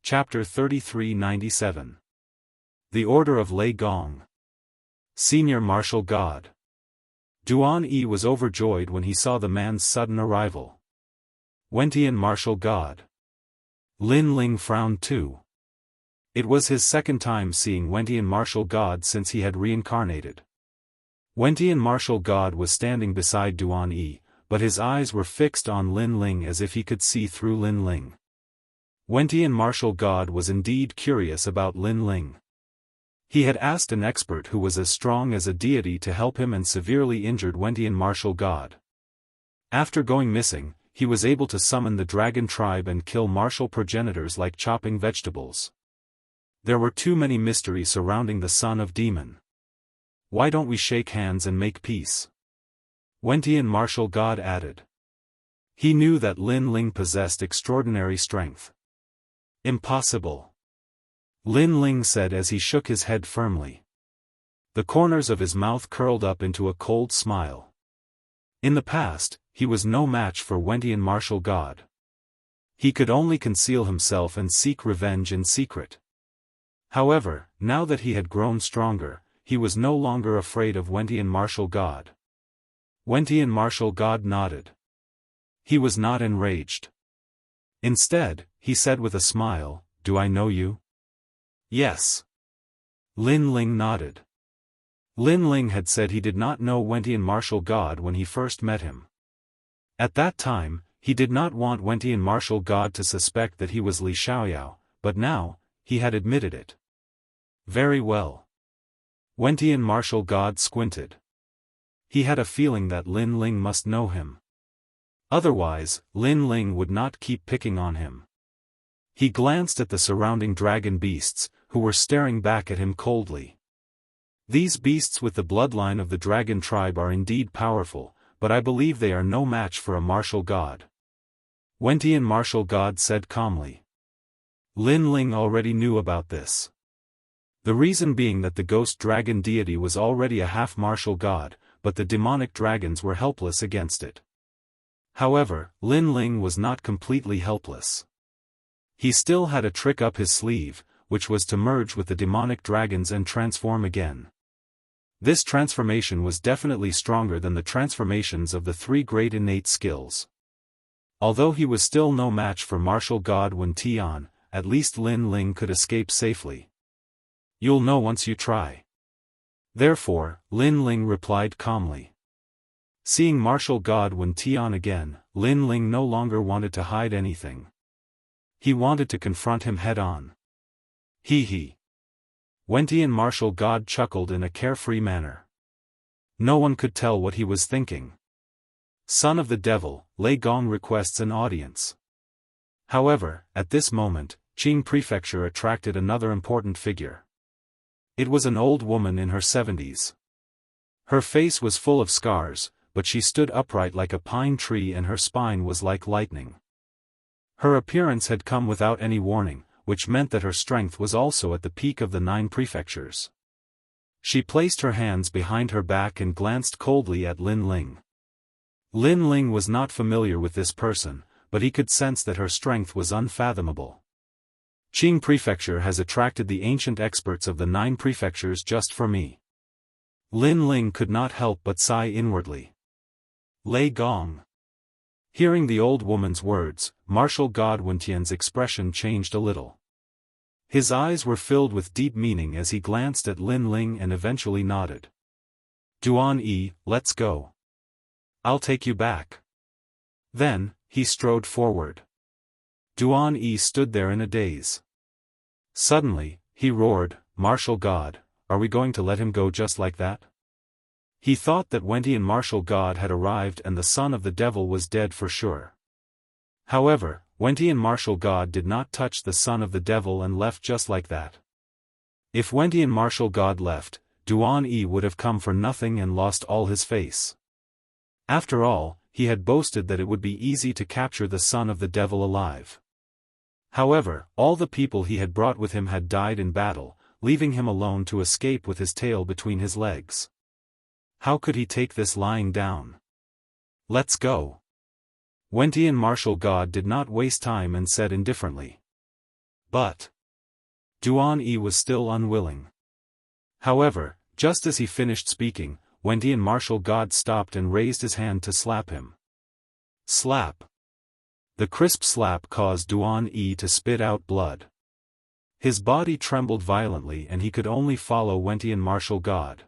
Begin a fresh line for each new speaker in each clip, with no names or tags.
Chapter 3397. The Order of Lei Gong. Senior Martial God. Duan Yi was overjoyed when he saw the man's sudden arrival. Wentian Martial God. Lin Ling frowned too. It was his second time seeing Wentian Martial God since he had reincarnated. Wentian Martial God was standing beside Duan Yi, but his eyes were fixed on Lin Ling as if he could see through Lin Ling. Wentian Martial God was indeed curious about Lin Ling. He had asked an expert who was as strong as a deity to help him and severely injured Wentian Martial God. After going missing, he was able to summon the dragon tribe and kill martial progenitors like chopping vegetables. There were too many mysteries surrounding the son of demon. Why don't we shake hands and make peace? Wentian Martial God added. He knew that Lin Ling possessed extraordinary strength. Impossible. Lin Ling said as he shook his head firmly. The corners of his mouth curled up into a cold smile. In the past, he was no match for Wentian Martial God. He could only conceal himself and seek revenge in secret. However, now that he had grown stronger, he was no longer afraid of Wentian Martial God. Wentian Martial God nodded. He was not enraged. Instead, he said with a smile, "Do I know you?" "Yes." Lin Ling nodded. Lin Ling had said he did not know Wentian Martial God when he first met him. At that time, he did not want Wentian Martial God to suspect that he was Li Xiaoyao, but now, he had admitted it. Very well. Wentian Martial God squinted. He had a feeling that Lin Ling must know him. Otherwise, Lin Ling would not keep picking on him. He glanced at the surrounding dragon beasts, who were staring back at him coldly. These beasts with the bloodline of the dragon tribe are indeed powerful, but I believe they are no match for a martial god. Wentian Martial God said calmly. Lin Ling already knew about this. The reason being that the ghost dragon deity was already a half-martial god, but the demonic dragons were helpless against it. However, Lin Ling was not completely helpless. He still had a trick up his sleeve, which was to merge with the demonic dragons and transform again. This transformation was definitely stronger than the transformations of the three great innate skills. Although he was still no match for martial god Wen Tian, at least Lin Ling could escape safely. You'll know once you try. Therefore, Lin Ling replied calmly. Seeing martial god Wen Tian again, Lin Ling no longer wanted to hide anything. He wanted to confront him head-on. He. Wentian Martial God chuckled in a carefree manner. No one could tell what he was thinking. Son of the devil, Lei Gong requests an audience. However, at this moment, Qing Prefecture attracted another important figure. It was an old woman in her 70s. Her face was full of scars, but she stood upright like a pine tree and her spine was like lightning. Her appearance had come without any warning, which meant that her strength was also at the peak of the 9 prefectures. She placed her hands behind her back and glanced coldly at Lin Ling. Lin Ling was not familiar with this person, but he could sense that her strength was unfathomable. Qing Prefecture has attracted the ancient experts of the 9 prefectures just for me. Lin Ling could not help but sigh inwardly. Lei Gong. Hearing the old woman's words, martial god Wentian's expression changed a little. His eyes were filled with deep meaning as he glanced at Lin Ling and eventually nodded. Duan Yi, let's go. I'll take you back. Then, he strode forward. Duan Yi stood there in a daze. Suddenly, he roared, Martial God, are we going to let him go just like that? He thought that Wentian Martial God had arrived and the son of the devil was dead for sure. However, Wentian Martial God did not touch the son of the devil and left just like that. If Wentian Martial God left, Duan Yi would have come for nothing and lost all his face. After all, he had boasted that it would be easy to capture the son of the devil alive. However, all the people he had brought with him had died in battle, leaving him alone to escape with his tail between his legs. How could he take this lying down? Let's go. Wentian Martial God did not waste time and said indifferently. But Duan Yi was still unwilling. However, just as he finished speaking, Wentian martial god stopped and raised his hand to slap him. Slap. The crisp slap caused Duan Yi to spit out blood. His body trembled violently and he could only follow Wentian martial god.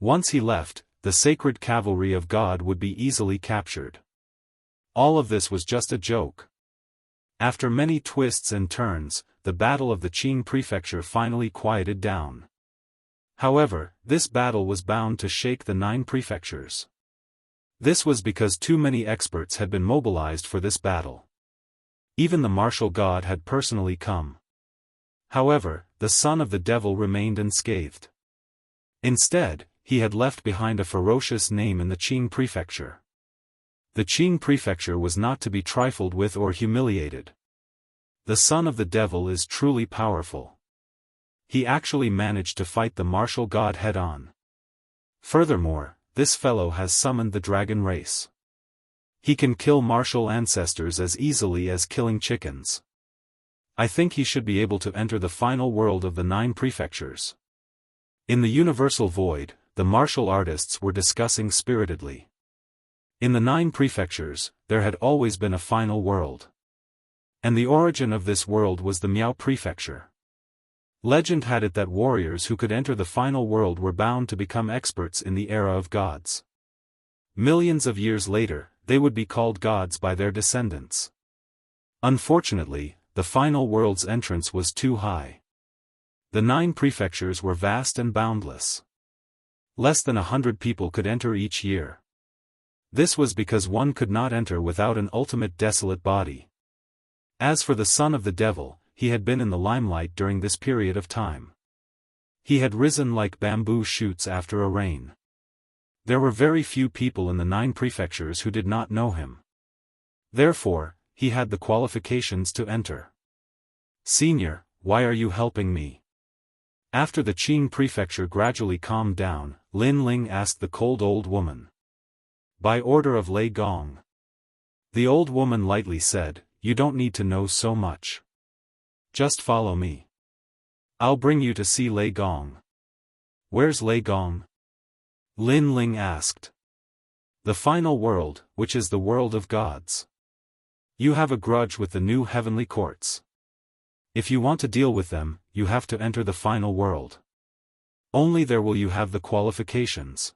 Once he left, the sacred cavalry of God would be easily captured. All of this was just a joke. After many twists and turns, the battle of the Qing prefecture finally quieted down. However, this battle was bound to shake the 9 prefectures. This was because too many experts had been mobilized for this battle. Even the martial god had personally come. However, the son of the devil remained unscathed. Instead, he had left behind a ferocious name in the Qing prefecture. The Qing prefecture was not to be trifled with or humiliated. The son of the devil is truly powerful. He actually managed to fight the martial god head-on. Furthermore, this fellow has summoned the dragon race. He can kill martial ancestors as easily as killing chickens. I think he should be able to enter the final world of the 9 prefectures. In the universal void, the martial artists were discussing spiritedly. In the 9 prefectures, there had always been a final world. And the origin of this world was the Miao prefecture. Legend had it that warriors who could enter the final world were bound to become experts in the era of gods. Millions of years later, they would be called gods by their descendants. Unfortunately, the final world's entrance was too high. The 9 prefectures were vast and boundless. Less than 100 people could enter each year. This was because one could not enter without an ultimate desolate body. As for the son of the devil, he had been in the limelight during this period of time. He had risen like bamboo shoots after a rain. There were very few people in the 9 prefectures who did not know him. Therefore, he had the qualifications to enter. "Senior, why are you helping me?" After the Qing prefecture gradually calmed down, Lin Ling asked the cold old woman. "By order of Lei Gong." The old woman lightly said, "You don't need to know so much. Just follow me. I'll bring you to see Lei Gong." "Where's Lei Gong?" Lin Ling asked. "The final world, which is the world of gods. You have a grudge with the new heavenly courts. If you want to deal with them, you have to enter the final world. Only there will you have the qualifications."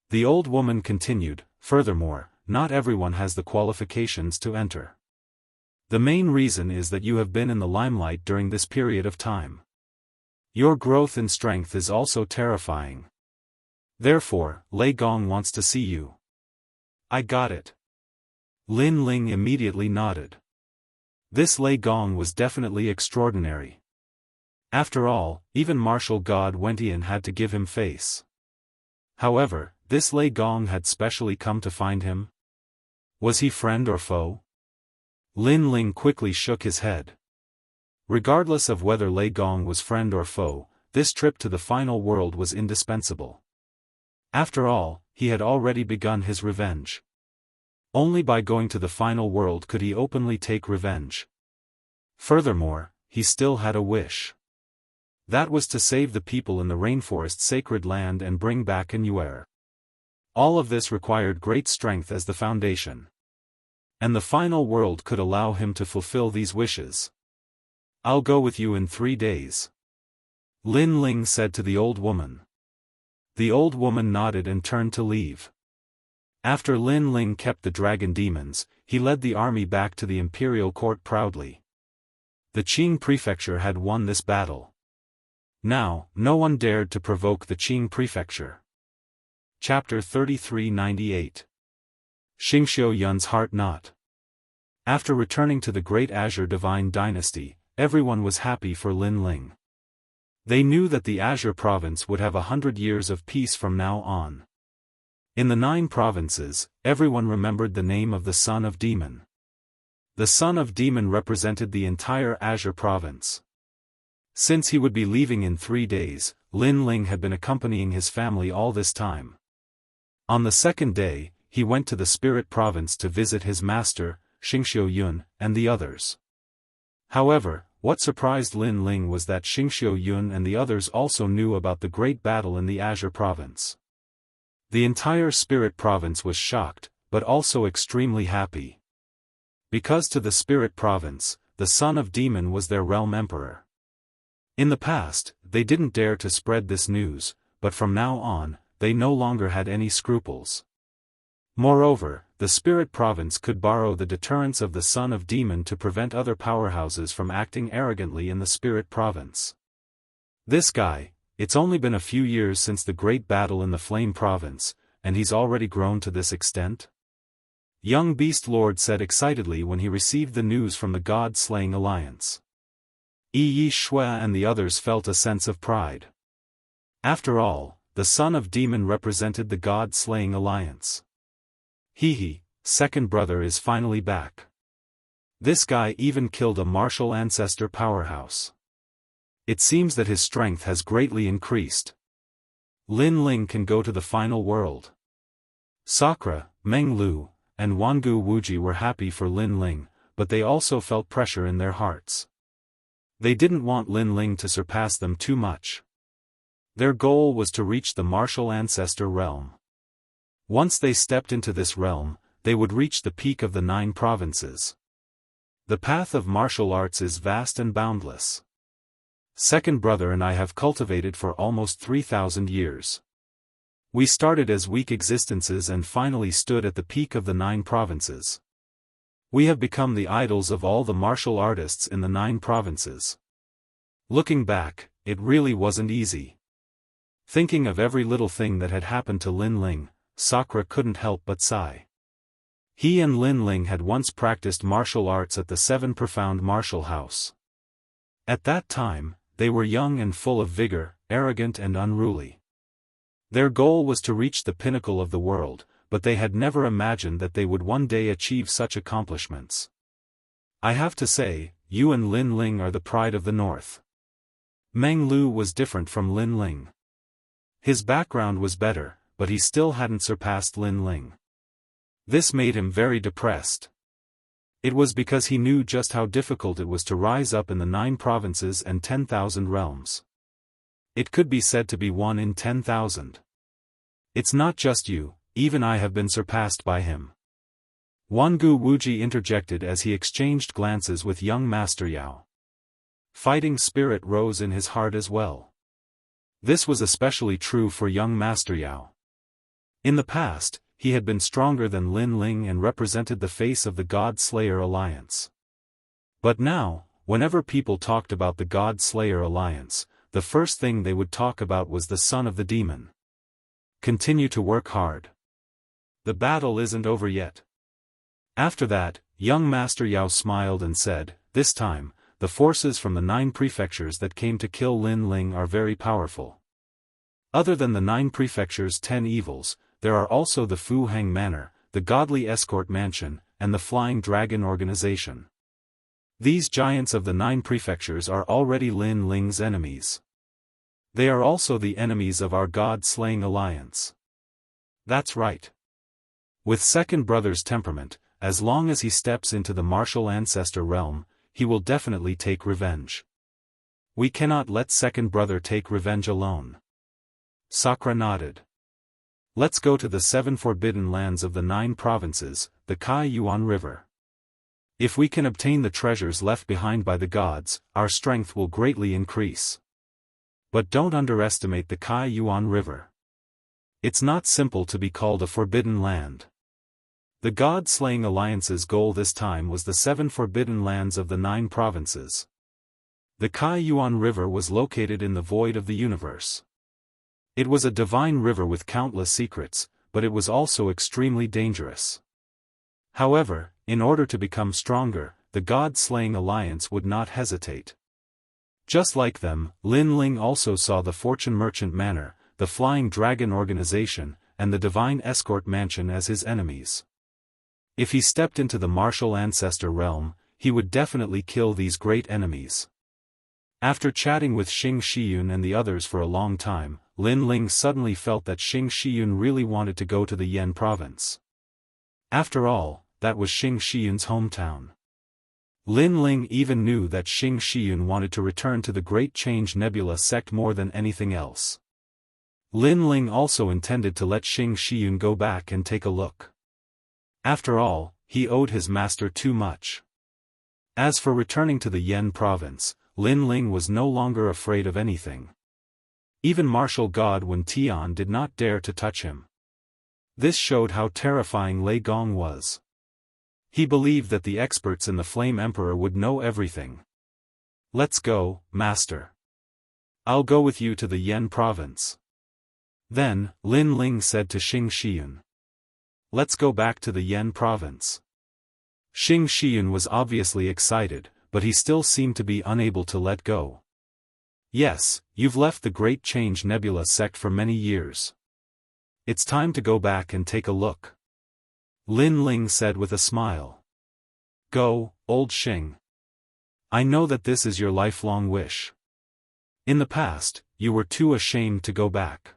The old woman continued, "Furthermore, not everyone has the qualifications to enter. The main reason is that you have been in the limelight during this period of time. Your growth in strength is also terrifying. Therefore, Lei Gong wants to see you." "I got it." Lin Ling immediately nodded. This Lei Gong was definitely extraordinary. After all, even martial god Wentian had to give him face. However, this Lei Gong had specially come to find him. Was he friend or foe? Lin Ling quickly shook his head. Regardless of whether Lei Gong was friend or foe, this trip to the final world was indispensable. After all, he had already begun his revenge. Only by going to the final world could he openly take revenge. Furthermore, he still had a wish. That was to save the people in the rainforest sacred land and bring back an Yuer. All of this required great strength as the foundation. And the final world could allow him to fulfill these wishes. "I'll go with you in 3 days." Lin Ling said to the old woman. The old woman nodded and turned to leave. After Lin Ling kept the dragon demons, he led the army back to the imperial court proudly. The Qing prefecture had won this battle. Now, no one dared to provoke the Qing prefecture. Chapter 3398. Xingxiu Yun's Heart Knot. After returning to the Great Azure Divine Dynasty, everyone was happy for Lin Ling. They knew that the Azure Province would have 100 years of peace from now on. In the 9 provinces, everyone remembered the name of the Son of Demon. The Son of Demon represented the entire Azure Province. Since he would be leaving in 3 days, Lin Ling had been accompanying his family all this time. On the 2nd day, he went to the Spirit Province to visit his master, Xingxiu Yun, and the others. However, What surprised Lin Ling was that Xingqiu Yun and the others also knew about the great battle in the Azure province. The entire Spirit province was shocked, but also extremely happy. Because to the Spirit province, the son of Demon was their realm emperor. In the past, they didn't dare to spread this news, but from now on, they no longer had any scruples. Moreover, the Spirit province could borrow the deterrence of the son of Demon to prevent other powerhouses from acting arrogantly in the Spirit province. This guy, it's only been a few years since the great battle in the Flame province, and he's already grown to this extent? Young Beast Lord said excitedly when he received the news from the God-slaying alliance. Yi Shui and the others felt a sense of pride. After all, the son of Demon represented the God-slaying alliance. He, second brother is finally back. This guy even killed a martial ancestor powerhouse. It seems that his strength has greatly increased. Lin Ling can go to the final world. Sakura, Meng Lu, and Wangu Wuji were happy for Lin Ling, but they also felt pressure in their hearts. They didn't want Lin Ling to surpass them too much. Their goal was to reach the martial ancestor realm. Once they stepped into this realm, they would reach the peak of the 9 provinces. The path of martial arts is vast and boundless. Second brother and I have cultivated for almost 3,000 years. We started as weak existences and finally stood at the peak of the 9 provinces. We have become the idols of all the martial artists in the 9 provinces. Looking back, it really wasn't easy. Thinking of every little thing that had happened to Lin Ling, Sakura couldn't help but sigh. He and Lin Ling had once practiced martial arts at the 7 Profound Martial House. At that time, they were young and full of vigor, arrogant and unruly. Their goal was to reach the pinnacle of the world, but they had never imagined that they would one day achieve such accomplishments. I have to say, you and Lin Ling are the pride of the North. Meng Lu was different from Lin Ling. His background was better, but he still hadn't surpassed Lin Ling. This made him very depressed. It was because he knew just how difficult it was to rise up in the 9 provinces and 10,000 realms. It could be said to be 1 in 10,000. It's not just you, even I have been surpassed by him. Wangu Wuji interjected as he exchanged glances with young Master Yao. Fighting spirit rose in his heart as well. This was especially true for young Master Yao. In the past, he had been stronger than Lin Ling and represented the face of the God Slayer Alliance. But now, whenever people talked about the God Slayer Alliance, the first thing they would talk about was the son of the demon. Continue to work hard. The battle isn't over yet. After that, young Master Yao smiled and said, this time, the forces from the 9 prefectures that came to kill Lin Ling are very powerful. Other than the 9 prefectures' 10 evils, there are also the Fu Hang Manor, the Godly Escort Mansion, and the Flying Dragon Organization. These giants of the 9 prefectures are already Lin Ling's enemies. They are also the enemies of our God-slaying alliance. That's right. With second brother's temperament, as long as he steps into the martial ancestor realm, he will definitely take revenge. We cannot let second brother take revenge alone. Sakura nodded. Let's go to the 7 forbidden lands of the 9 provinces, the Kai Yuan River. If we can obtain the treasures left behind by the gods, our strength will greatly increase. But don't underestimate the Kai Yuan River. It's not simple to be called a forbidden land. The God-slaying alliance's goal this time was the 7 forbidden lands of the 9 provinces. The Kai Yuan River was located in the void of the universe. It was a divine river with countless secrets, but it was also extremely dangerous. However, in order to become stronger, the God-slaying alliance would not hesitate. Just like them, Lin Ling also saw the Fortune Merchant Manor, the Flying Dragon Organization, and the Divine Escort Mansion as his enemies. If he stepped into the martial ancestor realm, he would definitely kill these great enemies. After chatting with Xing Shiyun and the others for a long time, Lin Ling suddenly felt that Xing Shiyun really wanted to go to the Yan province. After all, that was Xing Shiyun's hometown. Lin Ling even knew that Xing Shiyun wanted to return to the Great Change Nebula sect more than anything else. Lin Ling also intended to let Xing Shiyun go back and take a look. After all, he owed his master too much. As for returning to the Yan province, Lin Ling was no longer afraid of anything. Even martial god Wen Tian did not dare to touch him. This showed how terrifying Lei Gong was. He believed that the experts in the Flame Emperor would know everything. "Let's go, master. I'll go with you to the Yan province." Then, Lin Ling said to Xing Shiyun, "Let's go back to the Yan province." Xing Shiyun was obviously excited, but he still seemed to be unable to let go. "Yes, you've left the Great Change Nebula sect for many years. It's time to go back and take a look," Lin Ling said with a smile. "Go, old Xing. I know that this is your lifelong wish. In the past, you were too ashamed to go back.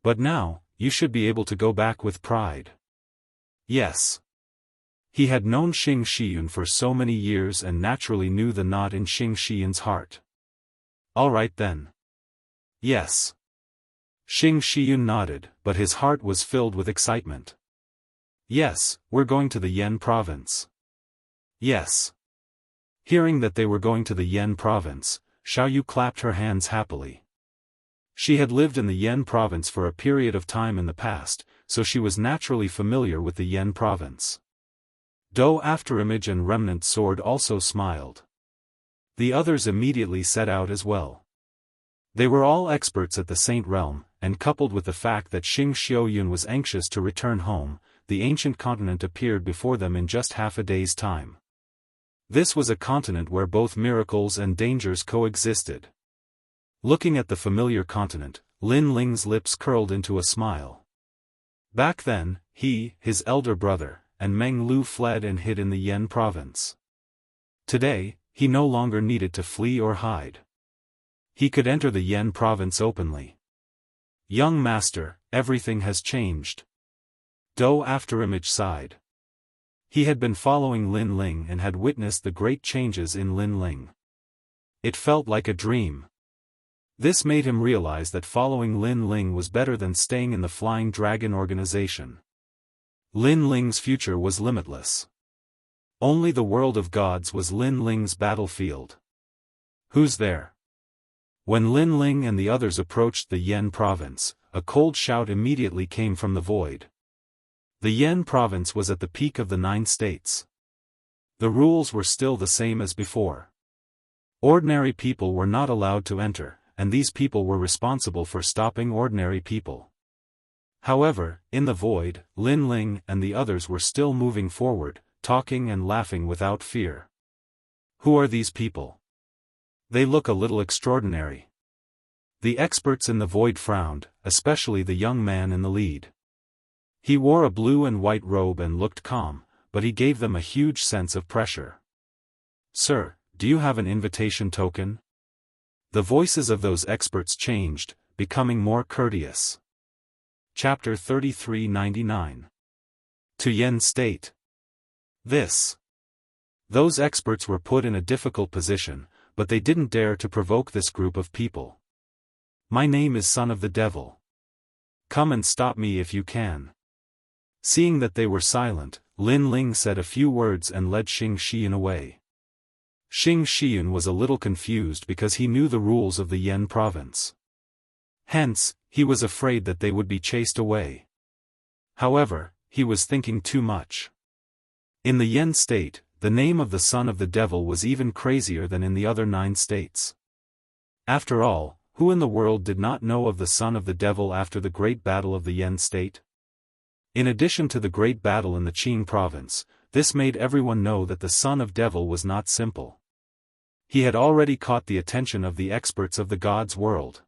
But now, you should be able to go back with pride." Yes. He had known Xing Shiyun for so many years and naturally knew the knot in Xing Shiyun's heart. "All right then." "Yes." Xing Shiyun nodded, but his heart was filled with excitement. "Yes, we're going to the Yan province." "Yes." Hearing that they were going to the Yan province, Xiaoyu clapped her hands happily. She had lived in the Yan province for a period of time in the past, so she was naturally familiar with the Yan province. Do Afterimage and Remnant Sword also smiled. The others immediately set out as well. They were all experts at the Saint Realm, and coupled with the fact that Xing Xiaoyun was anxious to return home, the ancient continent appeared before them in just half a day's time. This was a continent where both miracles and dangers coexisted. Looking at the familiar continent, Lin Ling's lips curled into a smile. Back then, he, his elder brother, and Meng Lu fled and hid in the Yan province. Today, he no longer needed to flee or hide. He could enter the Yan province openly. "Young master, everything has changed." Do Afterimage sighed. He had been following Lin Ling and had witnessed the great changes in Lin Ling. It felt like a dream. This made him realize that following Lin Ling was better than staying in the Flying Dragon organization. Lin Ling's future was limitless. Only the world of gods was Lin Ling's battlefield. "Who's there?" When Lin Ling and the others approached the Yan province, a cold shout immediately came from the void. The Yan province was at the peak of the 9 states. The rules were still the same as before. Ordinary people were not allowed to enter, and these people were responsible for stopping ordinary people. However, in the void, Lin Ling and the others were still moving forward, talking and laughing without fear. "Who are these people? They look a little extraordinary." The experts in the void frowned, especially the young man in the lead. He wore a blue and white robe and looked calm, but he gave them a huge sense of pressure. "Sir, do you have an invitation token?" The voices of those experts changed, becoming more courteous. Chapter 3399. To Yan State. Those experts were put in a difficult position, but they didn't dare to provoke this group of people. "My name is Son of the Devil. Come and stop me if you can." Seeing that they were silent, Lin Ling said a few words and led Xing Shiyun away. Xing Shiyun was a little confused because he knew the rules of the Yan province. Hence, he was afraid that they would be chased away. However, he was thinking too much. In the Yan state, the name of the Son of the Devil was even crazier than in the other 9 states. After all, who in the world did not know of the Son of the Devil after the Great Battle of the Yan state? In addition to the Great Battle in the Qing province, this made everyone know that the Son of Devil was not simple. He had already caught the attention of the experts of the God's world.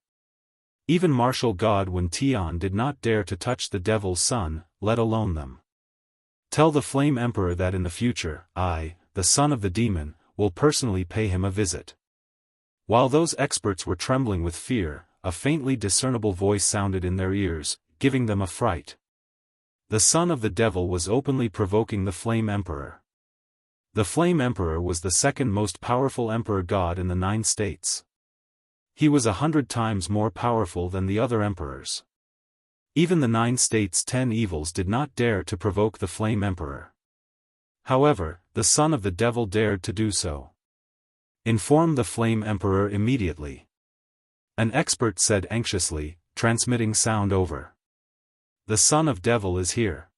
Even martial god Wen Tian did not dare to touch the Devil's Son, let alone them. Tell the Flame Emperor that in the future, I, the son of the demon, will personally pay him a visit. While those experts were trembling with fear, a faintly discernible voice sounded in their ears, giving them a fright. The Son of the Devil was openly provoking the Flame Emperor. The Flame Emperor was the second most powerful emperor god in the 9 states. He was 100 times more powerful than the other emperors. Even the 9 states' 10 evils did not dare to provoke the Flame Emperor. However, the son of the devil dared to do so. Inform the Flame Emperor immediately. An expert said anxiously, transmitting sound over. The son of devil is here.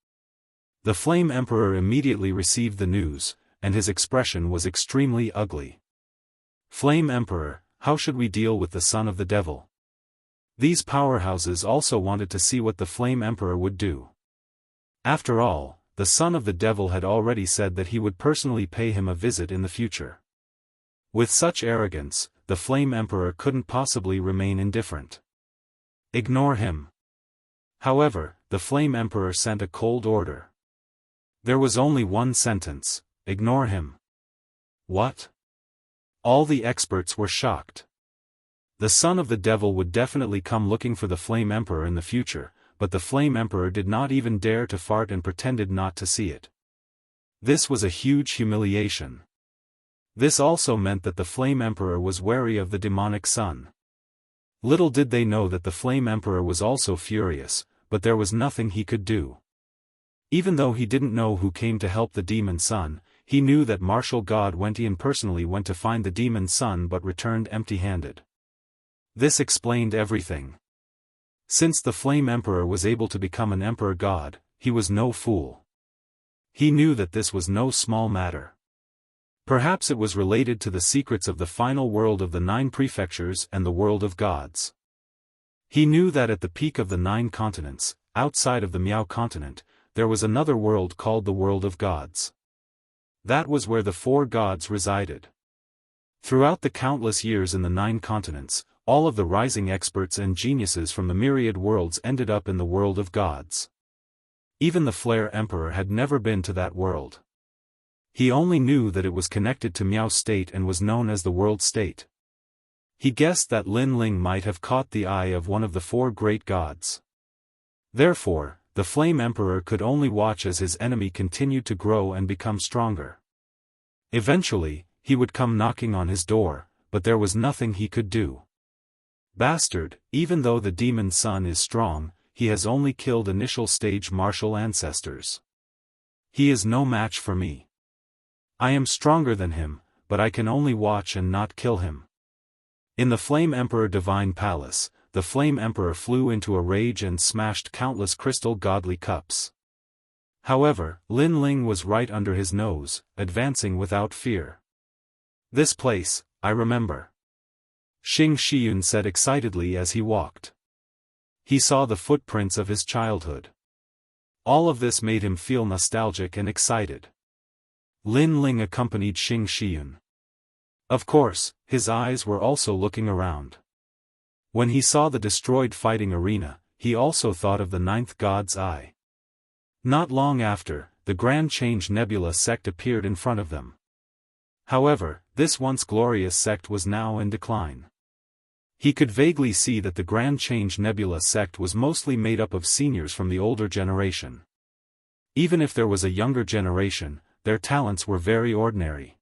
The Flame Emperor immediately received the news, and his expression was extremely ugly. Flame Emperor, how should we deal with the son of the devil? These powerhouses also wanted to see what the Flame Emperor would do. After all, the son of the devil had already said that he would personally pay him a visit in the future. With such arrogance, the Flame Emperor couldn't possibly remain indifferent. Ignore him. However, the Flame Emperor sent a cold order. There was only one sentence: ignore him. What? All the experts were shocked. The son of the devil would definitely come looking for the Flame Emperor in the future, but the Flame Emperor did not even dare to fart and pretended not to see it. This was a huge humiliation. This also meant that the Flame Emperor was wary of the demonic son. Little did they know that the Flame Emperor was also furious, but there was nothing he could do. Even though he didn't know who came to help the demon son, he knew that martial god Wentian personally went to find the demon son but returned empty-handed. This explained everything. Since the Flame Emperor was able to become an emperor god, he was no fool. He knew that this was no small matter. Perhaps it was related to the secrets of the final world of the 9 prefectures and the world of gods. He knew that at the peak of the 9 continents, outside of the Miao continent, there was another world called the world of gods. That was where the 4 gods resided. Throughout the countless years in the 9 continents, all of the rising experts and geniuses from the myriad worlds ended up in the world of gods. Even the Flare Emperor had never been to that world. He only knew that it was connected to Miao State and was known as the World State. He guessed that Lin Ling might have caught the eye of one of the 4 great gods. Therefore, the Flame Emperor could only watch as his enemy continued to grow and become stronger. Eventually, he would come knocking on his door, but there was nothing he could do. Bastard, even though the demon son is strong, he has only killed initial stage martial ancestors. He is no match for me. I am stronger than him, but I can only watch and not kill him. In the Flame Emperor Divine Palace, the Flame Emperor flew into a rage and smashed countless crystal godly cups. However, Lin Ling was right under his nose, advancing without fear. This place, I remember. Xing Shiyun said excitedly as he walked. He saw the footprints of his childhood. All of this made him feel nostalgic and excited. Lin Ling accompanied Xing Shiyun. Of course, his eyes were also looking around. When he saw the destroyed fighting arena, he also thought of the 9th god's eye. Not long after, the Grand Change Nebula sect appeared in front of them. However, this once glorious sect was now in decline. He could vaguely see that the Grand Change Nebula sect was mostly made up of seniors from the older generation. Even if there was a younger generation, their talents were very ordinary.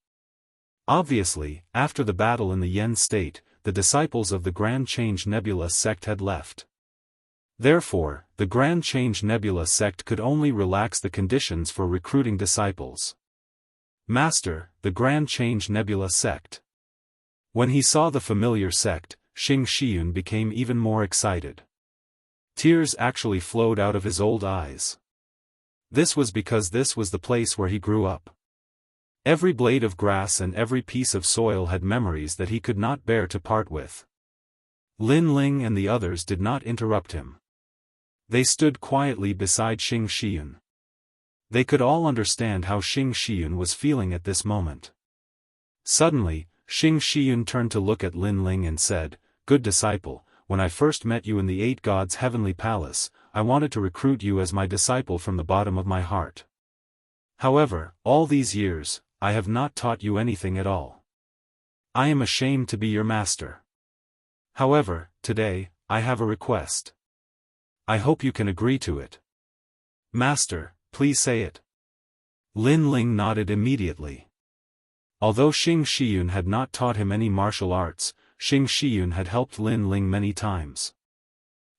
Obviously, after the battle in the Yen state, the disciples of the Grand Change Nebula sect had left. Therefore, the Grand Change Nebula sect could only relax the conditions for recruiting disciples. Master, the Grand Change Nebula sect. When he saw the familiar sect, Xing Shiyun became even more excited. Tears actually flowed out of his old eyes. This was because this was the place where he grew up. Every blade of grass and every piece of soil had memories that he could not bear to part with. Lin Ling and the others did not interrupt him. They stood quietly beside Xing Shiyun. They could all understand how Xing Shiyun was feeling at this moment. Suddenly, Xing Shiyun turned to look at Lin Ling and said, "Good disciple, when I first met you in the 8 gods' heavenly palace, I wanted to recruit you as my disciple from the bottom of my heart. However, all these years, I have not taught you anything at all. I am ashamed to be your master. However, today, I have a request. I hope you can agree to it." "Master, please say it." Lin Ling nodded immediately. Although Xing Shiyun had not taught him any martial arts, Xing Shiyun had helped Lin Ling many times.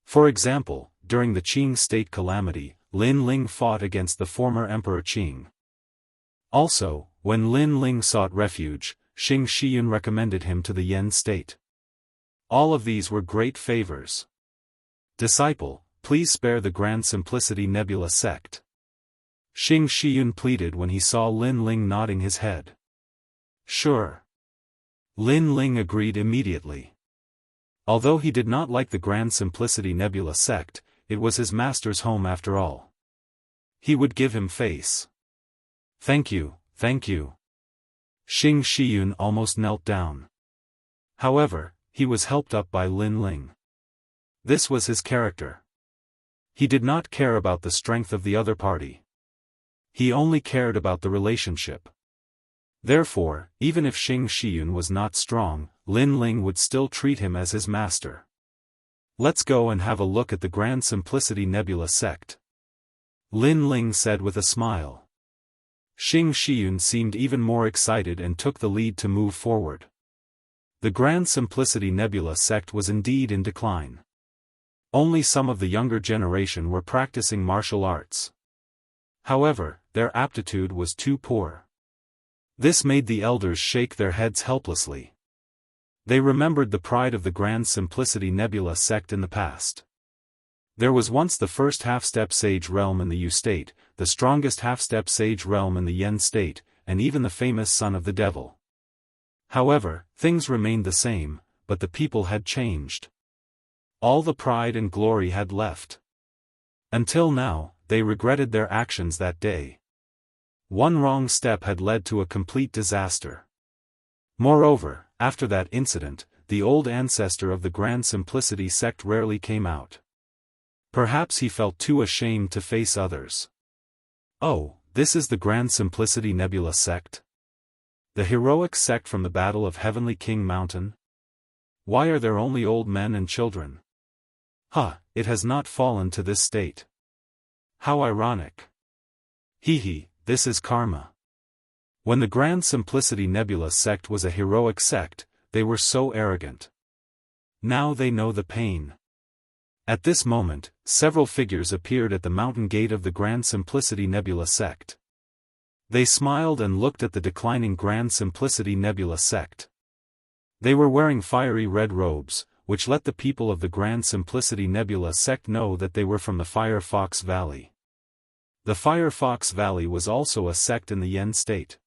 For example, during the Qing state calamity, Lin Ling fought against the former Emperor Qing. Also, when Lin Ling sought refuge, Xing Shiyun recommended him to the Yan state. All of these were great favors. Disciple, please spare the Grand Simplicity Nebula sect. Xing Shiyun pleaded when he saw Lin Ling nodding his head. Sure. Lin Ling agreed immediately. Although he did not like the Grand Simplicity Nebula sect, it was his master's home after all. He would give him face. Thank you, thank you. Xing Shiyun almost knelt down. However, he was helped up by Lin Ling. This was his character. He did not care about the strength of the other party. He only cared about the relationship. Therefore, even if Xing Shiyun was not strong, Lin Ling would still treat him as his master. Let's go and have a look at the Grand Simplicity Nebula sect. Lin Ling said with a smile. Xing Shiyun seemed even more excited and took the lead to move forward. The Grand Simplicity Nebula sect was indeed in decline. Only some of the younger generation were practicing martial arts. However, their aptitude was too poor. This made the elders shake their heads helplessly. They remembered the pride of the Grand Simplicity Nebula sect in the past. There was once the first half-step sage realm in the Yu state, the strongest half-step sage realm in the Yen state, and even the famous son of the devil. However, things remained the same, but the people had changed. All the pride and glory had left. Until now, they regretted their actions that day. One wrong step had led to a complete disaster. Moreover, after that incident, the old ancestor of the Grand Simplicity sect rarely came out. Perhaps he felt too ashamed to face others. Oh, this is the Grand Simplicity Nebula sect? The heroic sect from the Battle of Heavenly King Mountain? Why are there only old men and children? It has not fallen to this state. How ironic. Hee, this is karma. When the Grand Simplicity Nebula sect was a heroic sect, they were so arrogant. Now they know the pain. At this moment, several figures appeared at the mountain gate of the Grand Simplicity Nebula sect. They smiled and looked at the declining Grand Simplicity Nebula sect. They were wearing fiery red robes, which let the people of the Grand Simplicity Nebula sect know that they were from the Fire Fox Valley. The Fire Fox Valley was also a sect in the Yen state.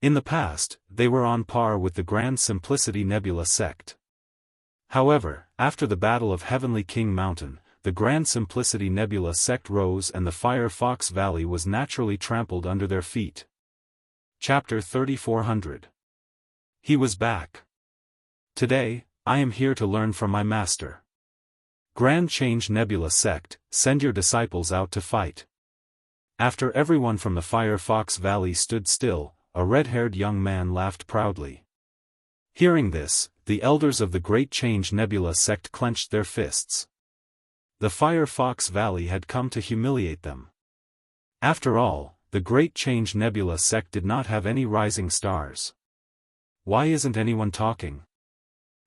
In the past, they were on par with the Grand Simplicity Nebula sect. However, after the Battle of Heavenly King Mountain, the Grand Simplicity Nebula sect rose and the Fire Fox Valley was naturally trampled under their feet. Chapter 3400. He was back. Today, I am here to learn from my master. Grand Change Nebula sect, send your disciples out to fight. After everyone from the Fire Fox Valley stood still, a red-haired young man laughed proudly. Hearing this, the elders of the Great Change Nebula sect clenched their fists. The Fire Fox Valley had come to humiliate them. After all, the Great Change Nebula sect did not have any rising stars. Why isn't anyone talking?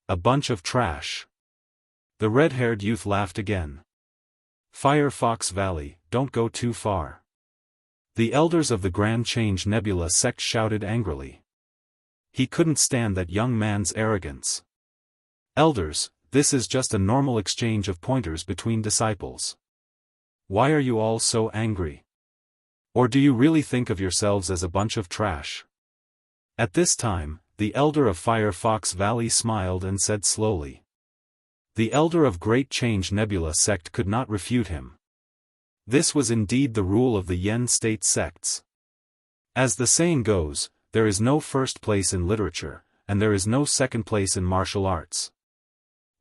A bunch of trash. The red-haired youth laughed again. Fire Fox Valley, don't go too far. The elders of the Grand Change Nebula sect shouted angrily. He couldn't stand that young man's arrogance. Elders, this is just a normal exchange of pointers between disciples. Why are you all so angry? Or do you really think of yourselves as a bunch of trash? At this time, the elder of Fire Fox Valley smiled and said slowly. The elder of Great Change Nebula sect could not refute him. This was indeed the rule of the Yen state sects. As the saying goes, there is no first place in literature, and there is no second place in martial arts.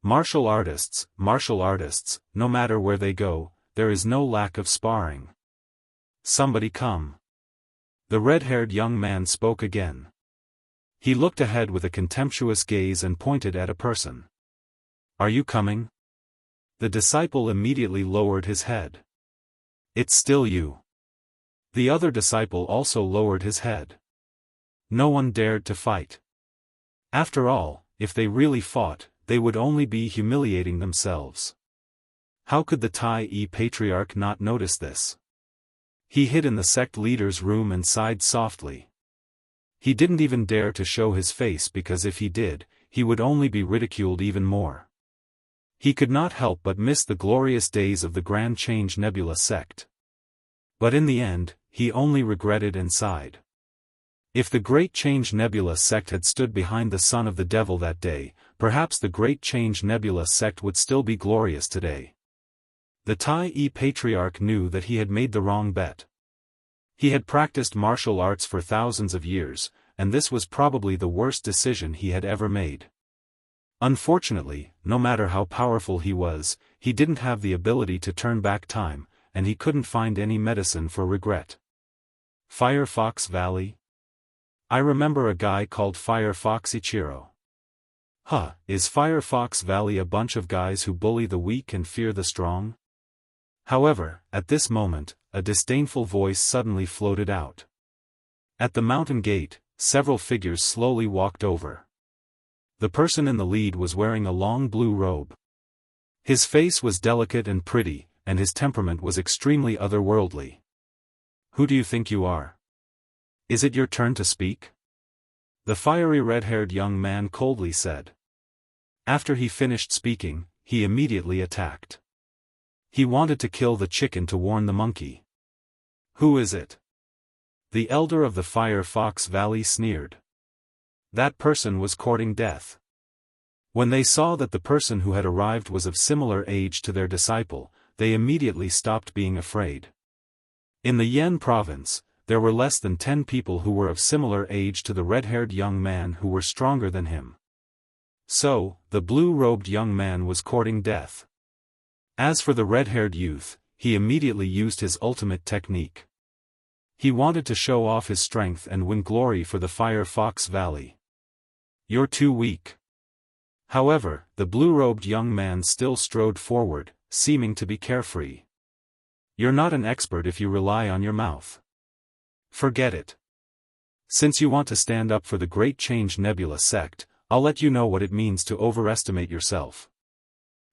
Martial artists, no matter where they go, there is no lack of sparring. Somebody come. The red-haired young man spoke again. He looked ahead with a contemptuous gaze and pointed at a person. Are you coming? The disciple immediately lowered his head. It's still you. The other disciple also lowered his head. No one dared to fight. After all, if they really fought, they would only be humiliating themselves. How could the Tai Patriarch not notice this? He hid in the sect leader's room and sighed softly. He didn't even dare to show his face because if he did, he would only be ridiculed even more. He could not help but miss the glorious days of the Grand Change Nebula sect. But in the end, he only regretted and sighed. If the Great Change Nebula sect had stood behind the son of the devil that day, perhaps the Great Change Nebula sect would still be glorious today. The Tai Patriarch knew that he had made the wrong bet. He had practiced martial arts for thousands of years, and this was probably the worst decision he had ever made. Unfortunately, no matter how powerful he was, he didn't have the ability to turn back time, and he couldn't find any medicine for regret. Firefox Valley? I remember a guy called Firefox Ichiro. Is Firefox Valley a bunch of guys who bully the weak and fear the strong? However, at this moment, a disdainful voice suddenly floated out. At the mountain gate, several figures slowly walked over. The person in the lead was wearing a long blue robe. His face was delicate and pretty, and his temperament was extremely otherworldly. Who do you think you are? Is it your turn to speak? The fiery red-haired young man coldly said. After he finished speaking, he immediately attacked. He wanted to kill the chicken to warn the monkey. Who is it? The elder of the Firefox Valley sneered. That person was courting death. When they saw that the person who had arrived was of similar age to their disciple, they immediately stopped being afraid. In the Yen province, there were less than 10 people who were of similar age to the red-haired young man who were stronger than him. So, the blue-robed young man was courting death. As for the red-haired youth, he immediately used his ultimate technique. He wanted to show off his strength and win glory for the Firefox Valley. You're too weak. However, the blue-robed young man still strode forward, seeming to be carefree. You're not an expert if you rely on your mouth. Forget it. Since you want to stand up for the Great Change Nebula sect, I'll let you know what it means to overestimate yourself.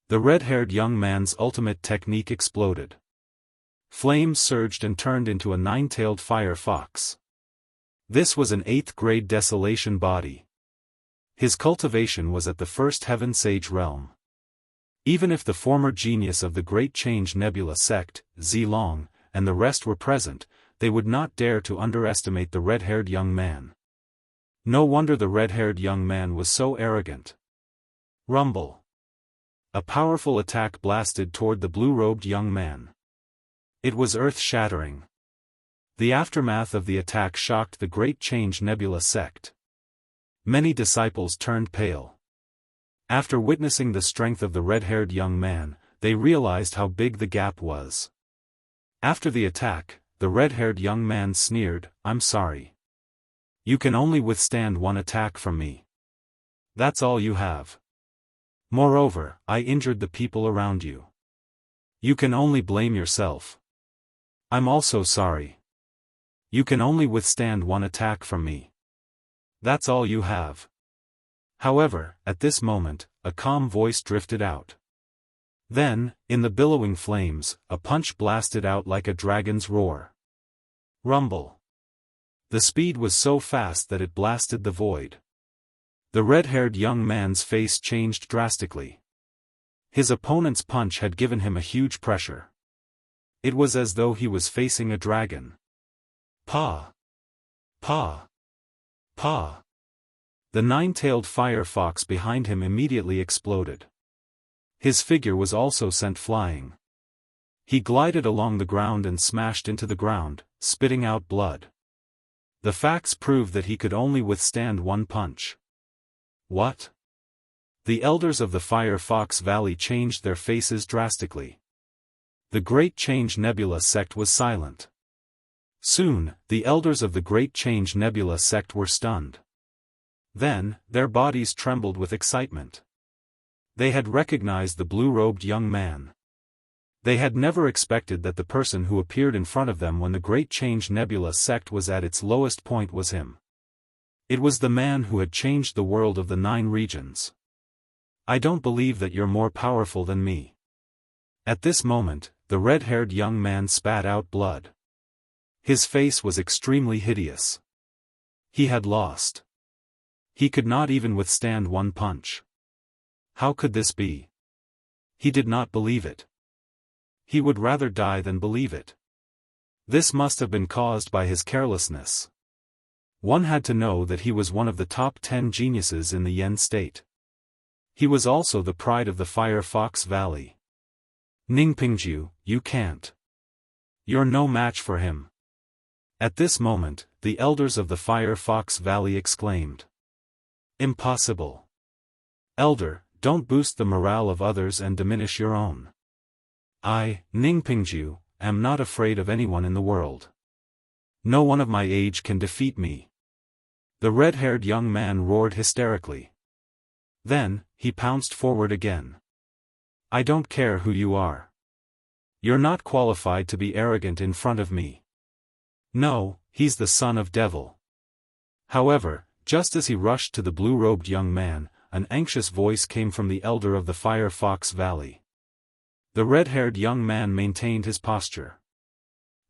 The red-haired young man's ultimate technique exploded. Flames surged and turned into a 9-tailed fire fox. This was an 8th-grade desolation body. His cultivation was at the first heaven sage realm. Even if the former genius of the Great Change Nebula sect, Zilong, and the rest were present, they would not dare to underestimate the red-haired young man. No wonder the red-haired young man was so arrogant. Rumble. A powerful attack blasted toward the blue-robed young man. It was earth-shattering. The aftermath of the attack shocked the Great Change Nebula sect. Many disciples turned pale. After witnessing the strength of the red-haired young man, they realized how big the gap was. After the attack, the red-haired young man sneered, "I'm sorry. You can only withstand one attack from me. That's all you have. Moreover, I injured the people around you. You can only blame yourself. I'm also sorry. You can only withstand one attack from me. That's all you have." However, at this moment, a calm voice drifted out. Then, in the billowing flames, a punch blasted out like a dragon's roar. Rumble. The speed was so fast that it blasted the void. The red-haired young man's face changed drastically. His opponent's punch had given him a huge pressure. It was as though he was facing a dragon. Pa! Pa! Pa! The 9-tailed fire fox behind him immediately exploded. His figure was also sent flying. He glided along the ground and smashed into the ground, spitting out blood. The facts proved that he could only withstand one punch. What? The elders of the Firefox Valley changed their faces drastically. The Great Change Nebula sect was silent. Soon, the elders of the Great Change Nebula sect were stunned. Then, their bodies trembled with excitement. They had recognized the blue-robed young man. They had never expected that the person who appeared in front of them when the Great Change Nebula sect was at its lowest point was him. It was the man who had changed the world of the 9 regions. I don't believe that you're more powerful than me. At this moment, the red-haired young man spat out blood. His face was extremely hideous. He had lost. He could not even withstand one punch. How could this be? He did not believe it. He would rather die than believe it. This must have been caused by his carelessness. One had to know that he was one of the top 10 geniuses in the Yen state. He was also the pride of the Fire Fox Valley. Ningpingju, you can't. You're no match for him. At this moment, the elders of the Fire Fox Valley exclaimed. Impossible. Elder, don't boost the morale of others and diminish your own. I, Ningpingju, am not afraid of anyone in the world. No one of my age can defeat me. The red-haired young man roared hysterically. Then, he pounced forward again. I don't care who you are. You're not qualified to be arrogant in front of me. No, he's the son of devil. However, just as he rushed to the blue-robed young man, an anxious voice came from the elder of the Fire Fox Valley. The red-haired young man maintained his posture.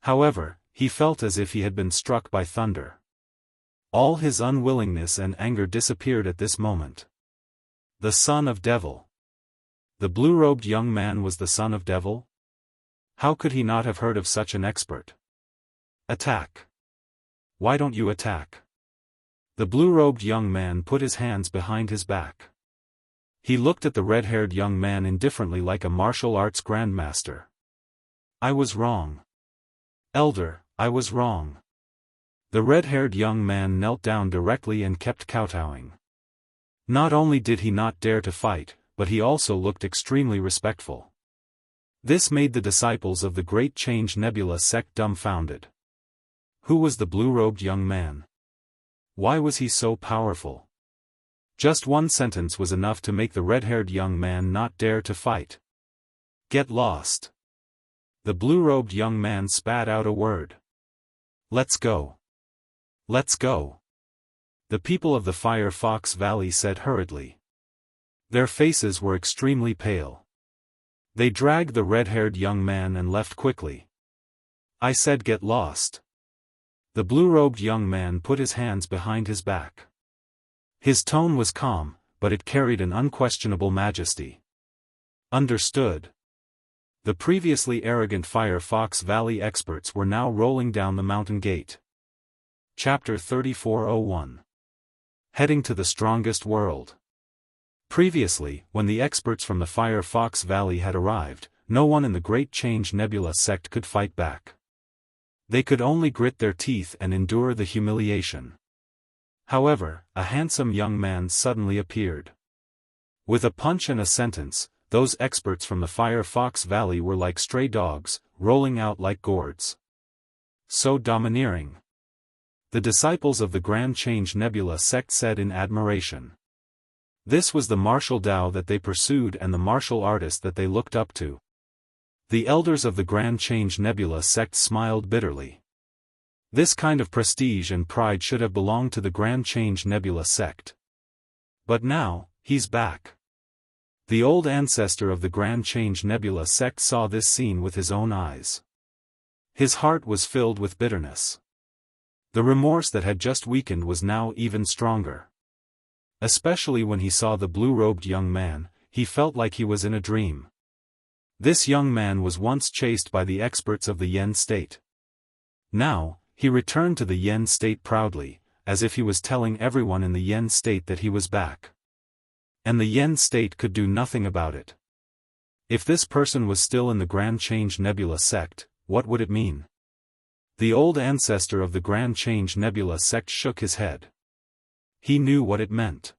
However, he felt as if he had been struck by thunder. All his unwillingness and anger disappeared at this moment. The son of devil. The blue-robed young man was the son of devil? How could he not have heard of such an expert? Attack. Why don't you attack? The blue-robed young man put his hands behind his back. He looked at the red-haired young man indifferently like a martial arts grandmaster. I was wrong. Elder, I was wrong. The red-haired young man knelt down directly and kept kowtowing. Not only did he not dare to fight, but he also looked extremely respectful. This made the disciples of the Great Change Nebula sect dumbfounded. Who was the blue-robed young man? Why was he so powerful? Just one sentence was enough to make the red-haired young man not dare to fight. Get lost. The blue-robed young man spat out a word. Let's go. Let's go. The people of the Fire Fox Valley said hurriedly. Their faces were extremely pale. They dragged the red-haired young man and left quickly. I said get lost. The blue-robed young man put his hands behind his back. His tone was calm, but it carried an unquestionable majesty. Understood. The previously arrogant Fire Fox Valley experts were now rolling down the mountain gate. Chapter 3401. Heading to the Strongest World. Previously, when the experts from the Fire Fox Valley had arrived, no one in the Great Change Nebula sect could fight back. They could only grit their teeth and endure the humiliation. However, a handsome young man suddenly appeared. With a punch and a sentence, those experts from the Fire Fox Valley were like stray dogs, rolling out like gourds. So domineering. The disciples of the Grand Change Nebula sect said in admiration. This was the martial Tao that they pursued and the martial artist that they looked up to. The elders of the Grand Change Nebula sect smiled bitterly. This kind of prestige and pride should have belonged to the Grand Change Nebula sect. But now, he's back. The old ancestor of the Grand Change Nebula sect saw this scene with his own eyes. His heart was filled with bitterness. The remorse that had just weakened was now even stronger. Especially when he saw the blue-robed young man, he felt like he was in a dream. This young man was once chased by the experts of the Yen state. Now, he returned to the Yen state proudly, as if he was telling everyone in the Yen state that he was back. And the Yen state could do nothing about it. If this person was still in the Grand Change Nebula sect, what would it mean? The old ancestor of the Grand Change Nebula sect shook his head. He knew what it meant.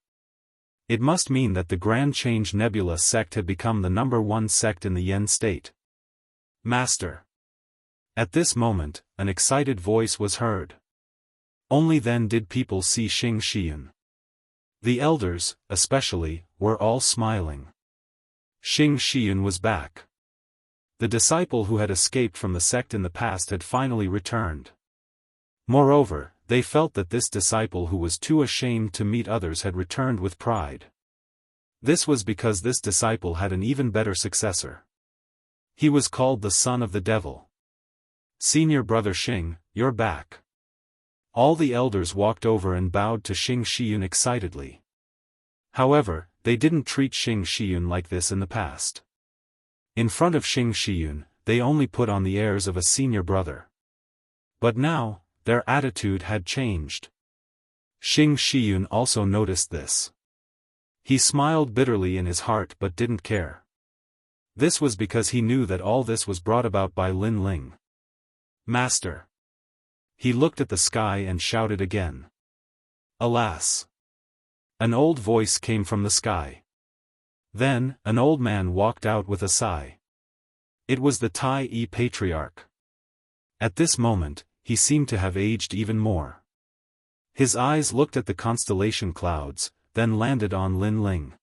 It must mean that the Grand Change Nebula sect had become the #1 sect in the Yen state. Master. At this moment, an excited voice was heard. Only then did people see Xing Xian. The elders, especially, were all smiling. Xing Xian was back. The disciple who had escaped from the sect in the past had finally returned. Moreover, they felt that this disciple who was too ashamed to meet others had returned with pride. This was because this disciple had an even better successor. He was called the son of the devil. "Senior brother Xing, you're back." All the elders walked over and bowed to Xing Shiyun excitedly. However, they didn't treat Xing Shiyun like this in the past. In front of Xing Shiyun, they only put on the airs of a senior brother. But now, their attitude had changed. Xing Shiyun also noticed this. He smiled bitterly in his heart but didn't care. This was because he knew that all this was brought about by Lin Ling. "Master." He looked at the sky and shouted again. Alas! An old voice came from the sky. Then, an old man walked out with a sigh. It was the Tai Patriarch. At this moment, he seemed to have aged even more. His eyes looked at the constellation clouds, then landed on Lin Ling.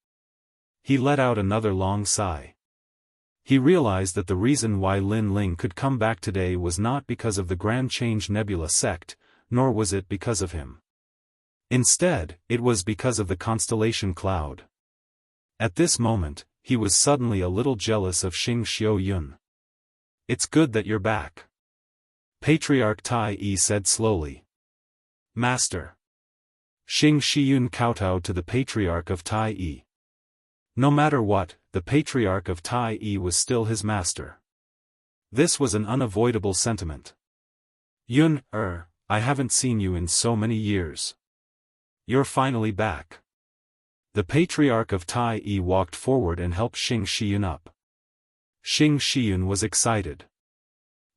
He let out another long sigh. He realized that the reason why Lin Ling could come back today was not because of the Grand Change Nebula sect, nor was it because of him. Instead, it was because of the constellation cloud. At this moment, he was suddenly a little jealous of Xing Xiuyun. "It's good that you're back." Patriarch Tai said slowly. "Master." Xing Shiyun kowtowed to the Patriarch of Tai. No matter what, the Patriarch of Tai was still his master. This was an unavoidable sentiment. "Yun, I haven't seen you in so many years. You're finally back." The Patriarch of Tai walked forward and helped Xing Shiyun up. Xing Shiyun was excited.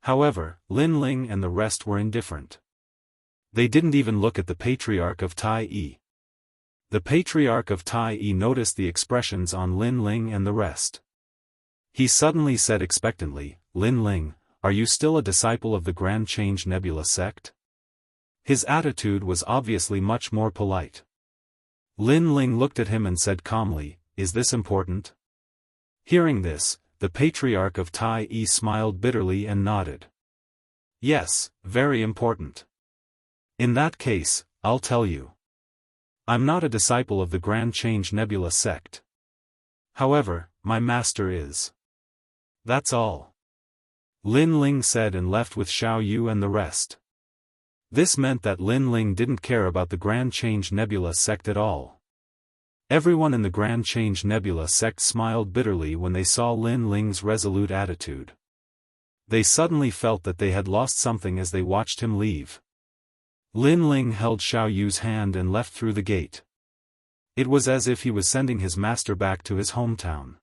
However, Lin Ling and the rest were indifferent. They didn't even look at the Patriarch of Tai. The Patriarch of Tai noticed the expressions on Lin Ling and the rest. He suddenly said expectantly, "Lin Ling, are you still a disciple of the Grand Change Nebula sect?" His attitude was obviously much more polite. Lin Ling looked at him and said calmly, "Is this important?" Hearing this, the Patriarch of Tai smiled bitterly and nodded. "Yes, very important. In that case, I'll tell you. I'm not a disciple of the Grand Change Nebula sect. However, my master is. That's all." Lin Ling said and left with Xiao Yu and the rest. This meant that Lin Ling didn't care about the Grand Change Nebula sect at all. Everyone in the Grand Change Nebula sect smiled bitterly when they saw Lin Ling's resolute attitude. They suddenly felt that they had lost something as they watched him leave. Lin Ling held Xiao Yu's hand and left through the gate. It was as if he was sending his master back to his hometown.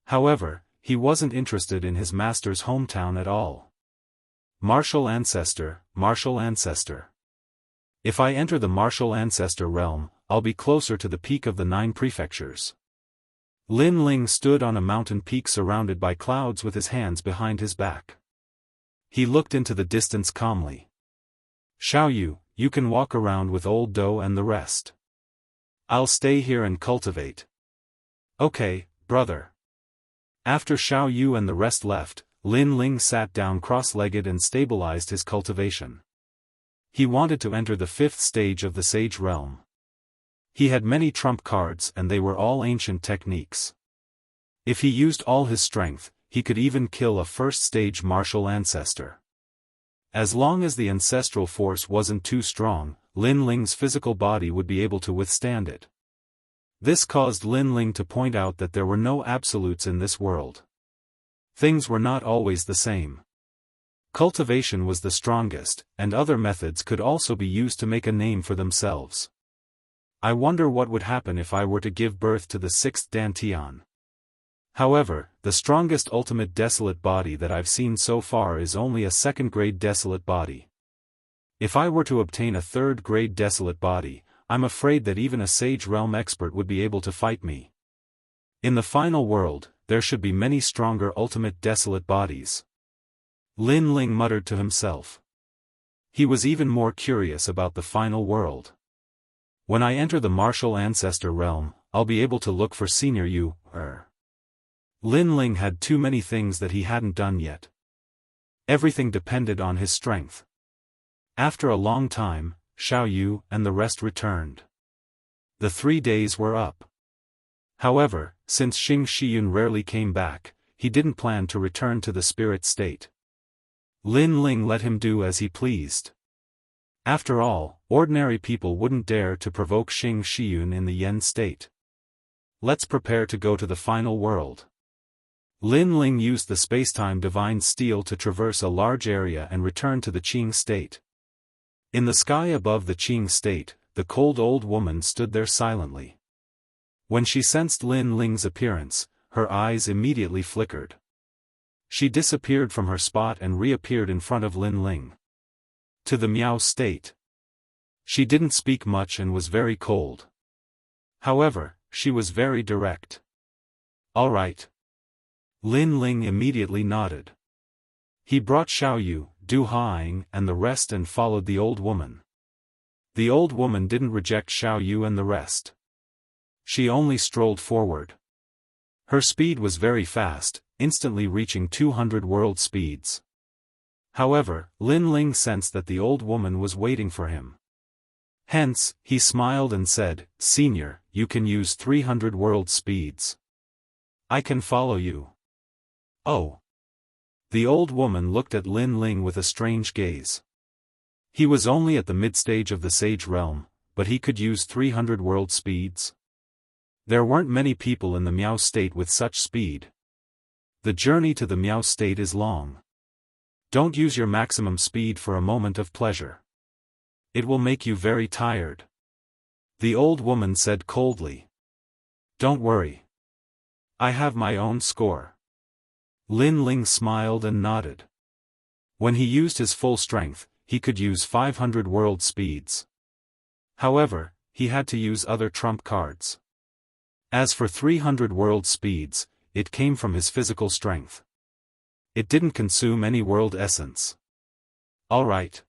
However, he wasn't interested in his master's hometown at all. Martial Ancestor, Martial Ancestor. If I enter the Martial Ancestor realm, I'll be closer to the peak of the 9 prefectures. Lin Ling stood on a mountain peak surrounded by clouds with his hands behind his back. He looked into the distance calmly. "Xiao Yu, you can walk around with Old Do and the rest. I'll stay here and cultivate." "Okay, brother." After Xiao Yu and the rest left, Lin Ling sat down cross-legged and stabilized his cultivation. He wanted to enter the 5th stage of the Sage realm. He had many trump cards and they were all ancient techniques. If he used all his strength, he could even kill a 1st-stage martial ancestor. As long as the ancestral force wasn't too strong, Lin Ling's physical body would be able to withstand it. This caused Lin Ling to point out that there were no absolutes in this world. Things were not always the same. Cultivation was the strongest, and other methods could also be used to make a name for themselves. I wonder what would happen if I were to give birth to the 6th Dantian. However, the strongest ultimate desolate body that I've seen so far is only a 2nd-grade desolate body. If I were to obtain a 3rd-grade desolate body, I'm afraid that even a Sage Realm expert would be able to fight me. In the final world, there should be many stronger ultimate desolate bodies. Lin Ling muttered to himself. He was even more curious about the final world. When I enter the Martial Ancestor realm, I'll be able to look for Senior Yu. Lin Ling had too many things that he hadn't done yet. Everything depended on his strength. After a long time, Xiao Yu and the rest returned. The 3 days were up. However, since Xing Shiyun rarely came back, he didn't plan to return to the spirit state. Lin Ling let him do as he pleased. After all, ordinary people wouldn't dare to provoke Xing Shiyun in the Yen state. Let's prepare to go to the final world. Lin Ling used the spacetime divine steel to traverse a large area and return to the Qing state. In the sky above the Qing state, the cold old woman stood there silently. When she sensed Lin Ling's appearance, her eyes immediately flickered. She disappeared from her spot and reappeared in front of Lin Ling. To the Miao state. She didn't speak much and was very cold. However, she was very direct. All right. Lin Ling immediately nodded. He brought Xiao Yu, Du Haing and the rest and followed the old woman. The old woman didn't reject Xiao Yu and the rest. She only strolled forward. Her speed was very fast, instantly reaching 200 world speeds. However, Lin Ling sensed that the old woman was waiting for him. Hence, he smiled and said, "Senior, you can use 300 world speeds. I can follow you." Oh. The old woman looked at Lin Ling with a strange gaze. He was only at the mid-stage of the Sage realm, but he could use 300 world speeds. There weren't many people in the Miao state with such speed. The journey to the Miao state is long. Don't use your maximum speed for a moment of pleasure. It will make you very tired. The old woman said coldly. Don't worry. I have my own score. Lin Ling smiled and nodded. When he used his full strength, he could use 500 world speeds. However, he had to use other trump cards. As for 300 world speeds, it came from his physical strength. It didn't consume any world essence. Alright.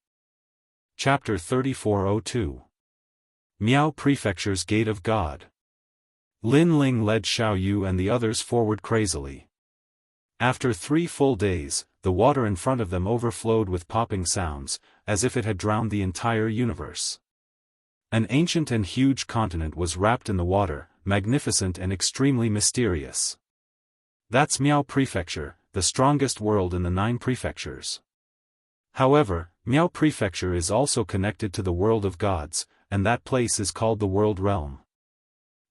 Chapter 3402. Miao Prefecture's Gate of God. Lin Ling led Xiao Yu and the others forward crazily. After 3 full days, the water in front of them overflowed with popping sounds, as if it had drowned the entire universe. An ancient and huge continent was wrapped in the water, magnificent and extremely mysterious. That's Miao Prefecture, the strongest world in the 9 prefectures. However, Miao Prefecture is also connected to the world of gods, and that place is called the World Realm.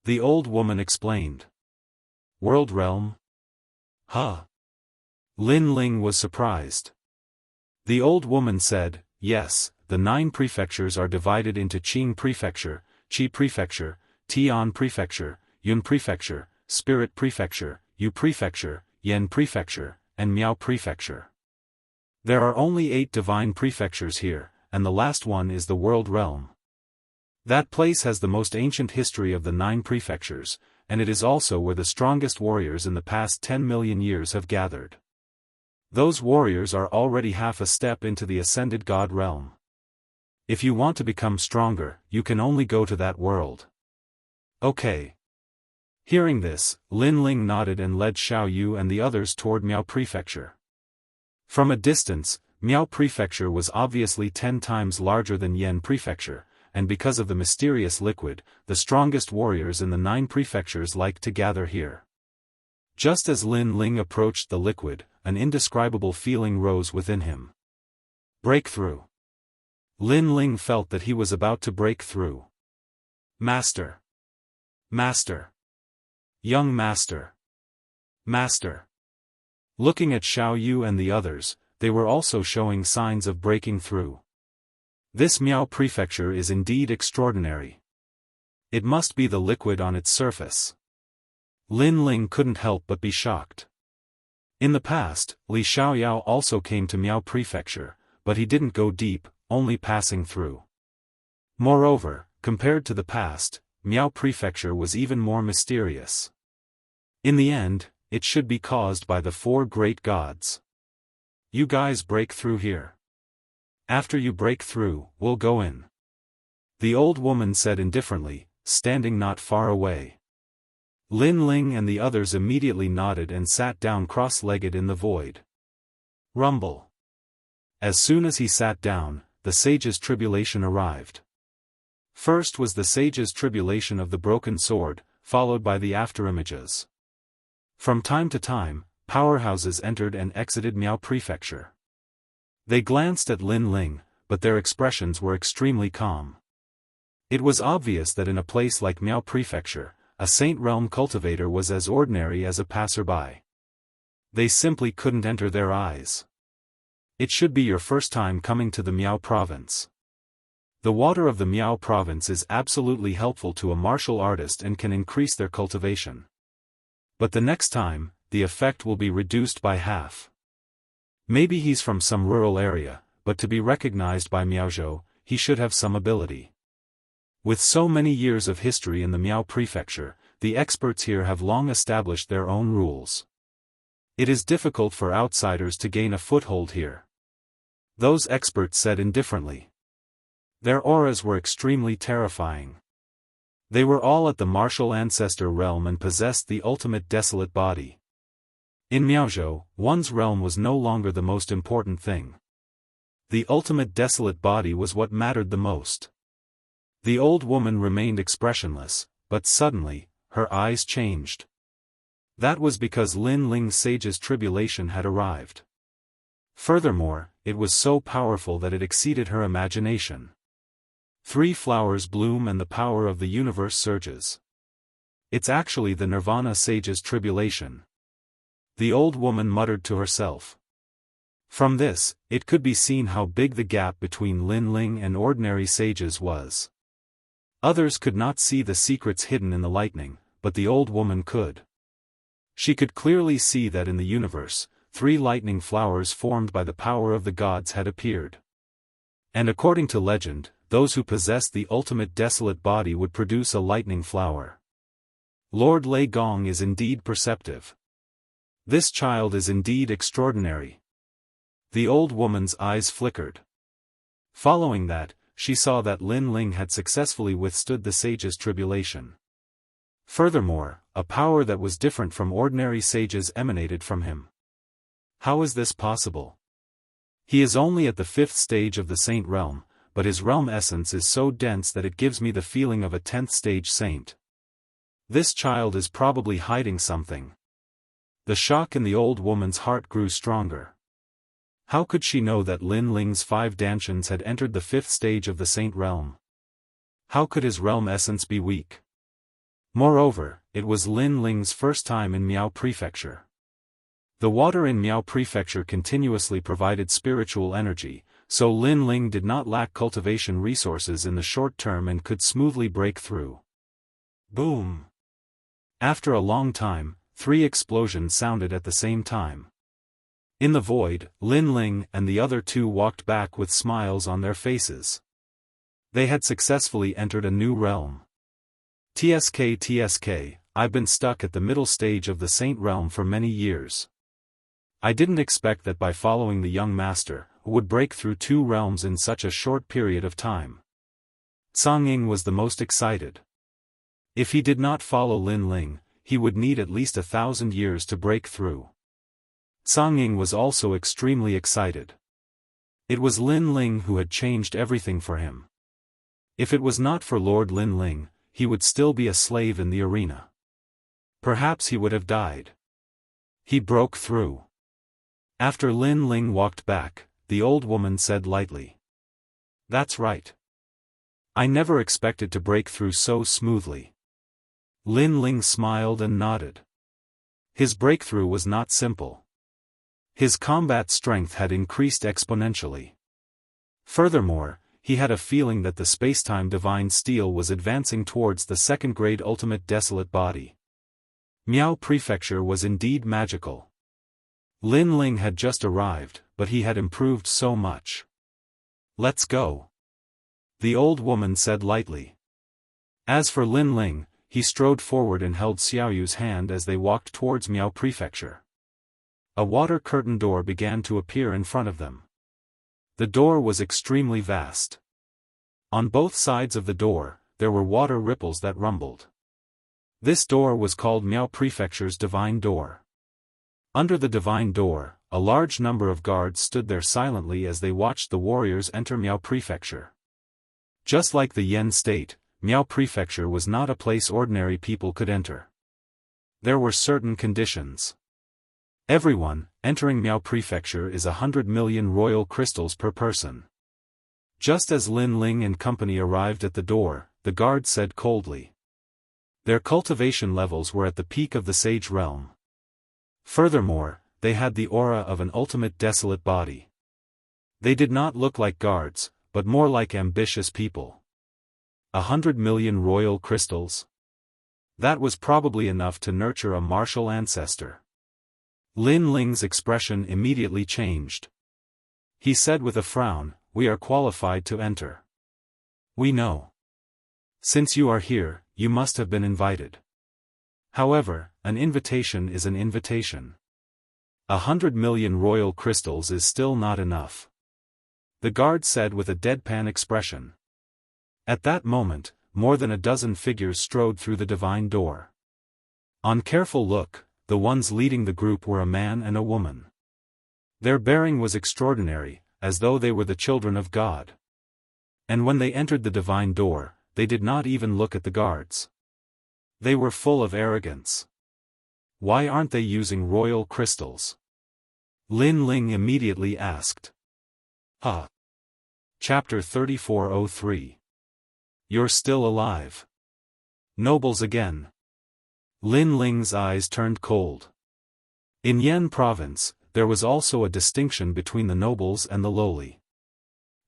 The old woman explained. World Realm? Huh? Lin Ling was surprised. The old woman said, yes, the 9 prefectures are divided into Qing Prefecture, Qi Prefecture, Tian Prefecture, Yun Prefecture, Spirit Prefecture, Yu Prefecture, Yen Prefecture, and Miao Prefecture. There are only 8 divine prefectures here, and the last one is the World Realm. That place has the most ancient history of the 9 prefectures, and it is also where the strongest warriors in the past 10 million years have gathered. Those warriors are already half a step into the ascended God realm. If you want to become stronger, you can only go to that world. Okay. Hearing this, Lin Ling nodded and led Xiao Yu and the others toward Miao Prefecture. From a distance, Miao Prefecture was obviously 10 times larger than Yen Prefecture, and because of the mysterious liquid, the strongest warriors in the 9 prefectures liked to gather here. Just as Lin Ling approached the liquid, an indescribable feeling rose within him. Breakthrough. Lin Ling felt that he was about to break through. Master. Master. Young Master. Master. Looking at Xiao Yu and the others, they were also showing signs of breaking through. This Miao Prefecture is indeed extraordinary. It must be the liquid on its surface. Lin Ling couldn't help but be shocked. In the past, Li Xiaoyao also came to Miao Prefecture, but he didn't go deep, only passing through. Moreover, compared to the past, Miao Prefecture was even more mysterious. In the end, it should be caused by the 4 great gods. You guys break through here. After you break through, we'll go in. The old woman said indifferently, standing not far away. Lin Ling and the others immediately nodded and sat down cross-legged in the void. Rumble. As soon as he sat down, the sage's tribulation arrived. First was the sage's tribulation of the broken sword, followed by the afterimages. From time to time, powerhouses entered and exited Miao Prefecture. They glanced at Lin Ling, but their expressions were extremely calm. It was obvious that in a place like Miao Prefecture, a Saint Realm cultivator was as ordinary as a passerby. They simply couldn't enter their eyes. It should be your first time coming to the Miao Province. The water of the Miao Province is absolutely helpful to a martial artist and can increase their cultivation. But the next time, the effect will be reduced by half. Maybe he's from some rural area, but to be recognized by Miaozhou, he should have some ability. With so many years of history in the Miao Prefecture, the experts here have long established their own rules. It is difficult for outsiders to gain a foothold here. Those experts said indifferently. Their auras were extremely terrifying. They were all at the martial ancestor realm and possessed the ultimate desolate body. In Miaozhou, one's realm was no longer the most important thing. The ultimate desolate body was what mattered the most. The old woman remained expressionless, but suddenly, her eyes changed. That was because Lin Ling's sage's tribulation had arrived. Furthermore, it was so powerful that it exceeded her imagination. 3 flowers bloom and the power of the universe surges. It's actually the Nirvana sage's tribulation. The old woman muttered to herself. From this, it could be seen how big the gap between Lin Ling and ordinary sages was. Others could not see the secrets hidden in the lightning, but the old woman could. She could clearly see that in the universe, 3 lightning flowers formed by the power of the gods had appeared. And according to legend, those who possessed the ultimate desolate body would produce a lightning flower. Lord Lei Gong is indeed perceptive. This child is indeed extraordinary. The old woman's eyes flickered. Following that, she saw that Lin Ling had successfully withstood the sage's tribulation. Furthermore, a power that was different from ordinary sages emanated from him. How is this possible? He is only at the 5th stage of the Saint Realm, but his realm essence is so dense that it gives me the feeling of a 10th stage saint. This child is probably hiding something. The shock in the old woman's heart grew stronger. How could she know that Lin Ling's 5 dantians had entered the 5th stage of the Saint Realm? How could his realm essence be weak? Moreover, it was Lin Ling's first time in Miao Prefecture. The water in Miao Prefecture continuously provided spiritual energy, so Lin Ling did not lack cultivation resources in the short term and could smoothly break through. Boom! After a long time, 3 explosions sounded at the same time. In the void, Lin Ling and the other 2 walked back with smiles on their faces. They had successfully entered a new realm. TSK, I've been stuck at the middle stage of the Saint Realm for many years. I didn't expect that by following the young master, I would break through 2 realms in such a short period of time. Zhang Ying was the most excited. If he did not follow Lin Ling, he would need at least 1,000 years to break through. Zhang Ying was also extremely excited. It was Lin Ling who had changed everything for him. If it was not for Lord Lin Ling, he would still be a slave in the arena. Perhaps he would have died. He broke through. After Lin Ling walked back, the old woman said lightly. That's right. I never expected to break through so smoothly. Lin Ling smiled and nodded. His breakthrough was not simple. His combat strength had increased exponentially. Furthermore, he had a feeling that the spacetime divine steel was advancing towards the 2nd grade ultimate desolate body. Miao Prefecture was indeed magical. Lin Ling had just arrived, but he had improved so much. Let's go. The old woman said lightly. As for Lin Ling, he strode forward and held Xiaoyu's hand as they walked towards Miao Prefecture. A water curtain door began to appear in front of them. The door was extremely vast. On both sides of the door, there were water ripples that rumbled. This door was called Miao Prefecture's Divine Door. Under the Divine Door, a large number of guards stood there silently as they watched the warriors enter Miao Prefecture. Just like the Yen state, Miao Prefecture was not a place ordinary people could enter. There were certain conditions. Everyone entering Miao Prefecture is 100 million royal crystals per person. Just as Lin Ling and company arrived at the door, the guard said coldly. Their cultivation levels were at the peak of the sage realm. Furthermore, they had the aura of an ultimate desolate body. They did not look like guards, but more like ambitious people. 100 million royal crystals? That was probably enough to nurture a martial ancestor. Lin Ling's expression immediately changed. He said with a frown, "We are qualified to enter." "We know. Since you are here, you must have been invited. However, an invitation is an invitation. 100 million royal crystals is still not enough," the guard said with a deadpan expression. At that moment, more than a dozen figures strode through the divine door. On careful look, the ones leading the group were a man and a woman. Their bearing was extraordinary, as though they were the children of God. And when they entered the divine door, they did not even look at the guards. They were full of arrogance. "Why aren't they using royal crystals?" Lin Ling immediately asked. Chapter 3403. You're still alive. Nobles again. Lin Ling's eyes turned cold. In Yen province, there was also a distinction between the nobles and the lowly.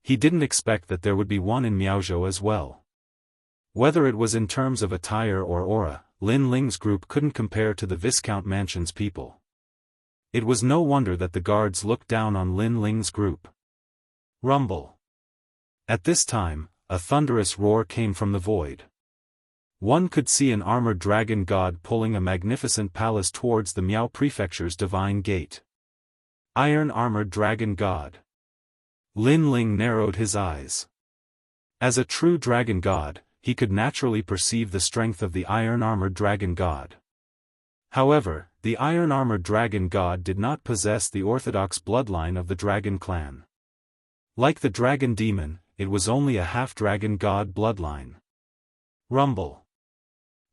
He didn't expect that there would be one in Miaozhou as well. Whether it was in terms of attire or aura, Lin Ling's group couldn't compare to the Viscount Mansion's people. It was no wonder that the guards looked down on Lin Ling's group. Rumble. At this time, a thunderous roar came from the void. One could see an armored dragon god pulling a magnificent palace towards the Miao Prefecture's divine gate. Iron-armored dragon god. Lin Ling narrowed his eyes. As a true dragon god, he could naturally perceive the strength of the iron-armored dragon god. However, the iron-armored dragon god did not possess the orthodox bloodline of the dragon clan. Like the dragon demon, it was only a half-dragon god bloodline. Rumble.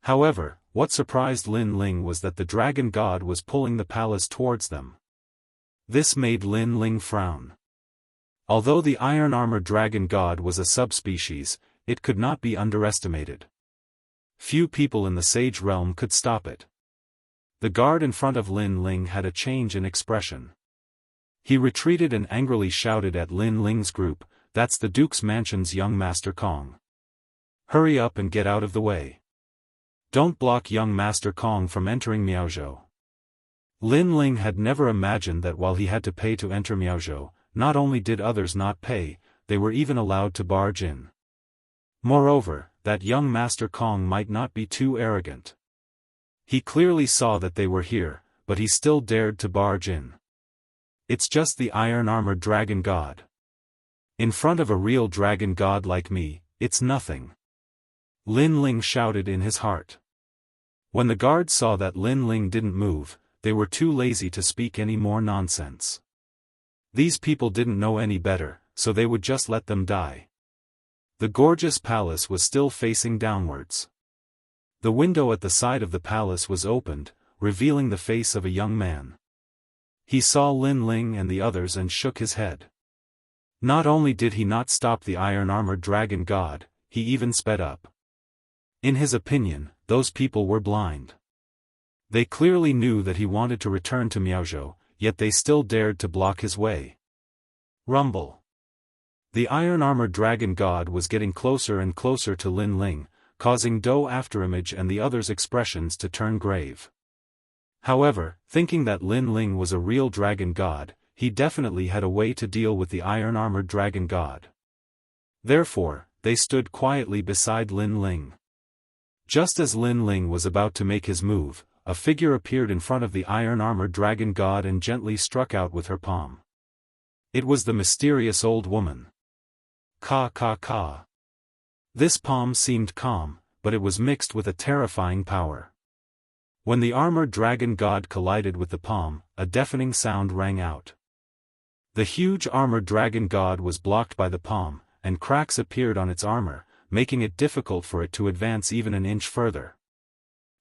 However, what surprised Lin Ling was that the dragon god was pulling the palace towards them. This made Lin Ling frown. Although the iron-armored dragon god was a subspecies, it could not be underestimated. Few people in the sage realm could stop it. The guard in front of Lin Ling had a change in expression. He retreated and angrily shouted at Lin Ling's group, "That's the Duke's Mansion's young Master Kong. Hurry up and get out of the way. Don't block young Master Kong from entering Miaozhou." Lin Ling had never imagined that while he had to pay to enter Miaozhou, not only did others not pay, they were even allowed to barge in. Moreover, that young Master Kong might not be too arrogant. He clearly saw that they were here, but he still dared to barge in. "It's just the iron-armored dragon god. In front of a real dragon god like me, it's nothing," Lin Ling shouted in his heart. When the guards saw that Lin Ling didn't move, they were too lazy to speak any more nonsense. These people didn't know any better, so they would just let them die. The gorgeous palace was still facing downwards. The window at the side of the palace was opened, revealing the face of a young man. He saw Lin Ling and the others and shook his head. Not only did he not stop the iron-armored dragon god, he even sped up. In his opinion, those people were blind. They clearly knew that he wanted to return to Miaozhou, yet they still dared to block his way. Rumble. The iron-armored dragon god was getting closer and closer to Lin Ling, causing Dou Afterimage and the others' expressions to turn grave. However, thinking that Lin Ling was a real dragon god, he definitely had a way to deal with the iron-armored dragon god. Therefore, they stood quietly beside Lin Ling. Just as Lin Ling was about to make his move, a figure appeared in front of the iron-armored dragon god and gently struck out with her palm. It was the mysterious old woman. Ka ka ka. This palm seemed calm, but it was mixed with a terrifying power. When the armored dragon god collided with the palm, a deafening sound rang out. The huge armored dragon god was blocked by the palm, and cracks appeared on its armor, making it difficult for it to advance even an inch further.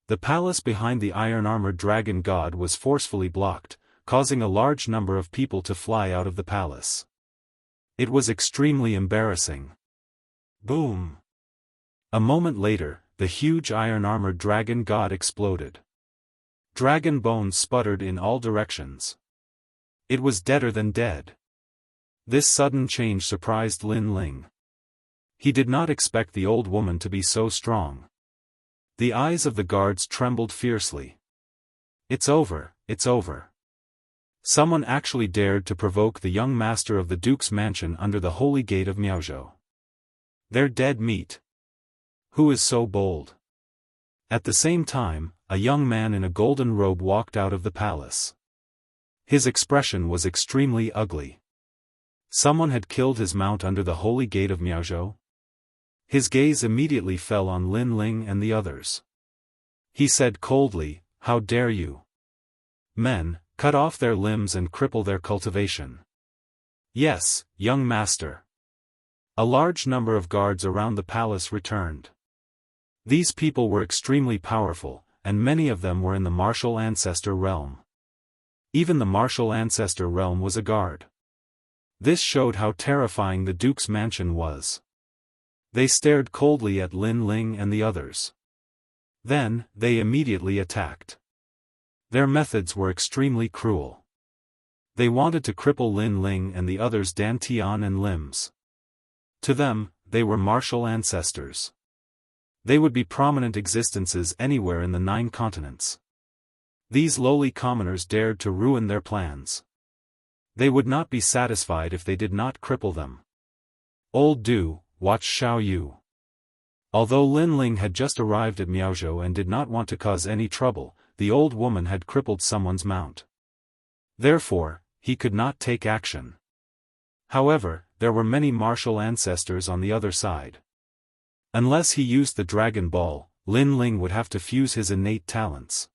The palace behind the iron-armored dragon god was forcefully blocked, causing a large number of people to fly out of the palace. It was extremely embarrassing. Boom! A moment later, the huge iron-armored dragon god exploded. Dragon bones sputtered in all directions. It was deader than dead. This sudden change surprised Lin Ling. He did not expect the old woman to be so strong. The eyes of the guards trembled fiercely. It's over, it's over. Someone actually dared to provoke the young master of the Duke's mansion under the holy gate of Miaozhou. They're dead meat. Who is so bold? At the same time, a young man in a golden robe walked out of the palace. His expression was extremely ugly. Someone had killed his mount under the holy gate of Miaozhou. His gaze immediately fell on Lin Ling and the others. He said coldly, "How dare you? Men, cut off their limbs and cripple their cultivation." "Yes, young master." A large number of guards around the palace returned. These people were extremely powerful, and many of them were in the martial ancestor realm. Even the martial ancestor realm was a guard. This showed how terrifying the Duke's mansion was. They stared coldly at Lin Ling and the others. Then, they immediately attacked. Their methods were extremely cruel. They wanted to cripple Lin Ling and the others' dantian and limbs. To them, they were martial ancestors. They would be prominent existences anywhere in the 9 continents. These lowly commoners dared to ruin their plans. They would not be satisfied if they did not cripple them. Old Du, watch Xiao Yu. Although Lin Ling had just arrived at Miaozhou and did not want to cause any trouble, the old woman had crippled someone's mount. Therefore, he could not take action. However, there were many martial ancestors on the other side. Unless he used the Dragon Ball, Lin Ling would have to fuse his innate talents.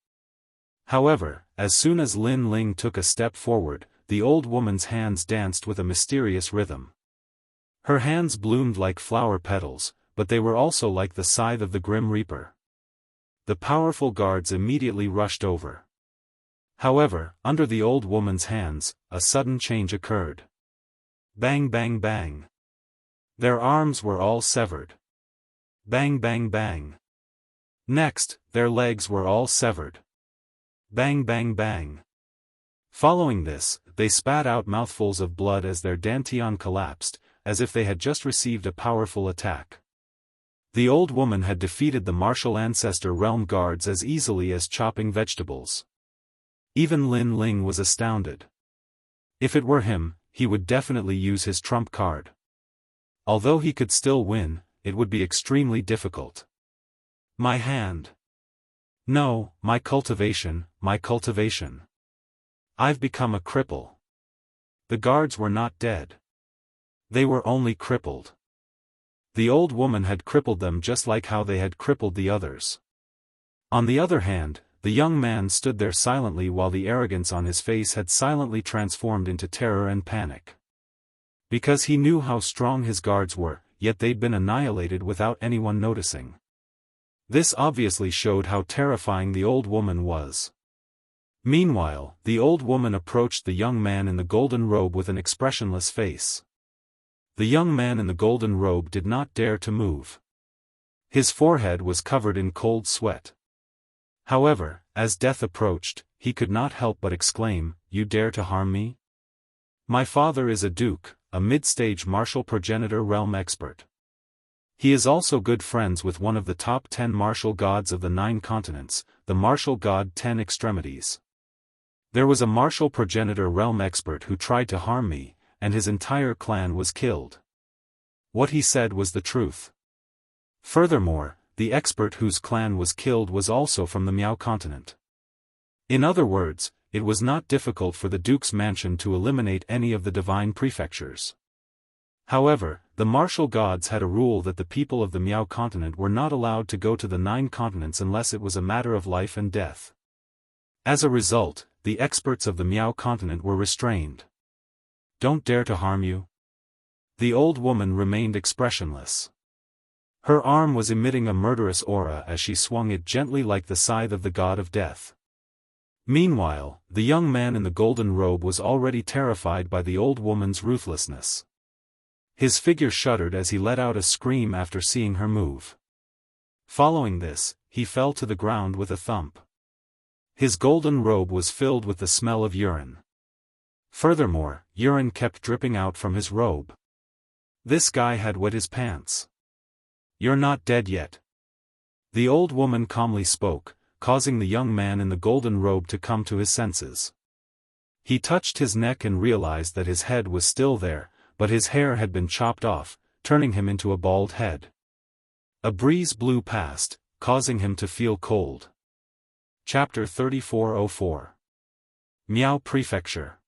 However, as soon as Lin Ling took a step forward, the old woman's hands danced with a mysterious rhythm. Her hands bloomed like flower petals, but they were also like the scythe of the Grim Reaper. The powerful guards immediately rushed over. However, under the old woman's hands, a sudden change occurred. Bang bang bang. Their arms were all severed. Bang bang bang. Next, their legs were all severed. Bang bang bang. Following this, they spat out mouthfuls of blood as their dantian collapsed, as if they had just received a powerful attack. The old woman had defeated the martial ancestor realm guards as easily as chopping vegetables. Even Lin Ling was astounded. If it were him, he would definitely use his trump card. Although he could still win, it would be extremely difficult. My hand. No, my cultivation, my cultivation. I've become a cripple. The guards were not dead. They were only crippled. The old woman had crippled them just like how they had crippled the others. On the other hand, the young man stood there silently while the arrogance on his face had silently transformed into terror and panic. Because he knew how strong his guards were, yet they'd been annihilated without anyone noticing. This obviously showed how terrifying the old woman was. Meanwhile, the old woman approached the young man in the golden robe with an expressionless face. The young man in the golden robe did not dare to move. His forehead was covered in cold sweat. However, as death approached, he could not help but exclaim, "You dare to harm me? My father is a duke, a mid-stage martial progenitor realm expert. He is also good friends with one of the top 10 martial gods of the 9 continents, the martial god 10 extremities. There was a martial progenitor realm expert who tried to harm me, and his entire clan was killed." What he said was the truth. Furthermore, the expert whose clan was killed was also from the Miao continent. In other words, it was not difficult for the Duke's mansion to eliminate any of the divine prefectures. However, the martial gods had a rule that the people of the Miao continent were not allowed to go to the 9 continents unless it was a matter of life and death. As a result, the experts of the Miao continent were restrained. Don't dare to harm you. The old woman remained expressionless. Her arm was emitting a murderous aura as she swung it gently like the scythe of the god of death. Meanwhile, the young man in the golden robe was already terrified by the old woman's ruthlessness. His figure shuddered as he let out a scream after seeing her move. Following this, he fell to the ground with a thump. His golden robe was filled with the smell of urine. Furthermore, urine kept dripping out from his robe. This guy had wet his pants. You're not dead yet. The old woman calmly spoke, causing the young man in the golden robe to come to his senses. He touched his neck and realized that his head was still there, but his hair had been chopped off, turning him into a bald head. A breeze blew past, causing him to feel cold. Chapter 3404. Miao Prefecture.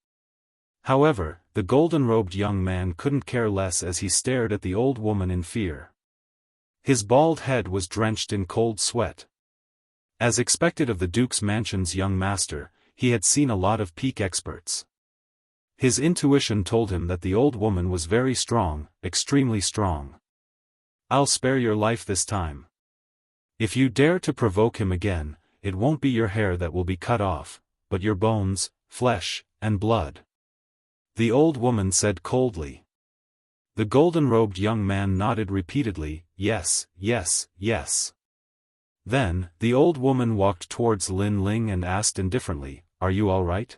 However, the golden-robed young man couldn't care less as he stared at the old woman in fear. His bald head was drenched in cold sweat. As expected of the Duke's mansion's young master, he had seen a lot of peak experts. His intuition told him that the old woman was very strong, extremely strong. I'll spare your life this time. If you dare to provoke him again, it won't be your hair that will be cut off, but your bones, flesh, and blood. The old woman said coldly. The golden-robed young man nodded repeatedly, yes, yes, yes. Then, the old woman walked towards Lin Ling and asked indifferently, "Are you all right?"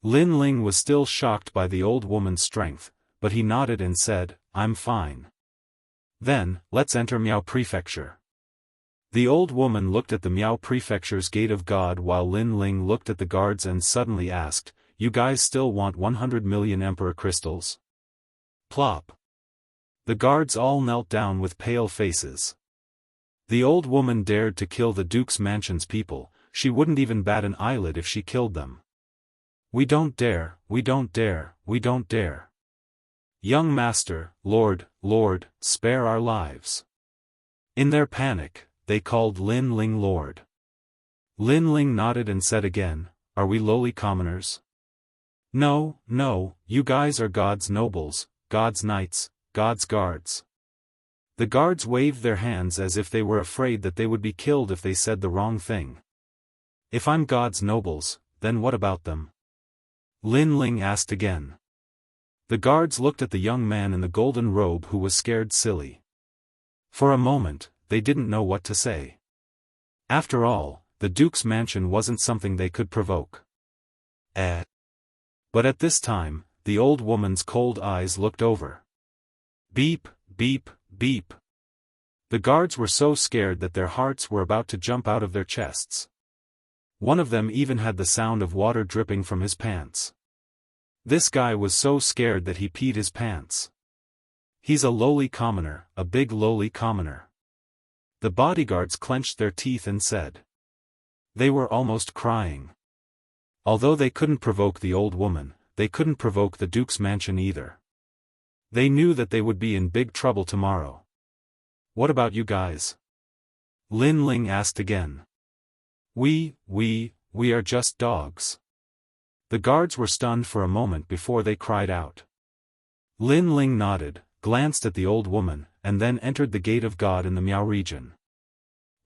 Lin Ling was still shocked by the old woman's strength, but he nodded and said, "I'm fine." Then, let's enter Miao Prefecture. The old woman looked at the Miao Prefecture's Gate of God while Lin Ling looked at the guards and suddenly asked, "You guys still want 100 million Emperor crystals?" Plop. The guards all knelt down with pale faces. The old woman dared to kill the Duke's mansion's people, she wouldn't even bat an eyelid if she killed them. We don't dare, we don't dare, we don't dare. Young master, Lord, spare our lives. In their panic, they called Lin Ling Lord. Lin Ling nodded and said again, "Are we lowly commoners?" No, you guys are God's nobles, God's knights, God's guards. The guards waved their hands as if they were afraid that they would be killed if they said the wrong thing. If I'm God's nobles, then what about them? Lin Ling asked again. The guards looked at the young man in the golden robe who was scared silly. For a moment, they didn't know what to say. After all, the Duke's mansion wasn't something they could provoke. But at this time, the old woman's cold eyes looked over. Beep, beep, beep. The guards were so scared that their hearts were about to jump out of their chests. One of them even had the sound of water dripping from his pants. This guy was so scared that he peed his pants. He's a lowly commoner, a big lowly commoner. The bodyguards clenched their teeth and said. They were almost crying. Although they couldn't provoke the old woman, they couldn't provoke the Duke's mansion either. They knew that they would be in big trouble tomorrow. What about you guys? Lin Ling asked again. We are just dogs. The guards were stunned for a moment before they cried out. Lin Ling nodded, glanced at the old woman, and then entered the Gate of God in the Miao region.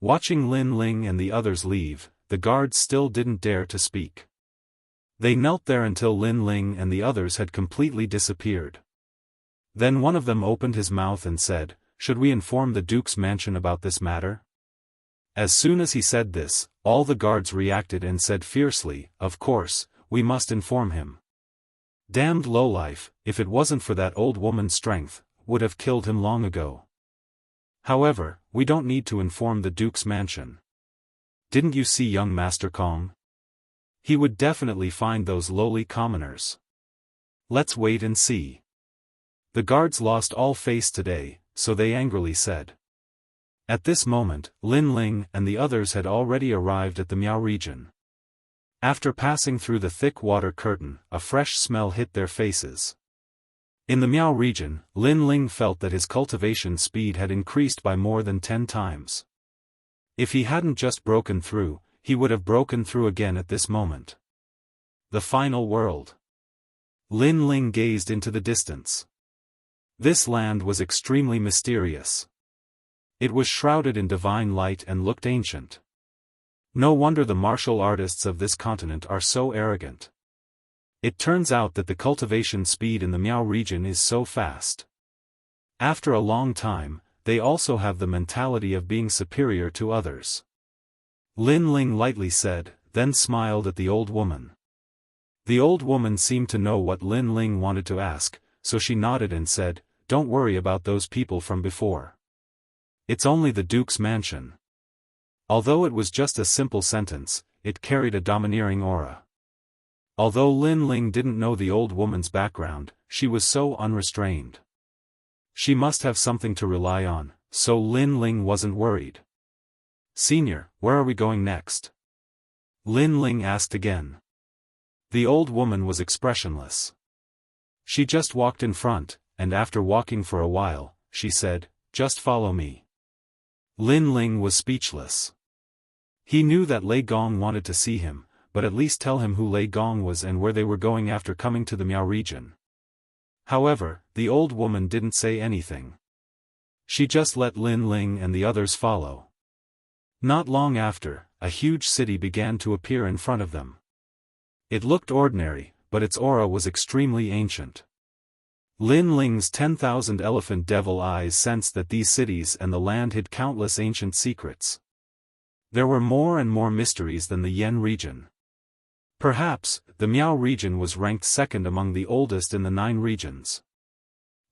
Watching Lin Ling and the others leave, the guards still didn't dare to speak. They knelt there until Lin Ling and the others had completely disappeared. Then one of them opened his mouth and said, "Should we inform the Duke's mansion about this matter?" As soon as he said this, all the guards reacted and said fiercely, "Of course, we must inform him. Damned lowlife, if it wasn't for that old woman's strength, would have killed him long ago. However, we don't need to inform the Duke's mansion. Didn't you see young Master Kong? He would definitely find those lowly commoners. Let's wait and see." The guards lost all face today, so they angrily said. At this moment, Lin Ling and the others had already arrived at the Miao region. After passing through the thick water curtain, a fresh smell hit their faces. In the Miao region, Lin Ling felt that his cultivation speed had increased by more than 10 times. If he hadn't just broken through, he would have broken through again at this moment. The final world. Lin Ling gazed into the distance. This land was extremely mysterious. It was shrouded in divine light and looked ancient. No wonder the martial artists of this continent are so arrogant. It turns out that the cultivation speed in the Miao region is so fast. After a long time, they also have the mentality of being superior to others. Lin Ling lightly said, then smiled at the old woman. The old woman seemed to know what Lin Ling wanted to ask, so she nodded and said, "Don't worry about those people from before. It's only the Duke's mansion." Although it was just a simple sentence, it carried a domineering aura. Although Lin Ling didn't know the old woman's background, she was so unrestrained. She must have something to rely on, so Lin Ling wasn't worried. "Senior, where are we going next?" Lin Ling asked again. The old woman was expressionless. She just walked in front, and after walking for a while, she said, "Just follow me." Lin Ling was speechless. He knew that Lei Gong wanted to see him, but at least tell him who Lei Gong was and where they were going after coming to the Miao region. However, the old woman didn't say anything. She just let Lin Ling and the others follow. Not long after, a huge city began to appear in front of them. It looked ordinary, but its aura was extremely ancient. Lin Ling's 10,000 elephant devil eyes sensed that these cities and the land hid countless ancient secrets. There were more and more mysteries than the Yen region. Perhaps, the Miao region was ranked second among the oldest in the 9 regions.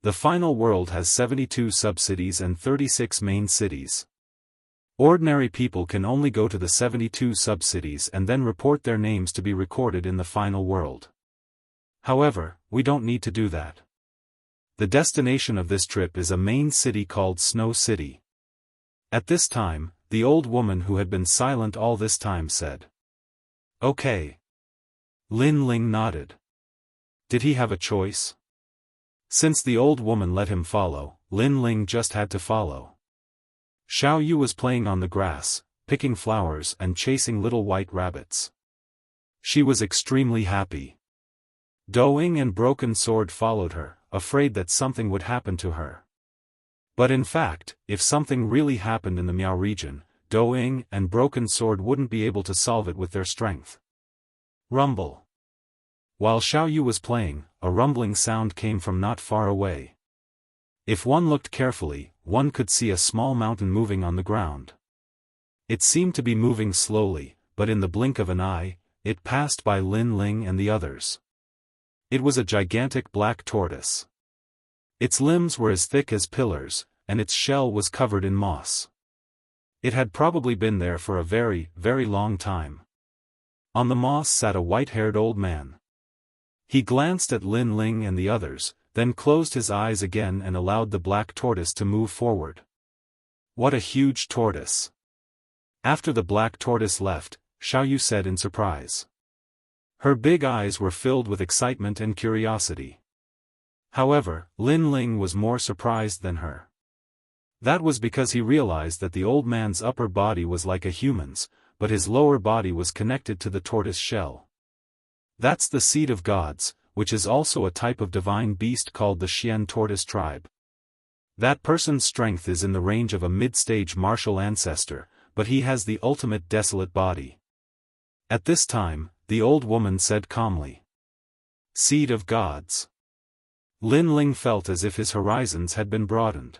The final world has 72 sub-cities and 36 main cities. Ordinary people can only go to the 72 sub-cities and then report their names to be recorded in the final world. However, we don't need to do that. The destination of this trip is a main city called Snow City. At this time, the old woman who had been silent all this time said, "Okay." Lin Ling nodded. Did he have a choice? Since the old woman let him follow, Lin Ling just had to follow. Xiao Yu was playing on the grass, picking flowers and chasing little white rabbits. She was extremely happy. Doing and Broken Sword followed her, afraid that something would happen to her. But in fact, if something really happened in the Miao region, Doing and Broken Sword wouldn't be able to solve it with their strength. Rumble. While Xiao Yu was playing, a rumbling sound came from not far away. If one looked carefully, one could see a small mountain moving on the ground. It seemed to be moving slowly, but in the blink of an eye, it passed by Lin Ling and the others. It was a gigantic black tortoise. Its limbs were as thick as pillars, and its shell was covered in moss. It had probably been there for a very, very long time. On the moss sat a white-haired old man. He glanced at Lin Ling and the others, then closed his eyes again and allowed the black tortoise to move forward. What a huge tortoise! After the black tortoise left, Xiao Yu said in surprise. Her big eyes were filled with excitement and curiosity. However, Lin Ling was more surprised than her. That was because he realized that the old man's upper body was like a human's, but his lower body was connected to the tortoise shell. That's the seed of gods, which is also a type of divine beast called the Xian tortoise tribe. That person's strength is in the range of a mid-stage martial ancestor, but he has the ultimate desolate body. At this time, the old woman said calmly, "Seed of gods." Lin Ling felt as if his horizons had been broadened.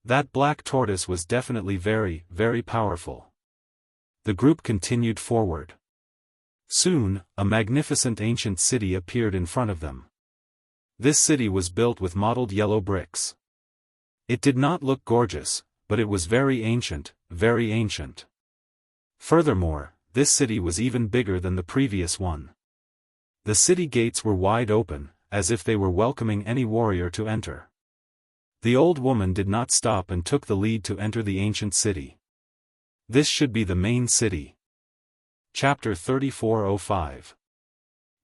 That black tortoise was definitely very, very powerful. The group continued forward. Soon, a magnificent ancient city appeared in front of them. This city was built with mottled yellow bricks. It did not look gorgeous, but it was very ancient, very ancient. Furthermore, this city was even bigger than the previous one. The city gates were wide open, as if they were welcoming any warrior to enter. The old woman did not stop and took the lead to enter the ancient city. This should be the main city. Chapter 3405.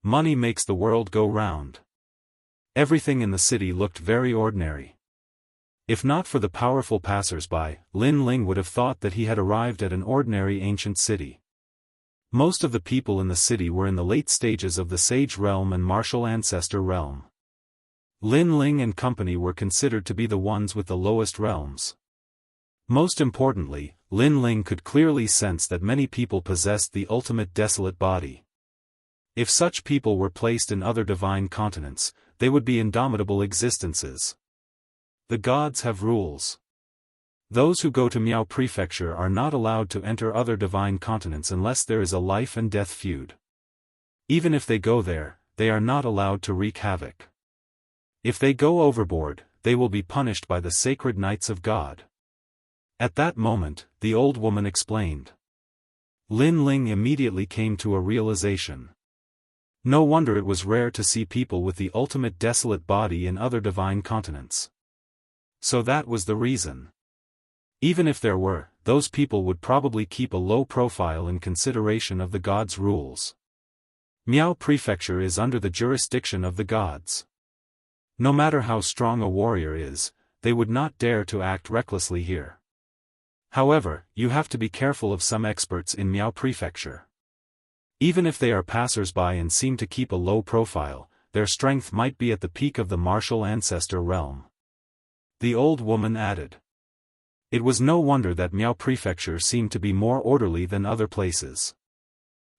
Money makes the world go round. Everything in the city looked very ordinary. If not for the powerful passers-by, Lin Ling would have thought that he had arrived at an ordinary ancient city. Most of the people in the city were in the late stages of the Sage Realm and Martial Ancestor Realm. Lin Ling and company were considered to be the ones with the lowest realms. Most importantly, Lin Ling could clearly sense that many people possessed the ultimate desolate body. If such people were placed in other divine continents, they would be indomitable existences. The gods have rules. Those who go to Miao Prefecture are not allowed to enter other divine continents unless there is a life and death feud. Even if they go there, they are not allowed to wreak havoc. If they go overboard, they will be punished by the sacred Knights of God. At that moment, the old woman explained. Lin Ling immediately came to a realization. No wonder it was rare to see people with the ultimate desolate body in other divine continents. So that was the reason. Even if there were, those people would probably keep a low profile in consideration of the gods' rules. Miao Prefecture is under the jurisdiction of the gods. No matter how strong a warrior is, they would not dare to act recklessly here. However, you have to be careful of some experts in Miao Prefecture. Even if they are passers-by and seem to keep a low profile, their strength might be at the peak of the Martial Ancestor Realm. The old woman added. It was no wonder that Miao Prefecture seemed to be more orderly than other places.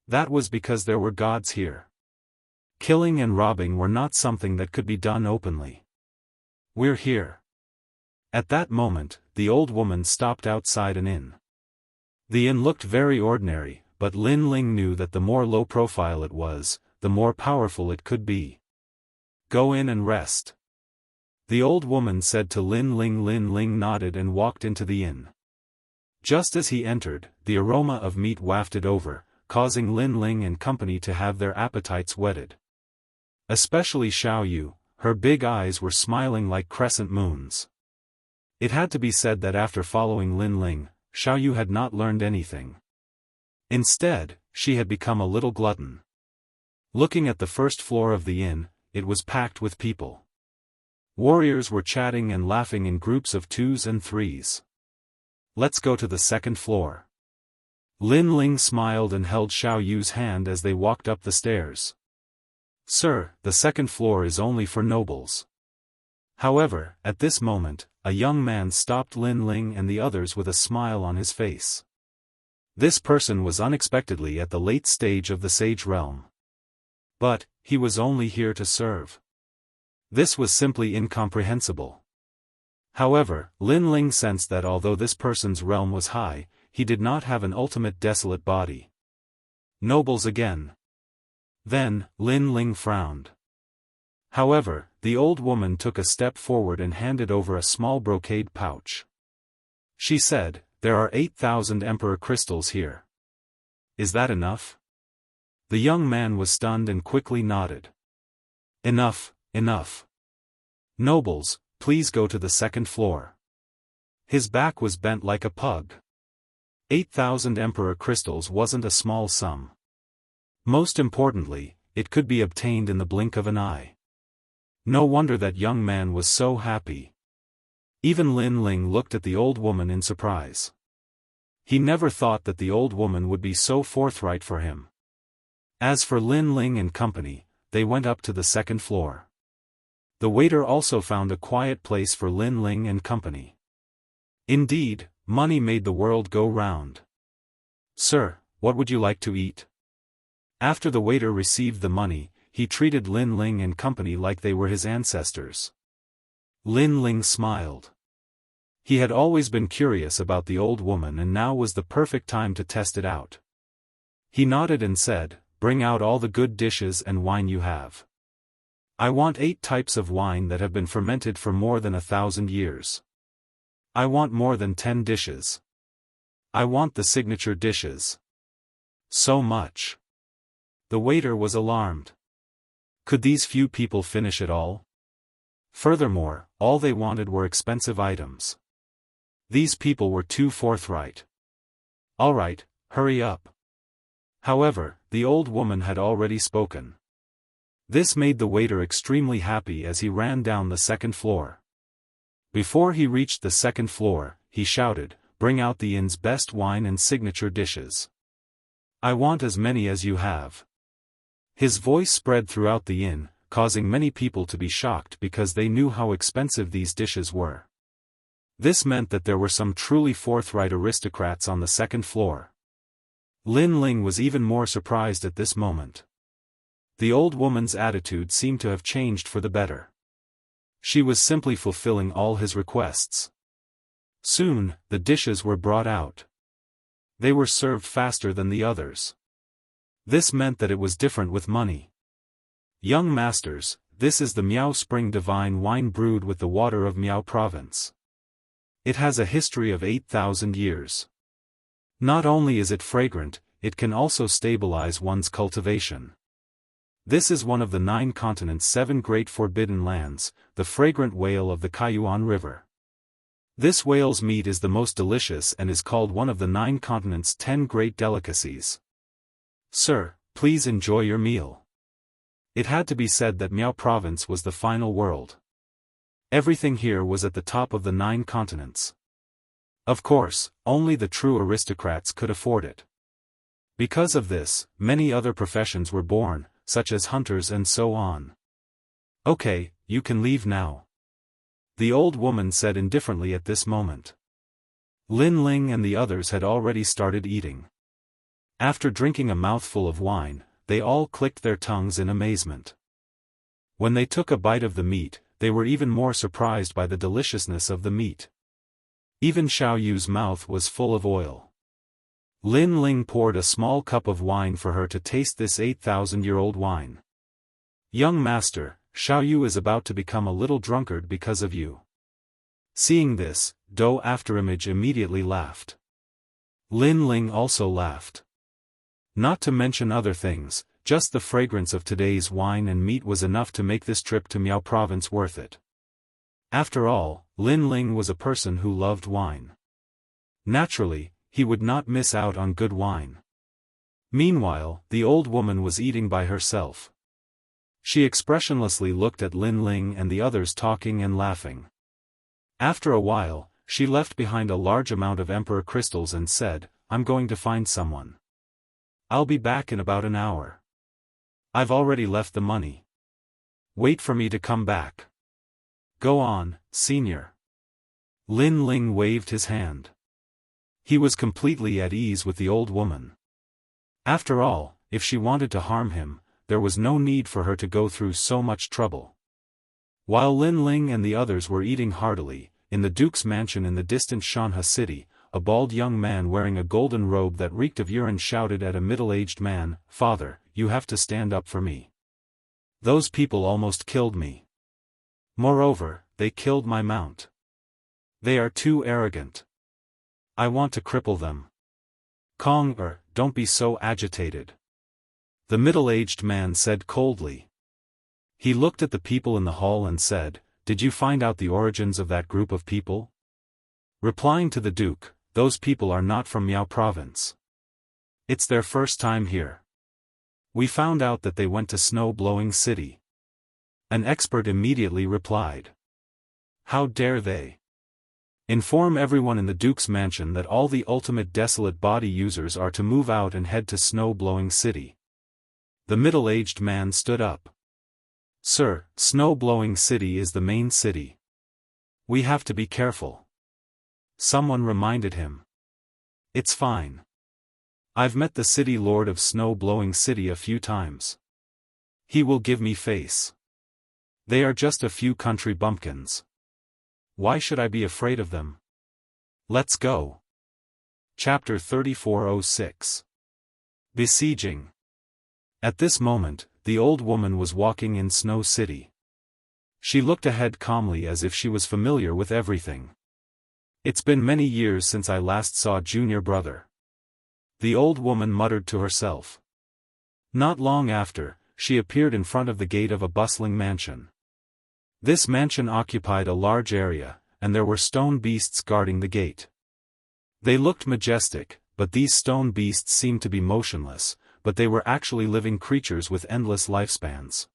That was because there were gods here. Killing and robbing were not something that could be done openly. We're here. At that moment, the old woman stopped outside an inn. The inn looked very ordinary, but Lin Ling knew that the more low profile it was, the more powerful it could be. Go in and rest. The old woman said to Lin Ling. Lin Ling nodded and walked into the inn. Just as he entered, the aroma of meat wafted over, causing Lin Ling and company to have their appetites whetted. Especially Xiao Yu, her big eyes were smiling like crescent moons. It had to be said that after following Lin Ling, Xiao Yu had not learned anything. Instead, she had become a little glutton. Looking at the first floor of the inn, it was packed with people. Warriors were chatting and laughing in groups of 2s and 3s. Let's go to the second floor. Lin Ling smiled and held Xiao Yu's hand as they walked up the stairs. Sir, the second floor is only for nobles. However, at this moment, a young man stopped Lin Ling and the others with a smile on his face. This person was unexpectedly at the late stage of the Sage Realm. But, he was only here to serve. This was simply incomprehensible. However, Lin Ling sensed that although this person's realm was high, he did not have an ultimate desolate body. Nobles again. Then, Lin Ling frowned. However, the old woman took a step forward and handed over a small brocade pouch. She said, "There are 8,000 Emperor crystals here. Is that enough?" The young man was stunned and quickly nodded. Enough. Enough. Nobles, please go to the second floor. His back was bent like a pug. 8,000 Emperor crystals wasn't a small sum. Most importantly, it could be obtained in the blink of an eye. No wonder that young man was so happy. Even Lin Ling looked at the old woman in surprise. He never thought that the old woman would be so forthright for him. As for Lin Ling and company, they went up to the second floor. The waiter also found a quiet place for Lin Ling and company. Indeed, money made the world go round. Sir, what would you like to eat? After the waiter received the money, he treated Lin Ling and company like they were his ancestors. Lin Ling smiled. He had always been curious about the old woman and now was the perfect time to test it out. He nodded and said, "Bring out all the good dishes and wine you have. I want 8 types of wine that have been fermented for more than 1,000 years. I want more than 10 dishes. I want the signature dishes. So much." The waiter was alarmed. Could these few people finish it all? Furthermore, all they wanted were expensive items. These people were too forthright. All right, hurry up. However, the old woman had already spoken. This made the waiter extremely happy as he ran down the second floor. Before he reached the second floor, he shouted, "Bring out the inn's best wine and signature dishes." I want as many as you have. His voice spread throughout the inn, causing many people to be shocked because they knew how expensive these dishes were. This meant that there were some truly forthright aristocrats on the second floor. Lin Ling was even more surprised at this moment. The old woman's attitude seemed to have changed for the better. She was simply fulfilling all his requests. Soon, the dishes were brought out. They were served faster than the others. This meant that it was different with money. Young masters, this is the Miao Spring Divine Wine brewed with the water of Miao Province. It has a history of 8,000 years. Not only is it fragrant, it can also stabilize one's cultivation. This is one of the 9 continents' 7 great forbidden lands, the fragrant whale of the Kaiyuan River. This whale's meat is the most delicious and is called one of the 9 continents' 10 great delicacies. Sir, please enjoy your meal. It had to be said that Miao Province was the final world. Everything here was at the top of the 9 continents. Of course, only the true aristocrats could afford it. Because of this, many other professions were born, such as hunters and so on. Okay, you can leave now. The old woman said indifferently at this moment. Lin Ling and the others had already started eating. After drinking a mouthful of wine, they all clicked their tongues in amazement. When they took a bite of the meat, they were even more surprised by the deliciousness of the meat. Even Xiao Yu's mouth was full of oil. Lin Ling poured a small cup of wine for her to taste this 8,000-year-old wine. Young master, Xiao Yu is about to become a little drunkard because of you. Seeing this, Do Afterimage immediately laughed. Lin Ling also laughed. Not to mention other things, just the fragrance of today's wine and meat was enough to make this trip to Miao Province worth it. After all, Lin Ling was a person who loved wine. Naturally, he would not miss out on good wine. Meanwhile, the old woman was eating by herself. She expressionlessly looked at Lin Ling and the others talking and laughing. After a while, she left behind a large amount of emperor crystals and said, "I'm going to find someone. I'll be back in about an hour. I've already left the money. Wait for me to come back." "Go on, senior." Lin Ling waved his hand. He was completely at ease with the old woman. After all, if she wanted to harm him, there was no need for her to go through so much trouble. While Lin Ling and the others were eating heartily, in the Duke's mansion in the distant Shanha city, a bald young man wearing a golden robe that reeked of urine shouted at a middle-aged man, "Father, you have to stand up for me. Those people almost killed me. Moreover, they killed my mount. They are too arrogant. I want to cripple them." "Kong, don't be so agitated," the middle-aged man said coldly. He looked at the people in the hall and said, "Did you find out the origins of that group of people?" Replying to the Duke, "Those people are not from Miao Province. It's their first time here. We found out that they went to Snow-Blowing City." An expert immediately replied. "How dare they? Inform everyone in the Duke's mansion that all the ultimate desolate body users are to move out and head to Snow-Blowing City." The middle-aged man stood up. "Sir, Snow-Blowing City is the main city. We have to be careful." Someone reminded him. "It's fine. I've met the city lord of Snow-Blowing City a few times. He will give me face. They are just a few country bumpkins. Why should I be afraid of them? Let's go." Chapter 3406. Besieging. At this moment, the old woman was walking in Snow City. She looked ahead calmly as if she was familiar with everything. "It's been many years since I last saw junior brother," the old woman muttered to herself. Not long after, she appeared in front of the gate of a bustling mansion. This mansion occupied a large area, and there were stone beasts guarding the gate. They looked majestic, but these stone beasts seemed to be motionless, but they were actually living creatures with endless lifespans.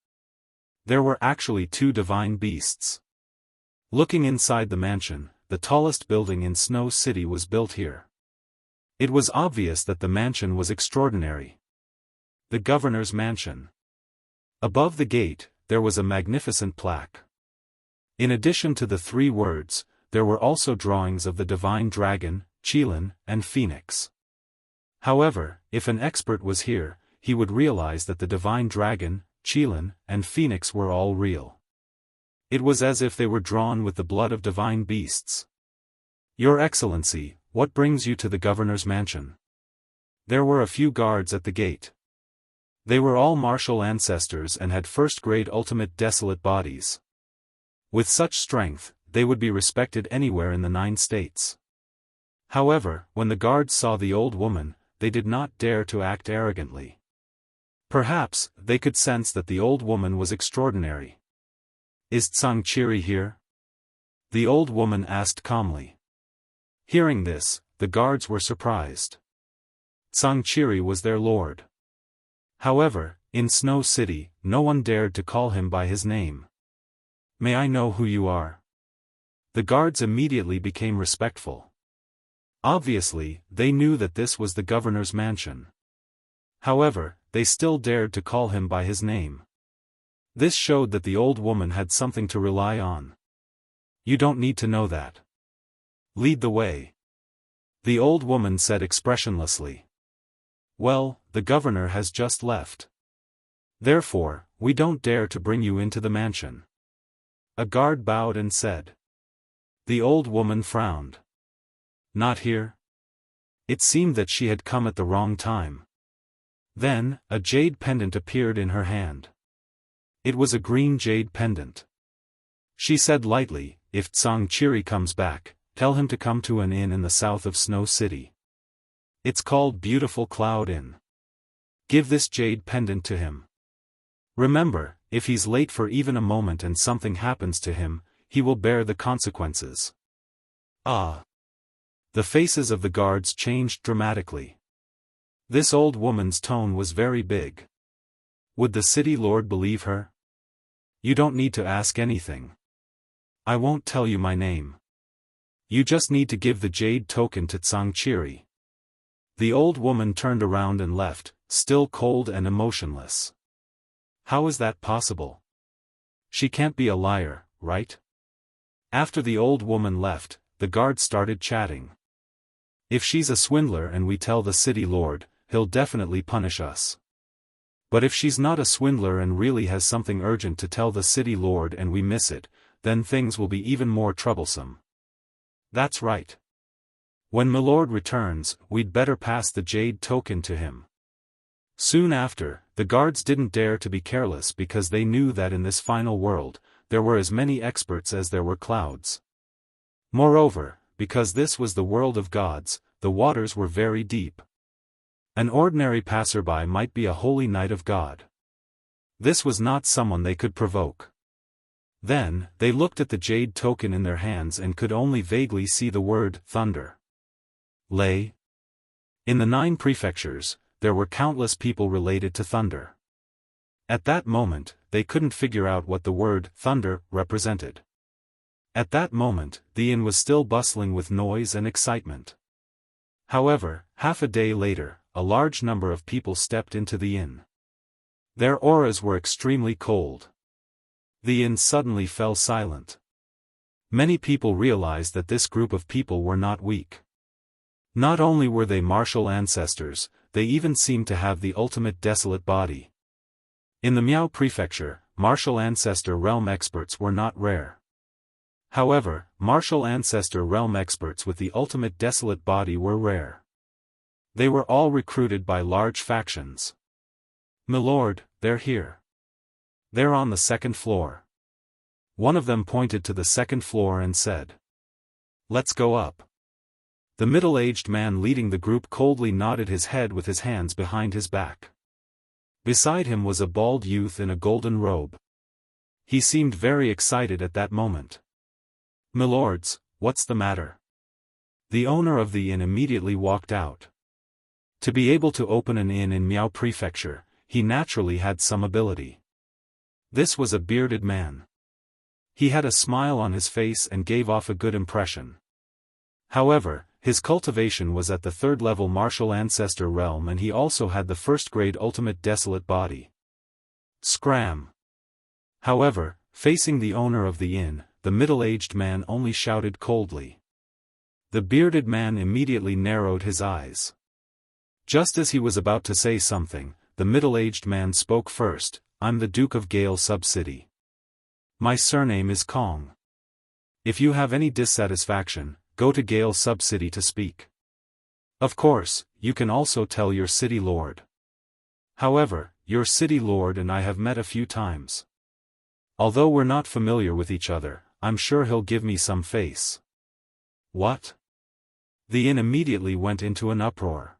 There were actually 2 divine beasts. Looking inside the mansion, the tallest building in Snow City was built here. It was obvious that the mansion was extraordinary. The governor's mansion. Above the gate, there was a magnificent plaque. In addition to the 3 words, there were also drawings of the divine dragon, Qilin, and Phoenix. However, if an expert was here, he would realize that the divine dragon, Qilin, and Phoenix were all real. It was as if they were drawn with the blood of divine beasts. Your Excellency, what brings you to the governor's mansion? There were a few guards at the gate. They were all martial ancestors and had first-grade ultimate desolate bodies. With such strength, they would be respected anywhere in the 9 states. However, when the guards saw the old woman, they did not dare to act arrogantly. Perhaps, they could sense that the old woman was extraordinary. Is Xianxia here? The old woman asked calmly. Hearing this, the guards were surprised. Xianxia was their lord. However, in Snow City, no one dared to call him by his name. May I know who you are? The guards immediately became respectful. Obviously, they knew that this was the governor's mansion. However, they still dared to call him by his name. This showed that the old woman had something to rely on. You don't need to know that. Lead the way. The old woman said expressionlessly. Well, the governor has just left. Therefore, we don't dare to bring you into the mansion. A guard bowed and said. The old woman frowned. Not here? It seemed that she had come at the wrong time. Then, a jade pendant appeared in her hand. It was a green jade pendant. She said lightly, if Xianxia comes back, tell him to come to an inn in the south of Snow City. It's called Beautiful Cloud Inn. Give this jade pendant to him. Remember, if he's late for even a moment and something happens to him, he will bear the consequences. Ah! The faces of the guards changed dramatically. This old woman's tone was very big. Would the city lord believe her? You don't need to ask anything. I won't tell you my name. You just need to give the jade token to Xianxia. The old woman turned around and left, still cold and emotionless. How is that possible? She can't be a liar, right? After the old woman left, the guards started chatting. If she's a swindler and we tell the city lord, he'll definitely punish us. But if she's not a swindler and really has something urgent to tell the city lord and we miss it, then things will be even more troublesome. That's right. When Milord returns, we'd better pass the jade token to him. Soon after, the guards didn't dare to be careless because they knew that in this final world, there were as many experts as there were clouds. Moreover, because this was the world of gods, the waters were very deep. An ordinary passerby might be a holy knight of God. This was not someone they could provoke. Then, they looked at the jade token in their hands and could only vaguely see the word, thunder. Lei. In the 9 prefectures, there were countless people related to thunder. At that moment, they couldn't figure out what the word, thunder, represented. At that moment, the inn was still bustling with noise and excitement. However, half a day later, a large number of people stepped into the inn. Their auras were extremely cold. The inn suddenly fell silent. Many people realized that this group of people were not weak. Not only were they martial ancestors, they even seemed to have the ultimate desolate body. In the Miao prefecture, martial ancestor realm experts were not rare. However, martial ancestor realm experts with the ultimate desolate body were rare. They were all recruited by large factions. Milord, they're here. They're on the 2nd floor. One of them pointed to the 2nd floor and said. Let's go up. The middle-aged man leading the group coldly nodded his head with his hands behind his back. Beside him was a bald youth in a golden robe. He seemed very excited at that moment. Milords, what's the matter? The owner of the inn immediately walked out. To be able to open an inn in Miao Prefecture, he naturally had some ability. This was a bearded man. He had a smile on his face and gave off a good impression. However, His cultivation was at the third-level martial ancestor realm, and he also had the first-grade ultimate desolate body. Scram! However, facing the owner of the inn, the middle-aged man only shouted coldly. The bearded man immediately narrowed his eyes. Just as he was about to say something, the middle-aged man spoke first. I'm the Duke of Gale Sub-City. My surname is Kong. If you have any dissatisfaction, go to Gale Sub-City to speak. Of course, you can also tell your city lord. However, your city lord and I have met a few times. Although we're not familiar with each other, I'm sure he'll give me some face. What? The inn immediately went into an uproar.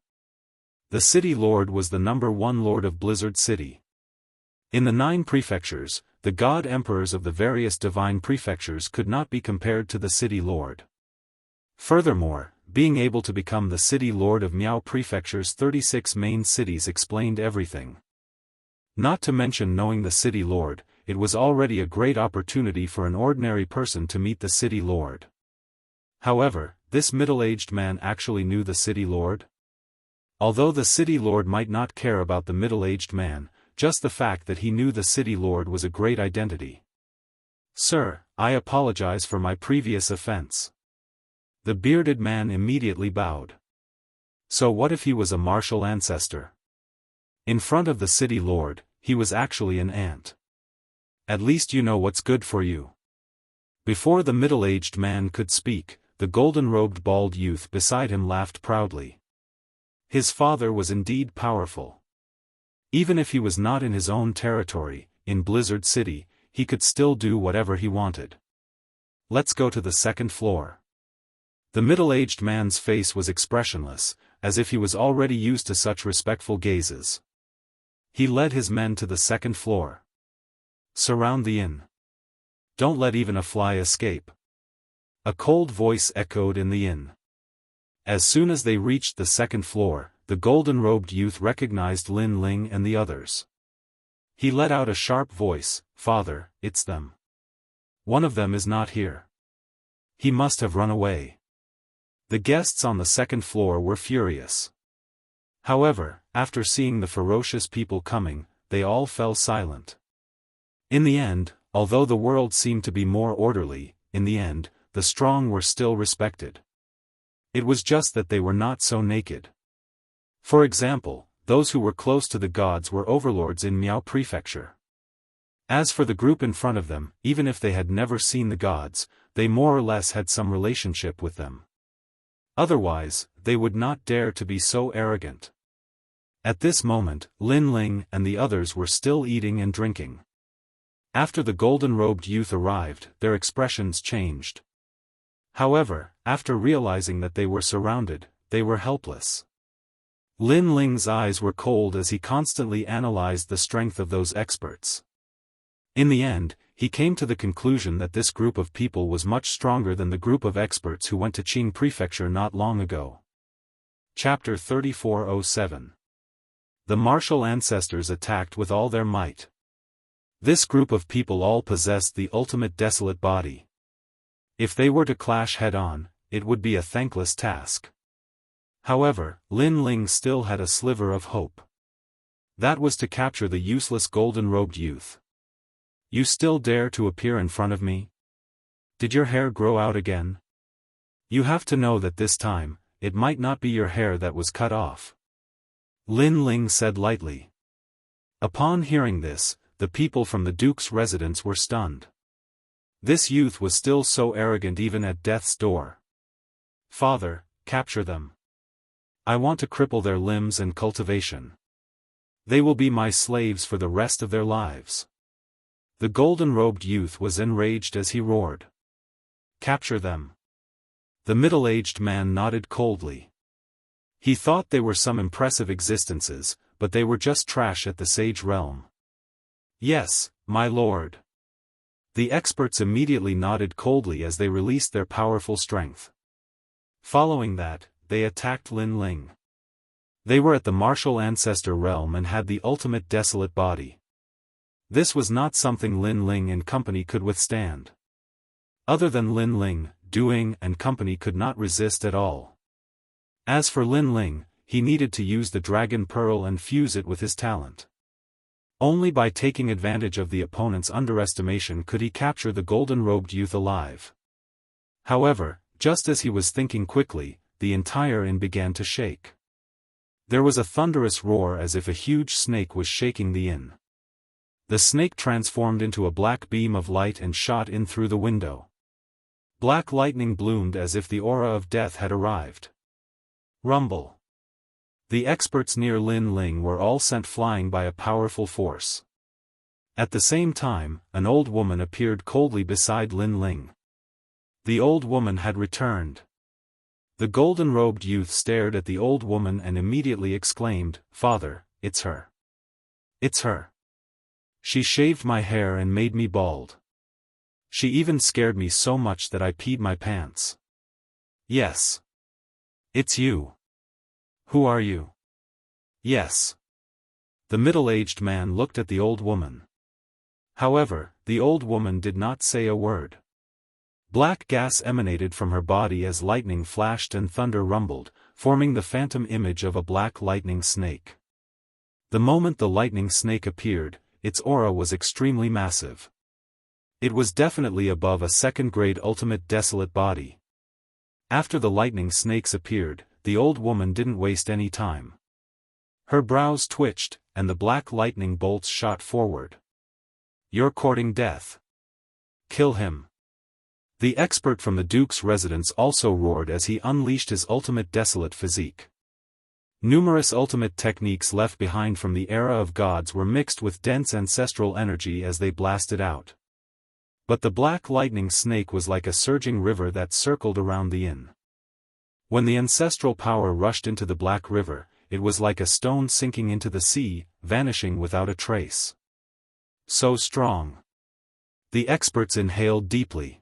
The city lord was the #1 lord of Blizzard City. In the 9 prefectures, the god emperors of the various divine prefectures could not be compared to the city lord. Furthermore, being able to become the city lord of Miao Prefecture's 36 main cities explained everything. Not to mention knowing the city lord, it was already a great opportunity for an ordinary person to meet the city lord. However, this middle-aged man actually knew the city lord? Although the city lord might not care about the middle-aged man, just the fact that he knew the city lord was a great identity. Sir, I apologize for my previous offense. The bearded man immediately bowed. So what if he was a martial ancestor? In front of the city lord, he was actually an ant. At least you know what's good for you. Before the middle-aged man could speak, the golden-robed bald youth beside him laughed proudly. His father was indeed powerful. Even if he was not in his own territory, in Blizzard City, he could still do whatever he wanted. Let's go to the second floor. The middle-aged man's face was expressionless, as if he was already used to such respectful gazes. He led his men to the second floor. Surround the inn. Don't let even a fly escape. A cold voice echoed in the inn. As soon as they reached the second floor, the golden-robed youth recognized Lin Ling and the others. He let out a sharp voice, "Father, it's them. One of them is not here. He must have run away." The guests on the second floor were furious. However, after seeing the ferocious people coming, they all fell silent. In the end, although the world seemed to be more orderly, in the end, the strong were still respected. It was just that they were not so naked. For example, those who were close to the gods were overlords in Miao Prefecture. As for the group in front of them, even if they had never seen the gods, they more or less had some relationship with them. Otherwise, they would not dare to be so arrogant. At this moment, Lin Ling and the others were still eating and drinking. After the golden-robed youth arrived, their expressions changed. However, after realizing that they were surrounded, they were helpless. Lin Ling's eyes were cold as he constantly analyzed the strength of those experts. In the end, he came to the conclusion that this group of people was much stronger than the group of experts who went to Qing Prefecture not long ago. Chapter 3407. The martial ancestors attacked with all their might. This group of people all possessed the ultimate desolate body. If they were to clash head-on, it would be a thankless task. However, Lin Ling still had a sliver of hope. That was to capture the useless golden-robed youth. You still dare to appear in front of me? Did your hair grow out again? You have to know that this time, it might not be your hair that was cut off. Lin Ling said lightly. Upon hearing this, the people from the Duke's residence were stunned. This youth was still so arrogant even at death's door. Father, capture them. I want to cripple their limbs and cultivation. They will be my slaves for the rest of their lives. The golden-robed youth was enraged as he roared. Capture them. The middle-aged man nodded coldly. He thought they were some impressive existences, but they were just trash at the sage realm. Yes, my lord. The experts immediately nodded coldly as they released their powerful strength. Following that, they attacked Lin Ling. They were at the martial ancestor realm and had the ultimate desolate body. This was not something Lin Ling and company could withstand. Other than Lin Ling, Duing and company could not resist at all. As for Lin Ling, he needed to use the dragon pearl and fuse it with his talent. Only by taking advantage of the opponent's underestimation could he capture the golden-robed youth alive. However, just as he was thinking quickly, the entire inn began to shake. There was a thunderous roar as if a huge snake was shaking the inn. The snake transformed into a black beam of light and shot in through the window. Black lightning bloomed as if the aura of death had arrived. Rumble. The experts near Lin Ling were all sent flying by a powerful force. At the same time, an old woman appeared coldly beside Lin Ling. The old woman had returned. The golden-robed youth stared at the old woman and immediately exclaimed, "Father, it's her. It's her. She shaved my hair and made me bald. She even scared me so much that I peed my pants. Yes. It's you. Who are you?" "Yes." The middle-aged man looked at the old woman. However, the old woman did not say a word. Black gas emanated from her body as lightning flashed and thunder rumbled, forming the phantom image of a black lightning snake. The moment the lightning snake appeared, its aura was extremely massive. It was definitely above a second-grade ultimate desolate body. After the lightning snakes appeared, the old woman didn't waste any time. Her brows twitched, and the black lightning bolts shot forward. "You're courting death. Kill him." The expert from the Duke's residence also roared as he unleashed his ultimate desolate physique. Numerous ultimate techniques left behind from the era of gods were mixed with dense ancestral energy as they blasted out. But the black lightning snake was like a surging river that circled around the inn. When the ancestral power rushed into the black river, it was like a stone sinking into the sea, vanishing without a trace. So strong. The experts inhaled deeply.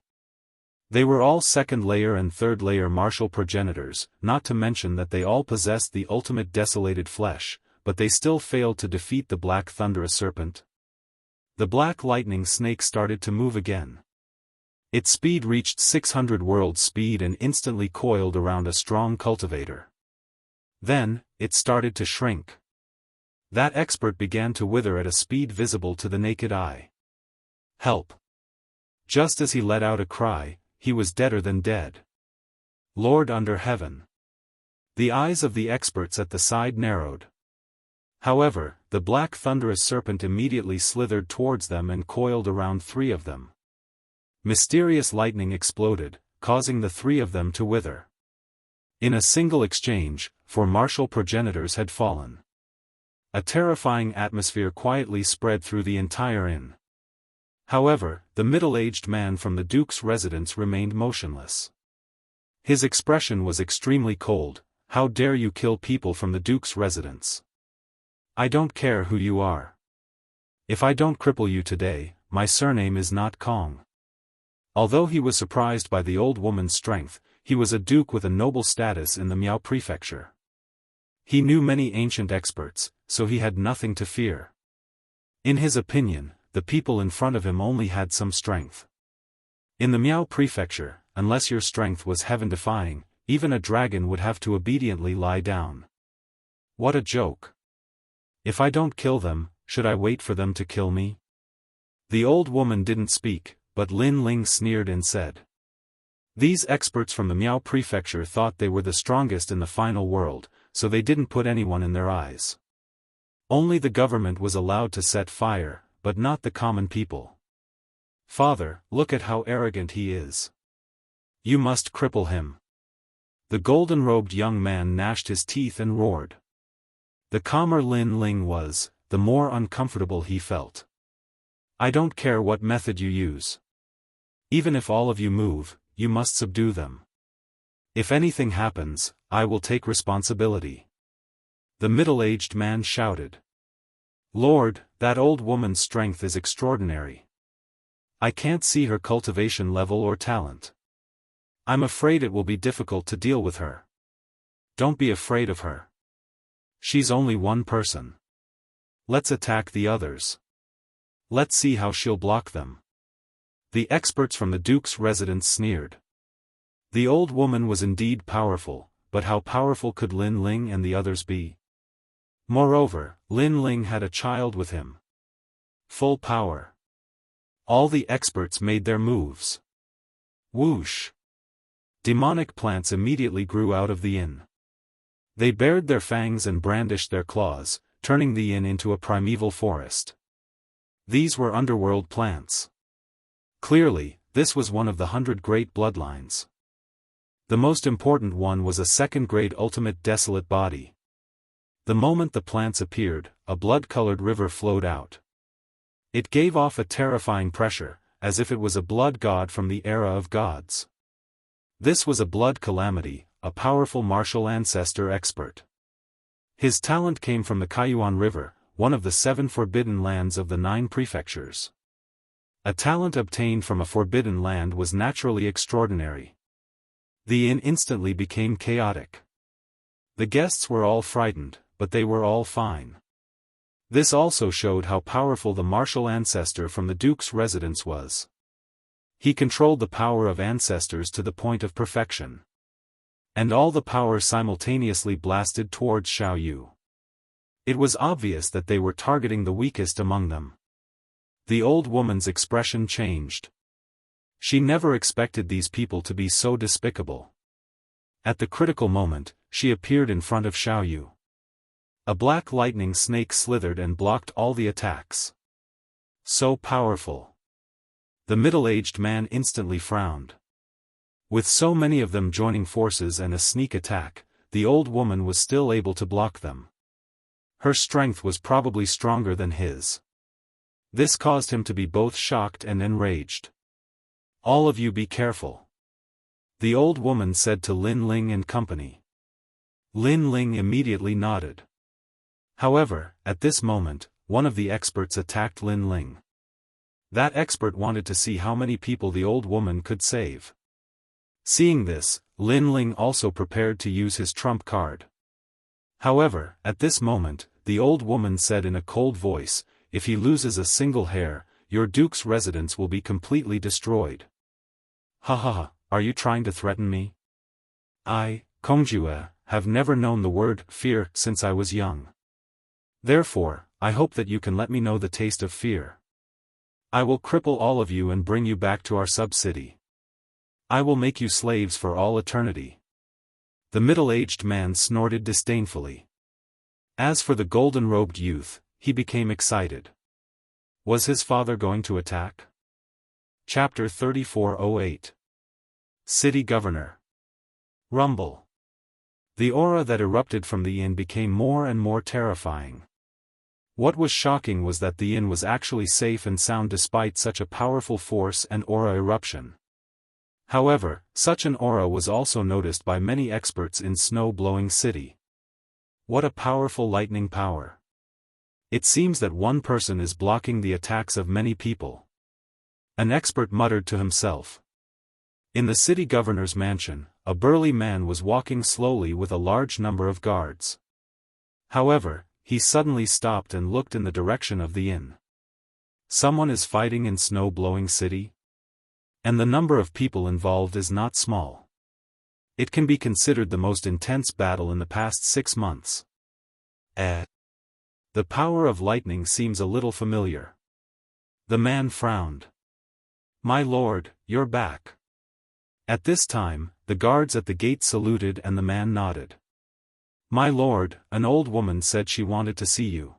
They were all second-layer and third-layer martial progenitors, not to mention that they all possessed the ultimate desolated flesh, but they still failed to defeat the black thunderous serpent. The black lightning snake started to move again. Its speed reached 600 world speed and instantly coiled around a strong cultivator. Then, it started to shrink. That expert began to wither at a speed visible to the naked eye. Help! Just as he let out a cry, he was deader than dead. Lord under heaven! The eyes of the experts at the side narrowed. However, the black thunderous serpent immediately slithered towards them and coiled around 3 of them. Mysterious lightning exploded, causing the 3 of them to wither. In a single exchange, 4 martial progenitors had fallen. A terrifying atmosphere quietly spread through the entire inn. However, the middle-aged man from the Duke's residence remained motionless. His expression was extremely cold. "How dare you kill people from the Duke's residence? I don't care who you are. If I don't cripple you today, my surname is not Kong." Although he was surprised by the old woman's strength, he was a duke with a noble status in the Miao prefecture. He knew many ancient experts, so he had nothing to fear. In his opinion, the people in front of him only had some strength. In the Miao prefecture, unless your strength was heaven-defying, even a dragon would have to obediently lie down. What a joke. If I don't kill them, should I wait for them to kill me? The old woman didn't speak, but Lin Ling sneered and said. These experts from the Miao prefecture thought they were the strongest in the final world, so they didn't put anyone in their eyes. Only the government was allowed to set fire, but not the common people. "Father, look at how arrogant he is. You must cripple him." The golden-robed young man gnashed his teeth and roared. The calmer Lin Ling was, the more uncomfortable he felt. "I don't care what method you use. Even if all of you move, you must subdue them. If anything happens, I will take responsibility." The middle-aged man shouted. "Lord, that old woman's strength is extraordinary. I can't see her cultivation level or talent. I'm afraid it will be difficult to deal with her." "Don't be afraid of her. She's only one person. Let's attack the others. Let's see how she'll block them." The experts from the Duke's residence sneered. The old woman was indeed powerful, but how powerful could Lin Ling and the others be? Moreover, Lin Ling had a child with him. Full power. All the experts made their moves. Whoosh! Demonic plants immediately grew out of the inn. They bared their fangs and brandished their claws, turning the inn into a primeval forest. These were underworld plants. Clearly, this was one of the 100 great bloodlines. The most important one was a second-grade ultimate desolate body. The moment the plants appeared, a blood-colored river flowed out. It gave off a terrifying pressure, as if it was a blood god from the era of gods. This was a blood calamity, a powerful martial ancestor expert. His talent came from the Kaiyuan River, one of the 7 forbidden lands of the 9 prefectures. A talent obtained from a forbidden land was naturally extraordinary. The inn instantly became chaotic. The guests were all frightened, but they were all fine. This also showed how powerful the martial ancestor from the Duke's residence was. He controlled the power of ancestors to the point of perfection. And all the power simultaneously blasted towards Xiaoyu. It was obvious that they were targeting the weakest among them. The old woman's expression changed. She never expected these people to be so despicable. At the critical moment, she appeared in front of Xiaoyu. A black lightning snake slithered and blocked all the attacks. So powerful. The middle-aged man instantly frowned. With so many of them joining forces and a sneak attack, the old woman was still able to block them. Her strength was probably stronger than his. This caused him to be both shocked and enraged. All of you be careful. The old woman said to Lin Ling and company. Lin Ling immediately nodded. However, at this moment, one of the experts attacked Lin Ling. That expert wanted to see how many people the old woman could save. Seeing this, Lin Ling also prepared to use his trump card. However, at this moment, the old woman said in a cold voice, "If he loses a single hair, your duke's residence will be completely destroyed." Ha ha ha, are you trying to threaten me? I, Kongjue, have never known the word fear since I was young. Therefore, I hope that you can let me know the taste of fear. I will cripple all of you and bring you back to our sub-city. I will make you slaves for all eternity. The middle-aged man snorted disdainfully. As for the golden-robed youth, he became excited. Was his father going to attack? Chapter 3408. City Governor. Rumble. The aura that erupted from the inn became more and more terrifying. What was shocking was that the inn was actually safe and sound despite such a powerful force and aura eruption. However, such an aura was also noticed by many experts in Snow-Blowing City. What a powerful lightning power. It seems that one person is blocking the attacks of many people. An expert muttered to himself. In the city governor's mansion, a burly man was walking slowly with a large number of guards. However, he suddenly stopped and looked in the direction of the inn. Someone is fighting in Snow-Blowing City? And the number of people involved is not small. It can be considered the most intense battle in the past 6 months. The power of lightning seems a little familiar. The man frowned. My lord, you're back. At this time, the guards at the gate saluted and the man nodded. My lord, an old woman said she wanted to see you.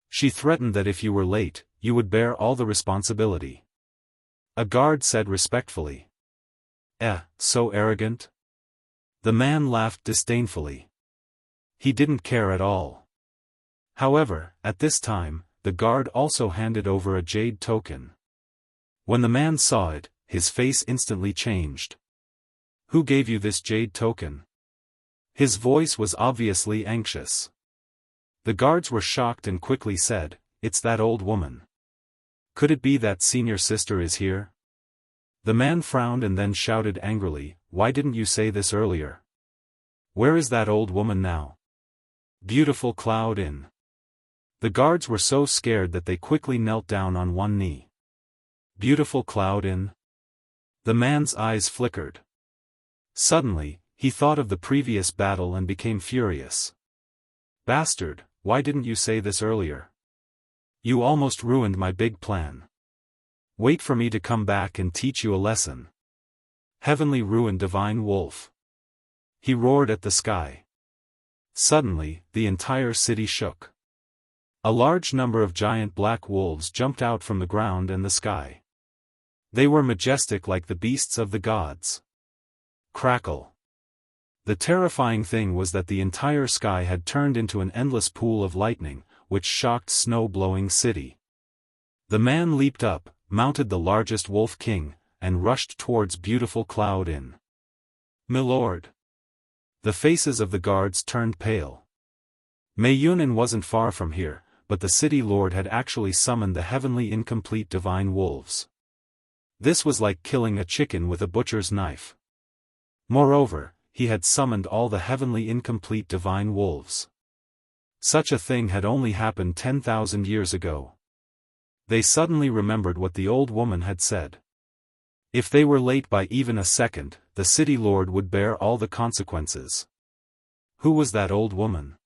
She threatened that if you were late, you would bear all the responsibility. A guard said respectfully. So arrogant? The man laughed disdainfully. He didn't care at all. However, at this time, the guard also handed over a jade token. When the man saw it, his face instantly changed. Who gave you this jade token? His voice was obviously anxious. The guards were shocked and quickly said, It's that old woman. Could it be that senior sister is here? The man frowned and then shouted angrily, Why didn't you say this earlier? Where is that old woman now? Beautiful Cloud Inn. The guards were so scared that they quickly knelt down on one knee. Beautiful Cloud Inn? The man's eyes flickered. Suddenly, He thought of the previous battle and became furious. Bastard, why didn't you say this earlier? You almost ruined my big plan. Wait for me to come back and teach you a lesson. Heavenly ruin divine wolf. He roared at the sky. Suddenly, the entire city shook. A large number of giant black wolves jumped out from the ground and the sky. They were majestic like the beasts of the gods. Crackle. The terrifying thing was that the entire sky had turned into an endless pool of lightning, which shocked snow-blowing city. The man leaped up, mounted the largest wolf king, and rushed towards beautiful Cloud Inn. "Milord." The faces of the guards turned pale. Mei Yunin wasn't far from here, but the city lord had actually summoned the heavenly incomplete divine wolves. This was like killing a chicken with a butcher's knife. Moreover, he had summoned all the heavenly incomplete divine wolves. Such a thing had only happened 10,000 years ago. They suddenly remembered what the old woman had said. If they were late by even a second, the city lord would bear all the consequences. Who was that old woman?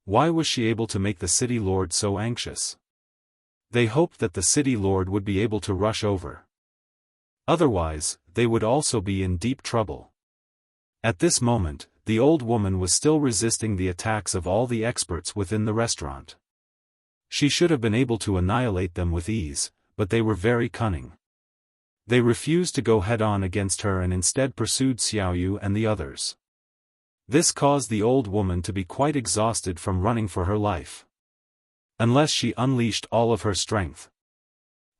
Why was she able to make the city lord so anxious? They hoped that the city lord would be able to rush over. Otherwise, they would also be in deep trouble. At this moment, the old woman was still resisting the attacks of all the experts within the restaurant. She should have been able to annihilate them with ease, but they were very cunning. They refused to go head-on against her and instead pursued Xiaoyu and the others. This caused the old woman to be quite exhausted from running for her life. Unless she unleashed all of her strength.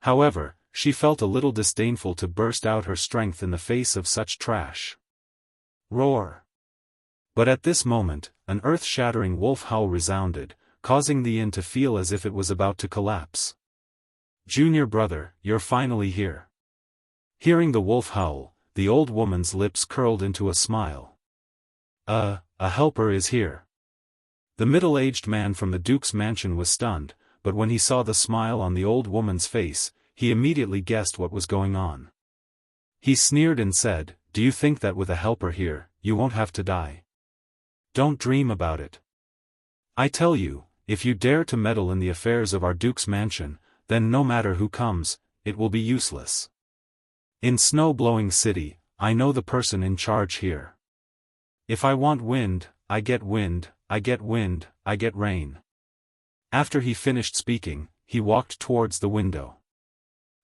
However, she felt a little disdainful to burst out her strength in the face of such trash. Roar! But at this moment, an earth-shattering wolf howl resounded, causing the inn to feel as if it was about to collapse. "Junior brother, you're finally here." Hearing the wolf howl, the old woman's lips curled into a smile. A helper is here." The middle-aged man from the Duke's mansion was stunned, but when he saw the smile on the old woman's face, he immediately guessed what was going on. He sneered and said, "Do you think that with a helper here, you won't have to die? Don't dream about it. I tell you, if you dare to meddle in the affairs of our Duke's mansion, then no matter who comes, it will be useless. In Snow-Blowing City, I know the person in charge here. If I want wind, I get wind, I get wind, I get rain." After he finished speaking, he walked towards the window.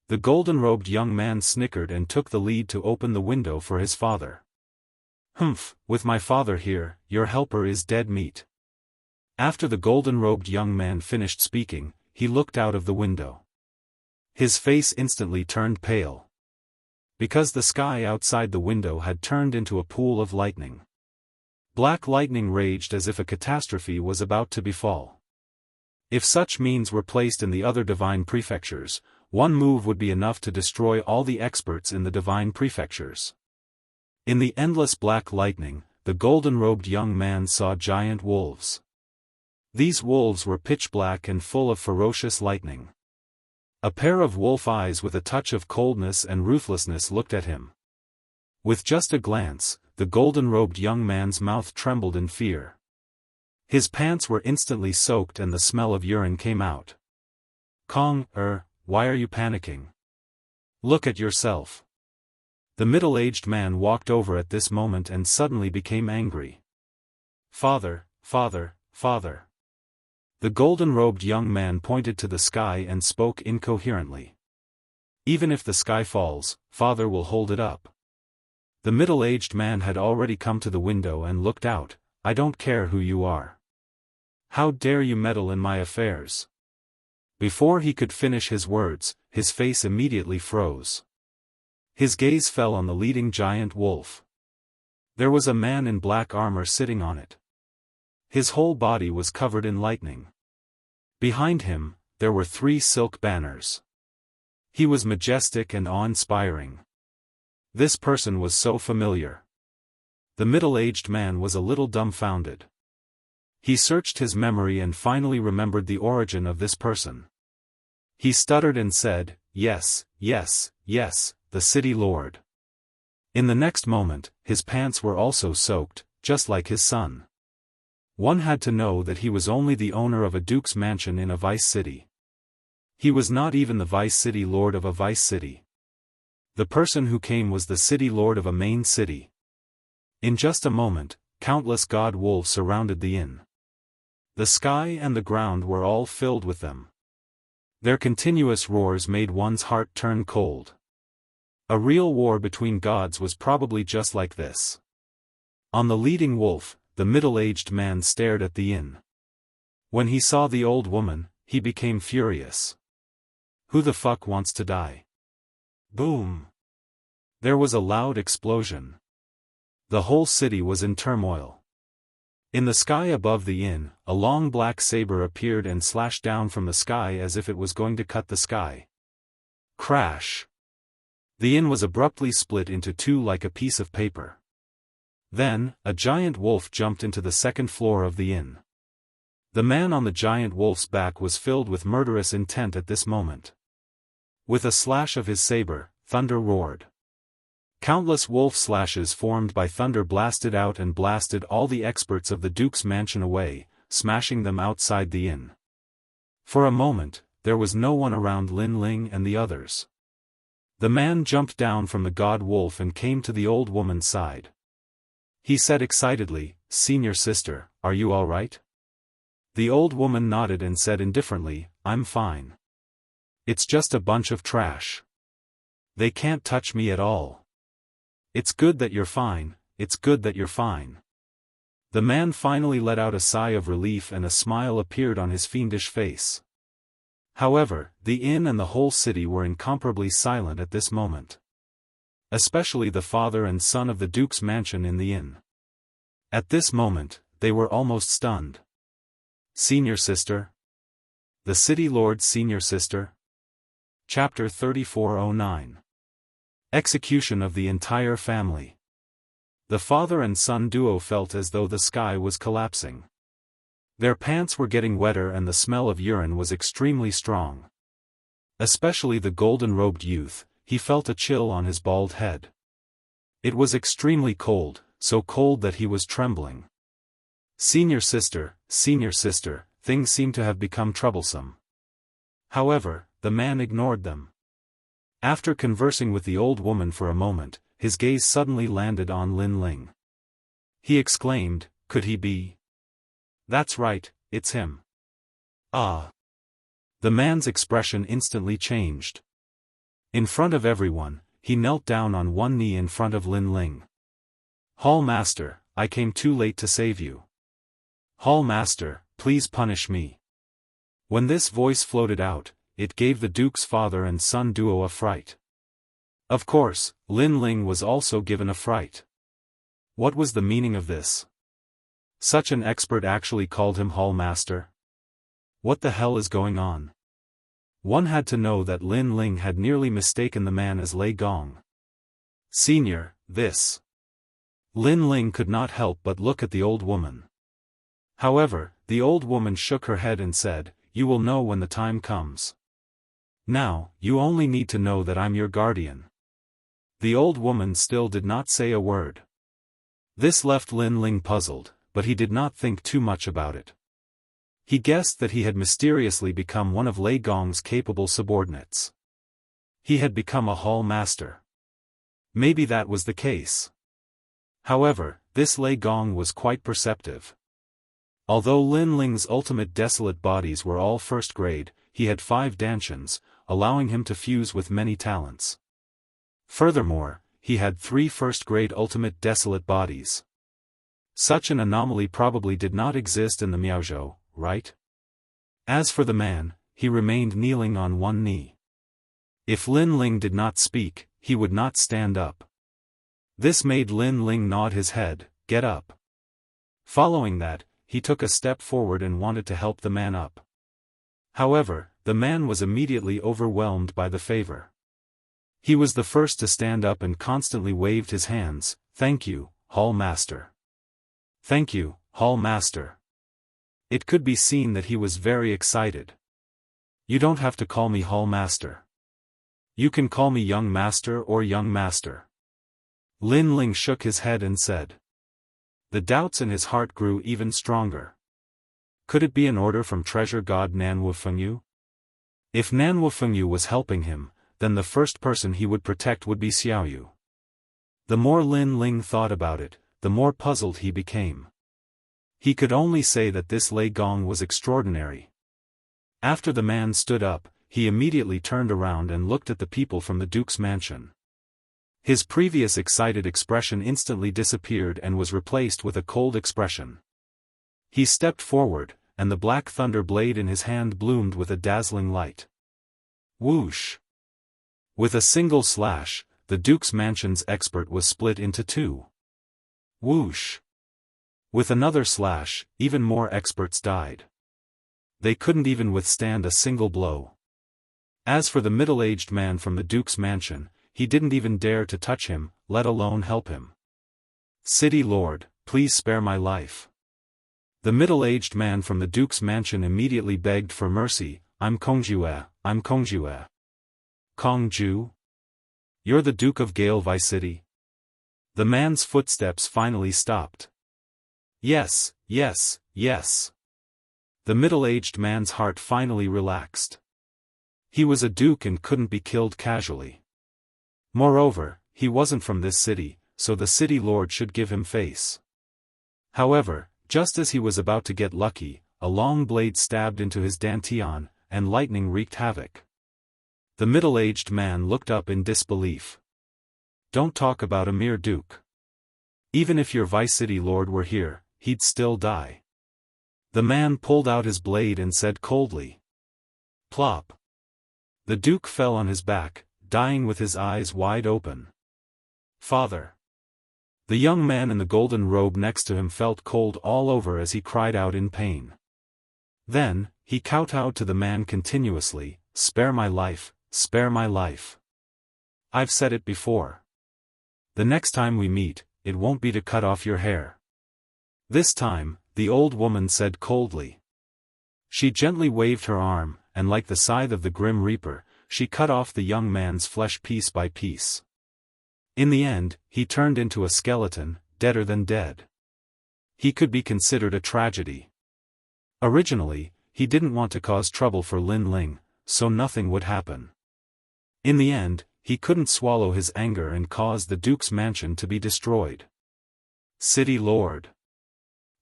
The golden-robed young man snickered and took the lead to open the window for his father. "Humph, with my father here, your helper is dead meat." After the golden-robed young man finished speaking, he looked out of the window. His face instantly turned pale. Because the sky outside the window had turned into a pool of lightning. Black lightning raged as if a catastrophe was about to befall. If such means were placed in the other divine prefectures, one move would be enough to destroy all the experts in the divine prefectures. In the endless black lightning, the golden-robed young man saw giant wolves. These wolves were pitch black and full of ferocious lightning. A pair of wolf eyes with a touch of coldness and ruthlessness looked at him. With just a glance, the golden-robed young man's mouth trembled in fear. His pants were instantly soaked and the smell of urine came out. "Kong, why are you panicking? Look at yourself." The middle-aged man walked over at this moment and suddenly became angry. "Father, father, father." The golden-robed young man pointed to the sky and spoke incoherently. "Even if the sky falls, father will hold it up." The middle-aged man had already come to the window and looked out. "I don't care who you are. How dare you meddle in my affairs?" Before he could finish his words, his face immediately froze. His gaze fell on the leading giant wolf. There was a man in black armor sitting on it. His whole body was covered in lightning. Behind him, there were 3 silk banners. He was majestic and awe-inspiring. This person was so familiar. The middle-aged man was a little dumbfounded. He searched his memory and finally remembered the origin of this person. He stuttered and said, yes, the city lord. In the next moment, his pants were also soaked, just like his son. One had to know that he was only the owner of a duke's mansion in a vice city. He was not even the vice city lord of a vice city. The person who came was the city lord of a main city. In just a moment, countless god wolves surrounded the inn. The sky and the ground were all filled with them. Their continuous roars made one's heart turn cold. A real war between gods was probably just like this. On the leading wolf, the middle-aged man stared at the inn. When he saw the old woman, he became furious. Who the fuck wants to die? Boom! There was a loud explosion. The whole city was in turmoil. In the sky above the inn, a long black saber appeared and slashed down from the sky as if it was going to cut the sky. Crash! The inn was abruptly split into two like a piece of paper. Then, a giant wolf jumped into the second floor of the inn. The man on the giant wolf's back was filled with murderous intent at this moment. With a slash of his saber, thunder roared. Countless wolf slashes formed by thunder blasted out and blasted all the experts of the Duke's mansion away, smashing them outside the inn. For a moment, there was no one around Lin Ling and the others. The man jumped down from the god wolf and came to the old woman's side. He said excitedly, "Senior sister, are you all right?" The old woman nodded and said indifferently, "I'm fine. It's just a bunch of trash. They can't touch me at all." "It's good that you're fine, it's good that you're fine." The man finally let out a sigh of relief and a smile appeared on his fiendish face. However, the inn and the whole city were incomparably silent at this moment. Especially the father and son of the Duke's mansion in the inn. At this moment, they were almost stunned. Senior sister? The city lord's senior sister? Chapter 3409. Execution of the entire family. The father and son duo felt as though the sky was collapsing. Their pants were getting wetter and the smell of urine was extremely strong. Especially the golden-robed youth, he felt a chill on his bald head. It was extremely cold, so cold that he was trembling. Senior sister, things seem to have become troublesome. However, the man ignored them. After conversing with the old woman for a moment, his gaze suddenly landed on Lin Ling. He exclaimed, "Could he be? That's right, it's him." Ah! The man's expression instantly changed. In front of everyone, he knelt down on one knee in front of Lin Ling. "Hall Master, I came too late to save you. Hall Master, please punish me." When this voice floated out, it gave the Duke's father and son duo a fright. Of course, Lin Ling was also given a fright. What was the meaning of this? Such an expert actually called him Hall Master? What the hell is going on? One had to know that Lin Ling had nearly mistaken the man as Lei Gong. Senior, this. Lin Ling could not help but look at the old woman. However, the old woman shook her head and said, "You will know when the time comes. Now, you only need to know that I'm your guardian." The old woman still did not say a word. This left Lin Ling puzzled, but he did not think too much about it. He guessed that he had mysteriously become one of Lei Gong's capable subordinates. He had become a hall master. Maybe that was the case. However, this Lei Gong was quite perceptive. Although Lin Ling's ultimate desolate bodies were all first grade, he had 5 dantians, allowing him to fuse with many talents. Furthermore, he had 3 first-grade ultimate desolate bodies. Such an anomaly probably did not exist in the Miaozhou, right? As for the man, he remained kneeling on one knee. If Lin Ling did not speak, he would not stand up. This made Lin Ling nod his head, "Get up." Following that, he took a step forward and wanted to help the man up. However, the man was immediately overwhelmed by the favor. He was the first to stand up and constantly waved his hands, "Thank you, Hall Master. Thank you, Hall Master." It could be seen that he was very excited. "You don't have to call me Hall Master. You can call me Young Master or Young Master." Lin Ling shook his head and said. The doubts in his heart grew even stronger. Could it be an order from treasure god Nanwu Fengyu? If Nanwu Fengyu was helping him, then the first person he would protect would be Xiaoyu. The more Lin Ling thought about it, the more puzzled he became. He could only say that this Lei Gong was extraordinary. After the man stood up, he immediately turned around and looked at the people from the Duke's mansion. His previous excited expression instantly disappeared and was replaced with a cold expression. He stepped forward, and the black thunder blade in his hand bloomed with a dazzling light. Whoosh! With a single slash, the Duke's mansion's expert was split into two. Whoosh! With another slash, even more experts died. They couldn't even withstand a single blow. As for the middle-aged man from the Duke's mansion, he didn't even dare to touch him, let alone help him. City Lord, please spare my life. The middle-aged man from the Duke's mansion immediately begged for mercy. I'm Kongjue, I'm Kongjue. Kongju? You're the Duke of Galevai City? The man's footsteps finally stopped. Yes, yes, yes. The middle-aged man's heart finally relaxed. He was a duke and couldn't be killed casually. Moreover, he wasn't from this city, so the city lord should give him face. However, just as he was about to get lucky, a long blade stabbed into his dantian, and lightning wreaked havoc. The middle-aged man looked up in disbelief. Don't talk about a mere duke. Even if your vice city lord were here, he'd still die. The man pulled out his blade and said coldly. Plop. The duke fell on his back, dying with his eyes wide open. Father. The young man in the golden robe next to him felt cold all over as he cried out in pain. Then, he kowtowed to the man continuously, spare my life, spare my life. I've said it before. The next time we meet, it won't be to cut off your hair. This time, the old woman said coldly. She gently waved her arm, and like the scythe of the Grim Reaper, she cut off the young man's flesh piece by piece. In the end, he turned into a skeleton, deader than dead. He could be considered a tragedy. Originally, he didn't want to cause trouble for Lin Ling, so nothing would happen. In the end, he couldn't swallow his anger and caused the Duke's mansion to be destroyed. City Lord.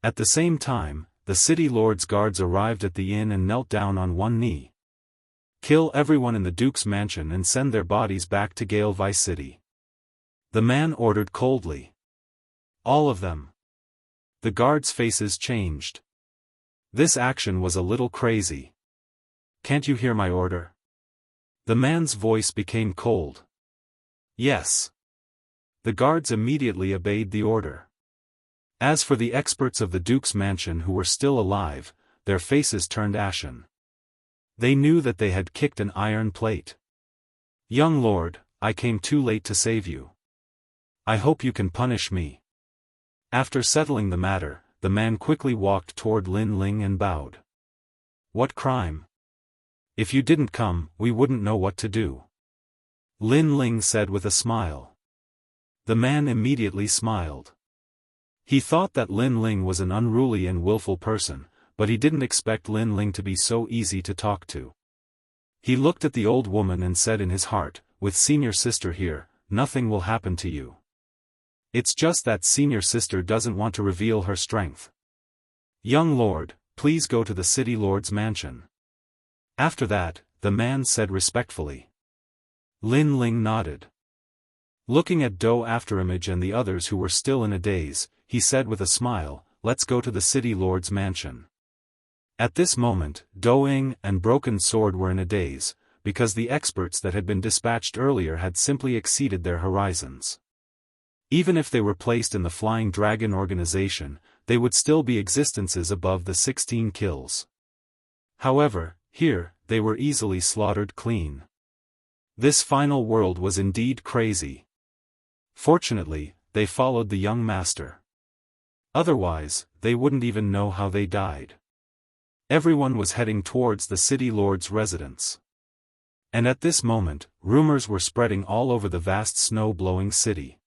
At the same time, the City Lord's guards arrived at the inn and knelt down on one knee. Kill everyone in the Duke's mansion and send their bodies back to Galevai City. The man ordered coldly. All of them. The guards' faces changed. This action was a little crazy. Can't you hear my order? The man's voice became cold. Yes. The guards immediately obeyed the order. As for the experts of the Duke's mansion who were still alive, their faces turned ashen. They knew that they had kicked an iron plate. Young lord, I came too late to save you. I hope you can punish me. After settling the matter, the man quickly walked toward Lin Ling and bowed. What crime? If you didn't come, we wouldn't know what to do. Lin Ling said with a smile. The man immediately smiled. He thought that Lin Ling was an unruly and willful person, but he didn't expect Lin Ling to be so easy to talk to. He looked at the old woman and said in his heart, with senior sister here, nothing will happen to you. It's just that senior sister doesn't want to reveal her strength. Young lord, please go to the city lord's mansion. After that, the man said respectfully. Lin Ling nodded. Looking at Do Afterimage and the others who were still in a daze, he said with a smile, let's go to the city lord's mansion. At this moment, Doing and Broken Sword were in a daze, because the experts that had been dispatched earlier had simply exceeded their horizons. Even if they were placed in the Flying Dragon organization, they would still be existences above the 16 kills. However, here, they were easily slaughtered clean. This final world was indeed crazy. Fortunately, they followed the young master. Otherwise, they wouldn't even know how they died. Everyone was heading towards the city lord's residence. And at this moment, rumors were spreading all over the vast snow-blowing city.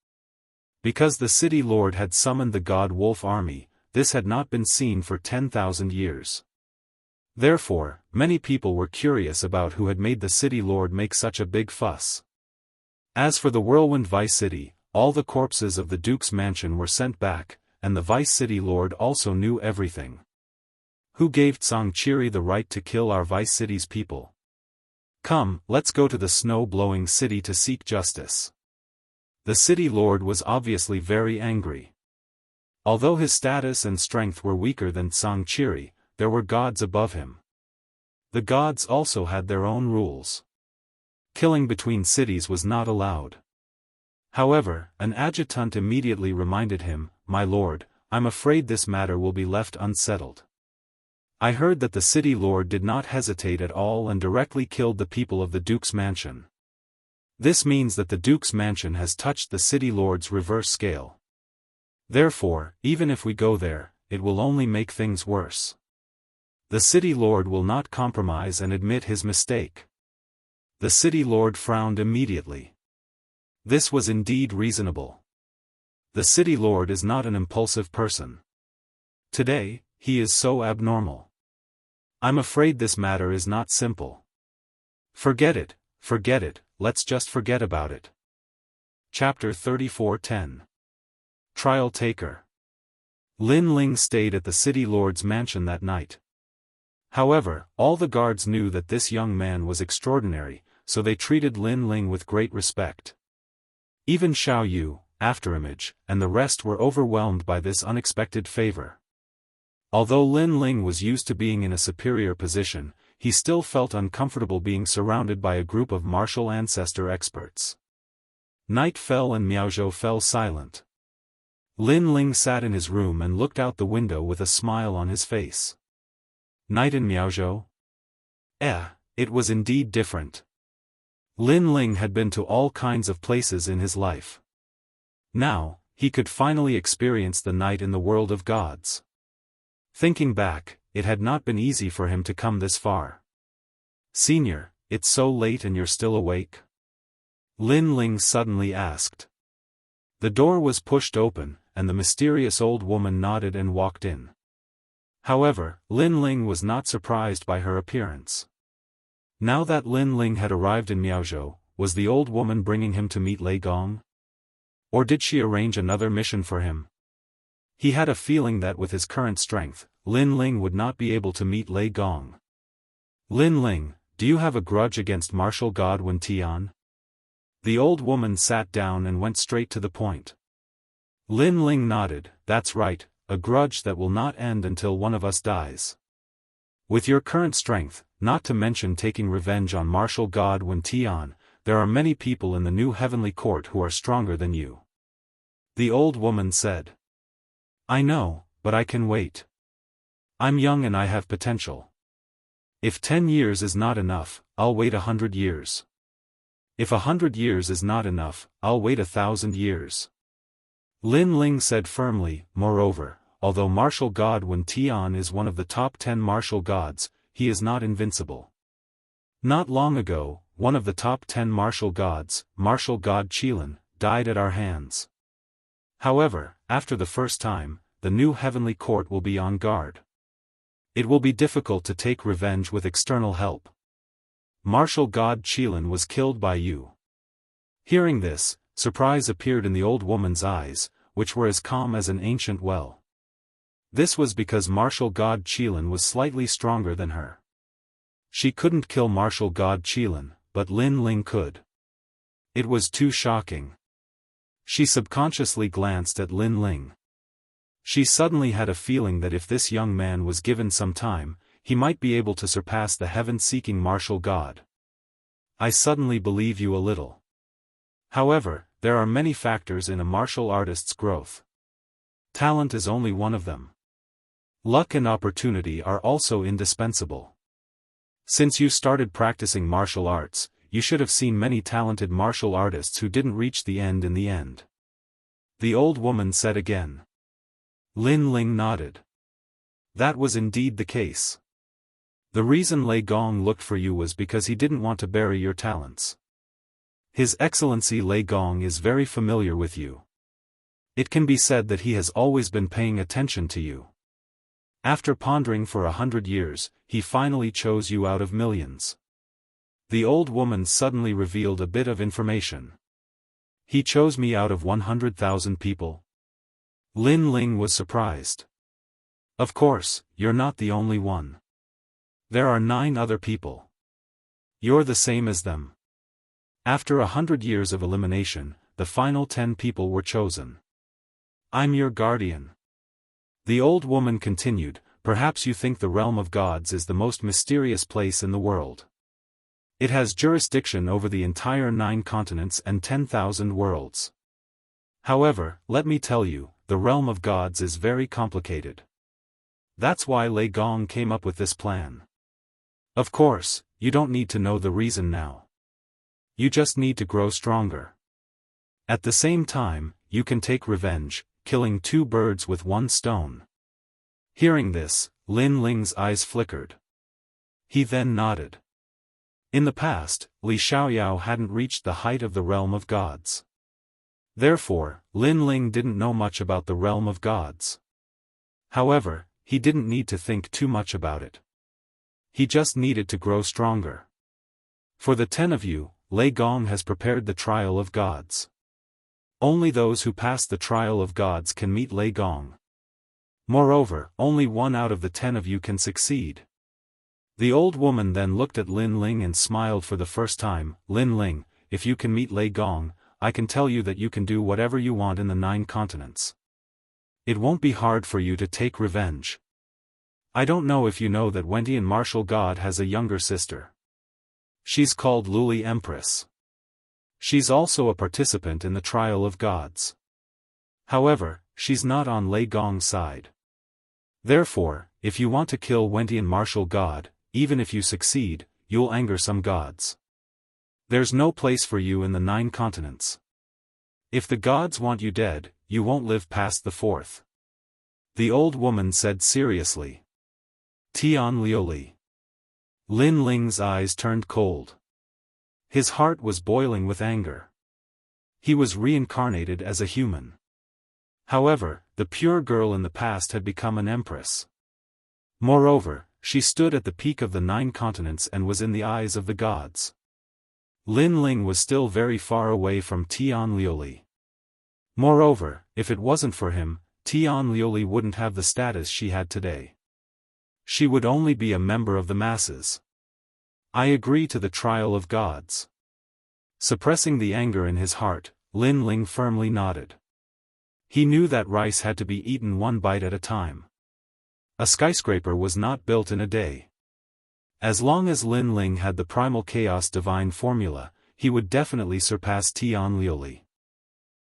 Because the city lord had summoned the god wolf army, this had not been seen for 10,000 years. Therefore, many people were curious about who had made the city lord make such a big fuss. As for the whirlwind vice city, all the corpses of the duke's mansion were sent back, and the vice city lord also knew everything. Who gave Xianxia the right to kill our vice city's people? Come, let's go to the snow-blowing city to seek justice. The city lord was obviously very angry. Although his status and strength were weaker than Xianxia, there were gods above him. The gods also had their own rules. Killing between cities was not allowed. However, an adjutant immediately reminded him, "My lord, I'm afraid this matter will be left unsettled. I heard that the city lord did not hesitate at all and directly killed the people of the duke's mansion. This means that the duke's mansion has touched the city lord's reverse scale. Therefore, even if we go there, it will only make things worse. The city lord will not compromise and admit his mistake." The city lord frowned immediately. This was indeed reasonable. The city lord is not an impulsive person. Today, he is so abnormal. I'm afraid this matter is not simple. Forget it, let's just forget about it. Chapter 34:10. Trial Taker. Lin Ling stayed at the city lord's mansion that night. However, all the guards knew that this young man was extraordinary, so they treated Lin Ling with great respect. Even Xiao Yu, Afterimage, and the rest were overwhelmed by this unexpected favor. Although Lin Ling was used to being in a superior position, he still felt uncomfortable being surrounded by a group of martial ancestor experts. Night fell and Miaozhou fell silent. Lin Ling sat in his room and looked out the window with a smile on his face. Night in Miaozhou? It was indeed different. Lin Ling had been to all kinds of places in his life. Now, he could finally experience the night in the world of gods. Thinking back, it had not been easy for him to come this far. "Senior, it's so late and you're still awake?" Lin Ling suddenly asked. The door was pushed open, and the mysterious old woman nodded and walked in. However, Lin Ling was not surprised by her appearance. Now that Lin Ling had arrived in Miaozhou, was the old woman bringing him to meet Lei Gong? Or did she arrange another mission for him? He had a feeling that with his current strength, Lin Ling would not be able to meet Lei Gong. "Lin Ling, do you have a grudge against martial god Wen Tian?" The old woman sat down and went straight to the point. Lin Ling nodded, "That's right, a grudge that will not end until one of us dies. With your current strength, not to mention taking revenge on martial god Wen Tian, there are many people in the new heavenly court who are stronger than you." The old woman said. "I know, but I can wait. I'm young and I have potential. If 10 years is not enough, I'll wait 100 years. If 100 years is not enough, I'll wait 1,000 years." Lin Ling said firmly. Moreover, although martial god Wen Tian is one of the top 10 martial gods, he is not invincible. Not long ago, one of the top 10 martial gods, martial god Qilin, died at our hands. However, after the first time, the new heavenly court will be on guard. It will be difficult to take revenge with external help. Martial god Qilin was killed by you. Hearing this, surprise appeared in the old woman's eyes, which were as calm as an ancient well. This was because martial god Qilin was slightly stronger than her. She couldn't kill martial god Qilin, but Lin Ling could. It was too shocking. She subconsciously glanced at Lin Ling. She suddenly had a feeling that if this young man was given some time, he might be able to surpass the heaven-seeking martial god. "I suddenly believe you a little. However, there are many factors in a martial artist's growth. Talent is only one of them. Luck and opportunity are also indispensable. Since you started practicing martial arts, you should have seen many talented martial artists who didn't reach the end in the end." The old woman said again. Lin Ling nodded. That was indeed the case. The reason Lei Gong looked for you was because he didn't want to bury your talents. His Excellency Lei Gong is very familiar with you. It can be said that he has always been paying attention to you. After pondering for 100 years, he finally chose you out of millions. The old woman suddenly revealed a bit of information. He chose me out of 100,000 people? Lin Ling was surprised. Of course, you're not the only one. There are 9 other people. You're the same as them. After 100 years of elimination, the final 10 people were chosen. I'm your guardian. The old woman continued, perhaps you think the realm of gods is the most mysterious place in the world. It has jurisdiction over the entire 9 continents and 10,000 worlds. However, let me tell you, the realm of gods is very complicated. That's why Lei Gong came up with this plan. Of course, you don't need to know the reason now. You just need to grow stronger. At the same time, you can take revenge, killing 2 birds with 1 stone. Hearing this, Lin Ling's eyes flickered. He then nodded. In the past, Li Xiaoyao hadn't reached the height of the realm of gods. Therefore, Lin Ling didn't know much about the realm of gods. However, he didn't need to think too much about it. He just needed to grow stronger. For the 10 of you, Lei Gong has prepared the trial of gods. Only those who pass the trial of gods can meet Lei Gong. Moreover, only 1 out of the 10 of you can succeed. The old woman then looked at Lin Ling and smiled for the first time. Lin Ling, if you can meet Lei Gong, I can tell you that you can do whatever you want in the 9 continents. It won't be hard for you to take revenge. I don't know if you know that Wentian Martial God has a younger sister. She's called Luli Empress. She's also a participant in the trial of gods. However, she's not on Lei Gong's side. Therefore, if you want to kill Wentian Martial God, even if you succeed, you'll anger some gods. There's no place for you in the 9 continents. If the gods want you dead, you won't live past the 4th. The old woman said seriously. Tian Liuli. Lin Ling's eyes turned cold. His heart was boiling with anger. He was reincarnated as a human. However, the pure girl in the past had become an empress. Moreover, she stood at the peak of the 9 continents and was in the eyes of the gods. Lin Ling was still very far away from Tian Liuli. Moreover, if it wasn't for him, Tian Liuli wouldn't have the status she had today. She would only be a member of the masses. I agree to the trial of gods. Suppressing the anger in his heart, Lin Ling firmly nodded. He knew that rice had to be eaten 1 bite at a time. A skyscraper was not built in a day. As long as Lin Ling had the primal chaos divine formula, he would definitely surpass Tian Liuli.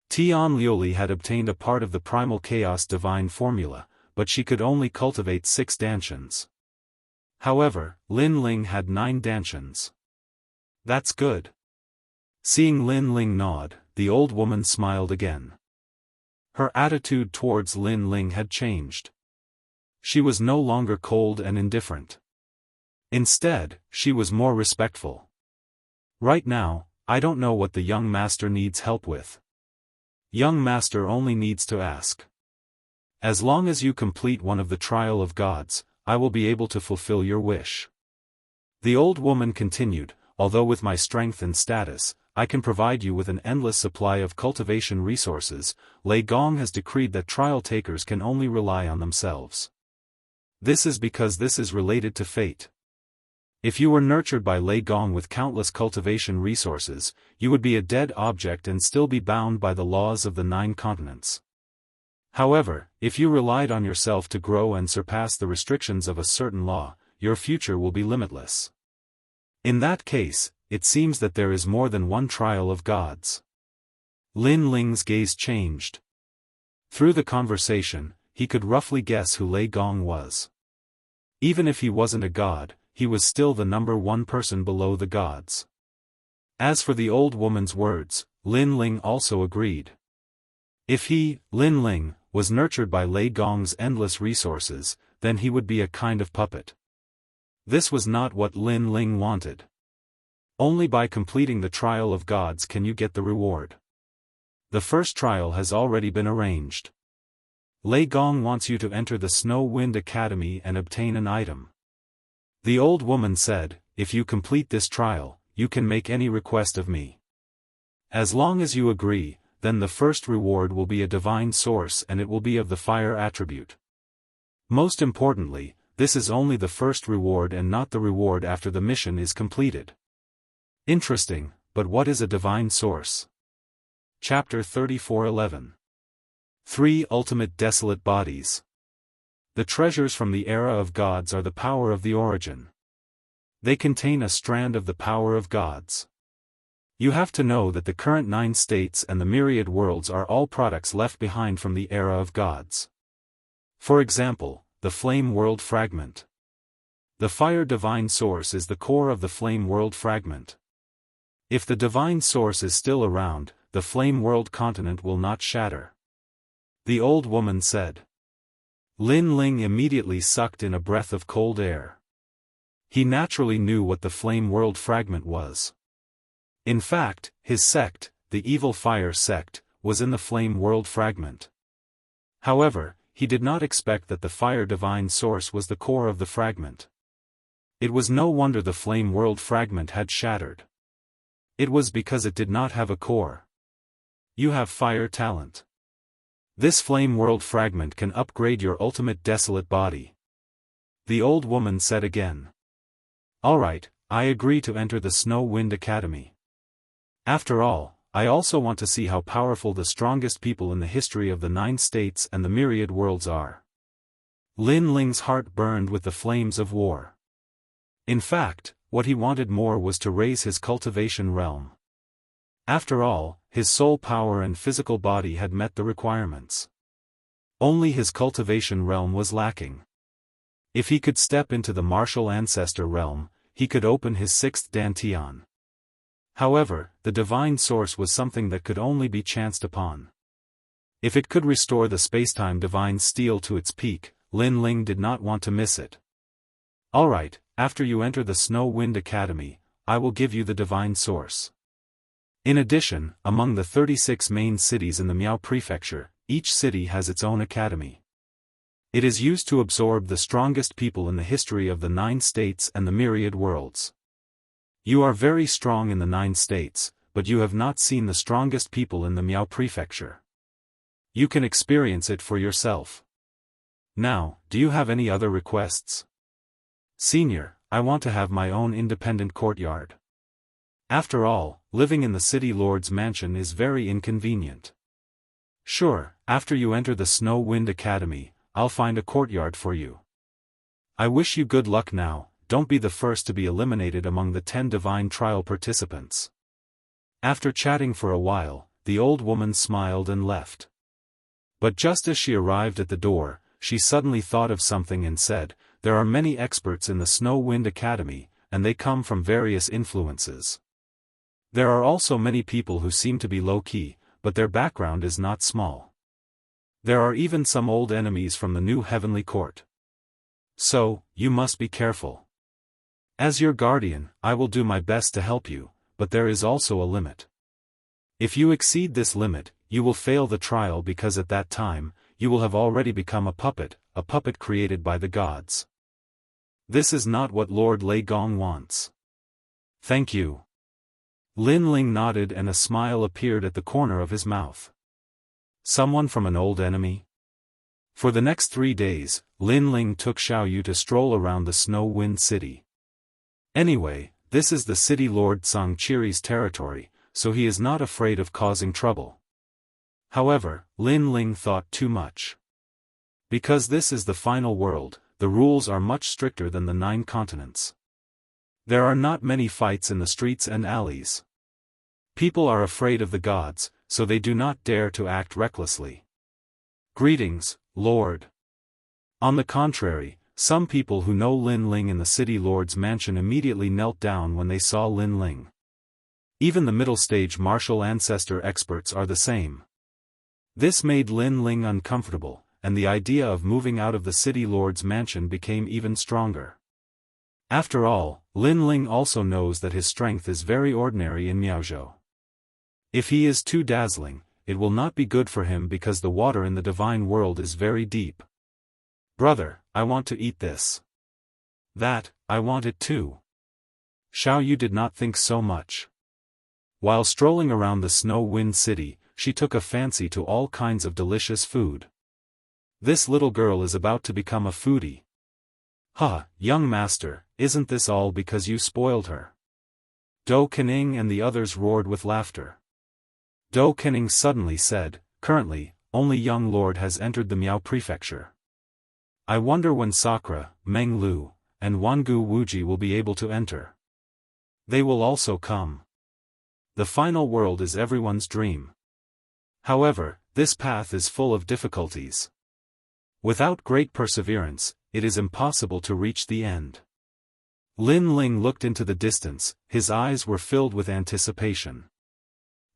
Tian Liuli had obtained a part of the primal chaos divine formula, but she could only cultivate 6 dantians. However, Lin Ling had 9 dantians. That's good. Seeing Lin Ling nod, the old woman smiled again. Her attitude towards Lin Ling had changed. She was no longer cold and indifferent. Instead, she was more respectful. Right now, I don't know what the young master needs help with. Young master only needs to ask. As long as you complete one of the trial of gods, I will be able to fulfill your wish. The old woman continued, although with my strength and status, I can provide you with an endless supply of cultivation resources, Lei Gong has decreed that trial takers can only rely on themselves. This is because this is related to fate. If you were nurtured by Lei Gong with countless cultivation resources, you would be a dead object and still be bound by the laws of the 9 continents. However, if you relied on yourself to grow and surpass the restrictions of a certain law, your future will be limitless. In that case, it seems that there is more than one trial of gods. Lin Ling's gaze changed. Through the conversation, he could roughly guess who Lei Gong was. Even if he wasn't a god, he was still the number 1 person below the gods. As for the old woman's words, Lin Ling also agreed. If he, Lin Ling, was nurtured by Lei Gong's endless resources, then he would be a kind of puppet. This was not what Lin Ling wanted. Only by completing the trial of gods can you get the reward. The first trial has already been arranged. Lei Gong wants you to enter the Snow Wind Academy and obtain an item. The old woman said, if you complete this trial, you can make any request of me. As long as you agree, then the first reward will be a divine source and it will be of the fire attribute. Most importantly, this is only the first reward and not the reward after the mission is completed. Interesting, but what is a divine source? Chapter 34:11. 3 Ultimate Desolate Bodies. The treasures from the era of gods are the power of the origin. They contain a strand of the power of gods. You have to know that the current 9 states and the myriad worlds are all products left behind from the era of gods. For example, the Flame World Fragment. The Fire Divine Source is the core of the Flame World Fragment. If the Divine Source is still around, the Flame World Continent will not shatter. The old woman said. Lin Ling immediately sucked in a breath of cold air. He naturally knew what the Flame World Fragment was. In fact, his sect, the Evil Fire Sect, was in the Flame World Fragment. However, he did not expect that the Fire Divine Source was the core of the fragment. It was no wonder the Flame World Fragment had shattered. It was because it did not have a core. You have fire talent. This Flame World Fragment can upgrade your ultimate desolate body. The old woman said again. Alright, I agree to enter the Snow Wind Academy. After all, I also want to see how powerful the strongest people in the history of the 9 states and the myriad worlds are. Lin Ling's heart burned with the flames of war. In fact, what he wanted more was to raise his cultivation realm. After all, his soul power and physical body had met the requirements. Only his cultivation realm was lacking. If he could step into the martial ancestor realm, he could open his 6th dantian. However, the divine source was something that could only be chanced upon. If it could restore the spacetime divine steel to its peak, Lin Ling did not want to miss it. Alright, after you enter the Snow Wind Academy, I will give you the divine source. In addition, among the 36 main cities in the Miao Prefecture, each city has its own academy. It is used to absorb the strongest people in the history of the 9 states and the myriad worlds. You are very strong in the 9 states, but you have not seen the strongest people in the Miao Prefecture. You can experience it for yourself. Now, do you have any other requests? Senior, I want to have my own independent courtyard. After all, living in the city lord's mansion is very inconvenient. Sure, after you enter the Snow Wind Academy, I'll find a courtyard for you. I wish you good luck now, don't be the first to be eliminated among the 10 divine trial participants. After chatting for a while, the old woman smiled and left. But just as she arrived at the door, she suddenly thought of something and said, there are many experts in the Snow Wind Academy, and they come from various influences. There are also many people who seem to be low-key, but their background is not small. There are even some old enemies from the new heavenly court. So, you must be careful. As your guardian, I will do my best to help you, but there is also a limit. If you exceed this limit, you will fail the trial because at that time, you will have already become a puppet created by the gods. This is not what Lord Lei Gong wants. Thank you. Lin Ling nodded and a smile appeared at the corner of his mouth. Someone from an old enemy? For the next 3 days, Lin Ling took Xiao Yu to stroll around the Snow Wind City. Anyway, this is the city lord Song Chiri's territory, so he is not afraid of causing trouble. However, Lin Ling thought too much. Because this is the final world, the rules are much stricter than the 9 continents. There are not many fights in the streets and alleys. People are afraid of the gods, so they do not dare to act recklessly. Greetings, Lord. On the contrary, some people who know Lin Ling in the city lord's mansion immediately knelt down when they saw Lin Ling. Even the middle stage martial ancestor experts are the same. This made Lin Ling uncomfortable, and the idea of moving out of the city lord's mansion became even stronger. After all, Lin Ling also knows that his strength is very ordinary in Miaozhou. If he is too dazzling, it will not be good for him because the water in the divine world is very deep. Brother, I want to eat this. That, I want it too. Xiao Yu did not think so much. While strolling around the snow-wind city, she took a fancy to all kinds of delicious food. This little girl is about to become a foodie. Ha, young master, isn't this all because you spoiled her? Do Kening and the others roared with laughter. Do Kening suddenly said, currently, only young lord has entered the Miao prefecture. I wonder when Sakura, Meng Lu, and Wangu Wuji will be able to enter. They will also come. The final world is everyone's dream. However, this path is full of difficulties. Without great perseverance, it is impossible to reach the end. Lin Ling looked into the distance, his eyes were filled with anticipation.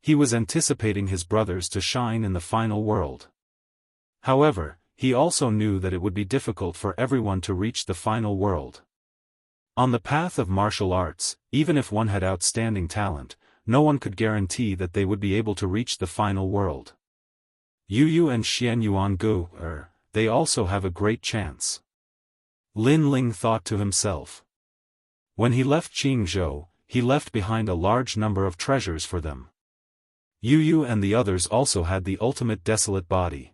He was anticipating his brothers to shine in the final world. However, he also knew that it would be difficult for everyone to reach the final world. On the path of martial arts, even if one had outstanding talent, no one could guarantee that they would be able to reach the final world. Yu Yu and Xian Yuangu, they also have a great chance. Lin Ling thought to himself. When he left Qingzhou, he left behind a large number of treasures for them. Yu Yu and the others also had the ultimate desolate body.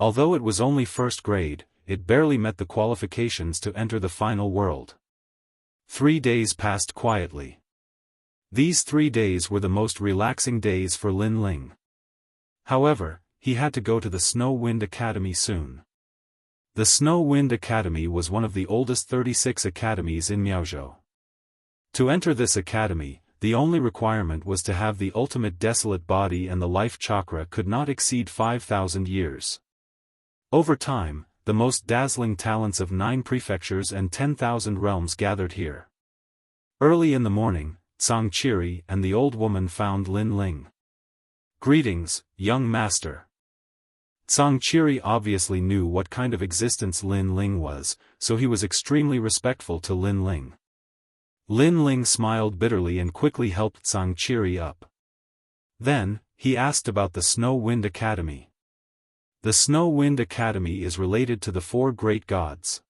Although it was only first grade, it barely met the qualifications to enter the final world. 3 days passed quietly. These 3 days were the most relaxing days for Lin Ling. However, he had to go to the Snow Wind Academy soon. The Snow Wind Academy was one of the oldest 36 academies in Miaozhou. To enter this academy, the only requirement was to have the ultimate desolate body and the life chakra could not exceed 5,000 years. Over time, the most dazzling talents of 9 prefectures and 10,000 realms gathered here. Early in the morning, Zhang Qiri and the old woman found Lin Ling. Greetings, young master. Zhang Qiri obviously knew what kind of existence Lin Ling was, so he was extremely respectful to Lin Ling. Lin Ling smiled bitterly and quickly helped Zhang Qiri up. Then, he asked about the Snow Wind Academy. The Snow Wind Academy is related to the 4 great gods.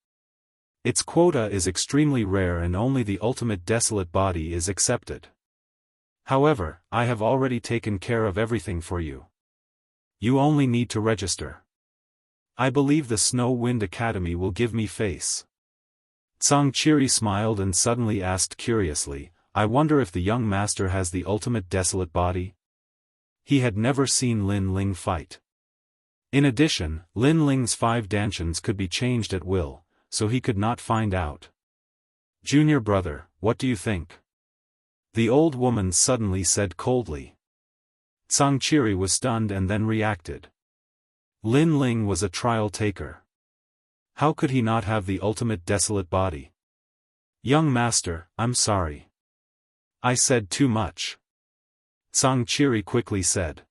Its quota is extremely rare and only the ultimate desolate body is accepted. However, I have already taken care of everything for you. You only need to register. I believe the Snow Wind Academy will give me face. Zhang Qiri smiled and suddenly asked curiously, I wonder if the young master has the ultimate desolate body? He had never seen Lin Ling fight. In addition, Lin Ling's 5 dantians could be changed at will, so he could not find out. Junior brother, what do you think? The old woman suddenly said coldly. Zhang Qiri was stunned and then reacted. Lin Ling was a trial taker. How could he not have the ultimate desolate body? Young master, I'm sorry. I said too much. Zhang Qiri quickly said.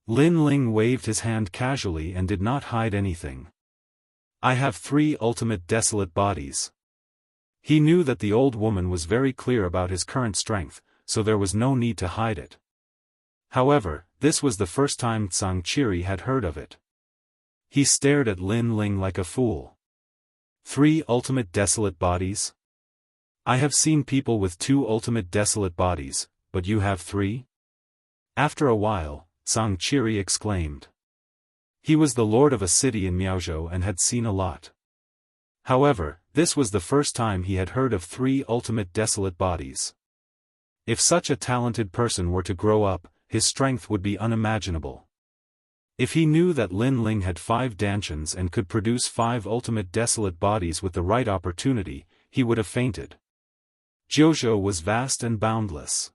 Lin Ling waved his hand casually and did not hide anything. I have 3 ultimate desolate bodies. He knew that the old woman was very clear about his current strength, so there was no need to hide it. However, this was the first time Zhang Qiri had heard of it. He stared at Lin Ling like a fool. 3 ultimate desolate bodies? I have seen people with 2 ultimate desolate bodies, but you have 3? After a while, Zhang Qiri exclaimed. He was the lord of a city in Miaozhou and had seen a lot. However, this was the first time he had heard of 3 ultimate desolate bodies. If such a talented person were to grow up, his strength would be unimaginable. If he knew that Lin Ling had 5 dantians and could produce 5 ultimate desolate bodies with the right opportunity, he would have fainted. Jiuzhou was vast and boundless.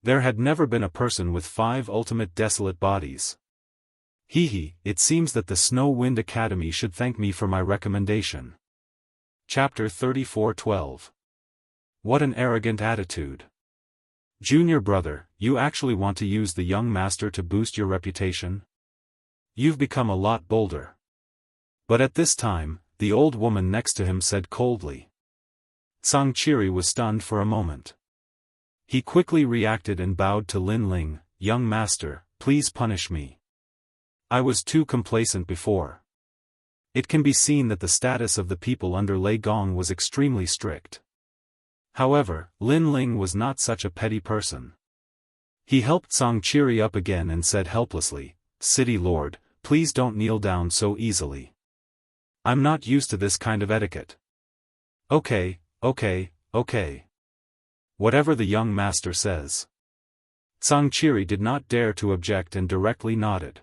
There had never been a person with 5 ultimate desolate bodies. It seems that the Snow Wind Academy should thank me for my recommendation. Chapter 34:12. What an arrogant attitude. Junior brother, you actually want to use the young master to boost your reputation? You've become a lot bolder. But at this time, the old woman next to him said coldly. Zhang Qiri was stunned for a moment. He quickly reacted and bowed to Lin Ling, young master, please punish me. I was too complacent before. It can be seen that the status of the people under Lei Gong was extremely strict. However, Lin Ling was not such a petty person. He helped Song Qiri up again and said helplessly, "City Lord, please don't kneel down so easily. I'm not used to this kind of etiquette." Okay. Whatever the young master says. Song Qiri did not dare to object and directly nodded.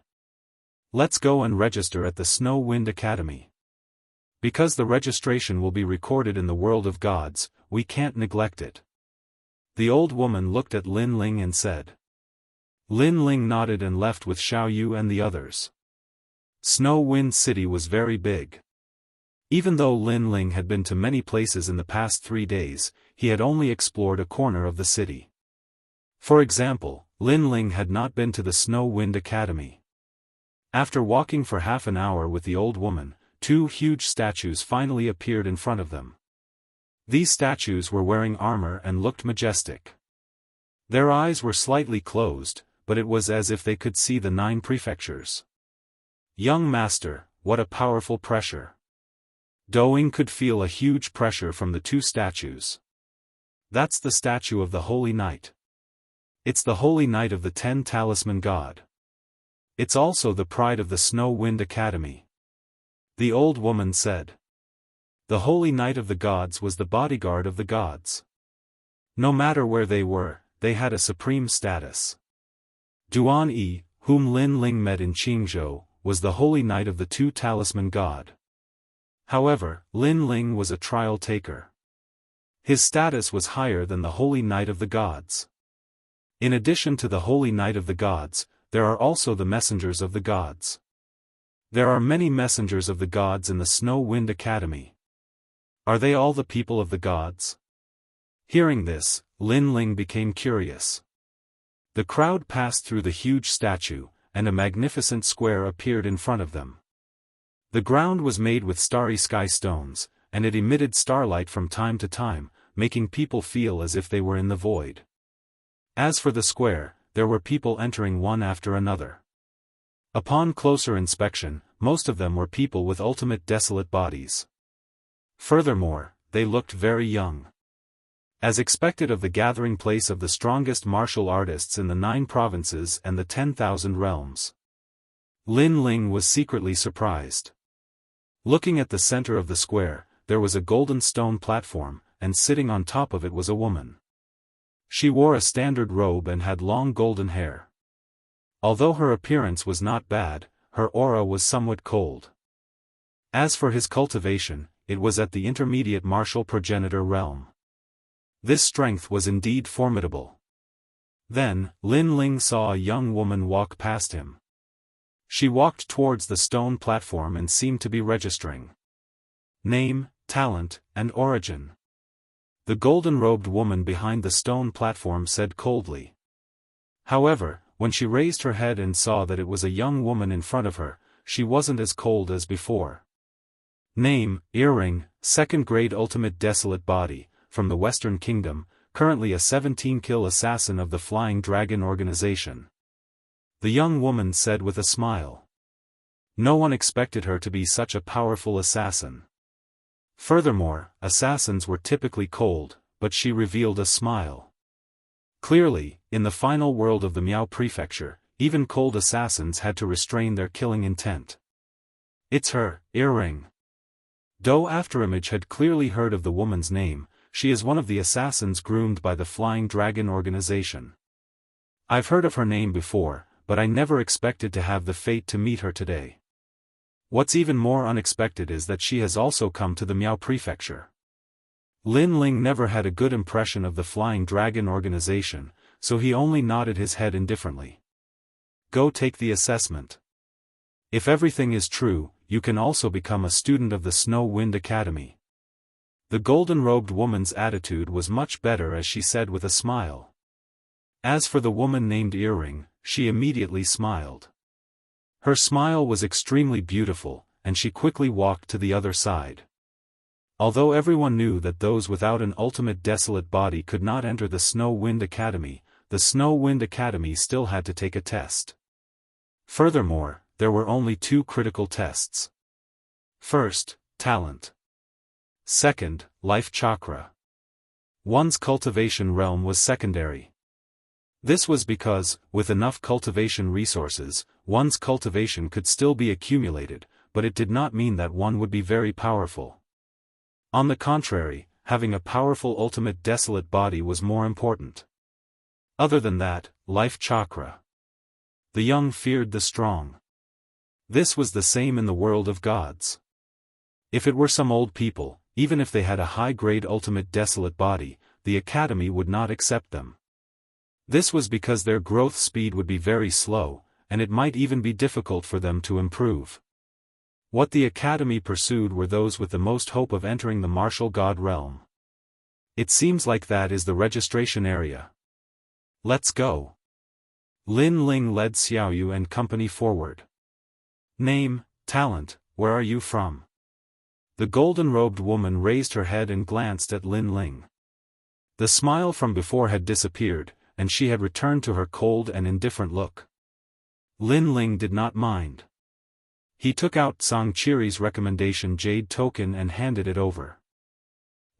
Let's go and register at the Snow Wind Academy. Because the registration will be recorded in the world of gods, we can't neglect it. The old woman looked at Lin Ling and said. Lin Ling nodded and left with Xiao Yu and the others. Snow Wind City was very big. Even though Lin Ling had been to many places in the past 3 days, he had only explored a corner of the city. For example, Lin Ling had not been to the Snow Wind Academy. After walking for half an hour with the old woman, 2 huge statues finally appeared in front of them. These statues were wearing armor and looked majestic. Their eyes were slightly closed, but it was as if they could see the 9 prefectures. Young master, what a powerful pressure. Doing could feel a huge pressure from the 2 statues. That's the statue of the Holy Knight. It's the Holy Knight of the 10 Talisman God. It's also the pride of the Snow Wind Academy. The old woman said. The Holy Knight of the Gods was the bodyguard of the gods. No matter where they were, they had a supreme status. Duan Yi, whom Lin Ling met in Jianghu, was the Holy Knight of the 2 Talisman God. However, Lin Ling was a trial taker. His status was higher than the Holy Knight of the Gods. In addition to the Holy Knight of the Gods, there are also the messengers of the gods. There are many messengers of the gods in the Snow Wind Academy. Are they all the people of the gods? Hearing this, Lin Ling became curious. The crowd passed through the huge statue, and a magnificent square appeared in front of them. The ground was made with starry sky stones, and it emitted starlight from time to time, making people feel as if they were in the void. As for the square, there were people entering one after another. Upon closer inspection, most of them were people with ultimate desolate bodies. Furthermore, they looked very young. As expected of the gathering place of the strongest martial artists in the 9 provinces and the 10,000 realms. Lin Ling was secretly surprised. Looking at the center of the square, there was a golden stone platform, and sitting on top of it was a woman. She wore a standard robe and had long golden hair. Although her appearance was not bad, her aura was somewhat cold. As for his cultivation, it was at the intermediate martial progenitor realm. This strength was indeed formidable. Then, Lin Ling saw a young woman walk past him. She walked towards the stone platform and seemed to be registering name, talent, and origin. The golden-robed woman behind the stone platform said coldly. However, when she raised her head and saw that it was a young woman in front of her, she wasn't as cold as before. Name, Earring, 2nd grade ultimate desolate body, from the Western Kingdom, currently a 17-kill assassin of the Flying Dragon organization. The young woman said with a smile. No one expected her to be such a powerful assassin. Furthermore, assassins were typically cold, but she revealed a smile. Clearly, in the final world of the Miao Prefecture, even cold assassins had to restrain their killing intent. It's her, Earring. Though Afterimage had clearly heard of the woman's name, she is one of the assassins groomed by the Flying Dragon organization. I've heard of her name before, but I never expected to have the fate to meet her today. What's even more unexpected is that she has also come to the Miao Prefecture. Lin Ling never had a good impression of the Flying Dragon organization, so he only nodded his head indifferently. Go take the assessment. If everything is true, you can also become a student of the Snow Wind Academy. The golden-robed woman's attitude was much better as she said with a smile. As for the woman named Earring, she immediately smiled. Her smile was extremely beautiful, and she quickly walked to the other side. Although everyone knew that those without an ultimate desolate body could not enter the Snow Wind Academy, the Snow Wind Academy still had to take a test. Furthermore, there were only two critical tests. First, talent. Second, life chakra. One's cultivation realm was secondary. This was because, with enough cultivation resources, one's cultivation could still be accumulated, but it did not mean that one would be very powerful. On the contrary, having a powerful ultimate desolate body was more important. Other than that, life chakra. The young feared the strong. This was the same in the world of gods. If it were some old people, even if they had a high-grade ultimate desolate body, the academy would not accept them. This was because their growth speed would be very slow, and it might even be difficult for them to improve. What the academy pursued were those with the most hope of entering the martial god realm. It seems like that is the registration area. Let's go. Lin Ling led Xiaoyu and company forward. Name, talent, where are you from? The golden-robed woman raised her head and glanced at Lin Ling. The smile from before had disappeared, and she had returned to her cold and indifferent look. Lin Ling did not mind. He took out Sangchiri's recommendation jade token and handed it over.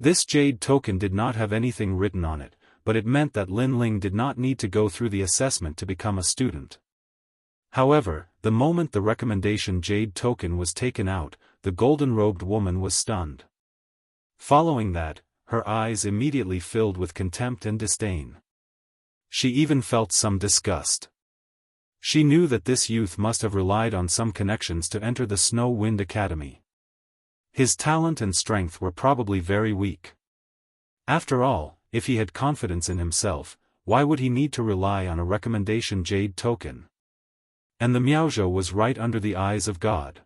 This jade token did not have anything written on it, but it meant that Lin Ling did not need to go through the assessment to become a student. However, the moment the recommendation jade token was taken out, the golden-robed woman was stunned. Following that, her eyes immediately filled with contempt and disdain. She even felt some disgust. She knew that this youth must have relied on some connections to enter the Snow Wind Academy. His talent and strength were probably very weak. After all, if he had confidence in himself, why would he need to rely on a recommendation jade token? And the Miaozhou was right under the eyes of God.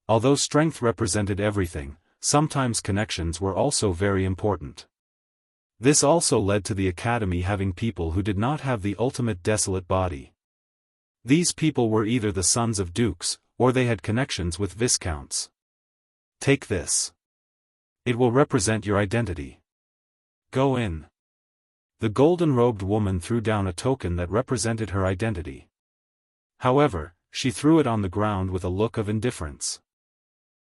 Although strength represented everything, sometimes connections were also very important. This also led to the academy having people who did not have the ultimate desolate body. These people were either the sons of dukes, or they had connections with viscounts. Take this. It will represent your identity. Go in. The golden-robed woman threw down a token that represented her identity. However, she threw it on the ground with a look of indifference.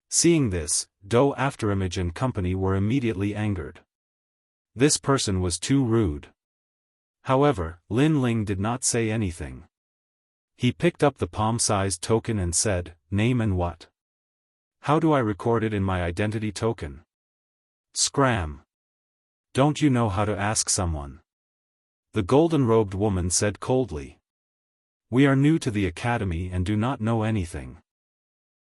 Seeing this, Do Afterimage and company were immediately angered. This person was too rude. However, Lin Ling did not say anything. He picked up the palm-sized token and said, "Name and what? How do I record it in my identity token?" Scram. Don't you know how to ask someone? The golden-robed woman said coldly. We are new to the academy and do not know anything.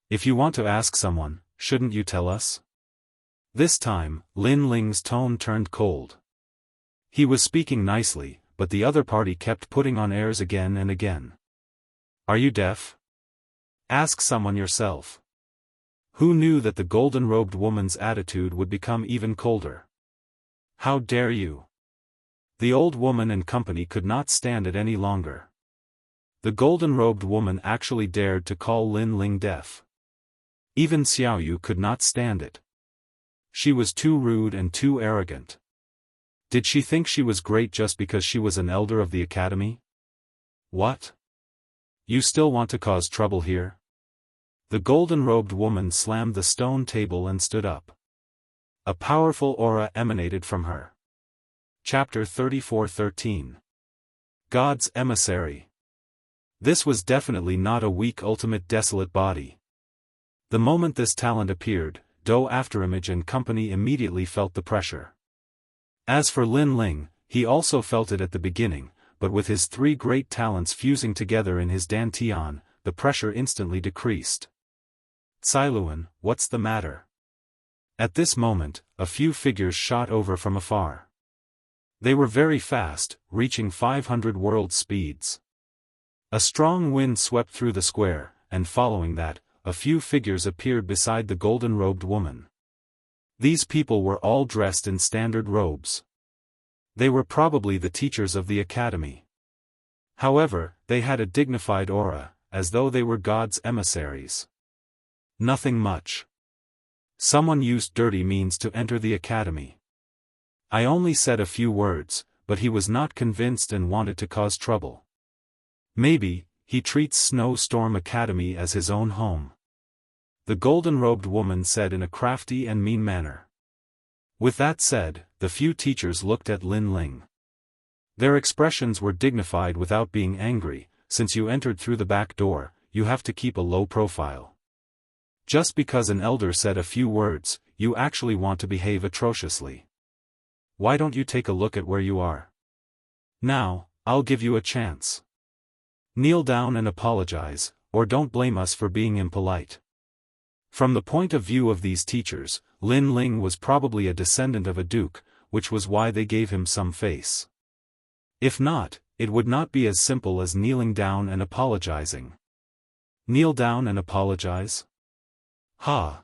If you want to ask someone, shouldn't you tell us? This time, Lin Ling's tone turned cold. He was speaking nicely, but the other party kept putting on airs again and again. Are you deaf? Ask someone yourself. Who knew that the golden-robed woman's attitude would become even colder? How dare you? The old woman and company could not stand it any longer. The golden-robed woman actually dared to call Lin Ling deaf. Even Xiaoyu could not stand it. She was too rude and too arrogant. Did she think she was great just because she was an elder of the academy? What? You still want to cause trouble here? The golden-robed woman slammed the stone table and stood up. A powerful aura emanated from her. Chapter 34:13. God's Emissary. This was definitely not a weak ultimate desolate body. The moment this talent appeared, Do Afterimage and company immediately felt the pressure. As for Lin Ling, he also felt it at the beginning, but with his three great talents fusing together in his dantian, the pressure instantly decreased. Cailuan, what's the matter? At this moment, a few figures shot over from afar. They were very fast, reaching 500 world speeds. A strong wind swept through the square, and following that, a few figures appeared beside the golden-robed woman. These people were all dressed in standard robes. They were probably the teachers of the academy. However, they had a dignified aura, as though they were God's emissaries. Nothing much. Someone used dirty means to enter the academy. I only said a few words, but he was not convinced and wanted to cause trouble. Maybe, he treats Snowstorm Academy as his own home," the golden-robed woman said in a crafty and mean manner. With that said, the few teachers looked at Lin Ling. Their expressions were dignified without being angry. Since you entered through the back door, you have to keep a low profile. Just because an elder said a few words, you actually want to behave atrociously. Why don't you take a look at where you are? Now, I'll give you a chance. Kneel down and apologize, or don't blame us for being impolite. From the point of view of these teachers, Lin Ling was probably a descendant of a duke, which was why they gave him some face. If not, it would not be as simple as kneeling down and apologizing. Kneel down and apologize? Ha!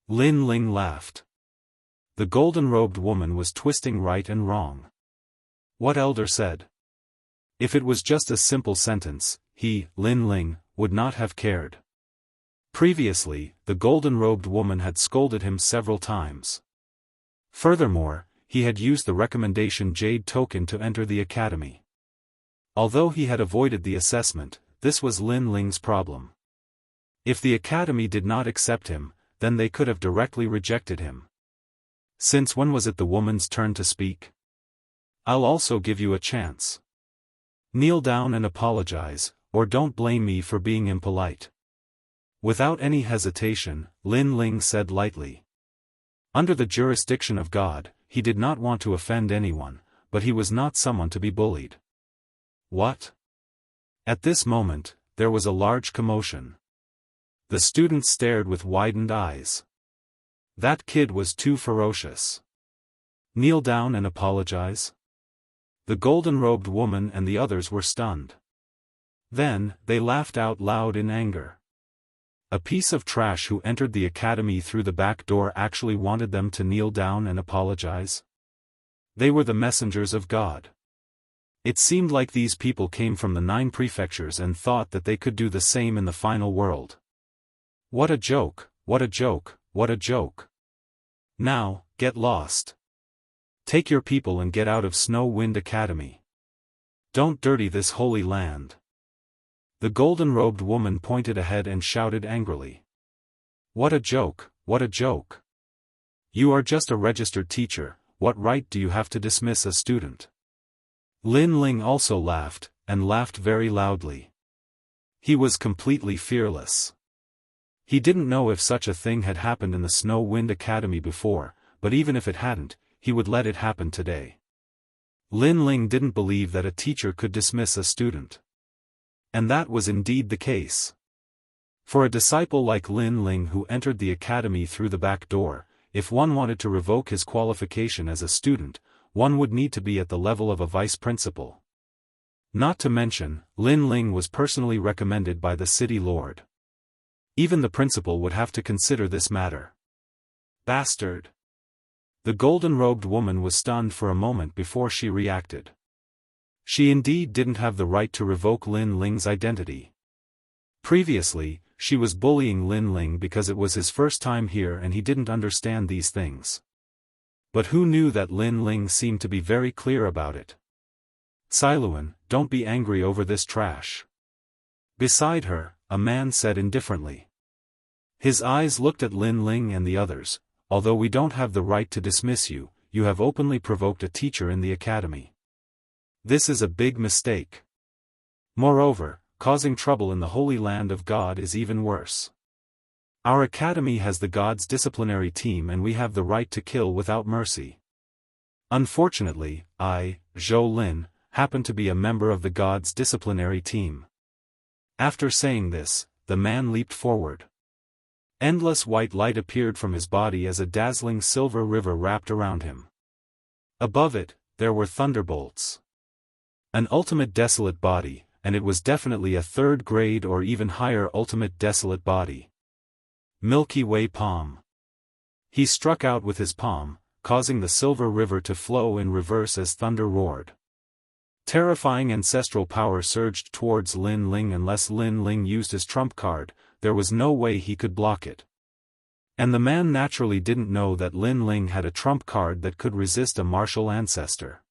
Lin Ling laughed. The golden-robed woman was twisting right and wrong. What elder said? If it was just a simple sentence, he, Lin Ling, would not have cared. Previously, the golden-robed woman had scolded him several times. Furthermore, he had used the recommendation jade token to enter the academy. Although he had avoided the assessment, this was Lin Ling's problem. If the academy did not accept him, then they could have directly rejected him. Since when was it the woman's turn to speak? I'll also give you a chance. Kneel down and apologize, or don't blame me for being impolite. Without any hesitation, Lin Ling said lightly. Under the jurisdiction of God, he did not want to offend anyone, but he was not someone to be bullied. What? At this moment, there was a large commotion. The students stared with widened eyes. That kid was too ferocious. Kneel down and apologize? The golden-robed woman and the others were stunned. Then, they laughed out loud in anger. A piece of trash who entered the academy through the back door actually wanted them to kneel down and apologize? They were the messengers of God. It seemed like these people came from the 9 prefectures and thought that they could do the same in the final world. What a joke, what a joke, what a joke. Now, get lost. Take your people and get out of Snow Wind Academy. Don't dirty this holy land. The golden-robed woman pointed ahead and shouted angrily. What a joke, what a joke. You are just a registered teacher, what right do you have to dismiss a student? Lin Ling also laughed, and laughed very loudly. He was completely fearless. He didn't know if such a thing had happened in the Snow Wind Academy before, but even if it hadn't, he would let it happen today. Lin Ling didn't believe that a teacher could dismiss a student. And that was indeed the case. For a disciple like Lin Ling who entered the academy through the back door, if one wanted to revoke his qualification as a student, one would need to be at the level of a vice principal. Not to mention, Lin Ling was personally recommended by the city lord. Even the principal would have to consider this matter. Bastard! The golden-robed woman was stunned for a moment before she reacted. She indeed didn't have the right to revoke Lin Ling's identity. Previously, she was bullying Lin Ling because it was his first time here and he didn't understand these things. But who knew that Lin Ling seemed to be very clear about it? Siluan, don't be angry over this trash. Beside her, a man said indifferently. His eyes looked at Lin Ling and the others. Although we don't have the right to dismiss you, you have openly provoked a teacher in the academy. This is a big mistake. Moreover, causing trouble in the holy land of God is even worse. Our academy has the God's disciplinary team and we have the right to kill without mercy. Unfortunately, I, Zhou Lin, happen to be a member of the God's disciplinary team. After saying this, the man leaped forward. Endless white light appeared from his body as a dazzling silver river wrapped around him. Above it, there were thunderbolts. An ultimate desolate body, and it was definitely a 3rd grade or even higher ultimate desolate body. Milky Way palm. He struck out with his palm, causing the silver river to flow in reverse as thunder roared. Terrifying ancestral power surged towards Lin Ling. Unless Lin Ling used his trump card, there was no way he could block it. And the man naturally didn't know that Lin Ling had a trump card that could resist a martial ancestor.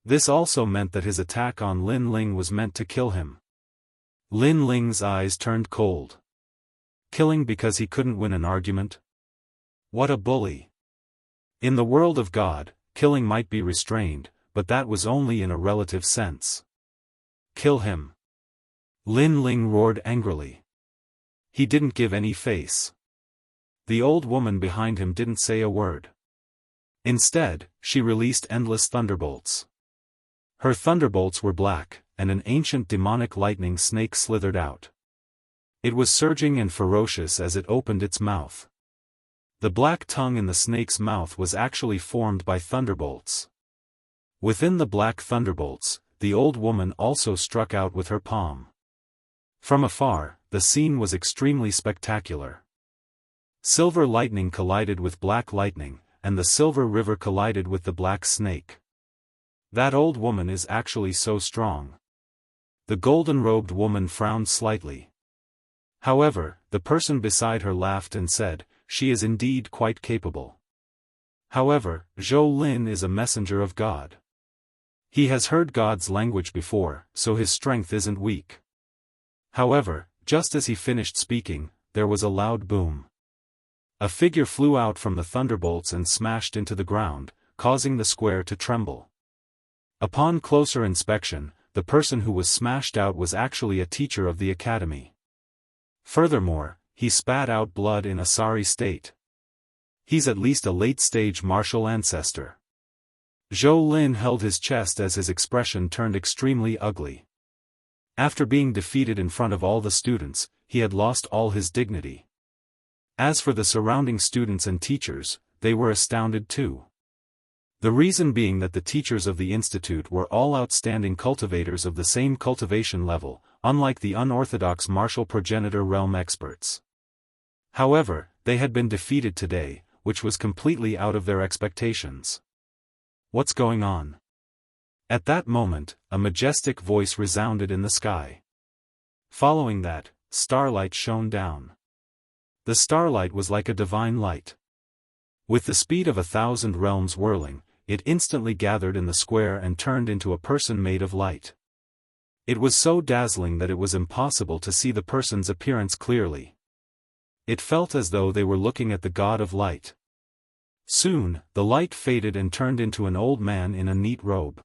This also meant that his attack on Lin Ling was meant to kill him. Lin Ling's eyes turned cold. Killing because he couldn't win an argument? What a bully. In the world of God, killing might be restrained, but that was only in a relative sense. Kill him. Lin Ling roared angrily. He didn't give any face. The old woman behind him didn't say a word. Instead, she released endless thunderbolts. Her thunderbolts were black, and an ancient demonic lightning snake slithered out. It was surging and ferocious as it opened its mouth. The black tongue in the snake's mouth was actually formed by thunderbolts. Within the black thunderbolts, the old woman also struck out with her palm. From afar, the scene was extremely spectacular. Silver lightning collided with black lightning, and the silver river collided with the black snake. That old woman is actually so strong. The golden-robed woman frowned slightly. However, the person beside her laughed and said, "She is indeed quite capable. However, Zhou Lin is a messenger of God. He has heard God's language before, so his strength isn't weak." However, just as he finished speaking, there was a loud boom. A figure flew out from the thunderbolts and smashed into the ground, causing the square to tremble. Upon closer inspection, the person who was smashed out was actually a teacher of the academy. Furthermore, he spat out blood in a sorry state. He's at least a late-stage martial ancestor. Zhou Lin held his chest as his expression turned extremely ugly. After being defeated in front of all the students, he had lost all his dignity. As for the surrounding students and teachers, they were astounded too. The reason being that the teachers of the institute were all outstanding cultivators of the same cultivation level, unlike the unorthodox martial progenitor realm experts. However, they had been defeated today, which was completely out of their expectations. What's going on? At that moment, a majestic voice resounded in the sky. Following that, starlight shone down. The starlight was like a divine light. With the speed of 1,000 realms whirling, it instantly gathered in the square and turned into a person made of light. It was so dazzling that it was impossible to see the person's appearance clearly. It felt as though they were looking at the god of light. Soon, the light faded and turned into an old man in a neat robe.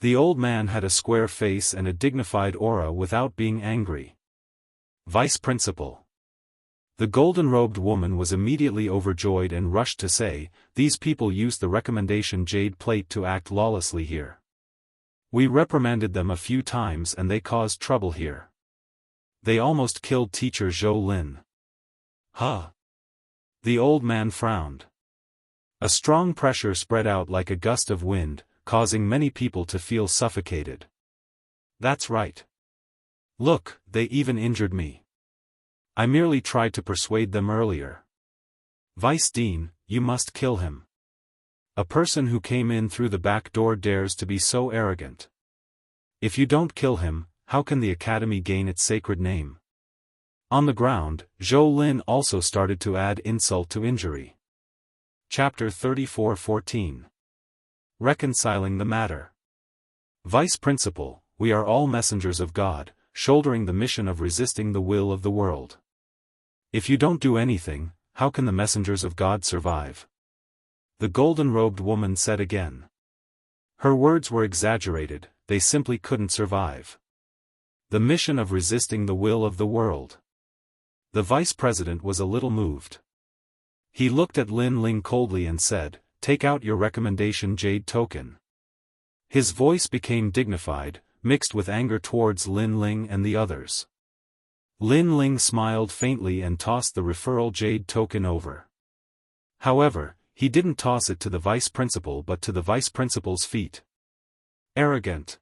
The old man had a square face and a dignified aura without being angry. Vice Principal. The golden-robed woman was immediately overjoyed and rushed to say, "These people used the recommendation jade plate to act lawlessly here. We reprimanded them a few times and they caused trouble here. They almost killed teacher Zhou Lin." Huh? The old man frowned. A strong pressure spread out like a gust of wind, causing many people to feel suffocated. That's right. Look, they even injured me. I merely tried to persuade them earlier. Vice Dean, you must kill him. A person who came in through the back door dares to be so arrogant. If you don't kill him, how can the academy gain its sacred name? On the ground, Zhou Lin also started to add insult to injury. Chapter 34:14. Reconciling the matter. Vice Principal, we are all messengers of God, shouldering the mission of resisting the will of the world. If you don't do anything, how can the messengers of God survive? The golden-robed woman said again. Her words were exaggerated, they simply couldn't survive. The mission of resisting the will of the world. The vice president was a little moved. He looked at Lin Ling coldly and said, "Take out your recommendation jade token." His voice became dignified, mixed with anger towards Lin Ling and the others. Lin Ling smiled faintly and tossed the referral jade token over. However, he didn't toss it to the vice principal but to the vice principal's feet. Arrogant.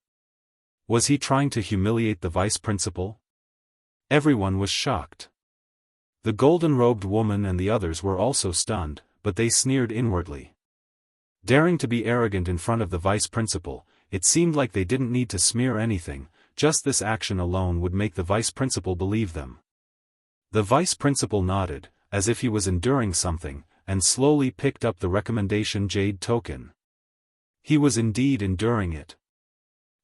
Was he trying to humiliate the vice principal? Everyone was shocked. The golden-robed woman and the others were also stunned, but they sneered inwardly. Daring to be arrogant in front of the vice principal, it seemed like they didn't need to smear anything, just this action alone would make the vice principal believe them. The vice principal nodded, as if he was enduring something, and slowly picked up the recommendation jade token. He was indeed enduring it.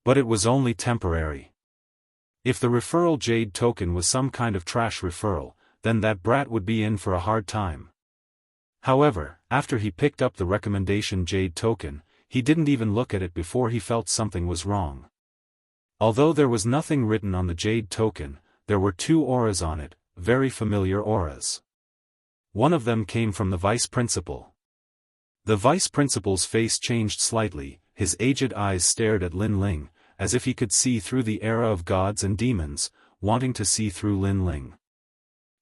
But it was only temporary. If the referral jade token was some kind of trash referral, then that brat would be in for a hard time. However, after he picked up the recommendation jade token, he didn't even look at it before he felt something was wrong. Although there was nothing written on the jade token, there were 2 auras on it, very familiar auras. One of them came from the vice principal. The vice principal's face changed slightly, his aged eyes stared at Lin Ling, as if he could see through the era of gods and demons, wanting to see through Lin Ling.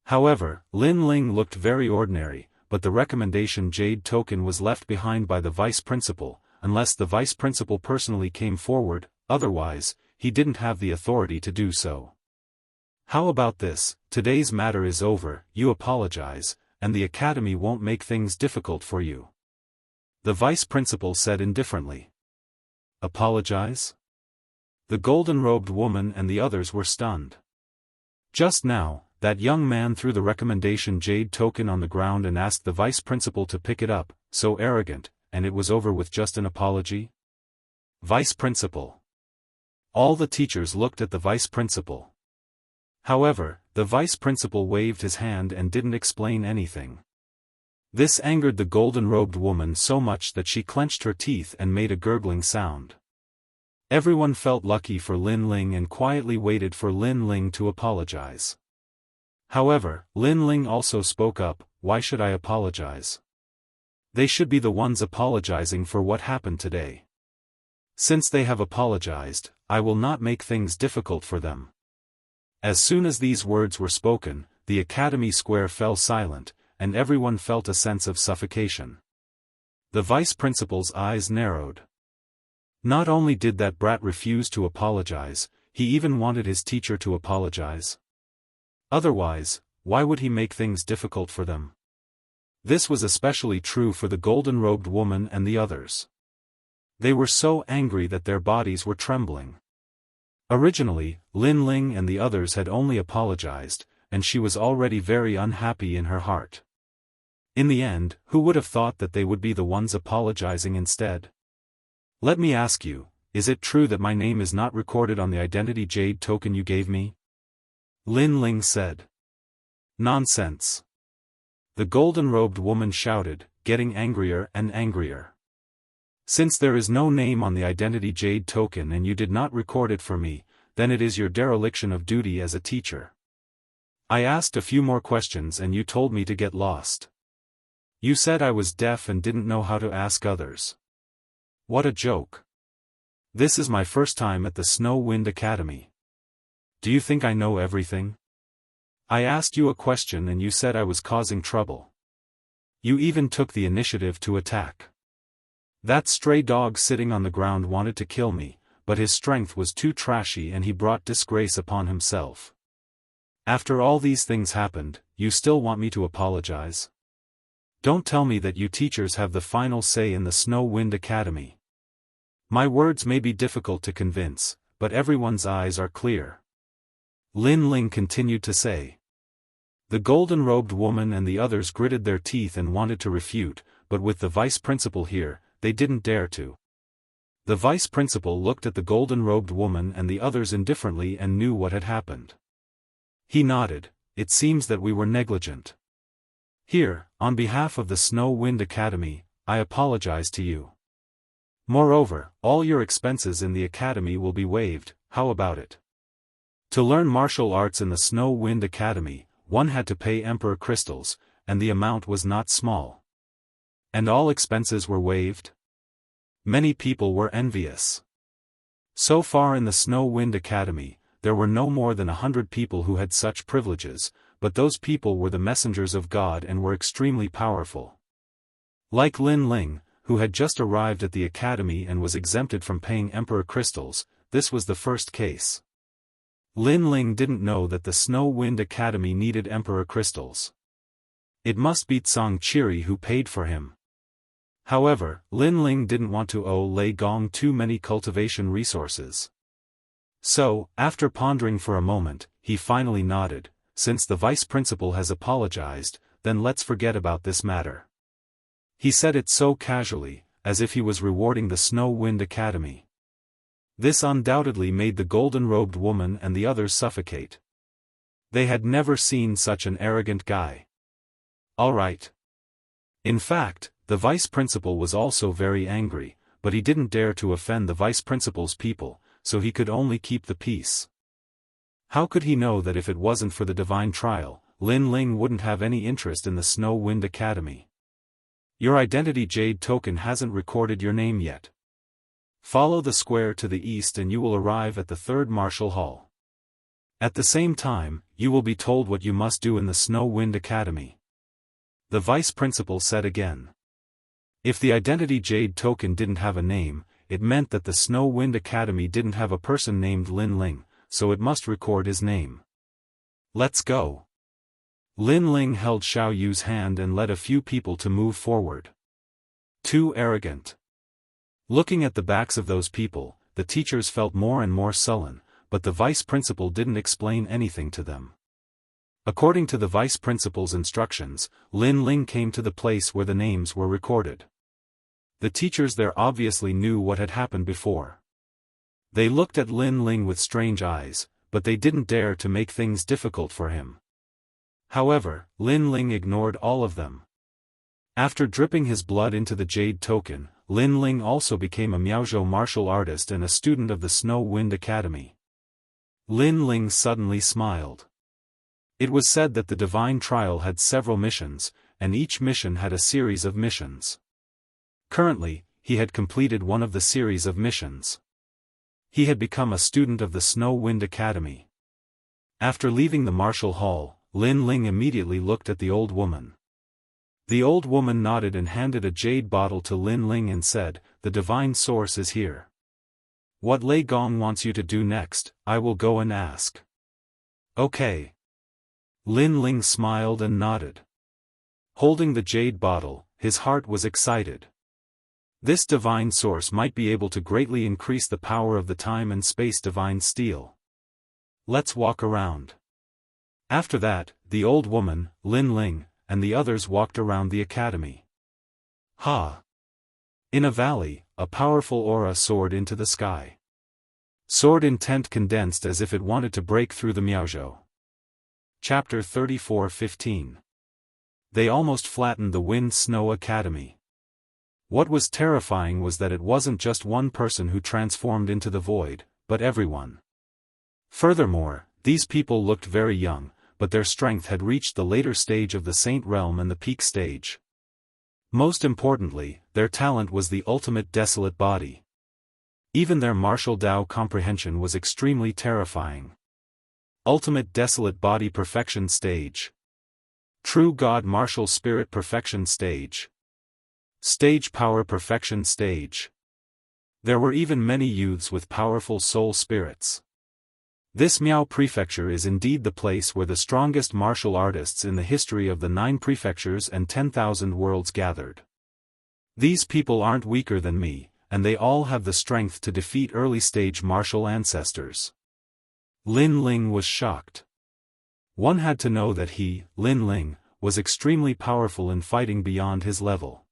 However, Lin Ling looked very ordinary, but the recommendation jade token was left behind by the vice principal, unless the vice principal personally came forward, otherwise, he didn't have the authority to do so. How about this? Today's matter is over, you apologize, and the academy won't make things difficult for you. The vice principal said indifferently. Apologize? The golden-robed woman and the others were stunned. Just now, that young man threw the recommendation jade token on the ground and asked the vice principal to pick it up, so arrogant, and it was over with just an apology? Vice principal. All the teachers looked at the vice principal. However, the vice principal waved his hand and didn't explain anything. This angered the golden-robed woman so much that she clenched her teeth and made a gurgling sound. Everyone felt lucky for Lin Ling and quietly waited for Lin Ling to apologize. However, Lin Ling also spoke up, why should I apologize? They should be the ones apologizing for what happened today. Since they have apologized, I will not make things difficult for them. As soon as these words were spoken, the academy square fell silent, and everyone felt a sense of suffocation. The vice principal's eyes narrowed. Not only did that brat refuse to apologize, he even wanted his teacher to apologize. Otherwise, why would he make things difficult for them? This was especially true for the golden-robed woman and the others. They were so angry that their bodies were trembling. Originally, Lin Ling and the others had only apologized, and she was already very unhappy in her heart. In the end, who would have thought that they would be the ones apologizing instead? Let me ask you, is it true that my name is not recorded on the identity jade token you gave me? Lin Ling said. Nonsense. The golden-robed woman shouted, getting angrier and angrier. Since there is no name on the identity jade token and you did not record it for me, then it is your dereliction of duty as a teacher. I asked a few more questions and you told me to get lost. You said I was deaf and didn't know how to ask others. What a joke. This is my first time at the Snow Wind Academy. Do you think I know everything? I asked you a question and you said I was causing trouble. You even took the initiative to attack. That stray dog sitting on the ground wanted to kill me, but his strength was too trashy and he brought disgrace upon himself. After all these things happened, you still want me to apologize? Don't tell me that you teachers have the final say in the Snow Wind Academy. My words may be difficult to convince, but everyone's eyes are clear. Lin Ling continued to say. The golden-robed woman and the others gritted their teeth and wanted to refute, but with the vice principal here, they didn't dare to. The vice principal looked at the golden-robed woman and the others indifferently and knew what had happened. He nodded, it seems that we were negligent. Here, on behalf of the Snow Wind Academy, I apologize to you. Moreover, all your expenses in the academy will be waived, how about it? To learn martial arts in the Snow Wind Academy, one had to pay Emperor crystals, and the amount was not small. And all expenses were waived? Many people were envious. So far in the Snow Wind Academy, there were no more than 100 people who had such privileges, but those people were the messengers of God and were extremely powerful. Like Lin Ling, who had just arrived at the academy and was exempted from paying Emperor crystals, this was the first case. Lin Ling didn't know that the Snow Wind Academy needed Emperor crystals. It must be Tsang Chiri who paid for him. However, Lin Ling didn't want to owe Lei Gong too many cultivation resources. So, after pondering for a moment, he finally nodded, since the vice principal has apologized, then let's forget about this matter. He said it so casually, as if he was rewarding the Snow Wind Academy. This undoubtedly made the golden-robed woman and the others suffocate. They had never seen such an arrogant guy. All right. In fact, the vice principal was also very angry, but he didn't dare to offend the vice principal's people, so he could only keep the peace. How could he know that if it wasn't for the divine trial, Lin Ling wouldn't have any interest in the Snow Wind Academy? Your identity jade token hasn't recorded your name yet. Follow the square to the east and you will arrive at the third martial hall. At the same time, you will be told what you must do in the Snow Wind Academy. The vice principal said again. If the identity jade token didn't have a name, it meant that the Snow Wind Academy didn't have a person named Lin Ling, so it must record his name. Let's go. Lin Ling held Xiao Yu's hand and led a few people to move forward. Too arrogant. Looking at the backs of those people, the teachers felt more and more sullen, but the vice principal didn't explain anything to them. According to the vice principal's instructions, Lin Ling came to the place where the names were recorded. The teachers there obviously knew what had happened before. They looked at Lin Ling with strange eyes, but they didn't dare to make things difficult for him. However, Lin Ling ignored all of them. After dripping his blood into the jade token, Lin Ling also became a Miaozhou martial artist and a student of the Snow Wind Academy. Lin Ling suddenly smiled. It was said that the divine trial had several missions, and each mission had a series of missions. Currently, he had completed one of the series of missions. He had become a student of the Snow Wind Academy. After leaving the martial hall, Lin Ling immediately looked at the old woman. The old woman nodded and handed a jade bottle to Lin Ling and said, "The divine source is here. What Lei Gong wants you to do next, I will go and ask." Okay. Lin Ling smiled and nodded. Holding the jade bottle, his heart was excited. This divine source might be able to greatly increase the power of the time and space divine steel. Let's walk around. After that, the old woman, Lin Ling, and the others walked around the academy. In a valley, a powerful aura soared into the sky. Sword intent condensed as if it wanted to break through the Miaozhou. Chapter 34:15. They almost flattened the Wind Snow Academy. What was terrifying was that it wasn't just one person who transformed into the void, but everyone. Furthermore, these people looked very young, but their strength had reached the later stage of the Saint Realm and the peak stage. Most importantly, their talent was the ultimate desolate body. Even their martial Dao comprehension was extremely terrifying. Ultimate desolate body perfection stage. True God martial spirit perfection stage. Stage power perfection stage. There were even many youths with powerful soul spirits. This Miao Prefecture is indeed the place where the strongest martial artists in the history of the 9 prefectures and 10,000 worlds gathered. These people aren't weaker than me, and they all have the strength to defeat early-stage martial ancestors. Lin Ling was shocked. One had to know that he, Lin Ling, was extremely powerful in fighting beyond his level.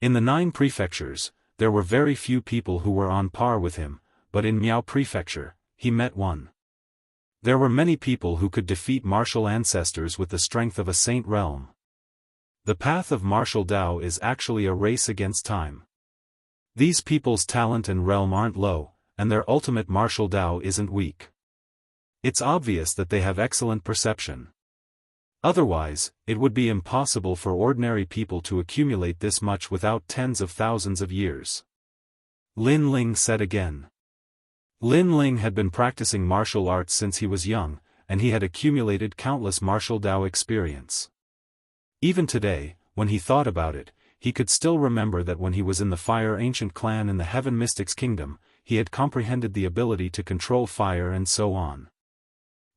In the 9 prefectures, there were very few people who were on par with him, but in Miao Prefecture, he met one. There were many people who could defeat martial ancestors with the strength of a saint realm. The path of martial Dao is actually a race against time. These people's talent and realm aren't low, and their ultimate martial Dao isn't weak. It's obvious that they have excellent perception. Otherwise, it would be impossible for ordinary people to accumulate this much without tens of thousands of years. Lin Ling said again. Lin Ling had been practicing martial arts since he was young, and he had accumulated countless martial Dao experience. Even today, when he thought about it, he could still remember that when he was in the Fire Ancient Clan in the Heaven Mystics Kingdom, he had comprehended the ability to control fire and so on.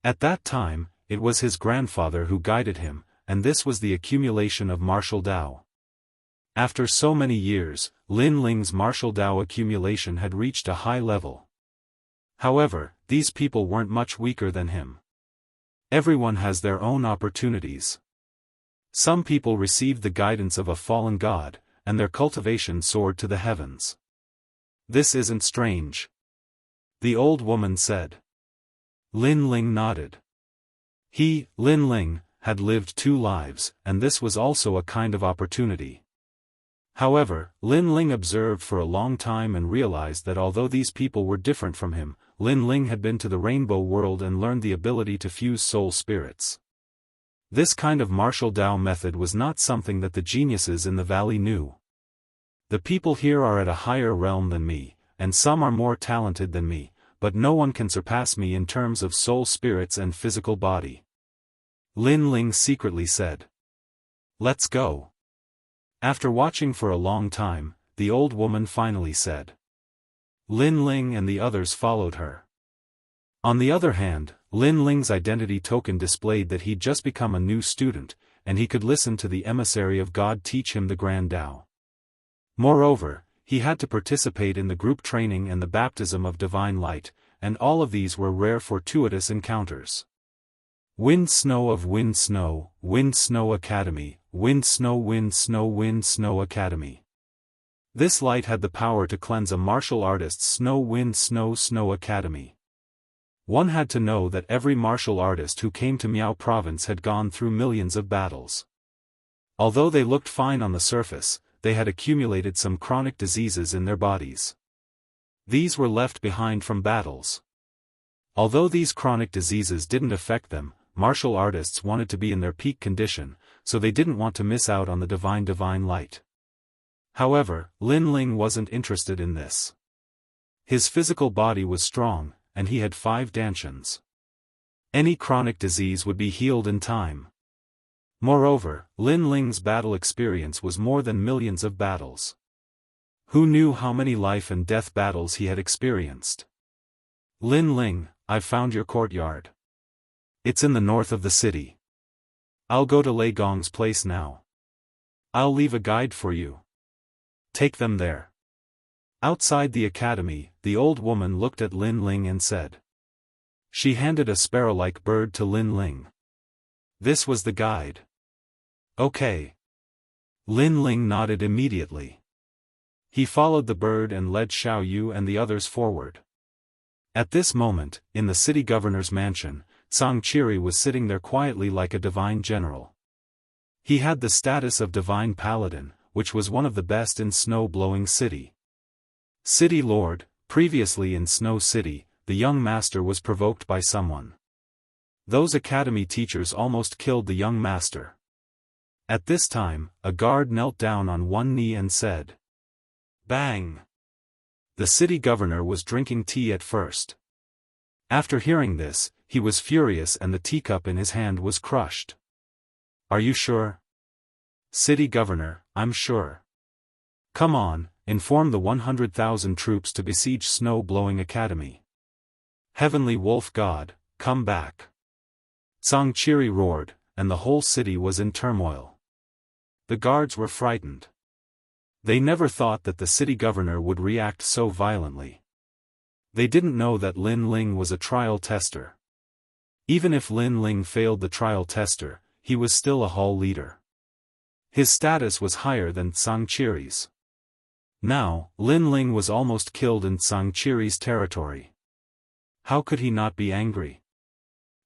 At that time, it was his grandfather who guided him, and this was the accumulation of martial Dao. After so many years, Lin Ling's martial Dao accumulation had reached a high level. However, these people weren't much weaker than him. Everyone has their own opportunities. Some people received the guidance of a fallen god, and their cultivation soared to the heavens. This isn't strange. the old woman said. Lin Ling nodded. He, Lin Ling, had lived 2 lives, and this was also a kind of opportunity. However, Lin Ling observed for a long time and realized that although these people were different from him, Lin Ling had been to the rainbow world and learned the ability to fuse soul spirits. This kind of martial Dao method was not something that the geniuses in the valley knew. The people here are at a higher realm than me, and some are more talented than me, but no one can surpass me in terms of soul spirits and physical body. Lin Ling secretly said. Let's go. After watching for a long time, the old woman finally said. Lin Ling and the others followed her. On the other hand, Lin Ling's identity token displayed that he'd just become a new student, and he could listen to the emissary of God teach him the Grand Tao. Moreover, he had to participate in the group training and the baptism of divine light, and all of these were rare fortuitous encounters. Wind Snow of Wind Snow, Wind Snow Academy, Wind Snow Wind Snow Wind Snow Academy. This light had the power to cleanse a martial artist's Snow Wind Snow Snow Academy. One had to know that every martial artist who came to Miao province had gone through millions of battles. Although they looked fine on the surface, they had accumulated some chronic diseases in their bodies. These were left behind from battles. Although these chronic diseases didn't affect them, martial artists wanted to be in their peak condition, so they didn't want to miss out on the divine light. However, Lin Ling wasn't interested in this. His physical body was strong, and he had 5 dantians. Any chronic disease would be healed in time. Moreover, Lin Ling's battle experience was more than millions of battles. Who knew how many life and death battles he had experienced? Lin Ling, I've found your courtyard. It's in the north of the city. I'll go to Lei Gong's place now. I'll leave a guide for you. Take them there. Outside the academy, the old woman looked at Lin Ling and said. She handed a sparrow-like bird to Lin Ling. This was the guide. Okay. Lin Ling nodded immediately. He followed the bird and led Xiao Yu and the others forward. At this moment, in the city governor's mansion, Zhang Qiri was sitting there quietly like a divine general. He had the status of divine paladin, which was one of the best in Snow-Blowing City. City Lord, previously in Snow City, the young master was provoked by someone. Those academy teachers almost killed the young master. At this time, a guard knelt down on one knee and said, Bang! The city governor was drinking tea at first. After hearing this, he was furious and the teacup in his hand was crushed. Are you sure? City governor, I'm sure. Come on, inform the 100,000 troops to besiege Snow-Blowing Academy. Heavenly Wolf God, come back. Zhang Qiri roared, and the whole city was in turmoil. The guards were frightened. They never thought that the city governor would react so violently. They didn't know that Lin Ling was a trial tester. Even if Lin Ling failed the trial tester, he was still a hall leader. His status was higher than Zhang Qiri's. Now, Lin Ling was almost killed in Zhang Qiri's territory. How could he not be angry?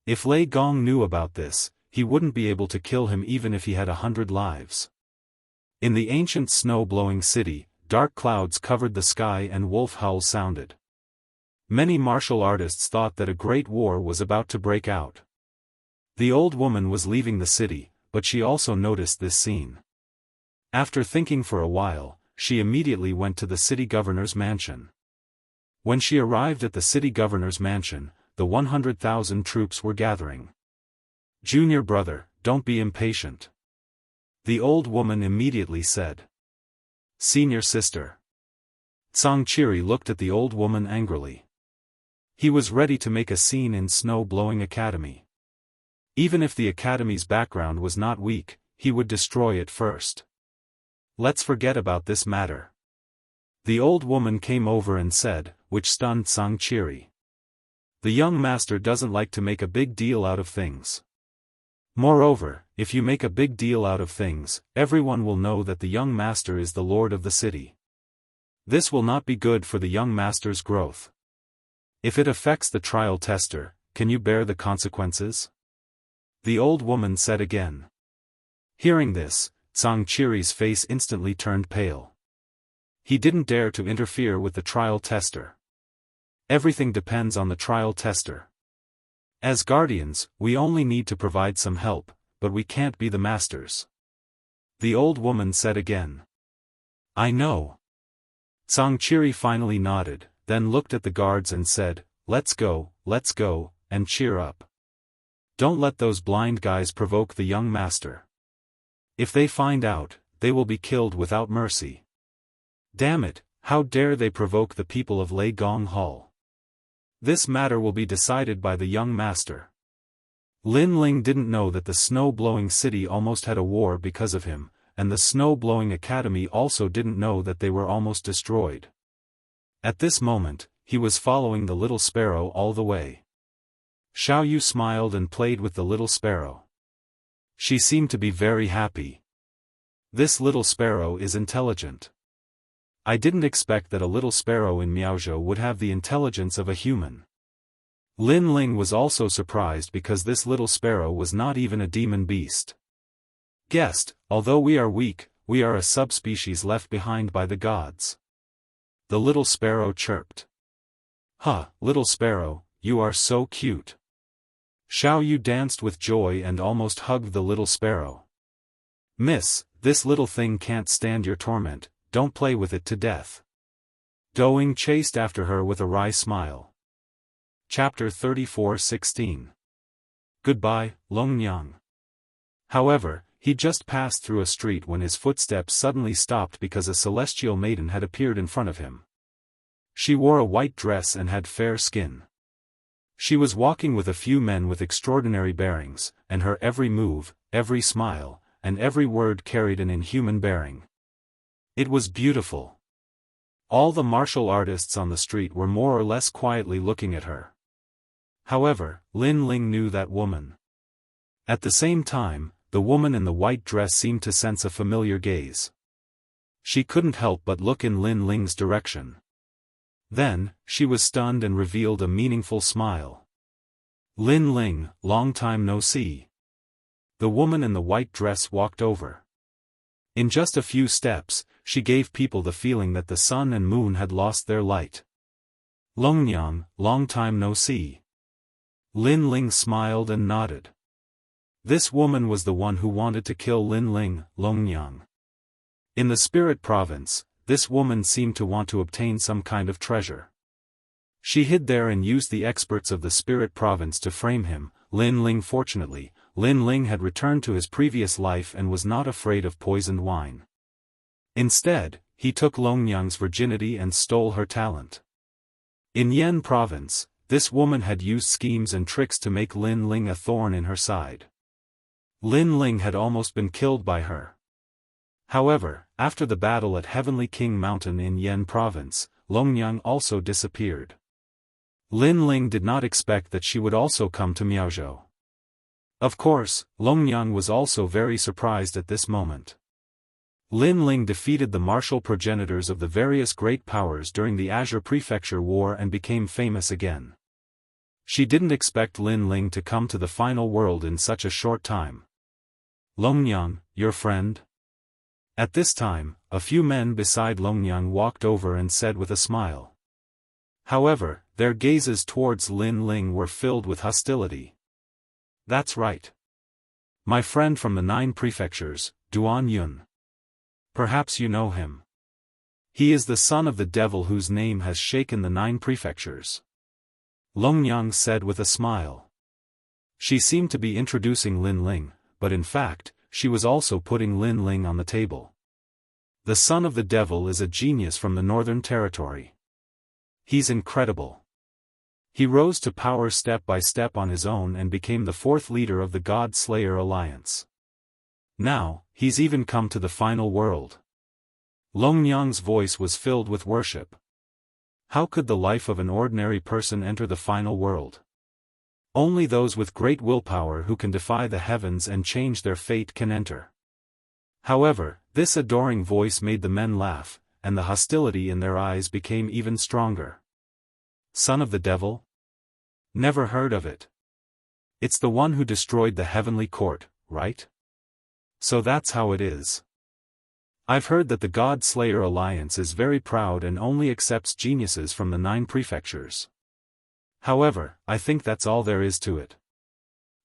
If Lei Gong knew about this, he wouldn't be able to kill him even if he had 100 lives. In the ancient snow-blowing city, dark clouds covered the sky and wolf howls sounded. Many martial artists thought that a great war was about to break out. The old woman was leaving the city, but she also noticed this scene. After thinking for a while, she immediately went to the city governor's mansion. When she arrived at the city governor's mansion, the 100,000 troops were gathering. Junior brother, don't be impatient. The old woman immediately said. Senior sister. Zhang Qiri looked at the old woman angrily. He was ready to make a scene in Snow-Blowing Academy. Even if the academy's background was not weak, he would destroy it first. Let's forget about this matter. The old woman came over and said, which stunned Zhang Qiri. The young master doesn't like to make a big deal out of things. Moreover, if you make a big deal out of things, everyone will know that the young master is the lord of the city. This will not be good for the young master's growth. If it affects the trial tester, can you bear the consequences? The old woman said again. Hearing this, Zhang Qiri's face instantly turned pale. He didn't dare to interfere with the trial tester. Everything depends on the trial tester. As guardians, we only need to provide some help, but we can't be the masters. The old woman said again. I know. Zhang Qiri finally nodded, then looked at the guards and said, let's go, and cheer up. Don't let those blind guys provoke the young master. If they find out, they will be killed without mercy. Damn it, how dare they provoke the people of Lei Gong Hall. This matter will be decided by the young master. Lin Ling didn't know that the snow-blowing city almost had a war because of him, and the snow-blowing academy also didn't know that they were almost destroyed. At this moment, he was following the little sparrow all the way. Xiao Yu smiled and played with the little sparrow. She seemed to be very happy. This little sparrow is intelligent. I didn't expect that a little sparrow in Miaozhou would have the intelligence of a human. Lin Ling was also surprised because this little sparrow was not even a demon beast. Guest, although we are weak, we are a subspecies left behind by the gods. The little sparrow chirped. Huh, little sparrow, you are so cute. Xiao Yu danced with joy and almost hugged the little sparrow. Miss, this little thing can't stand your torment, don't play with it to death. Doing chased after her with a wry smile. Chapter 34:16. Goodbye, Longnyang. However, he just passed through a street when his footsteps suddenly stopped because a celestial maiden had appeared in front of him. She wore a white dress and had fair skin. She was walking with a few men with extraordinary bearings, and her every move, every smile, and every word carried an inhuman bearing. It was beautiful. All the martial artists on the street were more or less quietly looking at her. However, Lin Ling knew that woman. At the same time, the woman in the white dress seemed to sense a familiar gaze. She couldn't help but look in Lin Ling's direction. Then, she was stunned and revealed a meaningful smile. Lin Ling, long time no see. The woman in the white dress walked over. In just a few steps, she gave people the feeling that the sun and moon had lost their light. Longnyang, long time no see. Lin Ling smiled and nodded. This woman was the one who wanted to kill Lin Ling, Longnyang. In the spirit province, this woman seemed to want to obtain some kind of treasure. She hid there and used the experts of the spirit province to frame him, Lin Ling. Fortunately, Lin Ling had returned to his previous life and was not afraid of poisoned wine. Instead, he took Longnyang's virginity and stole her talent. In Yen province, this woman had used schemes and tricks to make Lin Ling a thorn in her side. Lin Ling had almost been killed by her. However, after the battle at Heavenly King Mountain in Yen province, Longnyang also disappeared. Lin Ling did not expect that she would also come to Miaozhou. Of course, Longnyang was also very surprised at this moment. Lin Ling defeated the martial progenitors of the various great powers during the Azure Prefecture War and became famous again. She didn't expect Lin Ling to come to the final world in such a short time. Longnyang, your friend? At this time, a few men beside Longnyang walked over and said with a smile. However, their gazes towards Lin Ling were filled with hostility. That's right. My friend from the 9 prefectures, Duan Yun. Perhaps you know him. He is the son of the devil whose name has shaken the 9 prefectures. Longnyang said with a smile. She seemed to be introducing Lin Ling, but in fact, she was also putting Lin Ling on the table. The son of the devil is a genius from the Northern Territory. He's incredible. He rose to power step by step on his own and became the 4th leader of the God Slayer Alliance. Now, he's even come to the final world. Longnyang's voice was filled with worship. How could the life of an ordinary person enter the final world? Only those with great willpower who can defy the heavens and change their fate can enter. However, this adoring voice made the men laugh, and the hostility in their eyes became even stronger. Son of the devil? Never heard of it. It's the one who destroyed the heavenly court, right? So that's how it is. I've heard that the God Slayer Alliance is very proud and only accepts geniuses from the 9 prefectures. However, I think that's all there is to it.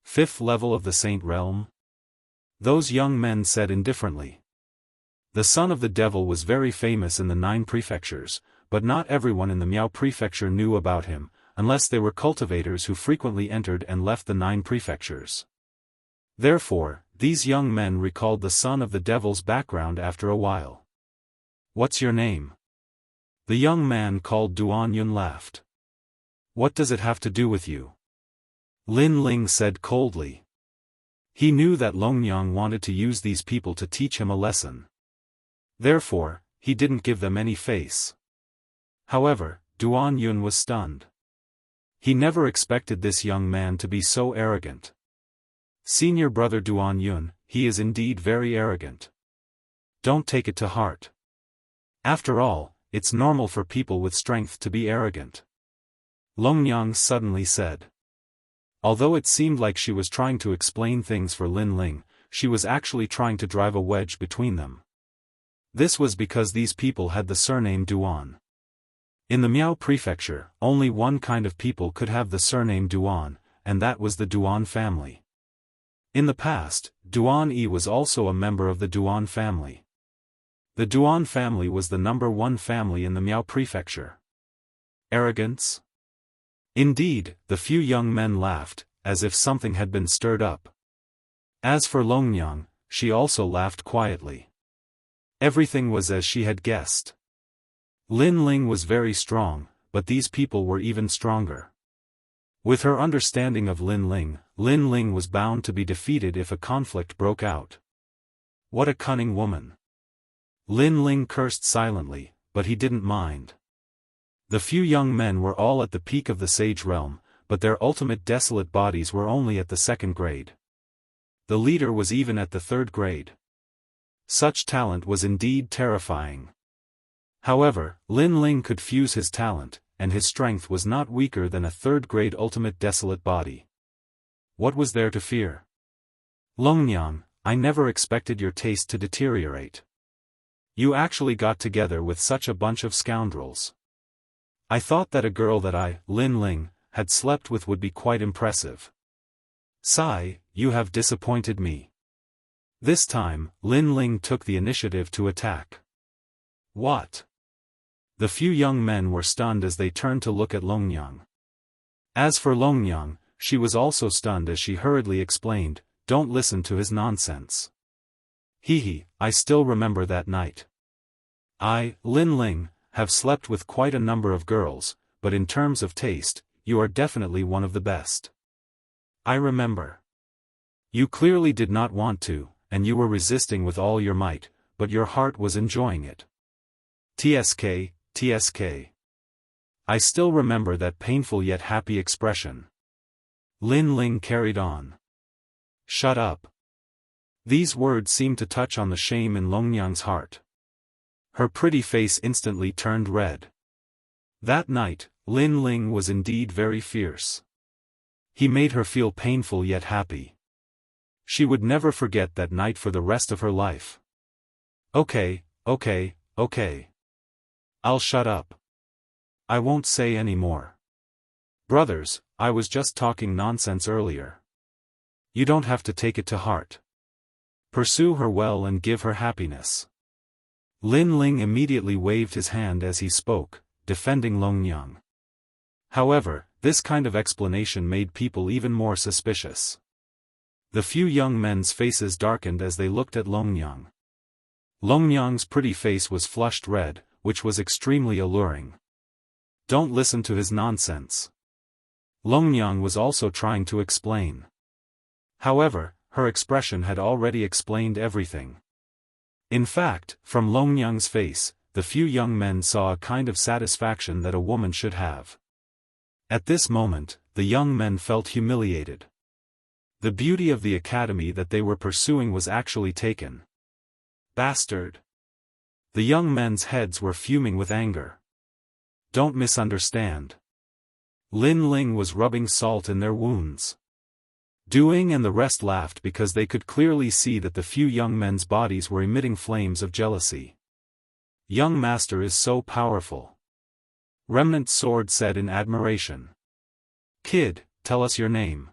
5th level of the Saint Realm? Those young men said indifferently. The son of the devil was very famous in the 9 prefectures, but not everyone in the Miao prefecture knew about him, unless they were cultivators who frequently entered and left the 9 prefectures. Therefore, these young men recalled the son of the devil's background after a while. What's your name? The young man called Duan Yun laughed. What does it have to do with you? Lin Ling said coldly. He knew that Longyang wanted to use these people to teach him a lesson. Therefore, he didn't give them any face. However, Duan Yun was stunned. He never expected this young man to be so arrogant. Senior brother Duan Yun, he is indeed very arrogant. Don't take it to heart. After all, it's normal for people with strength to be arrogant. Longyang suddenly said. Although it seemed like she was trying to explain things for Lin Ling, she was actually trying to drive a wedge between them. This was because these people had the surname Duan. In the Miao prefecture, only one kind of people could have the surname Duan, and that was the Duan family. In the past, Duan Yi was also a member of the Duan family. The Duan family was the number 1 family in the Miao prefecture. Arrogance? Indeed, the few young men laughed, as if something had been stirred up. As for Longyang, she also laughed quietly. Everything was as she had guessed. Lin Ling was very strong, but these people were even stronger. With her understanding of Lin Ling was bound to be defeated if a conflict broke out. What a cunning woman. Lin Ling cursed silently, but he didn't mind. The few young men were all at the peak of the sage realm, but their ultimate desolate bodies were only at the 2nd grade. The leader was even at the 3rd grade. Such talent was indeed terrifying. However, Lin Ling could fuse his talent, and his strength was not weaker than a 3rd grade ultimate desolate body. What was there to fear? Longyang, I never expected your taste to deteriorate. You actually got together with such a bunch of scoundrels. I thought that a girl that I, Lin Ling, had slept with would be quite impressive. Sigh, you have disappointed me. This time, Lin Ling took the initiative to attack. What? The few young men were stunned as they turned to look at Longyang. As for Longyang, she was also stunned as she hurriedly explained, don't listen to his nonsense. I still remember that night. I, Lin Ling, have slept with quite a number of girls, but in terms of taste, you are definitely one of the best. I remember. You clearly did not want to, and you were resisting with all your might, but your heart was enjoying it. TSK. I still remember that painful yet happy expression. Lin Ling carried on. Shut up. These words seemed to touch on the shame in Longyang's heart. Her pretty face instantly turned red. That night, Lin Ling was indeed very fierce. He made her feel painful yet happy. She would never forget that night for the rest of her life. Okay. I'll shut up. I won't say any more. Brothers, I was just talking nonsense earlier. You don't have to take it to heart. Pursue her well and give her happiness. Lin Ling immediately waved his hand as he spoke, defending Longyang. However, this kind of explanation made people even more suspicious. The few young men's faces darkened as they looked at Longyang. Longyang's pretty face was flushed red, which was extremely alluring. Don't listen to his nonsense. Longyang was also trying to explain. However, her expression had already explained everything. In fact, from Longyang's face, the few young men saw a kind of satisfaction that a woman should have. At this moment, the young men felt humiliated. The beauty of the academy that they were pursuing was actually taken. Bastard! The young men's heads were fuming with anger. Don't misunderstand. Lin Ling was rubbing salt in their wounds. Duing and the rest laughed because they could clearly see that the few young men's bodies were emitting flames of jealousy. Young master is so powerful. Remnant Sword said in admiration. Kid, tell us your name.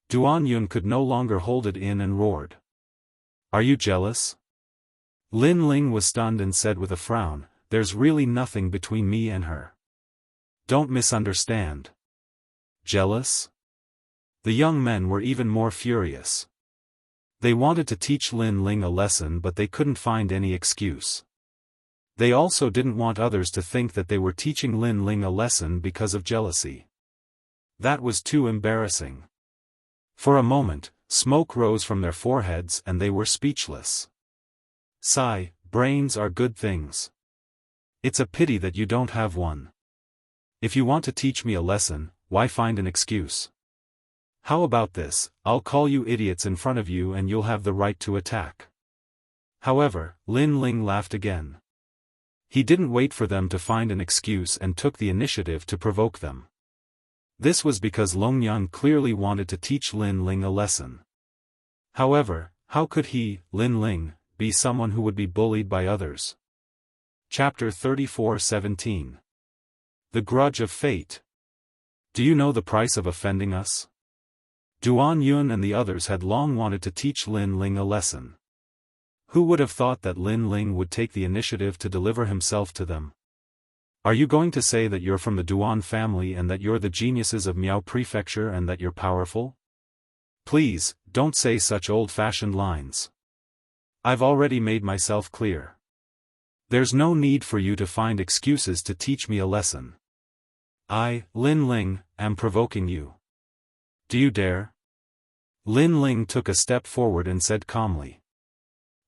Duan Yun could no longer hold it in and roared. Are you jealous? Lin Ling was stunned and said with a frown, there's really nothing between me and her. Don't misunderstand. Jealous? The young men were even more furious. They wanted to teach Lin Ling a lesson but they couldn't find any excuse. They also didn't want others to think that they were teaching Lin Ling a lesson because of jealousy. That was too embarrassing. For a moment, smoke rose from their foreheads and they were speechless. Sigh, brains are good things. It's a pity that you don't have one. If you want to teach me a lesson, why find an excuse? How about this, I'll call you idiots in front of you and you'll have the right to attack. However, Lin Ling laughed again. He didn't wait for them to find an excuse and took the initiative to provoke them. This was because Longyan clearly wanted to teach Lin Ling a lesson. However, how could he, Lin Ling, be someone who would be bullied by others? Chapter 34:17. The Grudge of Fate. Do you know the price of offending us? Duan Yun and the others had long wanted to teach Lin Ling a lesson. Who would have thought that Lin Ling would take the initiative to deliver himself to them? Are you going to say that you're from the Duan family and that you're the geniuses of Miao Prefecture and that you're powerful? Please, don't say such old-fashioned lines. I've already made myself clear. There's no need for you to find excuses to teach me a lesson. I, Lin Ling, am provoking you. Do you dare? Lin Ling took a step forward and said calmly.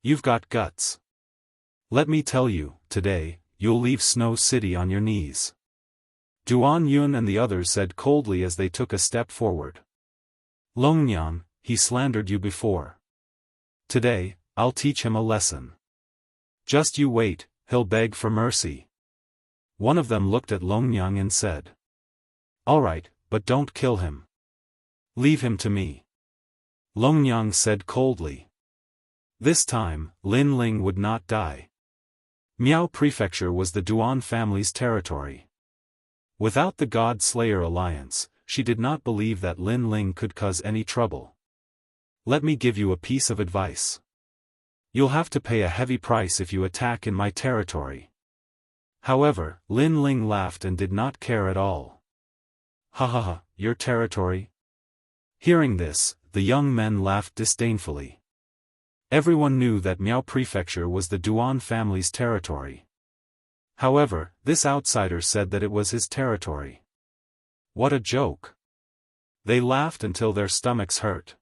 You've got guts. Let me tell you, today, you'll leave Snow City on your knees. Duan Yun and the others said coldly as they took a step forward. Longyan, he slandered you before. Today, I'll teach him a lesson. Just you wait, he'll beg for mercy. One of them looked at Longyan and said. All right, but don't kill him. Leave him to me. Longyan said coldly. This time, Lin Ling would not die. Miao Prefecture was the Duan family's territory. Without the God Slayer alliance, she did not believe that Lin Ling could cause any trouble. Let me give you a piece of advice. You'll have to pay a heavy price if you attack in my territory. However, Lin Ling laughed and did not care at all. Ha ha ha, your territory? Hearing this, the young men laughed disdainfully. Everyone knew that Miao Prefecture was the Duan family's territory. However, this outsider said that it was his territory. What a joke! They laughed until their stomachs hurt.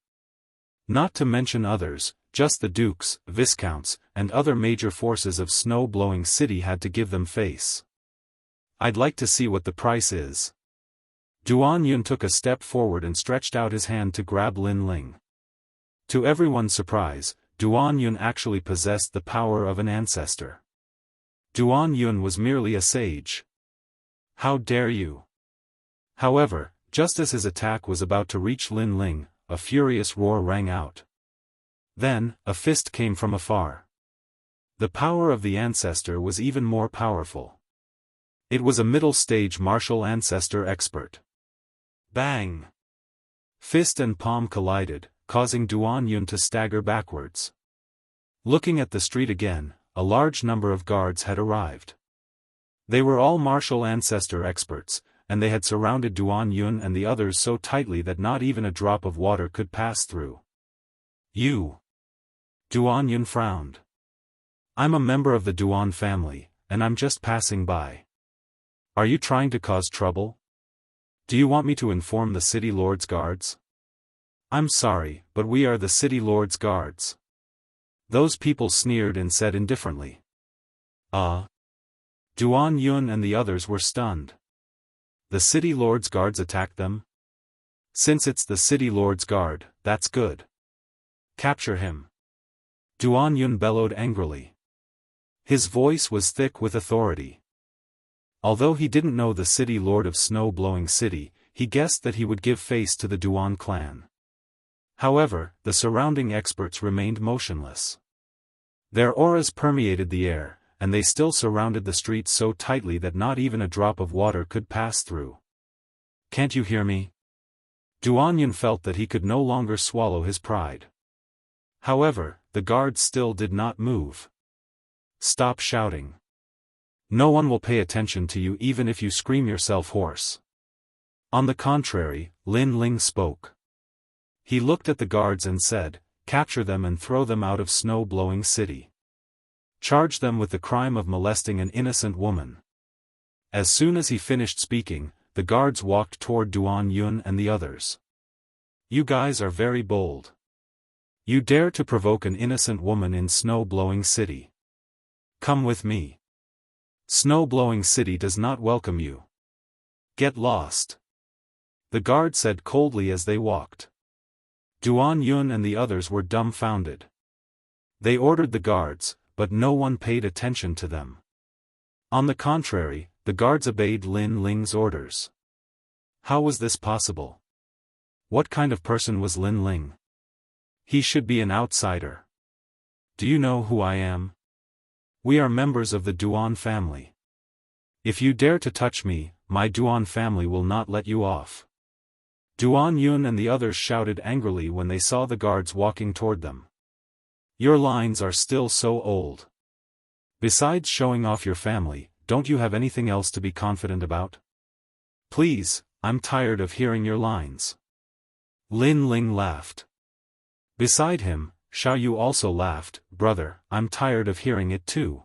Not to mention others, just the dukes, viscounts, and other major forces of snow-blowing city had to give them face. I'd like to see what the price is. Duan Yun took a step forward and stretched out his hand to grab Lin Ling. To everyone's surprise, Duan Yun actually possessed the power of an ancestor. Duan Yun was merely a sage. How dare you? However, just as his attack was about to reach Lin Ling, a furious roar rang out. Then, a fist came from afar. The power of the ancestor was even more powerful. It was a middle-stage martial ancestor expert. Bang! Fist and palm collided, causing Duan Yun to stagger backwards. Looking at the street again, a large number of guards had arrived. They were all martial ancestor experts, and they had surrounded Duan Yun and the others so tightly that not even a drop of water could pass through. You! Duan Yun frowned. I'm a member of the Duan family, and I'm just passing by. Are you trying to cause trouble? Do you want me to inform the city lord's guards? I'm sorry, but we are the city lord's guards. Those people sneered and said indifferently. Duan Yun and the others were stunned. The city lord's guards attacked them? Since it's the city lord's guard, that's good. Capture him. Duan Yun bellowed angrily. His voice was thick with authority. Although he didn't know the city lord of snow-blowing city, he guessed that he would give face to the Duan clan. However, the surrounding experts remained motionless. Their auras permeated the air, and they still surrounded the streets so tightly that not even a drop of water could pass through. "Can't you hear me?" Duan felt that he could no longer swallow his pride. However, the guards still did not move. "Stop shouting. No one will pay attention to you even if you scream yourself hoarse." On the contrary, Lin Ling spoke. He looked at the guards and said, "Capture them and throw them out of snow-blowing city. Charge them with the crime of molesting an innocent woman." As soon as he finished speaking, the guards walked toward Duan and the others. "You guys are very bold. You dare to provoke an innocent woman in snow-blowing city. Come with me. Snow-blowing city does not welcome you. Get lost." The guard said coldly as they walked. Duan and the others were dumbfounded. They ordered the guards, but no one paid attention to them. On the contrary, the guards obeyed Lin Ling's orders. How was this possible? What kind of person was Lin Ling? He should be an outsider. "Do you know who I am? We are members of the Duan family. If you dare to touch me, my Duan family will not let you off." Duan and the others shouted angrily when they saw the guards walking toward them. "Your lines are still so old. Besides showing off your family, don't you have anything else to be confident about? Please, I'm tired of hearing your lines." Lin Ling laughed. Beside him, Xiao Yu also laughed. "Brother, I'm tired of hearing it too."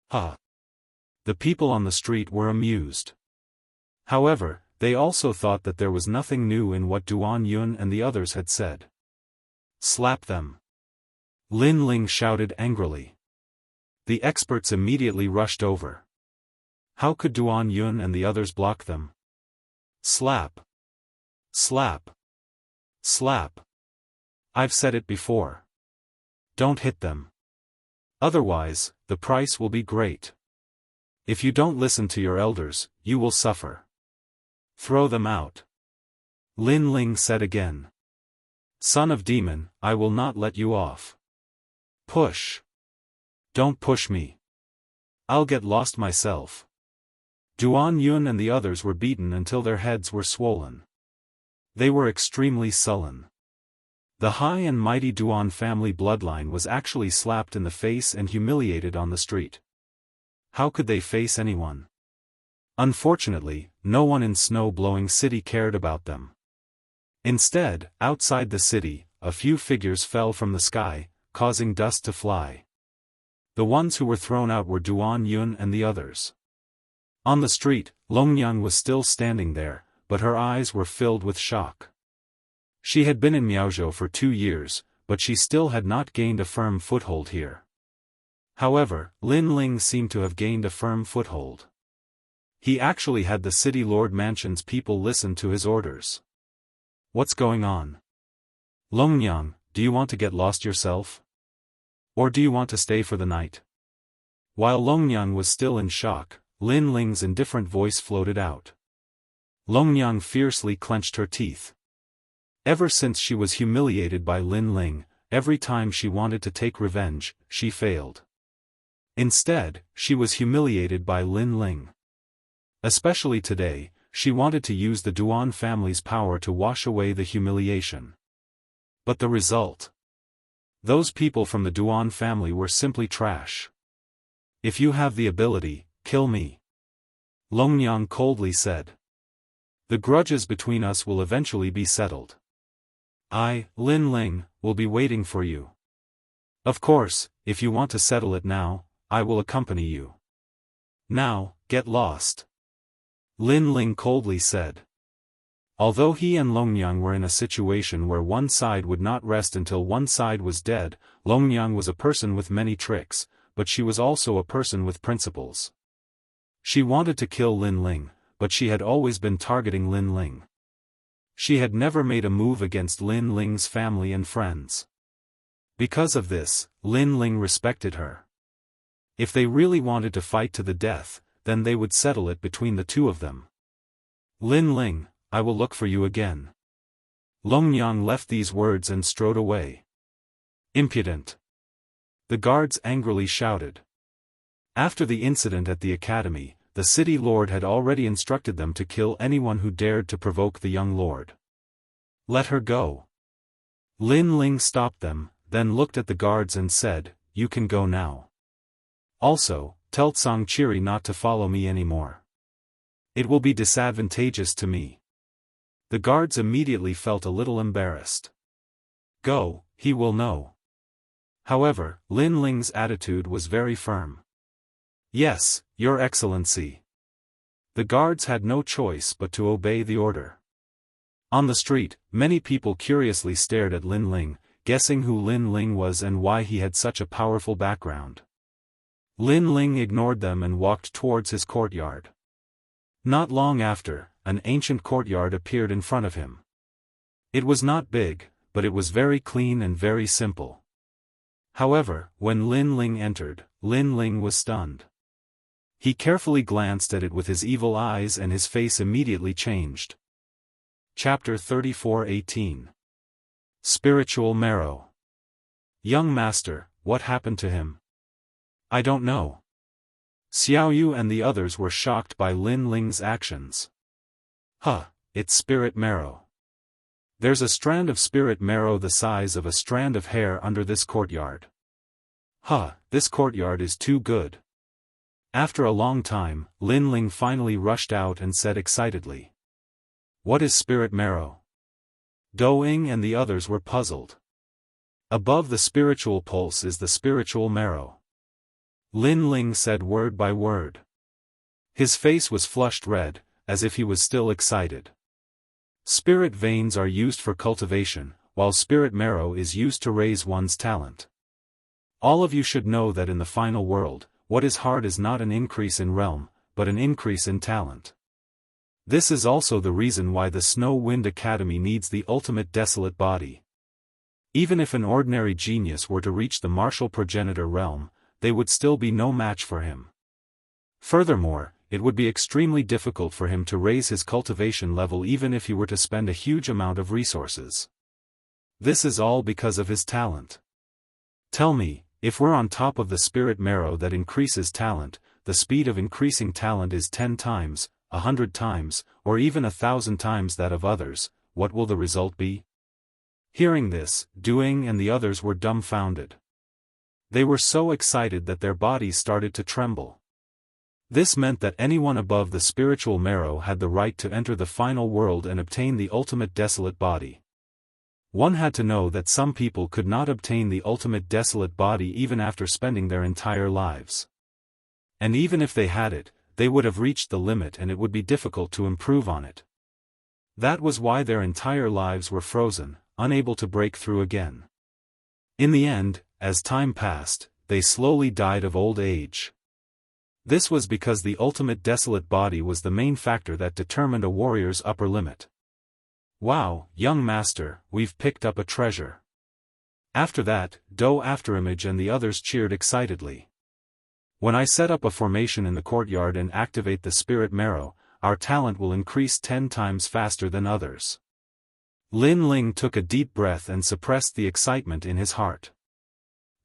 "Huh." The people on the street were amused. However, they also thought that there was nothing new in what Duan and the others had said. "Slap them!" Lin Ling shouted angrily. The experts immediately rushed over. How could Duan and the others block them? Slap! Slap! Slap! I've said it before. Don't hit them. Otherwise, the price will be great. If you don't listen to your elders, you will suffer. Throw them out. Lin Ling said again. Son of demon, I will not let you off. Push. Don't push me. I'll get lost myself. Duan and the others were beaten until their heads were swollen. They were extremely sullen. The high and mighty Duan family bloodline was actually slapped in the face and humiliated on the street. How could they face anyone? Unfortunately, no one in snow-blowing city cared about them. Instead, outside the city, a few figures fell from the sky, causing dust to fly. The ones who were thrown out were Duan and the others. On the street, Longyang was still standing there, but her eyes were filled with shock. She had been in Miaozhou for 2 years, but she still had not gained a firm foothold here. However, Lin Ling seemed to have gained a firm foothold. He actually had the city lord mansion's people listen to his orders. What's going on? Longyang, do you want to get lost yourself? Or do you want to stay for the night? While Longyang was still in shock, Lin Ling's indifferent voice floated out. Longyang fiercely clenched her teeth. Ever since she was humiliated by Lin Ling, every time she wanted to take revenge, she failed. Instead, she was humiliated by Lin Ling. Especially today, she wanted to use the Duan family's power to wash away the humiliation. But the result? Those people from the Duan family were simply trash. If you have the ability, kill me. Longyang coldly said. The grudges between us will eventually be settled. I, Lin Ling, will be waiting for you. Of course, if you want to settle it now, I will accompany you. Now, get lost. Lin Ling coldly said. Although he and Longyang were in a situation where one side would not rest until one side was dead, Longyang was a person with many tricks, but she was also a person with principles. She wanted to kill Lin Ling, but she had always been targeting Lin Ling. She had never made a move against Lin Ling's family and friends. Because of this, Lin Ling respected her. If they really wanted to fight to the death, then they would settle it between the two of them. Lin Ling, I will look for you again. Long Yang left these words and strode away. Impudent! The guards angrily shouted. After the incident at the academy, the city lord had already instructed them to kill anyone who dared to provoke the young lord. Let her go. Lin Ling stopped them, then looked at the guards and said, You can go now. Also, tell Tsang Chiri not to follow me anymore. It will be disadvantageous to me. The guards immediately felt a little embarrassed. Go, he will know. However, Lin Ling's attitude was very firm. Yes, Your Excellency. The guards had no choice but to obey the order. On the street, many people curiously stared at Lin Ling, guessing who Lin Ling was and why he had such a powerful background. Lin Ling ignored them and walked towards his courtyard. Not long after, an ancient courtyard appeared in front of him. It was not big, but it was very clean and very simple. However, when Lin Ling entered, Lin Ling was stunned. He carefully glanced at it with his evil eyes and his face immediately changed. Chapter 34:18 Spiritual Marrow. Young Master, what happened to him? I don't know. Xiaoyu and the others were shocked by Lin Ling's actions. It's spirit marrow. There's a strand of spirit marrow the size of a strand of hair under this courtyard. This courtyard is too good. After a long time, Lin Ling finally rushed out and said excitedly. What is spirit marrow? Doing and the others were puzzled. Above the spiritual pulse is the spiritual marrow. Lin Ling said word by word. His face was flushed red, as if he was still excited. Spirit veins are used for cultivation, while spirit marrow is used to raise one's talent. All of you should know that in the final world, what is hard is not an increase in realm, but an increase in talent. This is also the reason why the Snow Wind Academy needs the ultimate desolate body. Even if an ordinary genius were to reach the martial progenitor realm, they would still be no match for him. Furthermore, it would be extremely difficult for him to raise his cultivation level even if he were to spend a huge amount of resources. This is all because of his talent. Tell me, if we're on top of the spirit marrow that increases talent, the speed of increasing talent is 10 times, 100 times, or even 1,000 times that of others, what will the result be? Hearing this, Doing and the others were dumbfounded. They were so excited that their bodies started to tremble. This meant that anyone above the spiritual marrow had the right to enter the final world and obtain the ultimate desolate body. One had to know that some people could not obtain the ultimate desolate body even after spending their entire lives. And even if they had it, they would have reached the limit and it would be difficult to improve on it. That was why their entire lives were frozen, unable to break through again. In the end, as time passed, they slowly died of old age. This was because the ultimate desolate body was the main factor that determined a warrior's upper limit. Wow, young master, we've picked up a treasure. After that, Do Afterimage and the others cheered excitedly. When I set up a formation in the courtyard and activate the spirit marrow, our talent will increase 10 times faster than others. Lin Ling took a deep breath and suppressed the excitement in his heart.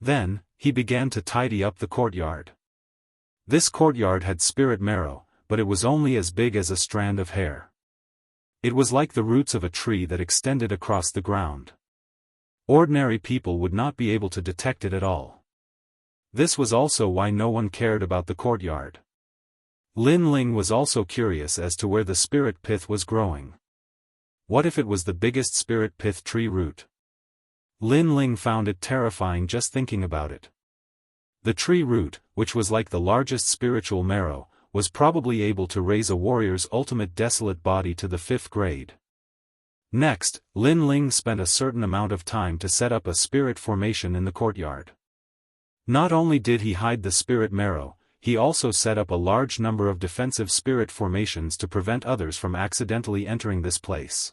Then, he began to tidy up the courtyard. This courtyard had spirit marrow, but it was only as big as a strand of hair. It was like the roots of a tree that extended across the ground. Ordinary people would not be able to detect it at all. This was also why no one cared about the courtyard. Lin Ling was also curious as to where the spirit pith was growing. What if it was the biggest spirit pith tree root? Lin Ling found it terrifying just thinking about it. The tree root, which was like the largest spiritual marrow, was probably able to raise a warrior's ultimate desolate body to the 5th grade. Next, Lin Ling spent a certain amount of time to set up a spirit formation in the courtyard. Not only did he hide the spirit marrow, he also set up a large number of defensive spirit formations to prevent others from accidentally entering this place.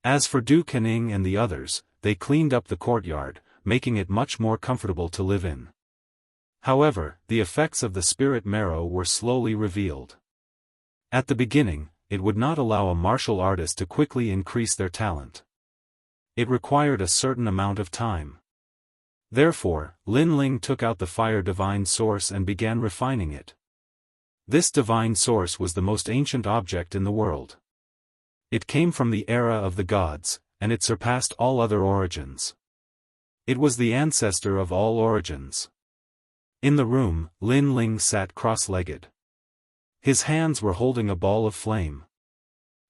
As for Du Kening and the others, they cleaned up the courtyard, making it much more comfortable to live in. However, the effects of the spirit marrow were slowly revealed. At the beginning, it would not allow a martial artist to quickly increase their talent. It required a certain amount of time. Therefore, Lin Ling took out the fire divine source and began refining it. This divine source was the most ancient object in the world. It came from the era of the gods, and it surpassed all other origins. It was the ancestor of all origins. In the room, Lin Ling sat cross-legged. His hands were holding a ball of flame.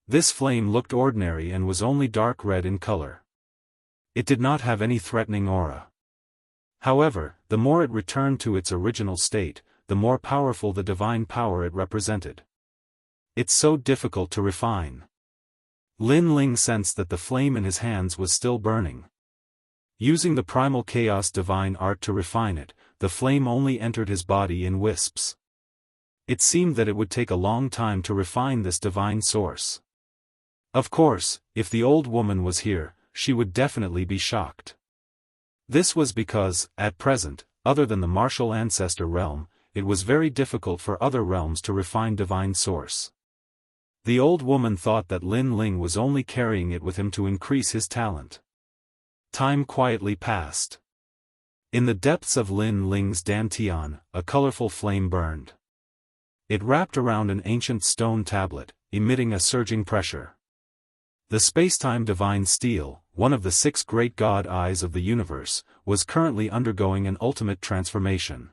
This flame looked ordinary and was only dark red in color. It did not have any threatening aura. However, the more it returned to its original state, the more powerful the divine power it represented. It's so difficult to refine. Lin Ling sensed that the flame in his hands was still burning. Using the primal chaos divine art to refine it, the flame only entered his body in wisps. It seemed that it would take a long time to refine this divine source. Of course, if the old woman was here, she would definitely be shocked. This was because, at present, other than the martial ancestor realm, it was very difficult for other realms to refine divine source. The old woman thought that Lin Ling was only carrying it with him to increase his talent. Time quietly passed. In the depths of Lin Ling's dantian, a colorful flame burned. It wrapped around an ancient stone tablet, emitting a surging pressure. The spacetime divine steel, one of the 6 great god eyes of the universe, was currently undergoing an ultimate transformation.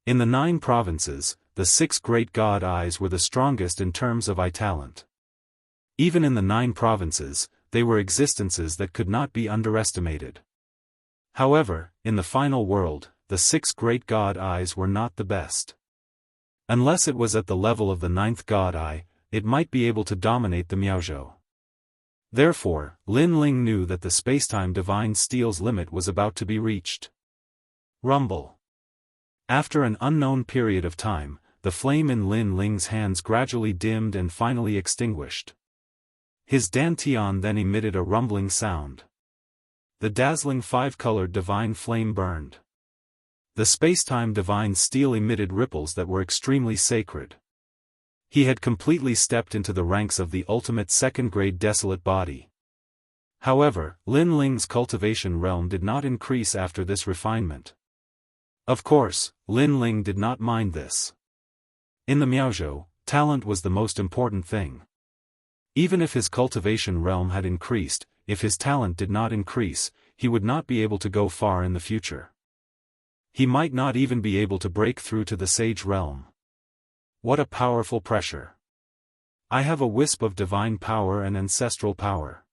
In the 9 provinces, the 6 great god eyes were the strongest in terms of talent. Even in the 9 provinces, they were existences that could not be underestimated. However, in the final world, the 6 great god eyes were not the best. Unless it was at the level of the 9th god eye, it might be able to dominate the Miaozhou. Therefore, Lin Ling knew that the spacetime divine steel's limit was about to be reached. Rumble. After an unknown period of time, the flame in Lin Ling's hands gradually dimmed and finally extinguished. His dantian then emitted a rumbling sound. The dazzling 5-colored divine flame burned. The spacetime divine steel emitted ripples that were extremely sacred. He had completely stepped into the ranks of the ultimate second-grade desolate body. However, Lin Ling's cultivation realm did not increase after this refinement. Of course, Lin Ling did not mind this. In the Miaozhou, talent was the most important thing. Even if his cultivation realm had increased, if his talent did not increase, he would not be able to go far in the future. He might not even be able to break through to the sage realm. What a powerful pressure. I have a wisp of divine power and ancestral power.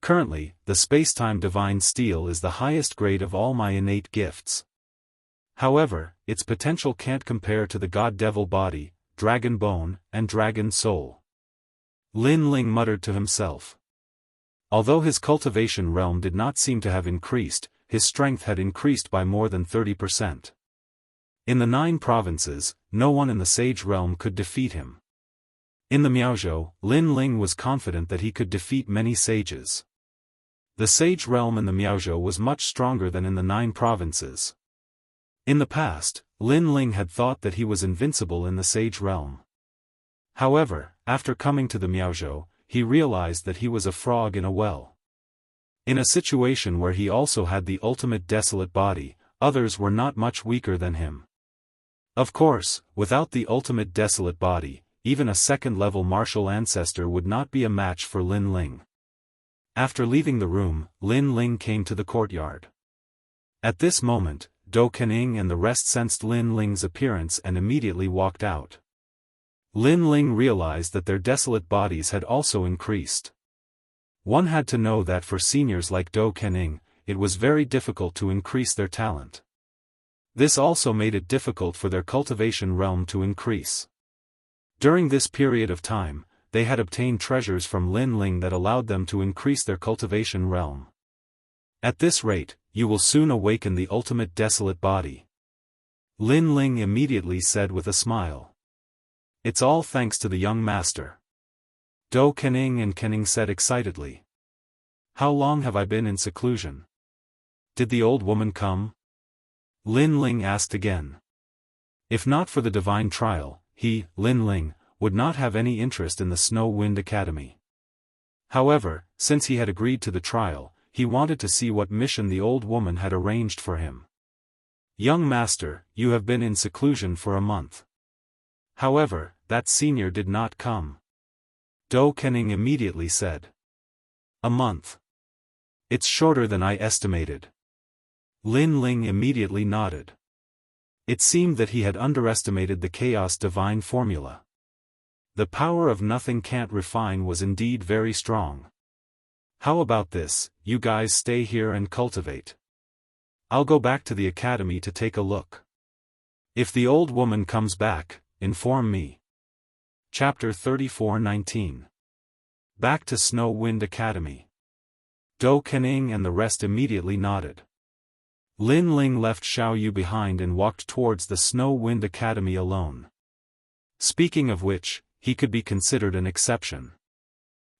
Currently, the spacetime divine steel is the highest grade of all my innate gifts. However, its potential can't compare to the god-devil body, dragon bone, and dragon soul. Lin Ling muttered to himself. Although his cultivation realm did not seem to have increased, his strength had increased by more than 30%. In the 9 provinces, no one in the sage realm could defeat him. In the Miaozhou, Lin Ling was confident that he could defeat many sages. The sage realm in the Miaozhou was much stronger than in the 9 provinces. In the past, Lin Ling had thought that he was invincible in the sage realm. However, after coming to the Miaozhou, he realized that he was a frog in a well. In a situation where he also had the ultimate desolate body, others were not much weaker than him. Of course, without the ultimate desolate body, even a second-level martial ancestor would not be a match for Lin Ling. After leaving the room, Lin Ling came to the courtyard. At this moment, Dou Kening and the rest sensed Lin Ling's appearance and immediately walked out. Lin Ling realized that their desolate bodies had also increased. One had to know that for seniors like Dou Kening, it was very difficult to increase their talent. This also made it difficult for their cultivation realm to increase. During this period of time, they had obtained treasures from Lin Ling that allowed them to increase their cultivation realm. At this rate, you will soon awaken the ultimate desolate body. Lin Ling immediately said with a smile. It's all thanks to the young master. Dou Kening and Kening said excitedly. How long have I been in seclusion? Did the old woman come? Lin Ling asked again. If not for the divine trial, he, Lin Ling, would not have any interest in the Snow Wind Academy. However, since he had agreed to the trial, he wanted to see what mission the old woman had arranged for him. Young master, you have been in seclusion for a month. However, that senior did not come. Do Kening immediately said. A month. It's shorter than I estimated. Lin Ling immediately nodded. It seemed that he had underestimated the chaos divine formula. The power of nothing can't refine was indeed very strong. How about this, you guys stay here and cultivate. I'll go back to the academy to take a look. If the old woman comes back, inform me. Chapter 34:19. Back to Snow Wind Academy. Do Kening and the rest immediately nodded. Lin Ling left Xiao Yu behind and walked towards the Snow Wind Academy alone. Speaking of which, he could be considered an exception.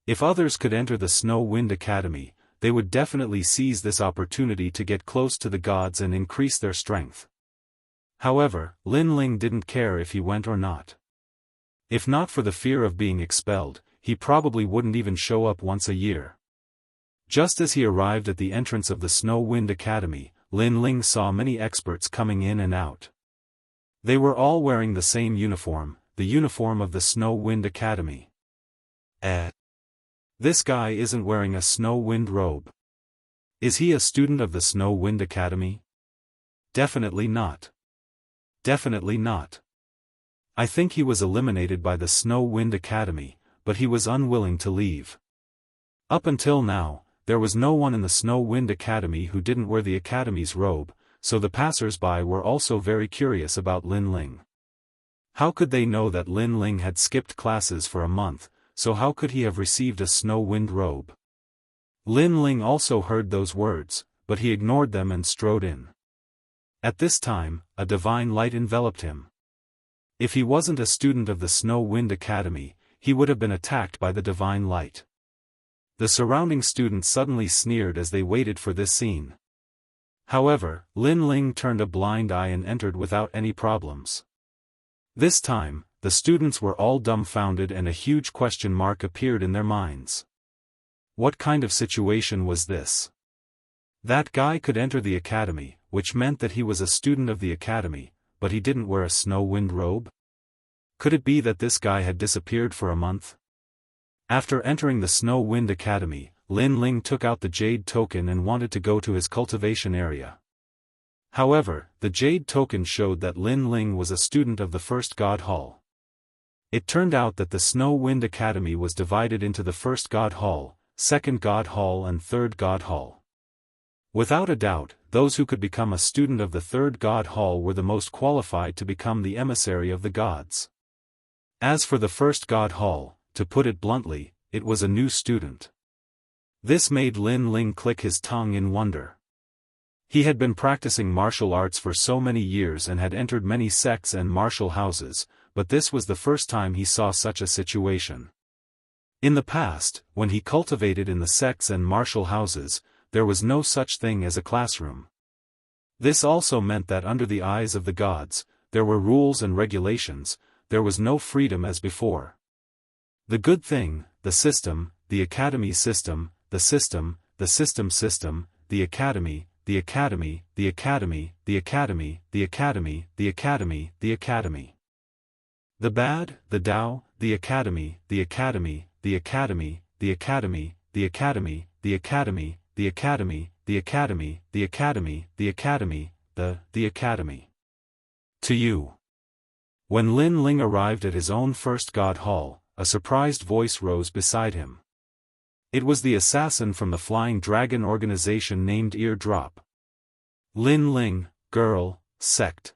If others could enter the Snow Wind Academy, they would definitely seize this opportunity to get close to the gods and increase their strength. However, Lin Ling didn't care if he went or not. If not for the fear of being expelled, he probably wouldn't even show up once a year. Just as he arrived at the entrance of the Snow Wind Academy, Lin Ling saw many experts coming in and out. They were all wearing the same uniform, the uniform of the Snow Wind Academy. This guy isn't wearing a Snow Wind robe. Is he a student of the Snow Wind Academy? Definitely not. Definitely not. I think he was eliminated by the Snow Wind Academy, but he was unwilling to leave. Up until now, there was no one in the Snow Wind Academy who didn't wear the Academy's robe, so the passers-by were also very curious about Lin Ling. How could they know that Lin Ling had skipped classes for a month, so how could he have received a Snow Wind robe? Lin Ling also heard those words, but he ignored them and strode in. At this time, a divine light enveloped him. If he wasn't a student of the Snow Wind Academy, he would have been attacked by the divine light. The surrounding students suddenly sneered as they waited for this scene. However, Lin Ling turned a blind eye and entered without any problems. This time, the students were all dumbfounded and a huge question mark appeared in their minds. What kind of situation was this? That guy could enter the academy, which meant that he was a student of the academy, but he didn't wear a Snow Wind robe? Could it be that this guy had disappeared for a month? After entering the Snow Wind Academy, Lin Ling took out the Jade token and wanted to go to his cultivation area. However, the Jade token showed that Lin Ling was a student of the First God Hall. It turned out that the Snow Wind Academy was divided into the First God Hall, Second God Hall and Third God Hall. Without a doubt, those who could become a student of the Third God Hall were the most qualified to become the emissary of the gods. As for the First God Hall, to put it bluntly, it was a new student. This made Lin Ling click his tongue in wonder. He had been practicing martial arts for so many years and had entered many sects and martial houses, but this was the first time he saw such a situation. In the past, when he cultivated in the sects and martial houses, there was no such thing as a classroom. This also meant that under the eyes of the gods, there were rules and regulations, there was no freedom as before. The good thing, the system, the academy system, the system, the system system, the academy, the academy, the academy, the academy, the academy, the academy, the academy. The bad, the Tao, the academy, the academy, the academy, the academy, the academy, the academy, the academy, the academy, the academy, the academy, the academy. To you. When Lin Ling arrived at his own First God Hall, a surprised voice rose beside him. It was the assassin from the Flying Dragon organization named Eardrop. Lin Ling, girl, sect.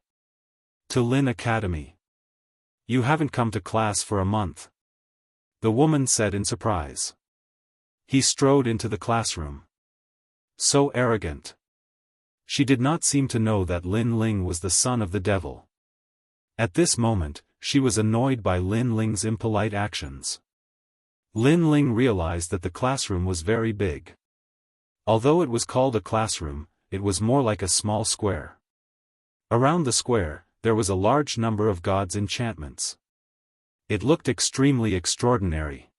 To Lin Academy. You haven't come to class for a month. The woman said in surprise. He strode into the classroom. So arrogant. She did not seem to know that Lin Ling was the son of the devil. At this moment, she was annoyed by Lin Ling's impolite actions. Lin Ling realized that the classroom was very big. Although it was called a classroom, it was more like a small square. Around the square, there was a large number of gods' enchantments. It looked extremely extraordinary.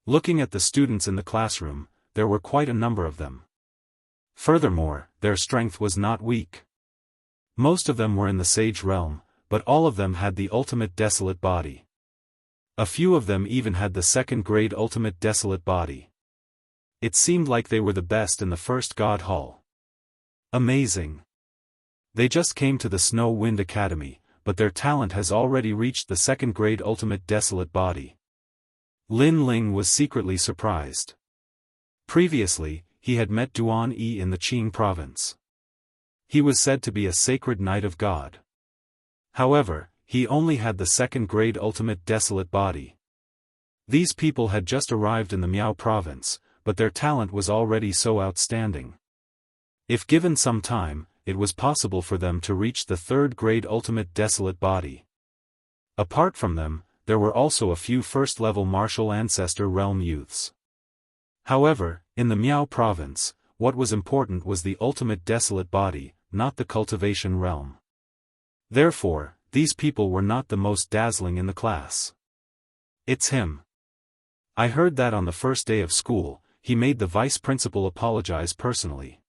Looking at the students in the classroom, there were quite a number of them. Furthermore, their strength was not weak. Most of them were in the sage realm, but all of them had the ultimate desolate body. A few of them even had the second-grade ultimate desolate body. It seemed like they were the best in the first God Hall. Amazing. They just came to the Snow Wind Academy, but their talent has already reached the second-grade ultimate desolate body. Lin Ling was secretly surprised. Previously, he had met Duan Yi in the Qing province. He was said to be a sacred knight of God. However, he only had the second-grade ultimate desolate body. These people had just arrived in the Miao province, but their talent was already so outstanding. If given some time, it was possible for them to reach the third-grade ultimate desolate body. Apart from them, there were also a few first-level martial ancestor realm youths. However, in the Miao province, what was important was the ultimate desolate body, not the cultivation realm. Therefore, these people were not the most dazzling in the class. It's him. I heard that on the first day of school, he made the vice principal apologize personally.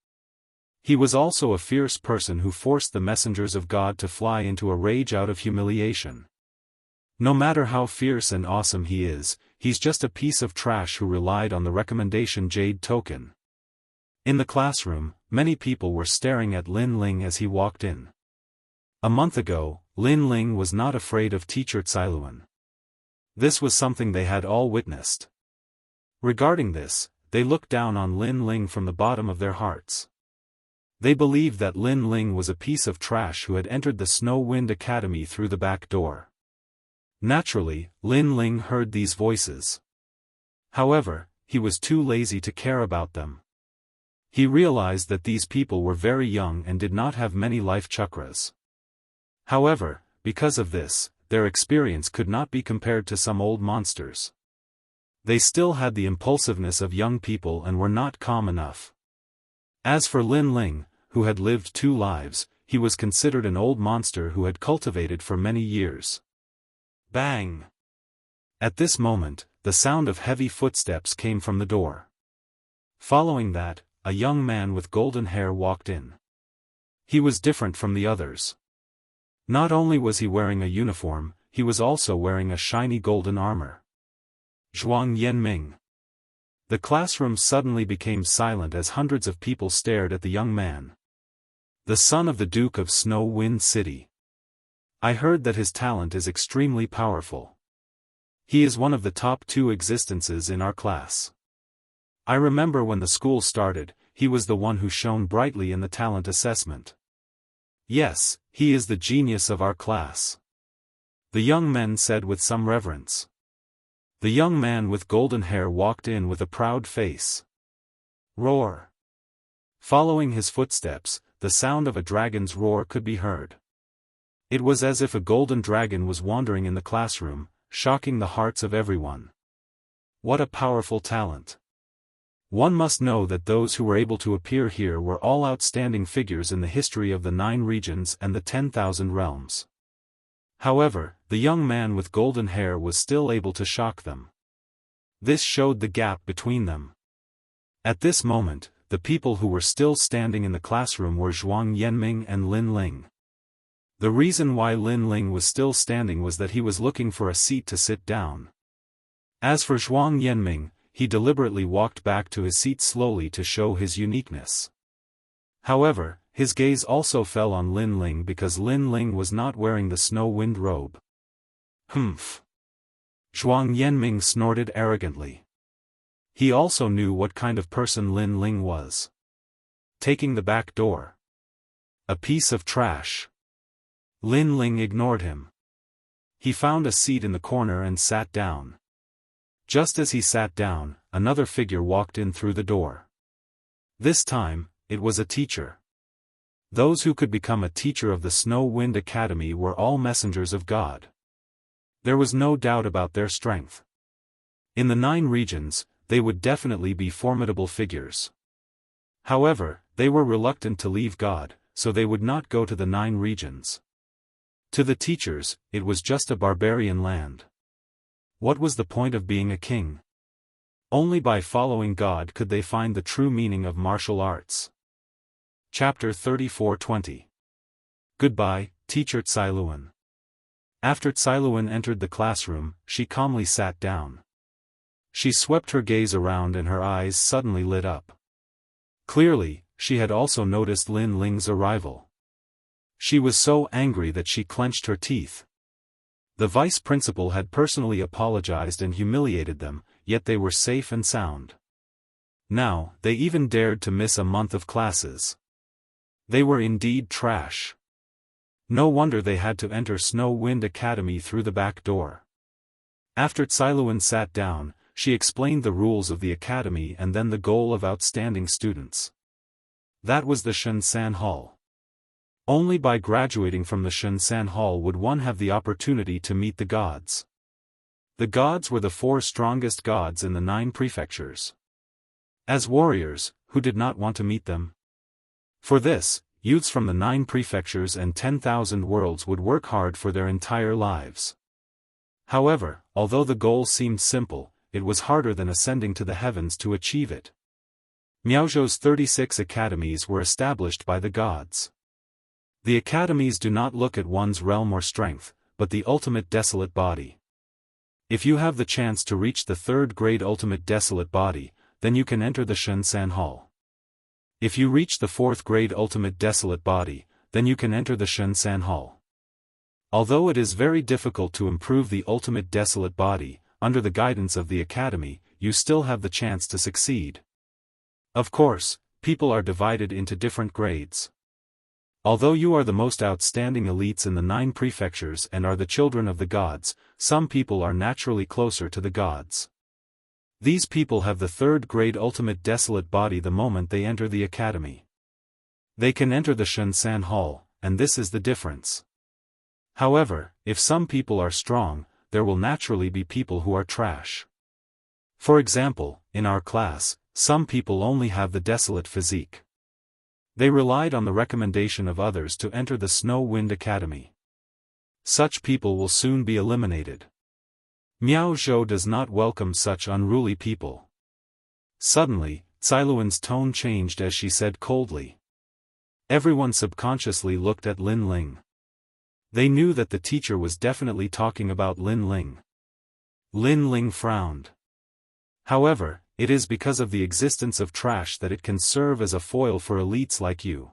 He was also a fierce person who forced the messengers of God to fly into a rage out of humiliation. No matter how fierce and awesome he is, he's just a piece of trash who relied on the recommendation jade token. In the classroom, many people were staring at Lin Ling as he walked in. A month ago, Lin Ling was not afraid of teacher Cailuan. This was something they had all witnessed. Regarding this, they looked down on Lin Ling from the bottom of their hearts. They believed that Lin Ling was a piece of trash who had entered the Snow Wind Academy through the back door. Naturally, Lin Ling heard these voices. However, he was too lazy to care about them. He realized that these people were very young and did not have many life chakras. However, because of this, their experience could not be compared to some old monsters. They still had the impulsiveness of young people and were not calm enough. As for Lin Ling, who had lived 2 lives, he was considered an old monster who had cultivated for many years. Bang! At this moment, the sound of heavy footsteps came from the door. Following that, a young man with golden hair walked in. He was different from the others. Not only was he wearing a uniform, he was also wearing a shiny golden armor. Zhuang Yanming. The classroom suddenly became silent as hundreds of people stared at the young man. The son of the Duke of Snow Wind City. I heard that his talent is extremely powerful. He is one of the top 2 existences in our class. I remember when the school started, he was the one who shone brightly in the talent assessment. Yes, he is the genius of our class. The young men said with some reverence. The young man with golden hair walked in with a proud face. Roar. Following his footsteps, the sound of a dragon's roar could be heard. It was as if a golden dragon was wandering in the classroom, shocking the hearts of everyone. What a powerful talent. One must know that those who were able to appear here were all outstanding figures in the history of the 9 regions and the 10,000 realms. However, the young man with golden hair was still able to shock them. This showed the gap between them. At this moment, the people who were still standing in the classroom were Zhuang Yanming and Lin Ling. The reason why Lin Ling was still standing was that he was looking for a seat to sit down. As for Zhuang Yanming, he deliberately walked back to his seat slowly to show his uniqueness. However, his gaze also fell on Lin Ling because Lin Ling was not wearing the snow wind robe. Humph! Zhuang Yanming snorted arrogantly. He also knew what kind of person Lin Ling was. Taking the back door. A piece of trash. Lin Ling ignored him. He found a seat in the corner and sat down. Just as he sat down, another figure walked in through the door. This time, it was a teacher. Those who could become a teacher of the Snow Wind Academy were all messengers of God. There was no doubt about their strength. In the 9 regions, they would definitely be formidable figures. However, they were reluctant to leave God, so they would not go to the 9 regions. To the teachers, it was just a barbarian land. What was the point of being a king? Only by following God could they find the true meaning of martial arts. Chapter 34:20. Goodbye, Teacher Tsailuan. After Tsailuan entered the classroom, she calmly sat down. She swept her gaze around and her eyes suddenly lit up. Clearly, she had also noticed Lin Ling's arrival. She was so angry that she clenched her teeth. The vice principal had personally apologized and humiliated them, yet they were safe and sound. Now, they even dared to miss a month of classes. They were indeed trash. No wonder they had to enter Snow Wind Academy through the back door. After Tsailuan sat down, she explained the rules of the academy and then the goal of outstanding students. That was the Shunsan Hall. Only by graduating from the Shunsan Hall would one have the opportunity to meet the gods. The gods were the 4 strongest gods in the 9 prefectures. As warriors, who did not want to meet them? For this, youths from the 9 prefectures and 10,000 worlds would work hard for their entire lives. However, although the goal seemed simple, it was harder than ascending to the heavens to achieve it. Miaozhou's 36 academies were established by the gods. The academies do not look at one's realm or strength, but the ultimate desolate body. If you have the chance to reach the 3rd grade ultimate desolate body, then you can enter the Shunsan Hall. If you reach the 4th grade ultimate desolate body, then you can enter the Shunsan Hall. Although it is very difficult to improve the ultimate desolate body, under the guidance of the academy, you still have the chance to succeed. Of course, people are divided into different grades. Although you are the most outstanding elites in the 9 prefectures and are the children of the gods, some people are naturally closer to the gods. These people have the 3rd grade ultimate desolate body the moment they enter the academy. They can enter the Shunsan Hall, and this is the difference. However, if some people are strong, there will naturally be people who are trash. For example, in our class, some people only have the desolate physique. They relied on the recommendation of others to enter the Snow Wind Academy. Such people will soon be eliminated. Miao Zhou does not welcome such unruly people. Suddenly, Tsailuan's tone changed as she said coldly. Everyone subconsciously looked at Lin Ling. They knew that the teacher was definitely talking about Lin Ling. Lin Ling frowned. However, it is because of the existence of trash that it can serve as a foil for elites like you.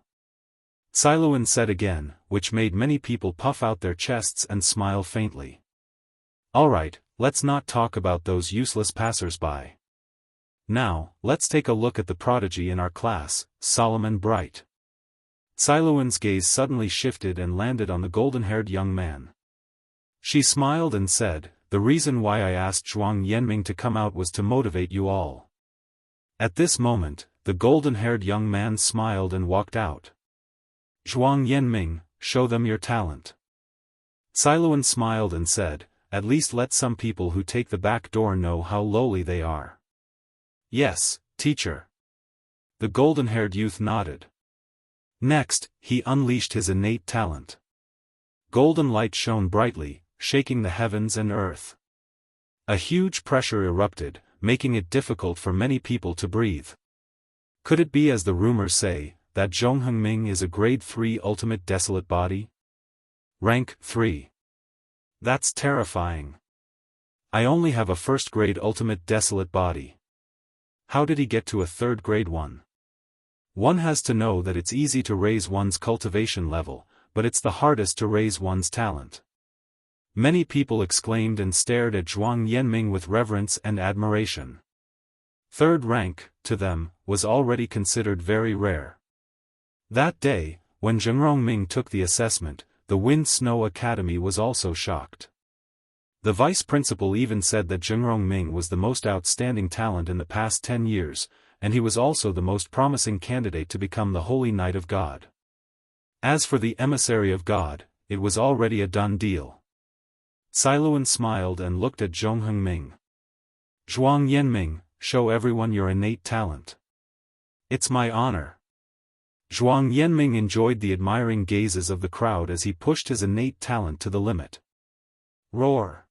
Tsailuan said again, which made many people puff out their chests and smile faintly. Alright, let's not talk about those useless passers-by. Now, let's take a look at the prodigy in our class, Solomon Bright. Tsailuan's gaze suddenly shifted and landed on the golden-haired young man. She smiled and said, "The reason why I asked Zhuang Yanming to come out was to motivate you all." At this moment, the golden-haired young man smiled and walked out. "Zhuang Yanming, show them your talent." Tsailuan smiled and said, "At least let some people who take the back door know how lowly they are." "Yes, teacher." The golden-haired youth nodded. Next, he unleashed his innate talent. Golden light shone brightly, shaking the heavens and earth. A huge pressure erupted, making it difficult for many people to breathe. Could it be, as the rumors say, that Zhonghengming is a grade 3 ultimate desolate body? Rank 3. That's terrifying. I only have a 1st grade ultimate desolate body. How did he get to a 3rd grade one? One has to know that it's easy to raise one's cultivation level, but it's the hardest to raise one's talent. Many people exclaimed and stared at Zhuang Yanming with reverence and admiration. 3rd rank, to them, was already considered very rare. That day, when Zheng Rongming took the assessment, the Wind Snow Academy was also shocked. The vice principal even said that Zheng Rongming was the most outstanding talent in the past 10 years, and he was also the most promising candidate to become the Holy Knight of God. As for the emissary of God, it was already a done deal. Tsailuan smiled and looked at Zhonghengming. "Zhuang Yanming, show everyone your innate talent." "It's my honor." Zhuang Yanming enjoyed the admiring gazes of the crowd as he pushed his innate talent to the limit. Roar!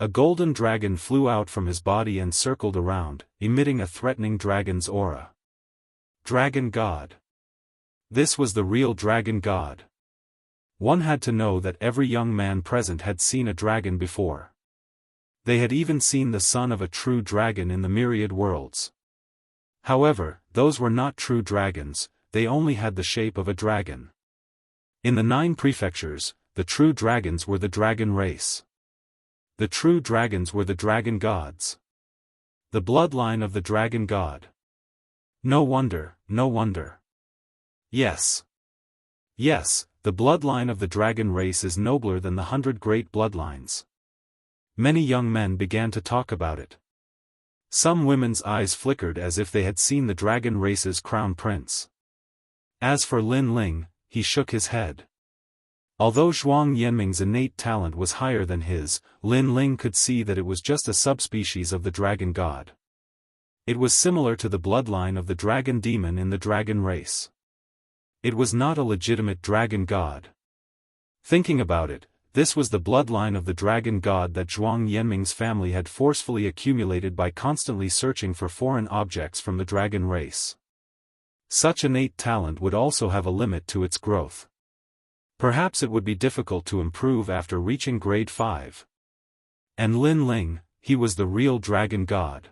A golden dragon flew out from his body and circled around, emitting a threatening dragon's aura. Dragon God. This was the real dragon god. One had to know that every young man present had seen a dragon before. They had even seen the son of a true dragon in the myriad worlds. However, those were not true dragons, they only had the shape of a dragon. In the 9 prefectures, the true dragons were the dragon race. The true dragons were the dragon gods. The bloodline of the dragon god. No wonder, no wonder. Yes. Yes, the bloodline of the dragon race is nobler than the 100 great bloodlines. Many young men began to talk about it. Some women's eyes flickered as if they had seen the dragon race's crown prince. As for Lin Ling, he shook his head. Although Zhuang Yanming's innate talent was higher than his, Lin Ling could see that it was just a subspecies of the dragon god. It was similar to the bloodline of the dragon demon in the dragon race. It was not a legitimate dragon god. Thinking about it, this was the bloodline of the dragon god that Zhuang Yanming's family had forcefully accumulated by constantly searching for foreign objects from the dragon race. Such innate talent would also have a limit to its growth. Perhaps it would be difficult to improve after reaching grade 5. And Lin Ling, he was the real dragon god.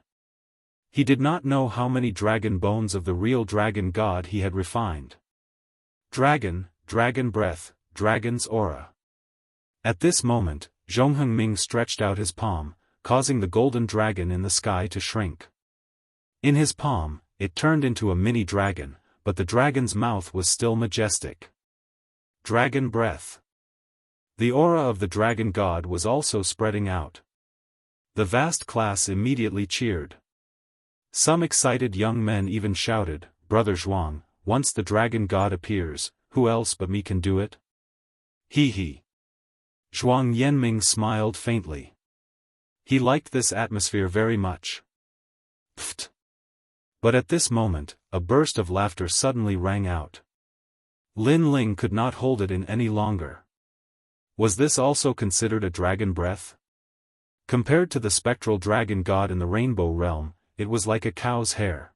He did not know how many dragon bones of the real dragon god he had refined. Dragon, dragon breath, dragon's aura. At this moment, Zhongheng Ming stretched out his palm, causing the golden dragon in the sky to shrink. In his palm, it turned into a mini dragon, but the dragon's mouth was still majestic. Dragon breath. The aura of the dragon god was also spreading out. The vast class immediately cheered. Some excited young men even shouted, "Brother Zhuang, once the dragon god appears, who else but me can do it?" He. Zhuang Yanming smiled faintly. He liked this atmosphere very much. Pfft. But at this moment, a burst of laughter suddenly rang out. Lin Ling could not hold it in any longer. Was this also considered a dragon breath? Compared to the spectral dragon god in the rainbow realm, it was like a cow's hair.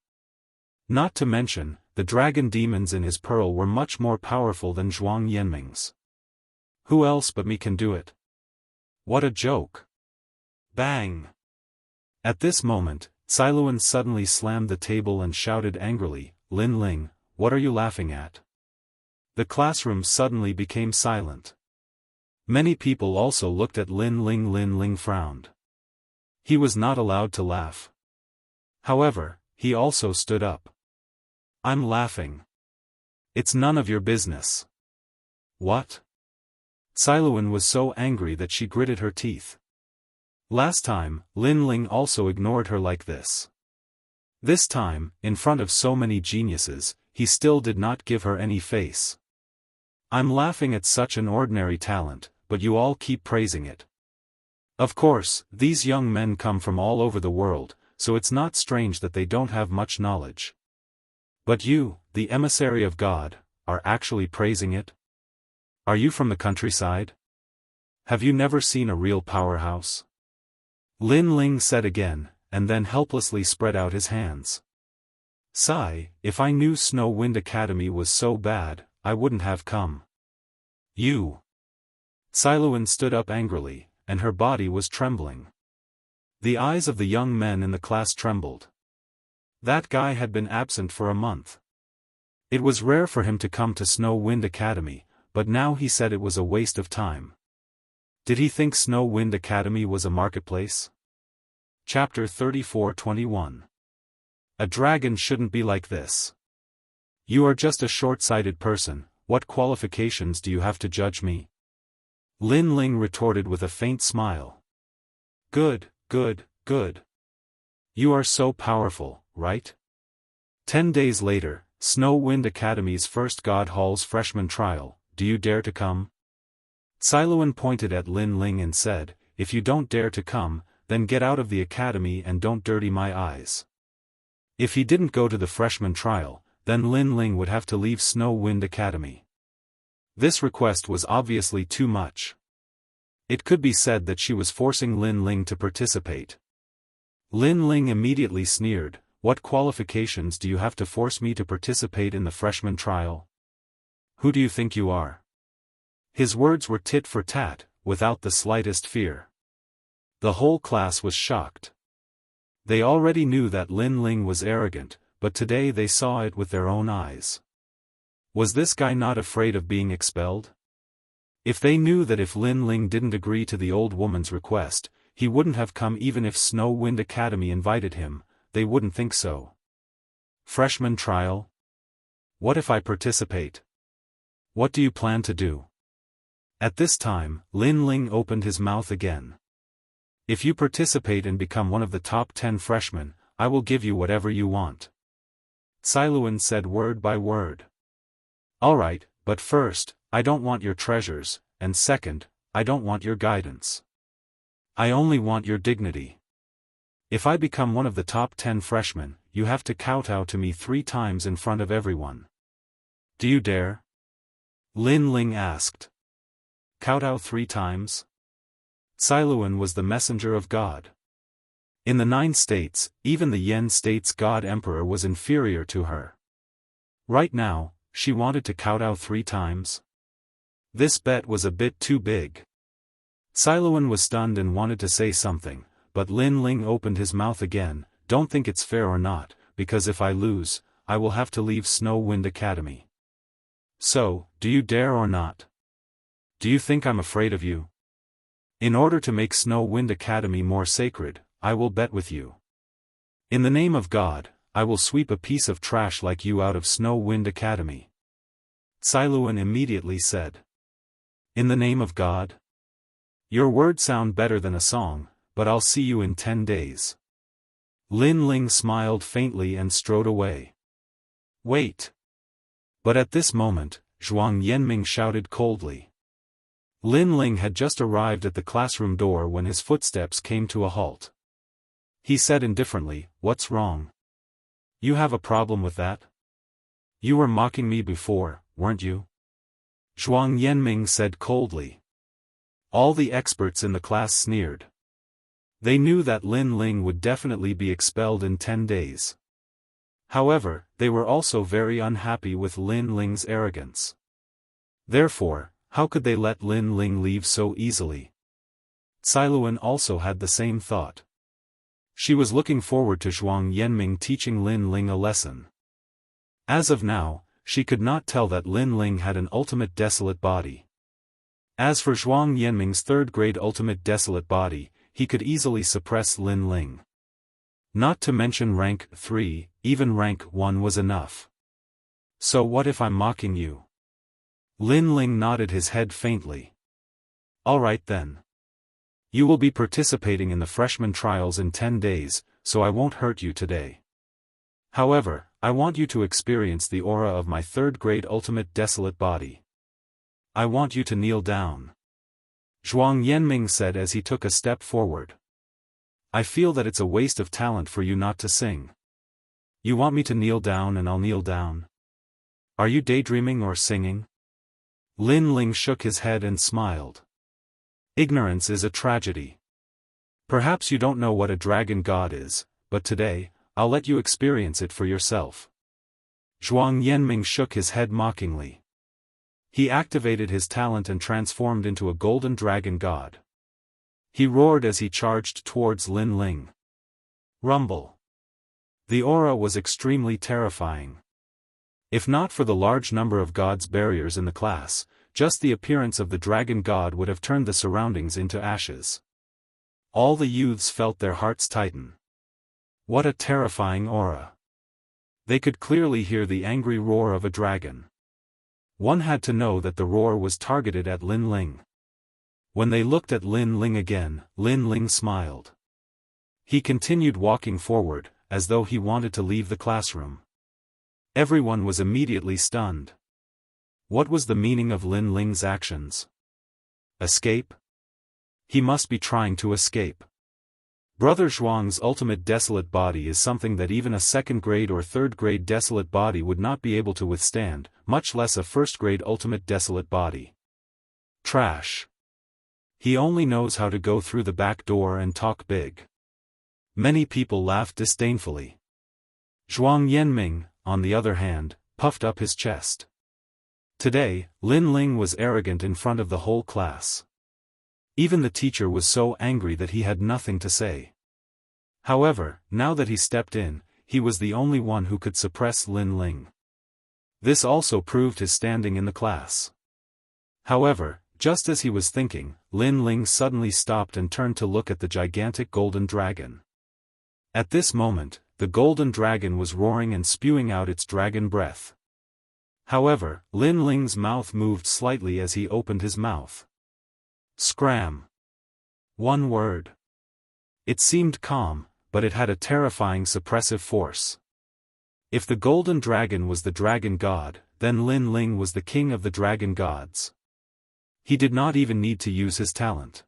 Not to mention, the dragon demons in his pearl were much more powerful than Zhuang Yanming's. Who else but me can do it? What a joke! Bang! At this moment, Cailuan suddenly slammed the table and shouted angrily, "Lin Ling, what are you laughing at?" The classroom suddenly became silent. Many people also looked at Lin Ling. Lin Ling frowned. He was not allowed to laugh. However, he also stood up. "I'm laughing. It's none of your business." What? Cailuan was so angry that she gritted her teeth. Last time, Lin Ling also ignored her like this. This time, in front of so many geniuses, he still did not give her any face. "I'm laughing at such an ordinary talent, but you all keep praising it. Of course, these young men come from all over the world, so it's not strange that they don't have much knowledge. But you, the emissary of God, are actually praising it? Are you from the countryside? Have you never seen a real powerhouse?" Lin Ling said again, and then helplessly spread out his hands. "Sigh, if I knew Snow Wind Academy was so bad, I wouldn't have come." "You." Cailuan stood up angrily, and her body was trembling. The eyes of the young men in the class trembled. That guy had been absent for a month. It was rare for him to come to Snow Wind Academy, but now he said it was a waste of time. Did he think Snow Wind Academy was a marketplace? Chapter 34-21. A dragon shouldn't be like this. You are just a short-sighted person, what qualifications do you have to judge me? Lin Ling retorted with a faint smile. Good, good, good. You are so powerful, right? 10 days later, Snow Wind Academy's first God Hall's freshman trial, do you dare to come? Cailuan pointed at Lin Ling and said, "If you don't dare to come, then get out of the academy and don't dirty my eyes." If he didn't go to the freshman trial, then Lin Ling would have to leave Snow Wind Academy. This request was obviously too much. It could be said that she was forcing Lin Ling to participate. Lin Ling immediately sneered, "What qualifications do you have to force me to participate in the freshman trial? Who do you think you are?" His words were tit for tat, without the slightest fear. The whole class was shocked. They already knew that Lin Ling was arrogant, but today they saw it with their own eyes. Was this guy not afraid of being expelled? If they knew that if Lin Ling didn't agree to the old woman's request, he wouldn't have come even if Snow Wind Academy invited him, they wouldn't think so. Freshman trial? What if I participate? What do you plan to do? At this time, Lin Ling opened his mouth again. If you participate and become one of the top 10 freshmen, I will give you whatever you want. Sailuan said word by word. Alright, but first, I don't want your treasures, and second, I don't want your guidance. I only want your dignity. If I become one of the top 10 freshmen, you have to kowtow to me 3 times in front of everyone. Do you dare? Lin Ling asked. Kowtow 3 times? Sailuan was the messenger of God. In the 9 states, even the Yen state's God Emperor was inferior to her. Right now, she wanted to kowtow 3 times? This bet was a bit too big. Sailuan was stunned and wanted to say something, but Lin Ling opened his mouth again. Don't think it's fair or not, because if I lose, I will have to leave Snow Wind Academy. So, do you dare or not? Do you think I'm afraid of you? In order to make Snow Wind Academy more sacred, I will bet with you. In the name of God, I will sweep a piece of trash like you out of Snow Wind Academy. Sailuan immediately said. In the name of God? Your words sound better than a song, but I'll see you in 10 days. Lin Ling smiled faintly and strode away. Wait. But at this moment, Zhuang Yanming shouted coldly. Lin Ling had just arrived at the classroom door when his footsteps came to a halt. He said indifferently, "What's wrong? You have a problem with that? You were mocking me before, weren't you?" Zhuang Yanming said coldly. All the experts in the class sneered. They knew that Lin Ling would definitely be expelled in 10 days. However, they were also very unhappy with Lin Ling's arrogance. Therefore, how could they let Lin Ling leave so easily? Sailuan also had the same thought. She was looking forward to Zhuang Yanming teaching Lin Ling a lesson. As of now, she could not tell that Lin Ling had an ultimate desolate body. As for Zhuang Yanming's 3rd grade ultimate desolate body, he could easily suppress Lin Ling. Not to mention rank 3, even rank 1 was enough. So what if I'm mocking you? Lin Ling nodded his head faintly. Alright then. You will be participating in the freshman trials in 10 days, so I won't hurt you today. However, I want you to experience the aura of my 3rd grade ultimate desolate body. I want you to kneel down. Zhuang Yanming said as he took a step forward. I feel that it's a waste of talent for you not to sing. You want me to kneel down and I'll kneel down? Are you daydreaming or singing? Lin Ling shook his head and smiled. Ignorance is a tragedy. Perhaps you don't know what a dragon god is, but today, I'll let you experience it for yourself. Zhuang Yanming shook his head mockingly. He activated his talent and transformed into a golden dragon god. He roared as he charged towards Lin Ling. Rumble. The aura was extremely terrifying. If not for the large number of God's barriers in the class, just the appearance of the dragon god would have turned the surroundings into ashes. All the youths felt their hearts tighten. What a terrifying aura. They could clearly hear the angry roar of a dragon. One had to know that the roar was targeted at Lin Ling. When they looked at Lin Ling again, Lin Ling smiled. He continued walking forward, as though he wanted to leave the classroom. Everyone was immediately stunned. What was the meaning of Lin Ling's actions? Escape? He must be trying to escape. Brother Zhuang's ultimate desolate body is something that even a second-grade or third-grade desolate body would not be able to withstand, much less a first-grade ultimate desolate body. Trash. He only knows how to go through the back door and talk big. Many people laughed disdainfully. Zhuang Yanming, on the other hand, puffed up his chest. Today, Lin Ling was arrogant in front of the whole class. Even the teacher was so angry that he had nothing to say. However, now that he stepped in, he was the only one who could suppress Lin Ling. This also proved his standing in the class. However, just as he was thinking, Lin Ling suddenly stopped and turned to look at the gigantic golden dragon. At this moment, the golden dragon was roaring and spewing out its dragon breath. However, Lin Ling's mouth moved slightly as he opened his mouth. Scram. One word. It seemed calm, but it had a terrifying suppressive force. If the golden dragon was the dragon god, then Lin Ling was the king of the dragon gods. He did not even need to use his talent.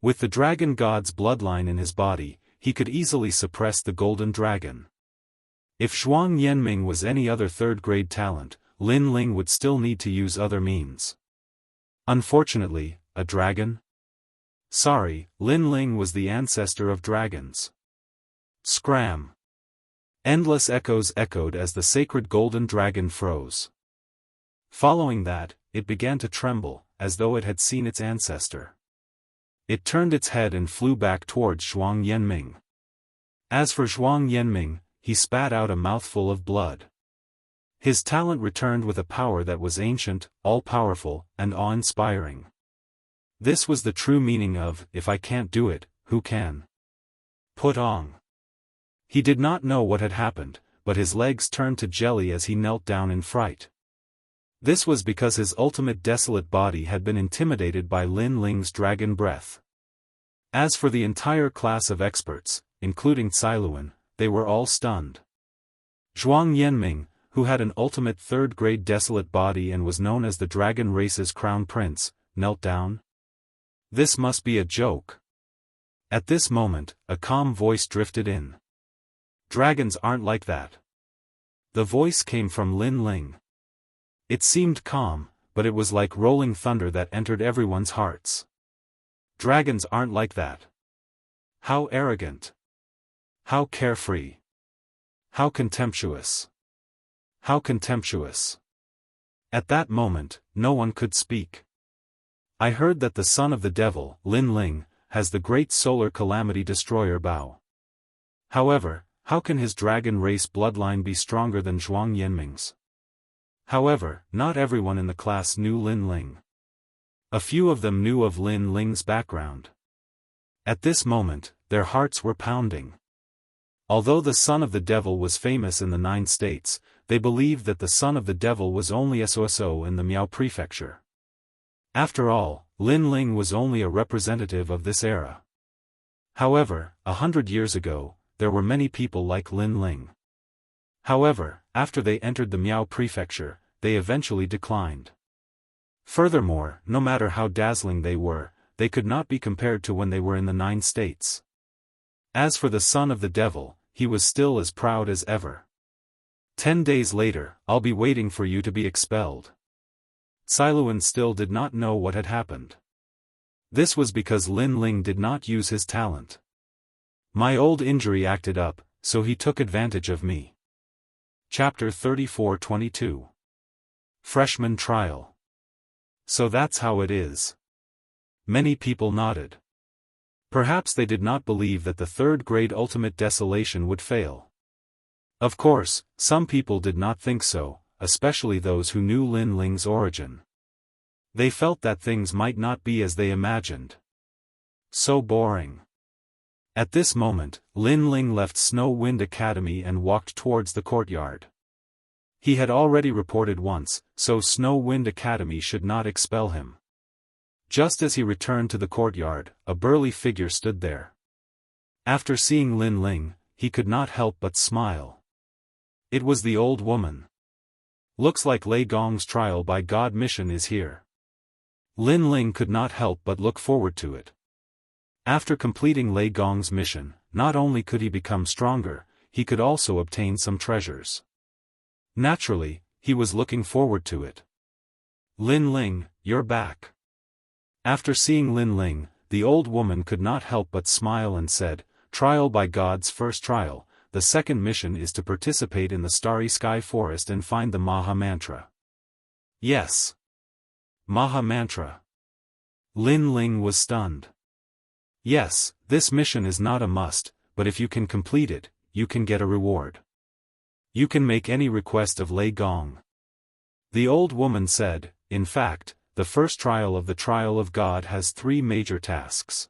With the dragon god's bloodline in his body, he could easily suppress the golden dragon. If Zhuang Yanming was any other third-grade talent, Lin Ling would still need to use other means. Unfortunately, a dragon? Sorry, Lin Ling was the ancestor of dragons. Scram. Endless echoes echoed as the sacred golden dragon froze. Following that, it began to tremble, as though it had seen its ancestor. It turned its head and flew back towards Zhuang Yanming. As for Zhuang Yanming, he spat out a mouthful of blood. His talent returned with a power that was ancient, all-powerful, and awe-inspiring. This was the true meaning of, if I can't do it, who can? Put on. He did not know what had happened, but his legs turned to jelly as he knelt down in fright. This was because his ultimate desolate body had been intimidated by Lin Ling's dragon breath. As for the entire class of experts, including Cailuan, they were all stunned. Zhuang Yanming, who had an ultimate third-grade desolate body and was known as the dragon race's crown prince, knelt down. This must be a joke. At this moment, a calm voice drifted in. Dragons aren't like that. The voice came from Lin Ling. It seemed calm, but it was like rolling thunder that entered everyone's hearts. Dragons aren't like that. How arrogant. How carefree. How contemptuous. How contemptuous. At that moment, no one could speak. I heard that the son of the devil, Lin Ling, has the great solar calamity destroyer bow. However, how can his dragon race bloodline be stronger than Zhuang Yanming's? However, not everyone in the class knew Lin Ling. A few of them knew of Lin Ling's background. At this moment, their hearts were pounding. Although the son of the devil was famous in the 9 states, they believed that the son of the devil was only a so in the Miao prefecture. After all, Lin Ling was only a representative of this era. However, 100 years ago, there were many people like Lin Ling. However, after they entered the Miao prefecture, they eventually declined. Furthermore, no matter how dazzling they could not be compared to when they were in the 9 states. As for the son of the devil, he was still as proud as ever. 10 days later, I'll be waiting for you to be expelled. Cailuan still did not know what had happened. This was because Lin Ling did not use his talent. My old injury acted up, so he took advantage of me. Chapter 34-22. Freshman Trial. So that's how it is. Many people nodded. Perhaps they did not believe that the third-grade ultimate desolation would fail. Of course, some people did not think so, especially those who knew Lin Ling's origin. They felt that things might not be as they imagined. So boring. At this moment, Lin Ling left Snow Wind Academy and walked towards the courtyard. He had already reported once, so Snow Wind Academy should not expel him. Just as he returned to the courtyard, a burly figure stood there. After seeing Lin Ling, he could not help but smile. It was the old woman. Looks like Lei Gong's trial by God mission is here. Lin Ling could not help but look forward to it. After completing Lei Gong's mission, not only could he become stronger, he could also obtain some treasures. Naturally, he was looking forward to it. Lin Ling, you're back. After seeing Lin Ling, the old woman could not help but smile and said, "Trial by God's first trial, the second mission is to participate in the Starry Sky Forest and find the Maha Mantra." Yes. Maha Mantra. Lin Ling was stunned. Yes, this mission is not a must, but if you can complete it, you can get a reward. You can make any request of Lei Gong. The old woman said, "In fact, the first trial of the trial of God has 3 major tasks.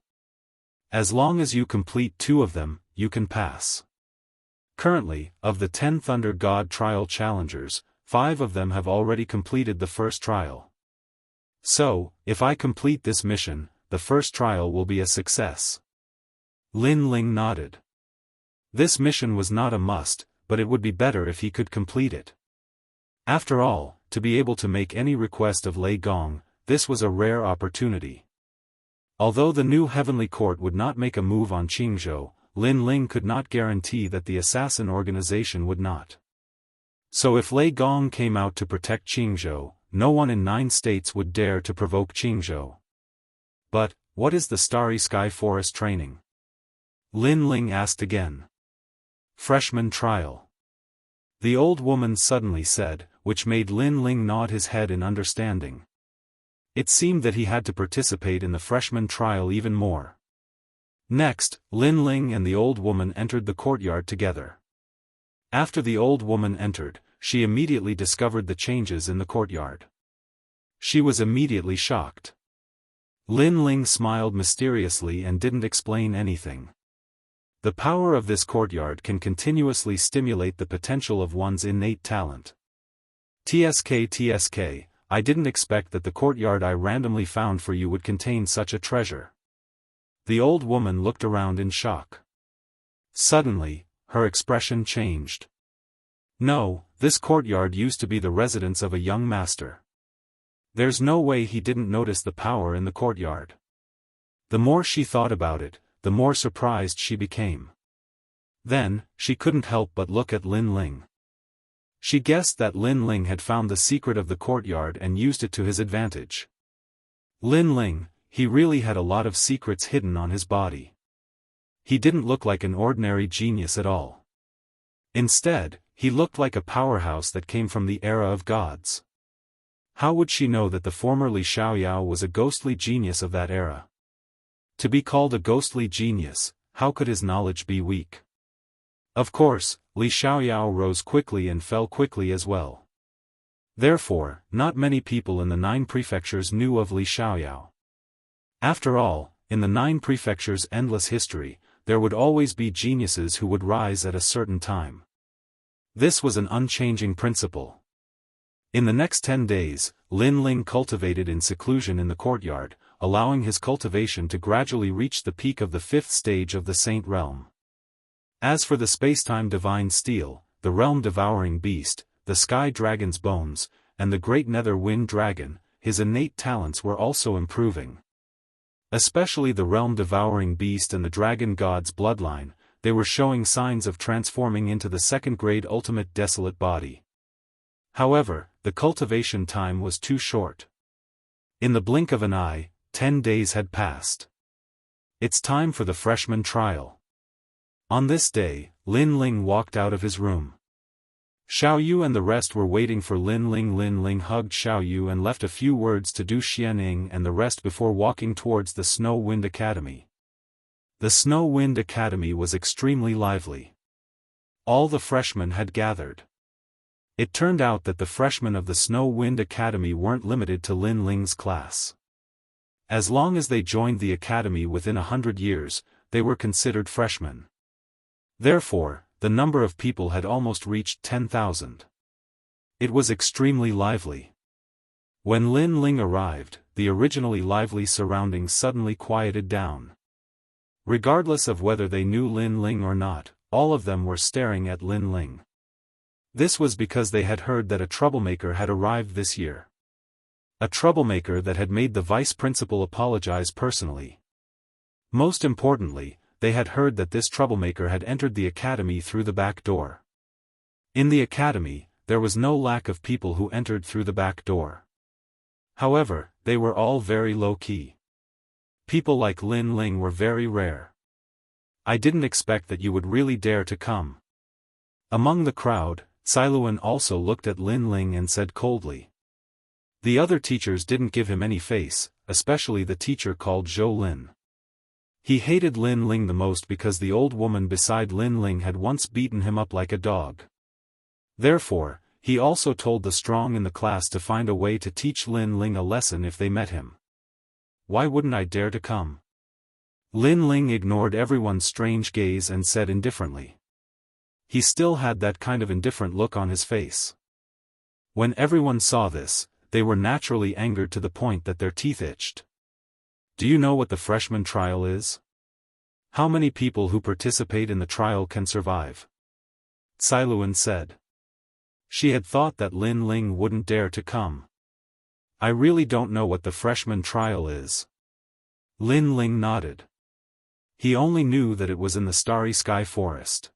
As long as you complete 2 of them, you can pass. Currently, of the 10 Thunder God trial challengers, 5 of them have already completed the first trial. So, if I complete this mission, the first trial will be a success." Lin Ling nodded. This mission was not a must, but it would be better if he could complete it. After all, to be able to make any request of Lei Gong, this was a rare opportunity. Although the new heavenly court would not make a move on Qingzhou, Lin Ling could not guarantee that the assassin organization would not. So if Lei Gong came out to protect Qingzhou, no one in 9 states would dare to provoke Qingzhou. But, what is the Starry Sky Forest training? Lin Ling asked again. Freshman trial. The old woman suddenly said, which made Lin Ling nod his head in understanding. It seemed that he had to participate in the freshman trial even more. Next, Lin Ling and the old woman entered the courtyard together. After the old woman entered, she immediately discovered the changes in the courtyard. She was immediately shocked. Lin Ling smiled mysteriously and didn't explain anything. The power of this courtyard can continuously stimulate the potential of one's innate talent. TSK, I didn't expect that the courtyard I randomly found for you would contain such a treasure. The old woman looked around in shock. Suddenly, her expression changed. No, this courtyard used to be the residence of a young master. There's no way he didn't notice the power in the courtyard. The more she thought about it, the more surprised she became. Then, she couldn't help but look at Lin Ling. She guessed that Lin Ling had found the secret of the courtyard and used it to his advantage. Lin Ling, he really had a lot of secrets hidden on his body. He didn't look like an ordinary genius at all. Instead, he looked like a powerhouse that came from the era of gods. How would she know that the former Li Xiaoyao was a ghostly genius of that era? To be called a ghostly genius, how could his knowledge be weak? Of course, Li Xiaoyao rose quickly and fell quickly as well. Therefore, not many people in the 9 prefectures knew of Li Xiaoyao. After all, in the 9 prefectures' endless history, there would always be geniuses who would rise at a certain time. This was an unchanging principle. In the next 10 days, Lin Ling cultivated in seclusion in the courtyard, allowing his cultivation to gradually reach the peak of the 5th stage of the Saint Realm. As for the spacetime divine steel, the realm-devouring beast, the sky dragon's bones, and the great nether wind dragon, his innate talents were also improving. Especially the realm-devouring beast and the dragon god's bloodline, they were showing signs of transforming into the 2nd-grade ultimate desolate body. However, the cultivation time was too short. In the blink of an eye, 10 days had passed. It's time for the freshman trial. On this day, Lin Ling walked out of his room. Xiao Yu and the rest were waiting for Lin Ling. Lin Ling hugged Xiao Yu and left a few words to Du Xianing and the rest before walking towards the Snow Wind Academy. The Snow Wind Academy was extremely lively. All the freshmen had gathered. It turned out that the freshmen of the Snow Wind Academy weren't limited to Lin Ling's class. As long as they joined the academy within 100 years, they were considered freshmen. Therefore, the number of people had almost reached 10,000. It was extremely lively. When Lin Ling arrived, the originally lively surroundings suddenly quieted down. Regardless of whether they knew Lin Ling or not, all of them were staring at Lin Ling. This was because they had heard that a troublemaker had arrived this year. A troublemaker that had made the vice principal apologize personally. Most importantly, they had heard that this troublemaker had entered the academy through the back door. In the academy, there was no lack of people who entered through the back door. However, they were all very low-key. People like Lin Ling were very rare. I didn't expect that you would really dare to come. Among the crowd, Cailuan also looked at Lin Ling and said coldly. The other teachers didn't give him any face, especially the teacher called Zhou Lin. He hated Lin Ling the most because the old woman beside Lin Ling had once beaten him up like a dog. Therefore, he also told the strong in the class to find a way to teach Lin Ling a lesson if they met him. Why wouldn't I dare to come? Lin Ling ignored everyone's strange gaze and said indifferently. He still had that kind of indifferent look on his face. When everyone saw this, they were naturally angered to the point that their teeth itched. Do you know what the freshman trial is? How many people who participate in the trial can survive? Cailuan said. She had thought that Lin Ling wouldn't dare to come. I really don't know what the freshman trial is. Lin Ling nodded. He only knew that it was in the Starry Sky Forest.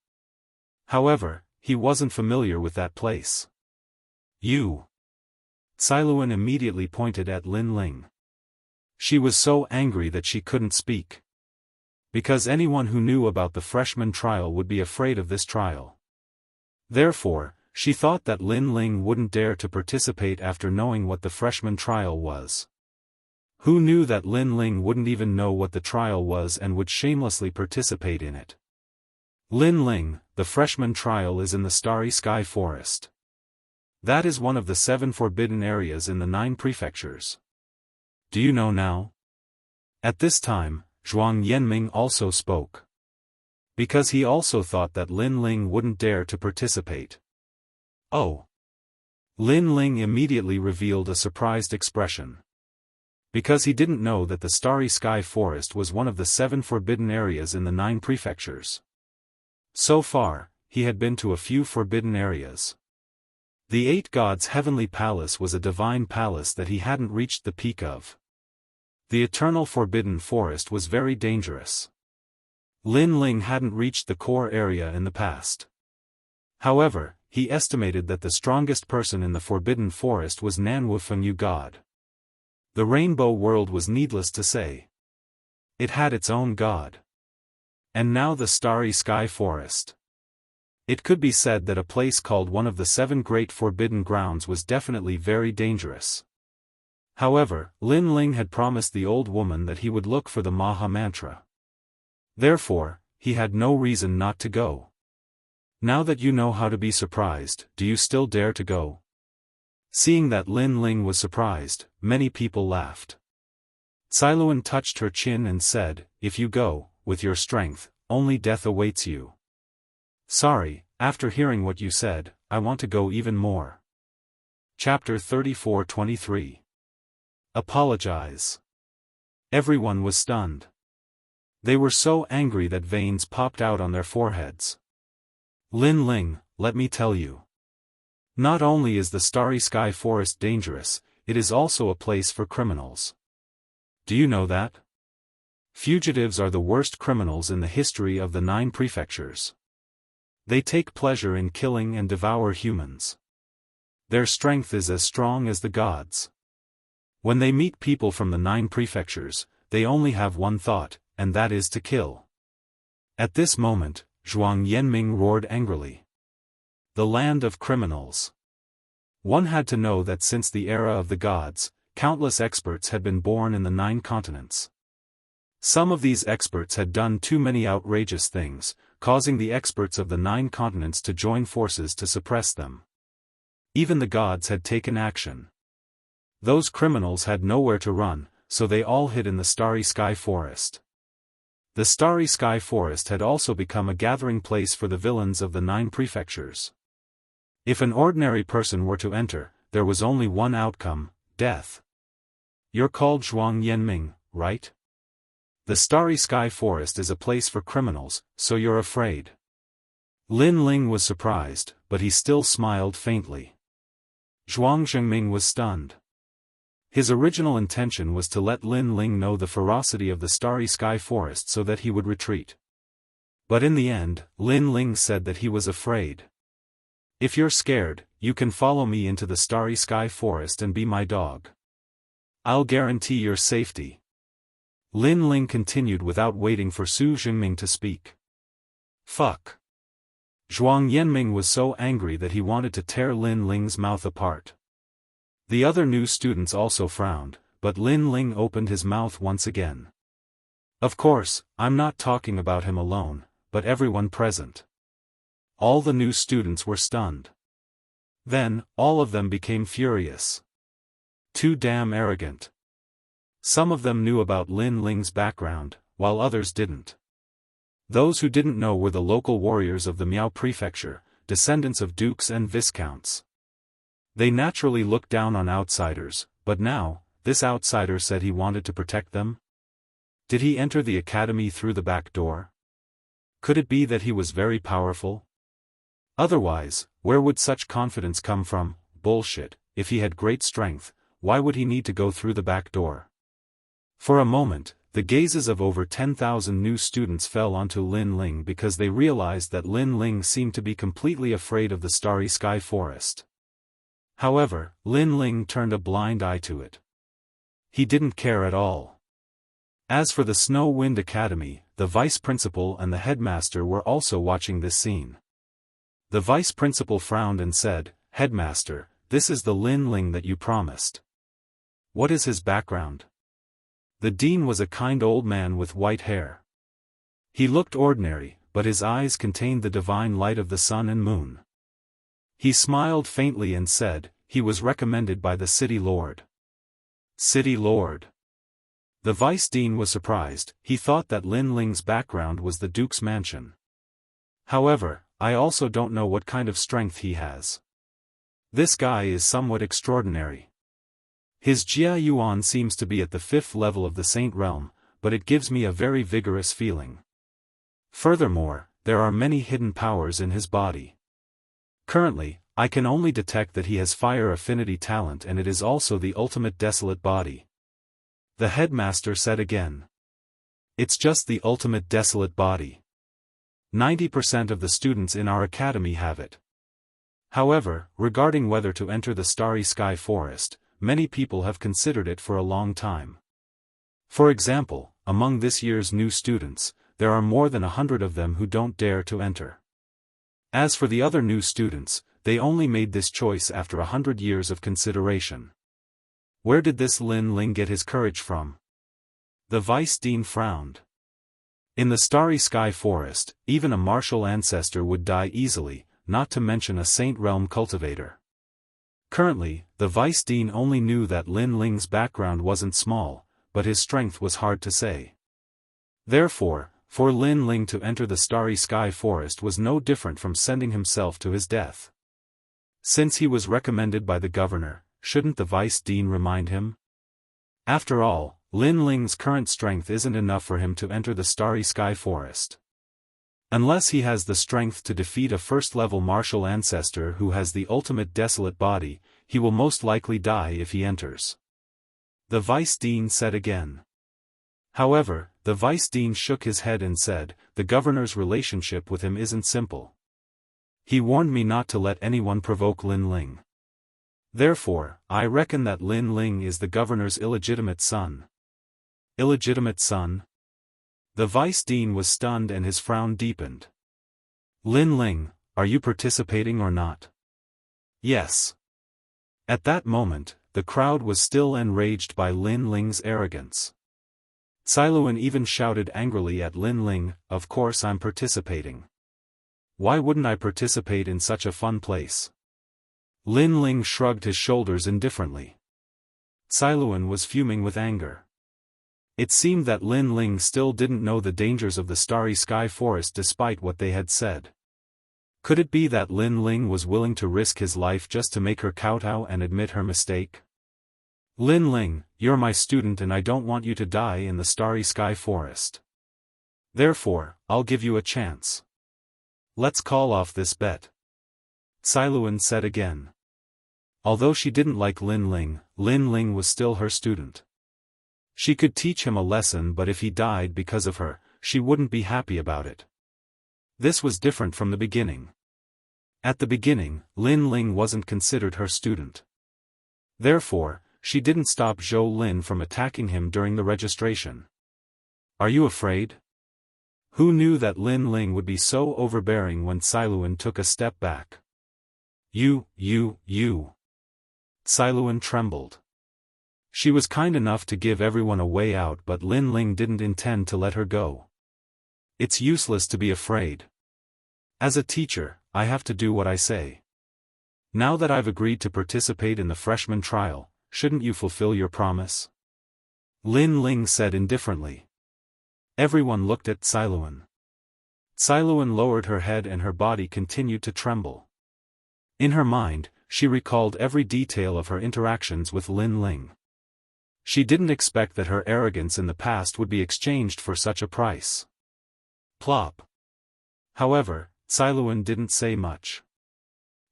However, he wasn't familiar with that place. You. Cailuan immediately pointed at Lin Ling. She was so angry that she couldn't speak. Because anyone who knew about the freshman trial would be afraid of this trial. Therefore, she thought that Lin Ling wouldn't dare to participate after knowing what the freshman trial was. Who knew that Lin Ling wouldn't even know what the trial was and would shamelessly participate in it? Lin Ling, the freshman trial is in the Starry Sky Forest. That is one of the 7 forbidden areas in the 9 prefectures. Do you know now? At this time, Zhuang Yanming also spoke. Because he also thought that Lin Ling wouldn't dare to participate. Oh. Lin Ling immediately revealed a surprised expression. Because he didn't know that the Starry Sky Forest was one of the 7 forbidden areas in the 9 prefectures. So far, he had been to a few forbidden areas. The 8 gods' heavenly palace was a divine palace that he hadn't reached the peak of. The eternal forbidden forest was very dangerous. Lin Ling hadn't reached the core area in the past. However, he estimated that the strongest person in the forbidden forest was Nanwu Fengyu god. The rainbow world was needless to say. It had its own god. And now the Starry Sky Forest. It could be said that a place called one of the 7 great forbidden grounds was definitely very dangerous. However, Lin Ling had promised the old woman that he would look for the Maha Mantra. Therefore, he had no reason not to go. Now that you know how to be surprised, do you still dare to go? Seeing that Lin Ling was surprised, many people laughed. Cailuan touched her chin and said, if you go, with your strength, only death awaits you. Sorry, after hearing what you said, I want to go even more. Chapter 34-23. Apologize. Everyone was stunned. They were so angry that veins popped out on their foreheads. Lin Ling, let me tell you. Not only is the Starry Sky Forest dangerous, it is also a place for criminals. Do you know that? Fugitives are the worst criminals in the history of the 9 prefectures. They take pleasure in killing and devour humans. Their strength is as strong as the gods. When they meet people from the 9 prefectures, they only have one thought, and that is to kill. At this moment, Zhuang Yanming roared angrily. The land of criminals. One had to know that since the era of the gods, countless experts had been born in the 9 continents. Some of these experts had done too many outrageous things, causing the experts of the 9 continents to join forces to suppress them. Even the gods had taken action. Those criminals had nowhere to run, so they all hid in the Starry Sky Forest. The Starry Sky Forest had also become a gathering place for the villains of the 9 prefectures. If an ordinary person were to enter, there was only one outcome, death. You're called Zhuang Yanming, right? The Starry Sky Forest is a place for criminals, so you're afraid. Lin Ling was surprised, but he still smiled faintly. Zhuang Zhengming was stunned. His original intention was to let Lin Ling know the ferocity of the Starry Sky Forest so that he would retreat. But in the end, Lin Ling said that he was afraid. "If you're scared, you can follow me into the Starry Sky Forest and be my dog. I'll guarantee your safety." Lin Ling continued without waiting for Su Jingming to speak. "Fuck." Zhuang Yanming was so angry that he wanted to tear Lin Ling's mouth apart. The other new students also frowned, but Lin Ling opened his mouth once again. "Of course, I'm not talking about him alone, but everyone present." All the new students were stunned. Then, all of them became furious. Too damn arrogant. Some of them knew about Lin Ling's background, while others didn't. Those who didn't know were the local warriors of the Miao Prefecture, descendants of dukes and viscounts. They naturally looked down on outsiders, but now, this outsider said he wanted to protect them? Did he enter the academy through the back door? Could it be that he was very powerful? Otherwise, where would such confidence come from? Bullshit. If he had great strength, why would he need to go through the back door? For a moment, the gazes of over 10,000 new students fell onto Lin Ling because they realized that Lin Ling seemed to be completely afraid of the Starry Sky Forest. However, Lin Ling turned a blind eye to it. He didn't care at all. As for the Snow Wind Academy, the vice principal and the headmaster were also watching this scene. The vice principal frowned and said, "Headmaster, this is the Lin Ling that you promised. What is his background?" The dean was a kind old man with white hair. He looked ordinary, but his eyes contained the divine light of the sun and moon. He smiled faintly and said, "He was recommended by the city lord." City lord. The vice dean was surprised. He thought that Lin Ling's background was the duke's mansion. "However, I also don't know what kind of strength he has. This guy is somewhat extraordinary. His Jia Yuan seems to be at the 5th level of the Saint Realm, but it gives me a very vigorous feeling. Furthermore, there are many hidden powers in his body. Currently, I can only detect that he has fire affinity talent, and it is also the ultimate desolate body." The headmaster said again. "It's just the ultimate desolate body. 90% of the students in our academy have it. However, regarding whether to enter the Starry Sky Forest, many people have considered it for a long time. For example, among this year's new students, there are more than 100 of them who don't dare to enter. As for the other new students, they only made this choice after 100 years of consideration. Where did this Lin Ling get his courage from?" The vice dean frowned. "In the Starry Sky Forest, even a martial ancestor would die easily, not to mention a Saint Realm cultivator." Currently, the vice dean only knew that Lin Ling's background wasn't small, but his strength was hard to say. Therefore, for Lin Ling to enter the Starry Sky Forest was no different from sending himself to his death. Since he was recommended by the governor, shouldn't the vice dean remind him? After all, Lin Ling's current strength isn't enough for him to enter the Starry Sky Forest. Unless he has the strength to defeat a first-level martial ancestor who has the ultimate desolate body, he will most likely die if he enters. The vice dean said again. However, the vice dean shook his head and said, "The governor's relationship with him isn't simple. He warned me not to let anyone provoke Lin Ling. Therefore, I reckon that Lin Ling is the governor's illegitimate son." Illegitimate son? The vice dean was stunned and his frown deepened. "Lin Ling, are you participating or not?" "Yes." At that moment, the crowd was still enraged by Lin Ling's arrogance. Cailuan even shouted angrily at Lin Ling, "Of course I'm participating. Why wouldn't I participate in such a fun place?" Lin Ling shrugged his shoulders indifferently. Cailuan was fuming with anger. It seemed that Lin Ling still didn't know the dangers of the Starry Sky Forest despite what they had said. Could it be that Lin Ling was willing to risk his life just to make her kowtow and admit her mistake? "Lin Ling, you're my student and I don't want you to die in the Starry Sky Forest. Therefore, I'll give you a chance. Let's call off this bet," Cailuan said again. Although she didn't like Lin Ling, Lin Ling was still her student. She could teach him a lesson, but if he died because of her, she wouldn't be happy about it. This was different from the beginning. At the beginning, Lin Ling wasn't considered her student. Therefore, she didn't stop Zhou Lin from attacking him during the registration. Are you afraid? Who knew that Lin Ling would be so overbearing when Cailuan took a step back? You. Cailuan trembled. She was kind enough to give everyone a way out, but Lin Ling didn't intend to let her go. It's useless to be afraid. As a teacher, I have to do what I say. Now that I've agreed to participate in the freshman trial, shouldn't you fulfill your promise? Lin Ling said indifferently. Everyone looked at Cailuan. Cailuan lowered her head and her body continued to tremble. In her mind, she recalled every detail of her interactions with Lin Ling. She didn't expect that her arrogance in the past would be exchanged for such a price. Plop. However, Cailuan didn't say much.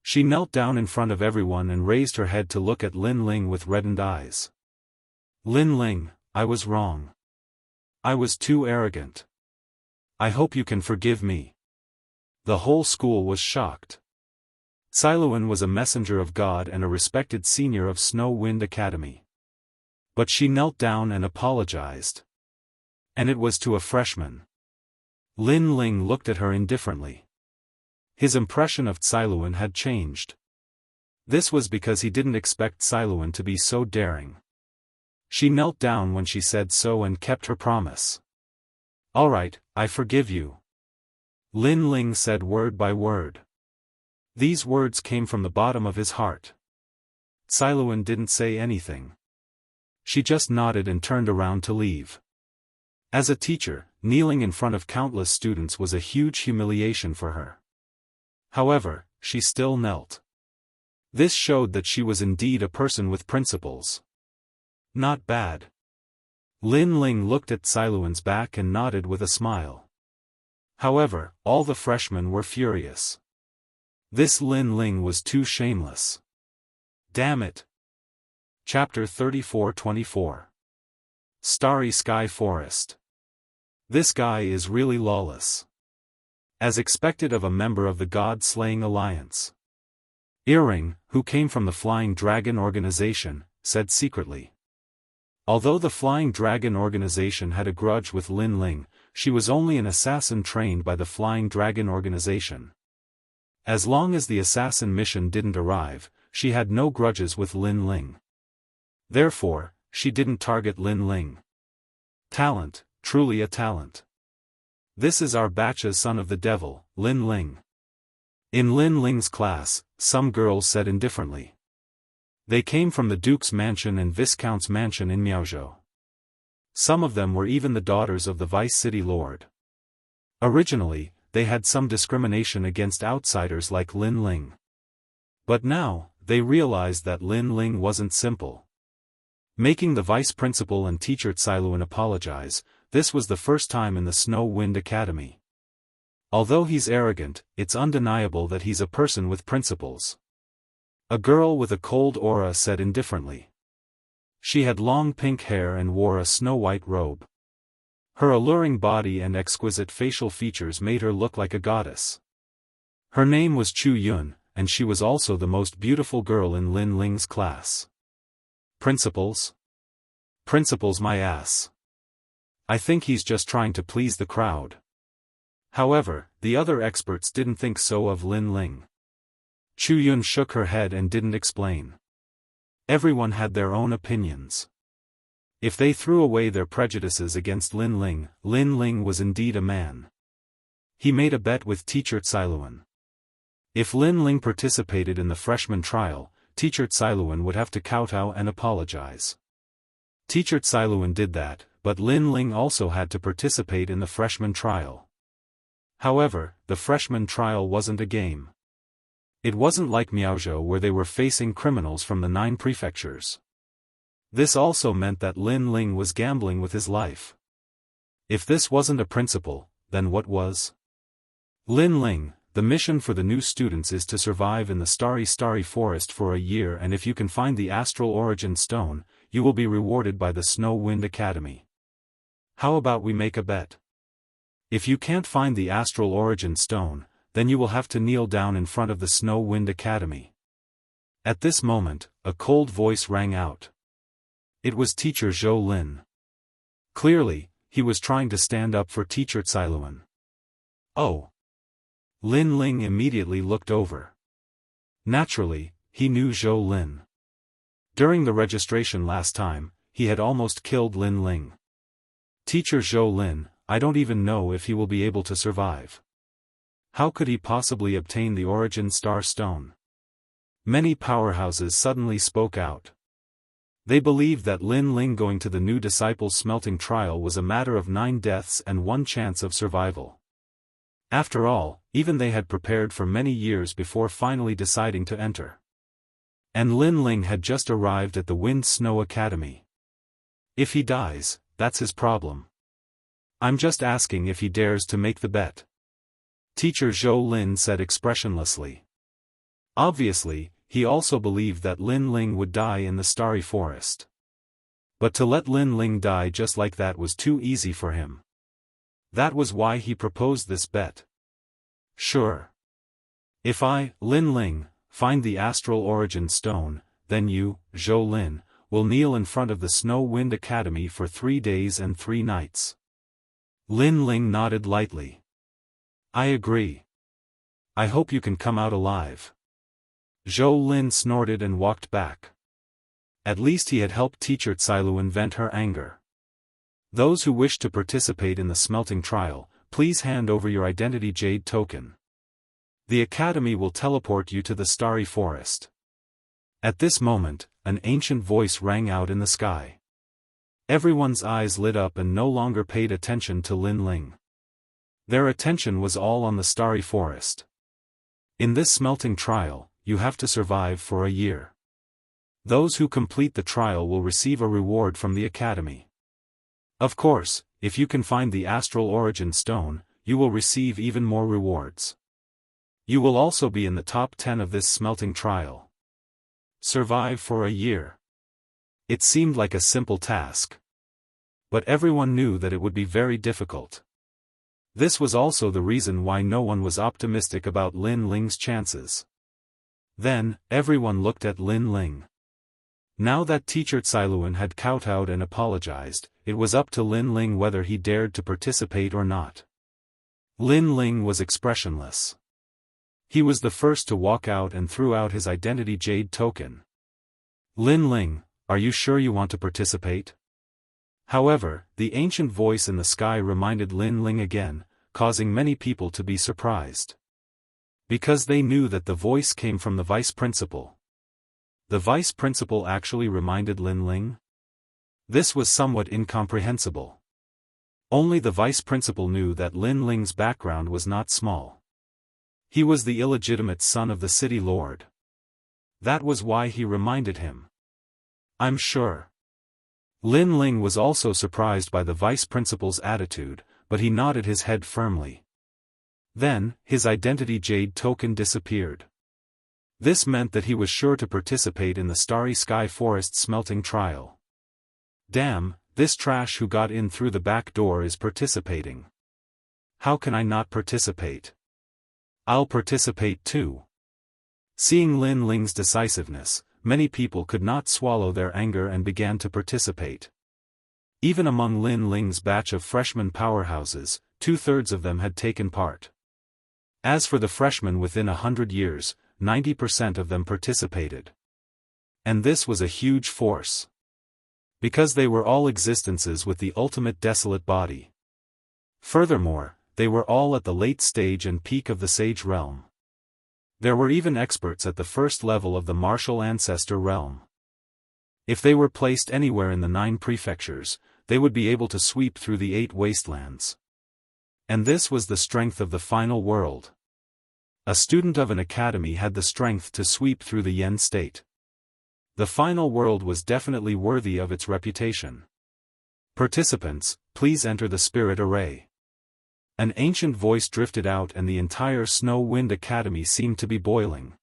She knelt down in front of everyone and raised her head to look at Lin Ling with reddened eyes. Lin Ling, I was wrong. I was too arrogant. I hope you can forgive me. The whole school was shocked. Cailuan was a messenger of God and a respected senior of Snow Wind Academy. But she knelt down and apologized. And it was to a freshman. Lin Ling looked at her indifferently. His impression of Cailuan had changed. This was because he didn't expect Cailuan to be so daring. She knelt down when she said so and kept her promise. All right, I forgive you. Lin Ling said word by word. These words came from the bottom of his heart. Cailuan didn't say anything. She just nodded and turned around to leave. As a teacher, kneeling in front of countless students was a huge humiliation for her. However, she still knelt. This showed that she was indeed a person with principles. Not bad. Lin Ling looked at Cailuan's back and nodded with a smile. However, all the freshmen were furious. This Lin Ling was too shameless. Damn it. Chapter 34-24. Starry Sky Forest. This guy is really lawless. As expected of a member of the God-Slaying Alliance. Earring, who came from the Flying Dragon organization, said secretly. Although the Flying Dragon organization had a grudge with Lin Ling, she was only an assassin trained by the Flying Dragon organization. As long as the assassin mission didn't arrive, she had no grudges with Lin Ling. Therefore, she didn't target Lin Ling. Talent, truly a talent. This is our batch's son of the devil, Lin Ling. In Lin Ling's class, some girls said indifferently. They came from the Duke's mansion and Viscount's mansion in Miaozhou. Some of them were even the daughters of the Vice City Lord. Originally, they had some discrimination against outsiders like Lin Ling. But now, they realized that Lin Ling wasn't simple. Making the vice principal and teacher Cailuan apologize, this was the first time in the Snow Wind Academy. Although he's arrogant, it's undeniable that he's a person with principles. A girl with a cold aura said indifferently. She had long pink hair and wore a snow-white robe. Her alluring body and exquisite facial features made her look like a goddess. Her name was Chu Yun, and she was also the most beautiful girl in Lin Ling's class. Principles? Principles my ass. I think he's just trying to please the crowd. However, the other experts didn't think so of Lin Ling. Chu Yun shook her head and didn't explain. Everyone had their own opinions. If they threw away their prejudices against Lin Ling was indeed a man. He made a bet with teacher Cailuan. If Lin Ling participated in the freshman trial, teacher Cailuan would have to kowtow and apologize. Teacher Cailuan did that, but Lin Ling also had to participate in the freshman trial. However, the freshman trial wasn't a game. It wasn't like Miaozhou where they were facing criminals from the 9 prefectures. This also meant that Lin Ling was gambling with his life. If this wasn't a principle, then what was? Lin Ling, the mission for the new students is to survive in the starry forest for a year, and if you can find the astral origin stone, you will be rewarded by the Snow Wind Academy. How about we make a bet? If you can't find the astral origin stone, then you will have to kneel down in front of the Snow Wind Academy. At this moment, a cold voice rang out. It was Teacher Zhou Lin. Clearly, he was trying to stand up for Teacher Cailuan. Oh! Lin Ling immediately looked over. Naturally, he knew Zhou Lin. During the registration last time, he had almost killed Lin Ling. Teacher Zhou Lin, I don't even know if he will be able to survive. How could he possibly obtain the Origin Star Stone? Many powerhouses suddenly spoke out. They believed that Lin Ling going to the new disciples' smelting trial was a matter of 9 deaths and 1 chance of survival. After all, even they had prepared for many years before finally deciding to enter. And Lin Ling had just arrived at the Wind Snow Academy. If he dies, that's his problem. I'm just asking if he dares to make the bet. Teacher Zhou Lin said expressionlessly. Obviously, he also believed that Lin Ling would die in the starry forest. But to let Lin Ling die just like that was too easy for him. That was why he proposed this bet. Sure. If I, Lin Ling, find the astral origin stone, then you, Zhou Lin, will kneel in front of the Snow Wind Academy for 3 days and 3 nights. Lin Ling nodded lightly. I agree. I hope you can come out alive. Zhou Lin snorted and walked back. At least he had helped Teacher Cailuan vent her anger. Those who wish to participate in the smelting trial, please hand over your identity jade token. The academy will teleport you to the starry forest. At this moment, an ancient voice rang out in the sky. Everyone's eyes lit up and no longer paid attention to Lin Ling. Their attention was all on the starry forest. In this smelting trial, you have to survive for a year. Those who complete the trial will receive a reward from the academy. Of course, if you can find the astral origin stone, you will receive even more rewards. You will also be in the top 10 of this smelting trial. Survive for a year. It seemed like a simple task. But everyone knew that it would be very difficult. This was also the reason why no one was optimistic about Lin Ling's chances. Then, everyone looked at Lin Ling. Now that Teacher Cailuan had kowtowed and apologized, it was up to Lin Ling whether he dared to participate or not. Lin Ling was expressionless. He was the first to walk out and threw out his identity jade token. Lin Ling, are you sure you want to participate? However, the ancient voice in the sky reminded Lin Ling again, causing many people to be surprised. Because they knew that the voice came from the vice principal. The vice principal actually reminded Lin Ling? This was somewhat incomprehensible. Only the vice principal knew that Lin Ling's background was not small. He was the illegitimate son of the city lord. That was why he reminded him. I'm sure. Lin Ling was also surprised by the vice principal's attitude, but he nodded his head firmly. Then, his identity jade token disappeared. This meant that he was sure to participate in the Starry Sky Forest smelting trial. Damn, this trash who got in through the back door is participating. How can I not participate? I'll participate too. Seeing Lin Ling's decisiveness, many people could not swallow their anger and began to participate. Even among Lin Ling's batch of freshman powerhouses, 2/3 of them had taken part. As for the freshmen within 100 years, 90% of them participated. And this was a huge force. Because they were all existences with the ultimate desolate body. Furthermore, they were all at the late stage and peak of the Sage realm. There were even experts at the first level of the Martial Ancestor realm. If they were placed anywhere in the 9 prefectures, they would be able to sweep through the 8 wastelands. And this was the strength of the final world. A student of an academy had the strength to sweep through the Yen state. The final world was definitely worthy of its reputation. Participants, please enter the spirit array. An ancient voice drifted out and the entire Snow Wind Academy seemed to be boiling.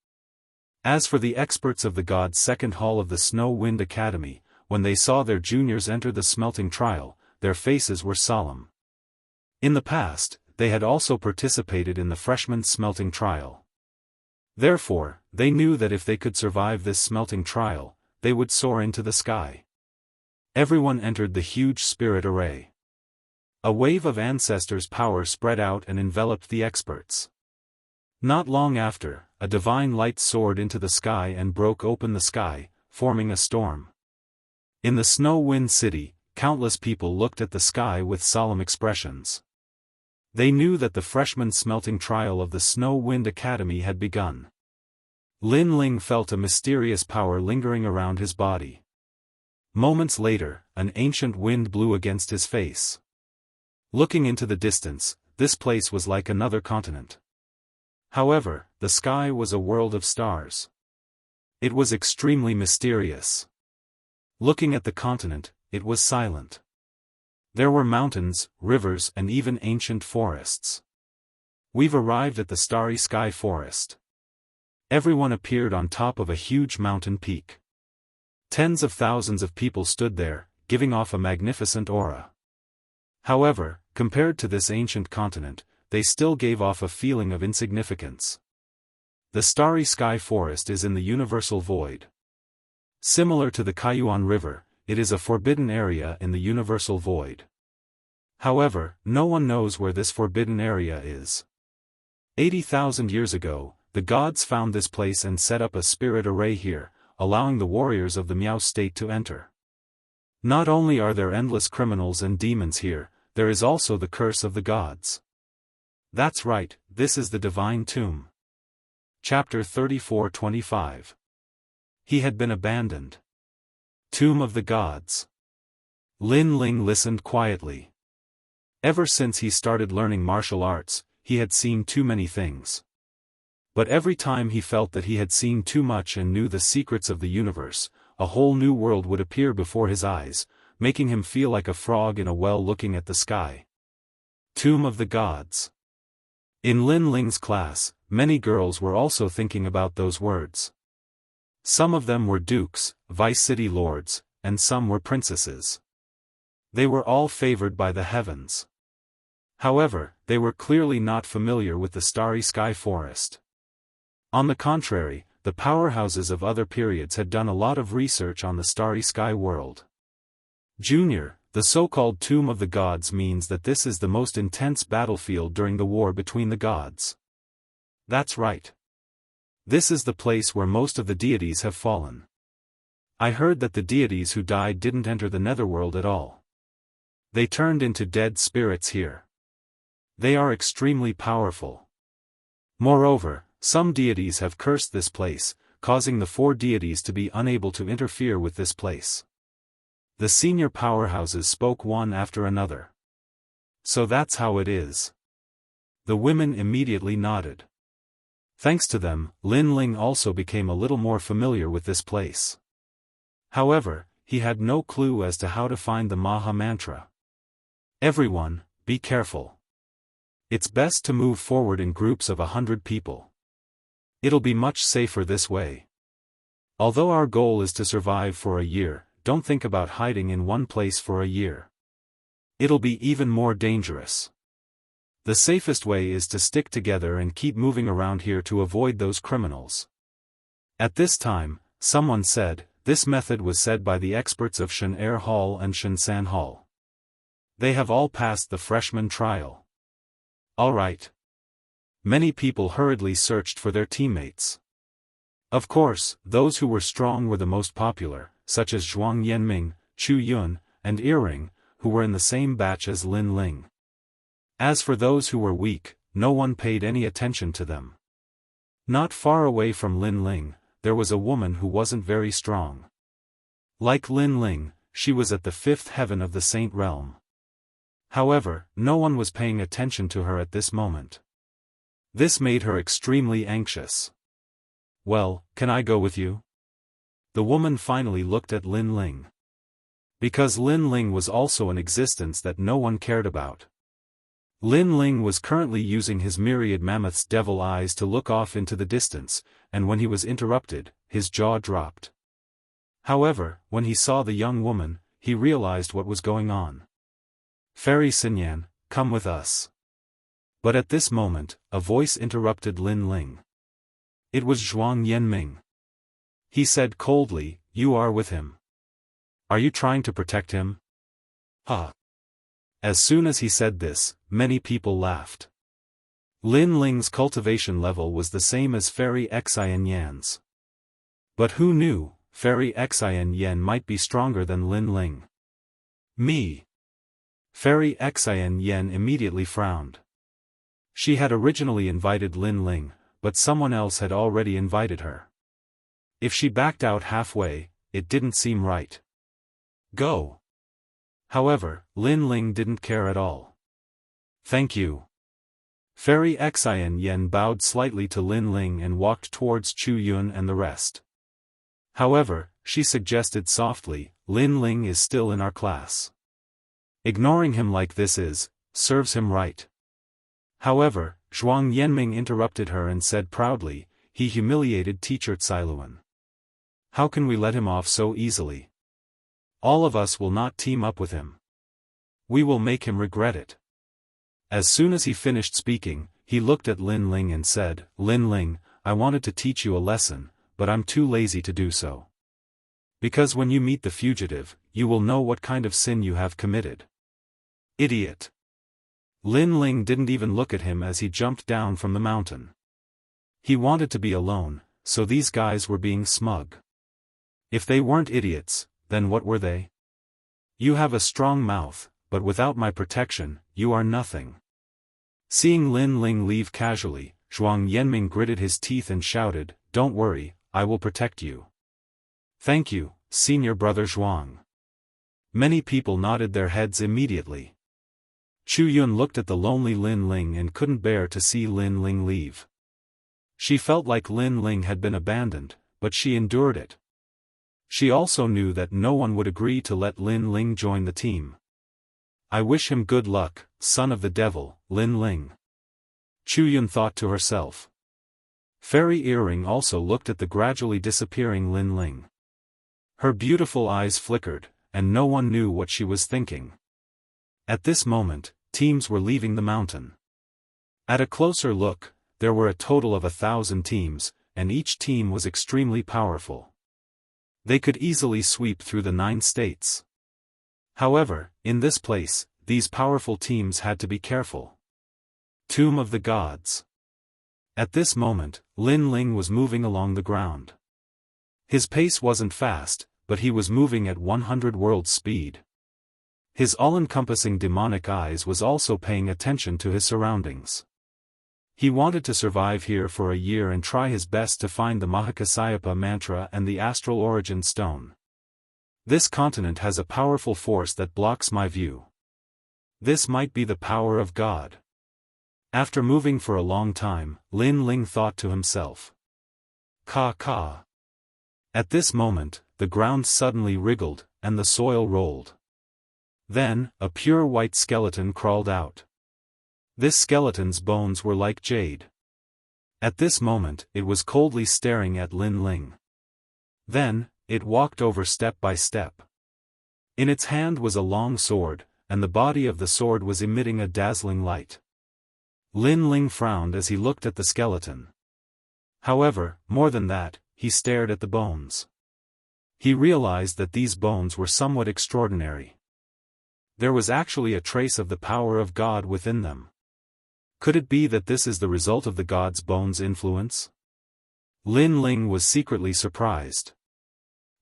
As for the experts of the God's second hall of the Snow Wind Academy, when they saw their juniors enter the smelting trial, their faces were solemn. In the past, they had also participated in the freshman smelting trial. Therefore, they knew that if they could survive this smelting trial, they would soar into the sky. Everyone entered the huge spirit array. A wave of ancestors' power spread out and enveloped the experts. Not long after, a divine light soared into the sky and broke open the sky, forming a storm. In the Snow Wind City, countless people looked at the sky with solemn expressions. They knew that the freshman smelting trial of the Snow Wind Academy had begun. Lin Ling felt a mysterious power lingering around his body. Moments later, an ancient wind blew against his face. Looking into the distance, this place was like another continent. However, the sky was a world of stars. It was extremely mysterious. Looking at the continent, it was silent. There were mountains, rivers and even ancient forests. We've arrived at the Starry Sky Forest. Everyone appeared on top of a huge mountain peak. Tens of thousands of people stood there, giving off a magnificent aura. However, compared to this ancient continent, they still gave off a feeling of insignificance. The Starry Sky Forest is in the Universal Void. Similar to the Kaiyuan River, it is a forbidden area in the Universal Void. However, no one knows where this forbidden area is. 80,000 years ago, the gods found this place and set up a spirit array here, allowing the warriors of the Miao state to enter. Not only are there endless criminals and demons here, there is also the curse of the gods. That's right, this is the Divine Tomb. Chapter 34-25. He had been abandoned. Tomb of the Gods. Lin Ling listened quietly. Ever since he started learning martial arts, he had seen too many things. But every time he felt that he had seen too much and knew the secrets of the universe, a whole new world would appear before his eyes, making him feel like a frog in a well looking at the sky. Tomb of the Gods. In Lin Ling's class, many girls were also thinking about those words. Some of them were dukes, vice city lords, and some were princesses. They were all favored by the heavens. However, they were clearly not familiar with the Starry Sky Forest. On the contrary, the powerhouses of other periods had done a lot of research on the Starry Sky world. Junior, the so-called Tomb of the Gods means that this is the most intense battlefield during the war between the gods. That's right. This is the place where most of the deities have fallen. I heard that the deities who died didn't enter the netherworld at all. They turned into dead spirits here. They are extremely powerful. Moreover, some deities have cursed this place, causing the 4 deities to be unable to interfere with this place. The senior powerhouses spoke one after another. So that's how it is. The women immediately nodded. Thanks to them, Lin Ling also became a little more familiar with this place. However, he had no clue as to how to find the Maha Mantra. Everyone, be careful. It's best to move forward in groups of 100 people. It'll be much safer this way. Although our goal is to survive for a year, don't think about hiding in one place for a year. It'll be even more dangerous. The safest way is to stick together and keep moving around here to avoid those criminals. At this time, someone said, this method was said by the experts of Shen-Er Hall and Shen-San Hall. They have all passed the freshman trial. All right. Many people hurriedly searched for their teammates. Of course, those who were strong were the most popular, such as Zhuang Yanming, Chu Yun, and Earring, who were in the same batch as Lin Ling. As for those who were weak, no one paid any attention to them. Not far away from Lin Ling, there was a woman who wasn't very strong. Like Lin Ling, she was at the 5th heaven of the Saint Realm. However, no one was paying attention to her at this moment. This made her extremely anxious. Well, can I go with you? The woman finally looked at Lin Ling. Because Lin Ling was also an existence that no one cared about. Lin Ling was currently using his myriad mammoth's devil eyes to look off into the distance, and when he was interrupted, his jaw dropped. However, when he saw the young woman, he realized what was going on. "Fairy Xinyan, come with us." But at this moment, a voice interrupted Lin Ling. It was Zhuang Yanming. He said coldly, "You are with him. Are you trying to protect him?" As soon as he said this, many people laughed. Lin Ling's cultivation level was the same as Fairy Xianyan's. But who knew, Fairy Xianyan might be stronger than Lin Ling. Me. Fairy Xianyan immediately frowned. She had originally invited Lin Ling, but someone else had already invited her. If she backed out halfway, it didn't seem right. Go. However, Lin Ling didn't care at all. Thank you. Fairy Xianyan bowed slightly to Lin Ling and walked towards Chu Yun and the rest. However, she suggested softly, Lin Ling is still in our class. Ignoring him like this serves him right. However, Zhuang Yanming interrupted her and said proudly, he humiliated teacher Cailuan. How can we let him off so easily? All of us will not team up with him. We will make him regret it. As soon as he finished speaking, he looked at Lin Ling and said, Lin Ling, I wanted to teach you a lesson, but I'm too lazy to do so. Because when you meet the fugitive, you will know what kind of sin you have committed. Idiot. Lin Ling didn't even look at him as he jumped down from the mountain. He wanted to be alone, so these guys were being smug. If they weren't idiots, then what were they? You have a strong mouth, but without my protection, you are nothing. Seeing Lin Ling leave casually, Zhuang Yanming gritted his teeth and shouted, Don't worry, I will protect you. Thank you, senior brother Zhuang. Many people nodded their heads immediately. Chu Yun looked at the lonely Lin Ling and couldn't bear to see Lin Ling leave. She felt like Lin Ling had been abandoned, but she endured it. She also knew that no one would agree to let Lin Ling join the team. I wish him good luck, son of the devil, Lin Ling. Chu Yun thought to herself. Fairy Earring also looked at the gradually disappearing Lin Ling. Her beautiful eyes flickered, and no one knew what she was thinking. At this moment, teams were leaving the mountain. At a closer look, there were a total of 1,000 teams, and each team was extremely powerful. They could easily sweep through the 9 states. However, in this place, these powerful teams had to be careful. Tomb of the Gods. At this moment, Lin Ling was moving along the ground. His pace wasn't fast, but he was moving at 100 world speed. His all-encompassing demonic eyes was also paying attention to his surroundings. He wanted to survive here for a year and try his best to find the Mahakasyapa mantra and the astral origin stone. This continent has a powerful force that blocks my view. This might be the power of God. After moving for a long time, Lin Ling thought to himself. Ka. At this moment, the ground suddenly wriggled, and the soil rolled. Then, a pure white skeleton crawled out. This skeleton's bones were like jade. At this moment, it was coldly staring at Lin Ling. Then, it walked over step by step. In its hand was a long sword, and the body of the sword was emitting a dazzling light. Lin Ling frowned as he looked at the skeleton. However, more than that, he stared at the bones. He realized that these bones were somewhat extraordinary. There was actually a trace of the power of God within them. Could it be that this is the result of the God's bones' influence? Lin Ling was secretly surprised.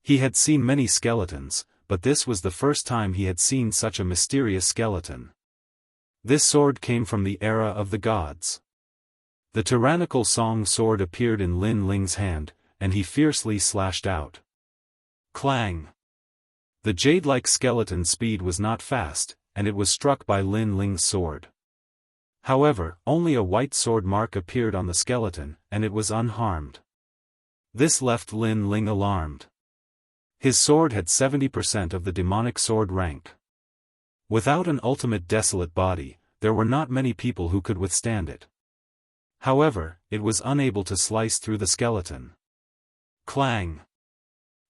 He had seen many skeletons, but this was the first time he had seen such a mysterious skeleton. This sword came from the era of the gods. The tyrannical song sword appeared in Lin Ling's hand, and he fiercely slashed out. Clang! The jade-like skeleton's speed was not fast, and it was struck by Lin Ling's sword. However, only a white sword mark appeared on the skeleton, and it was unharmed. This left Lin Ling alarmed. His sword had 70% of the demonic sword rank. Without an ultimate desolate body, there were not many people who could withstand it. However, it was unable to slice through the skeleton. Clang!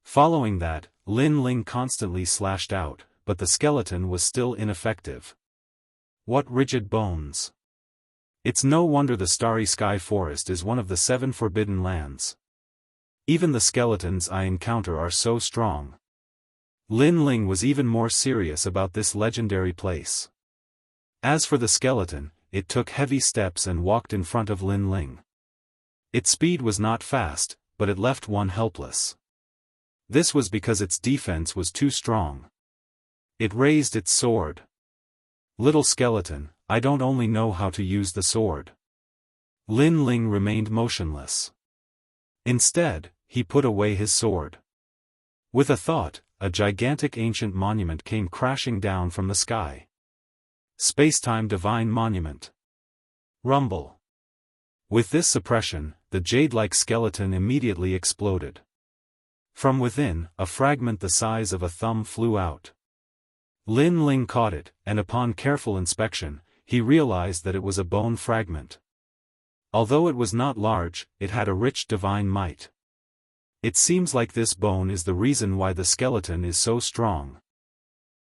Following that, Lin Ling constantly slashed out, but the skeleton was still ineffective. What rigid bones! It's no wonder the Starry Sky Forest is one of the 7 forbidden lands. Even the skeletons I encounter are so strong. Lin Ling was even more serious about this legendary place. As for the skeleton, it took heavy steps and walked in front of Lin Ling. Its speed was not fast, but it left one helpless. This was because its defense was too strong. It raised its sword. Little skeleton, I don't only know how to use the sword. Lin Ling remained motionless. Instead, he put away his sword. With a thought, a gigantic ancient monument came crashing down from the sky. Spacetime Divine Monument. Rumble. With this suppression, the jade-like skeleton immediately exploded. From within, a fragment the size of a thumb flew out. Lin Ling caught it, and upon careful inspection, he realized that it was a bone fragment. Although it was not large, it had a rich divine might. It seems like this bone is the reason why the skeleton is so strong.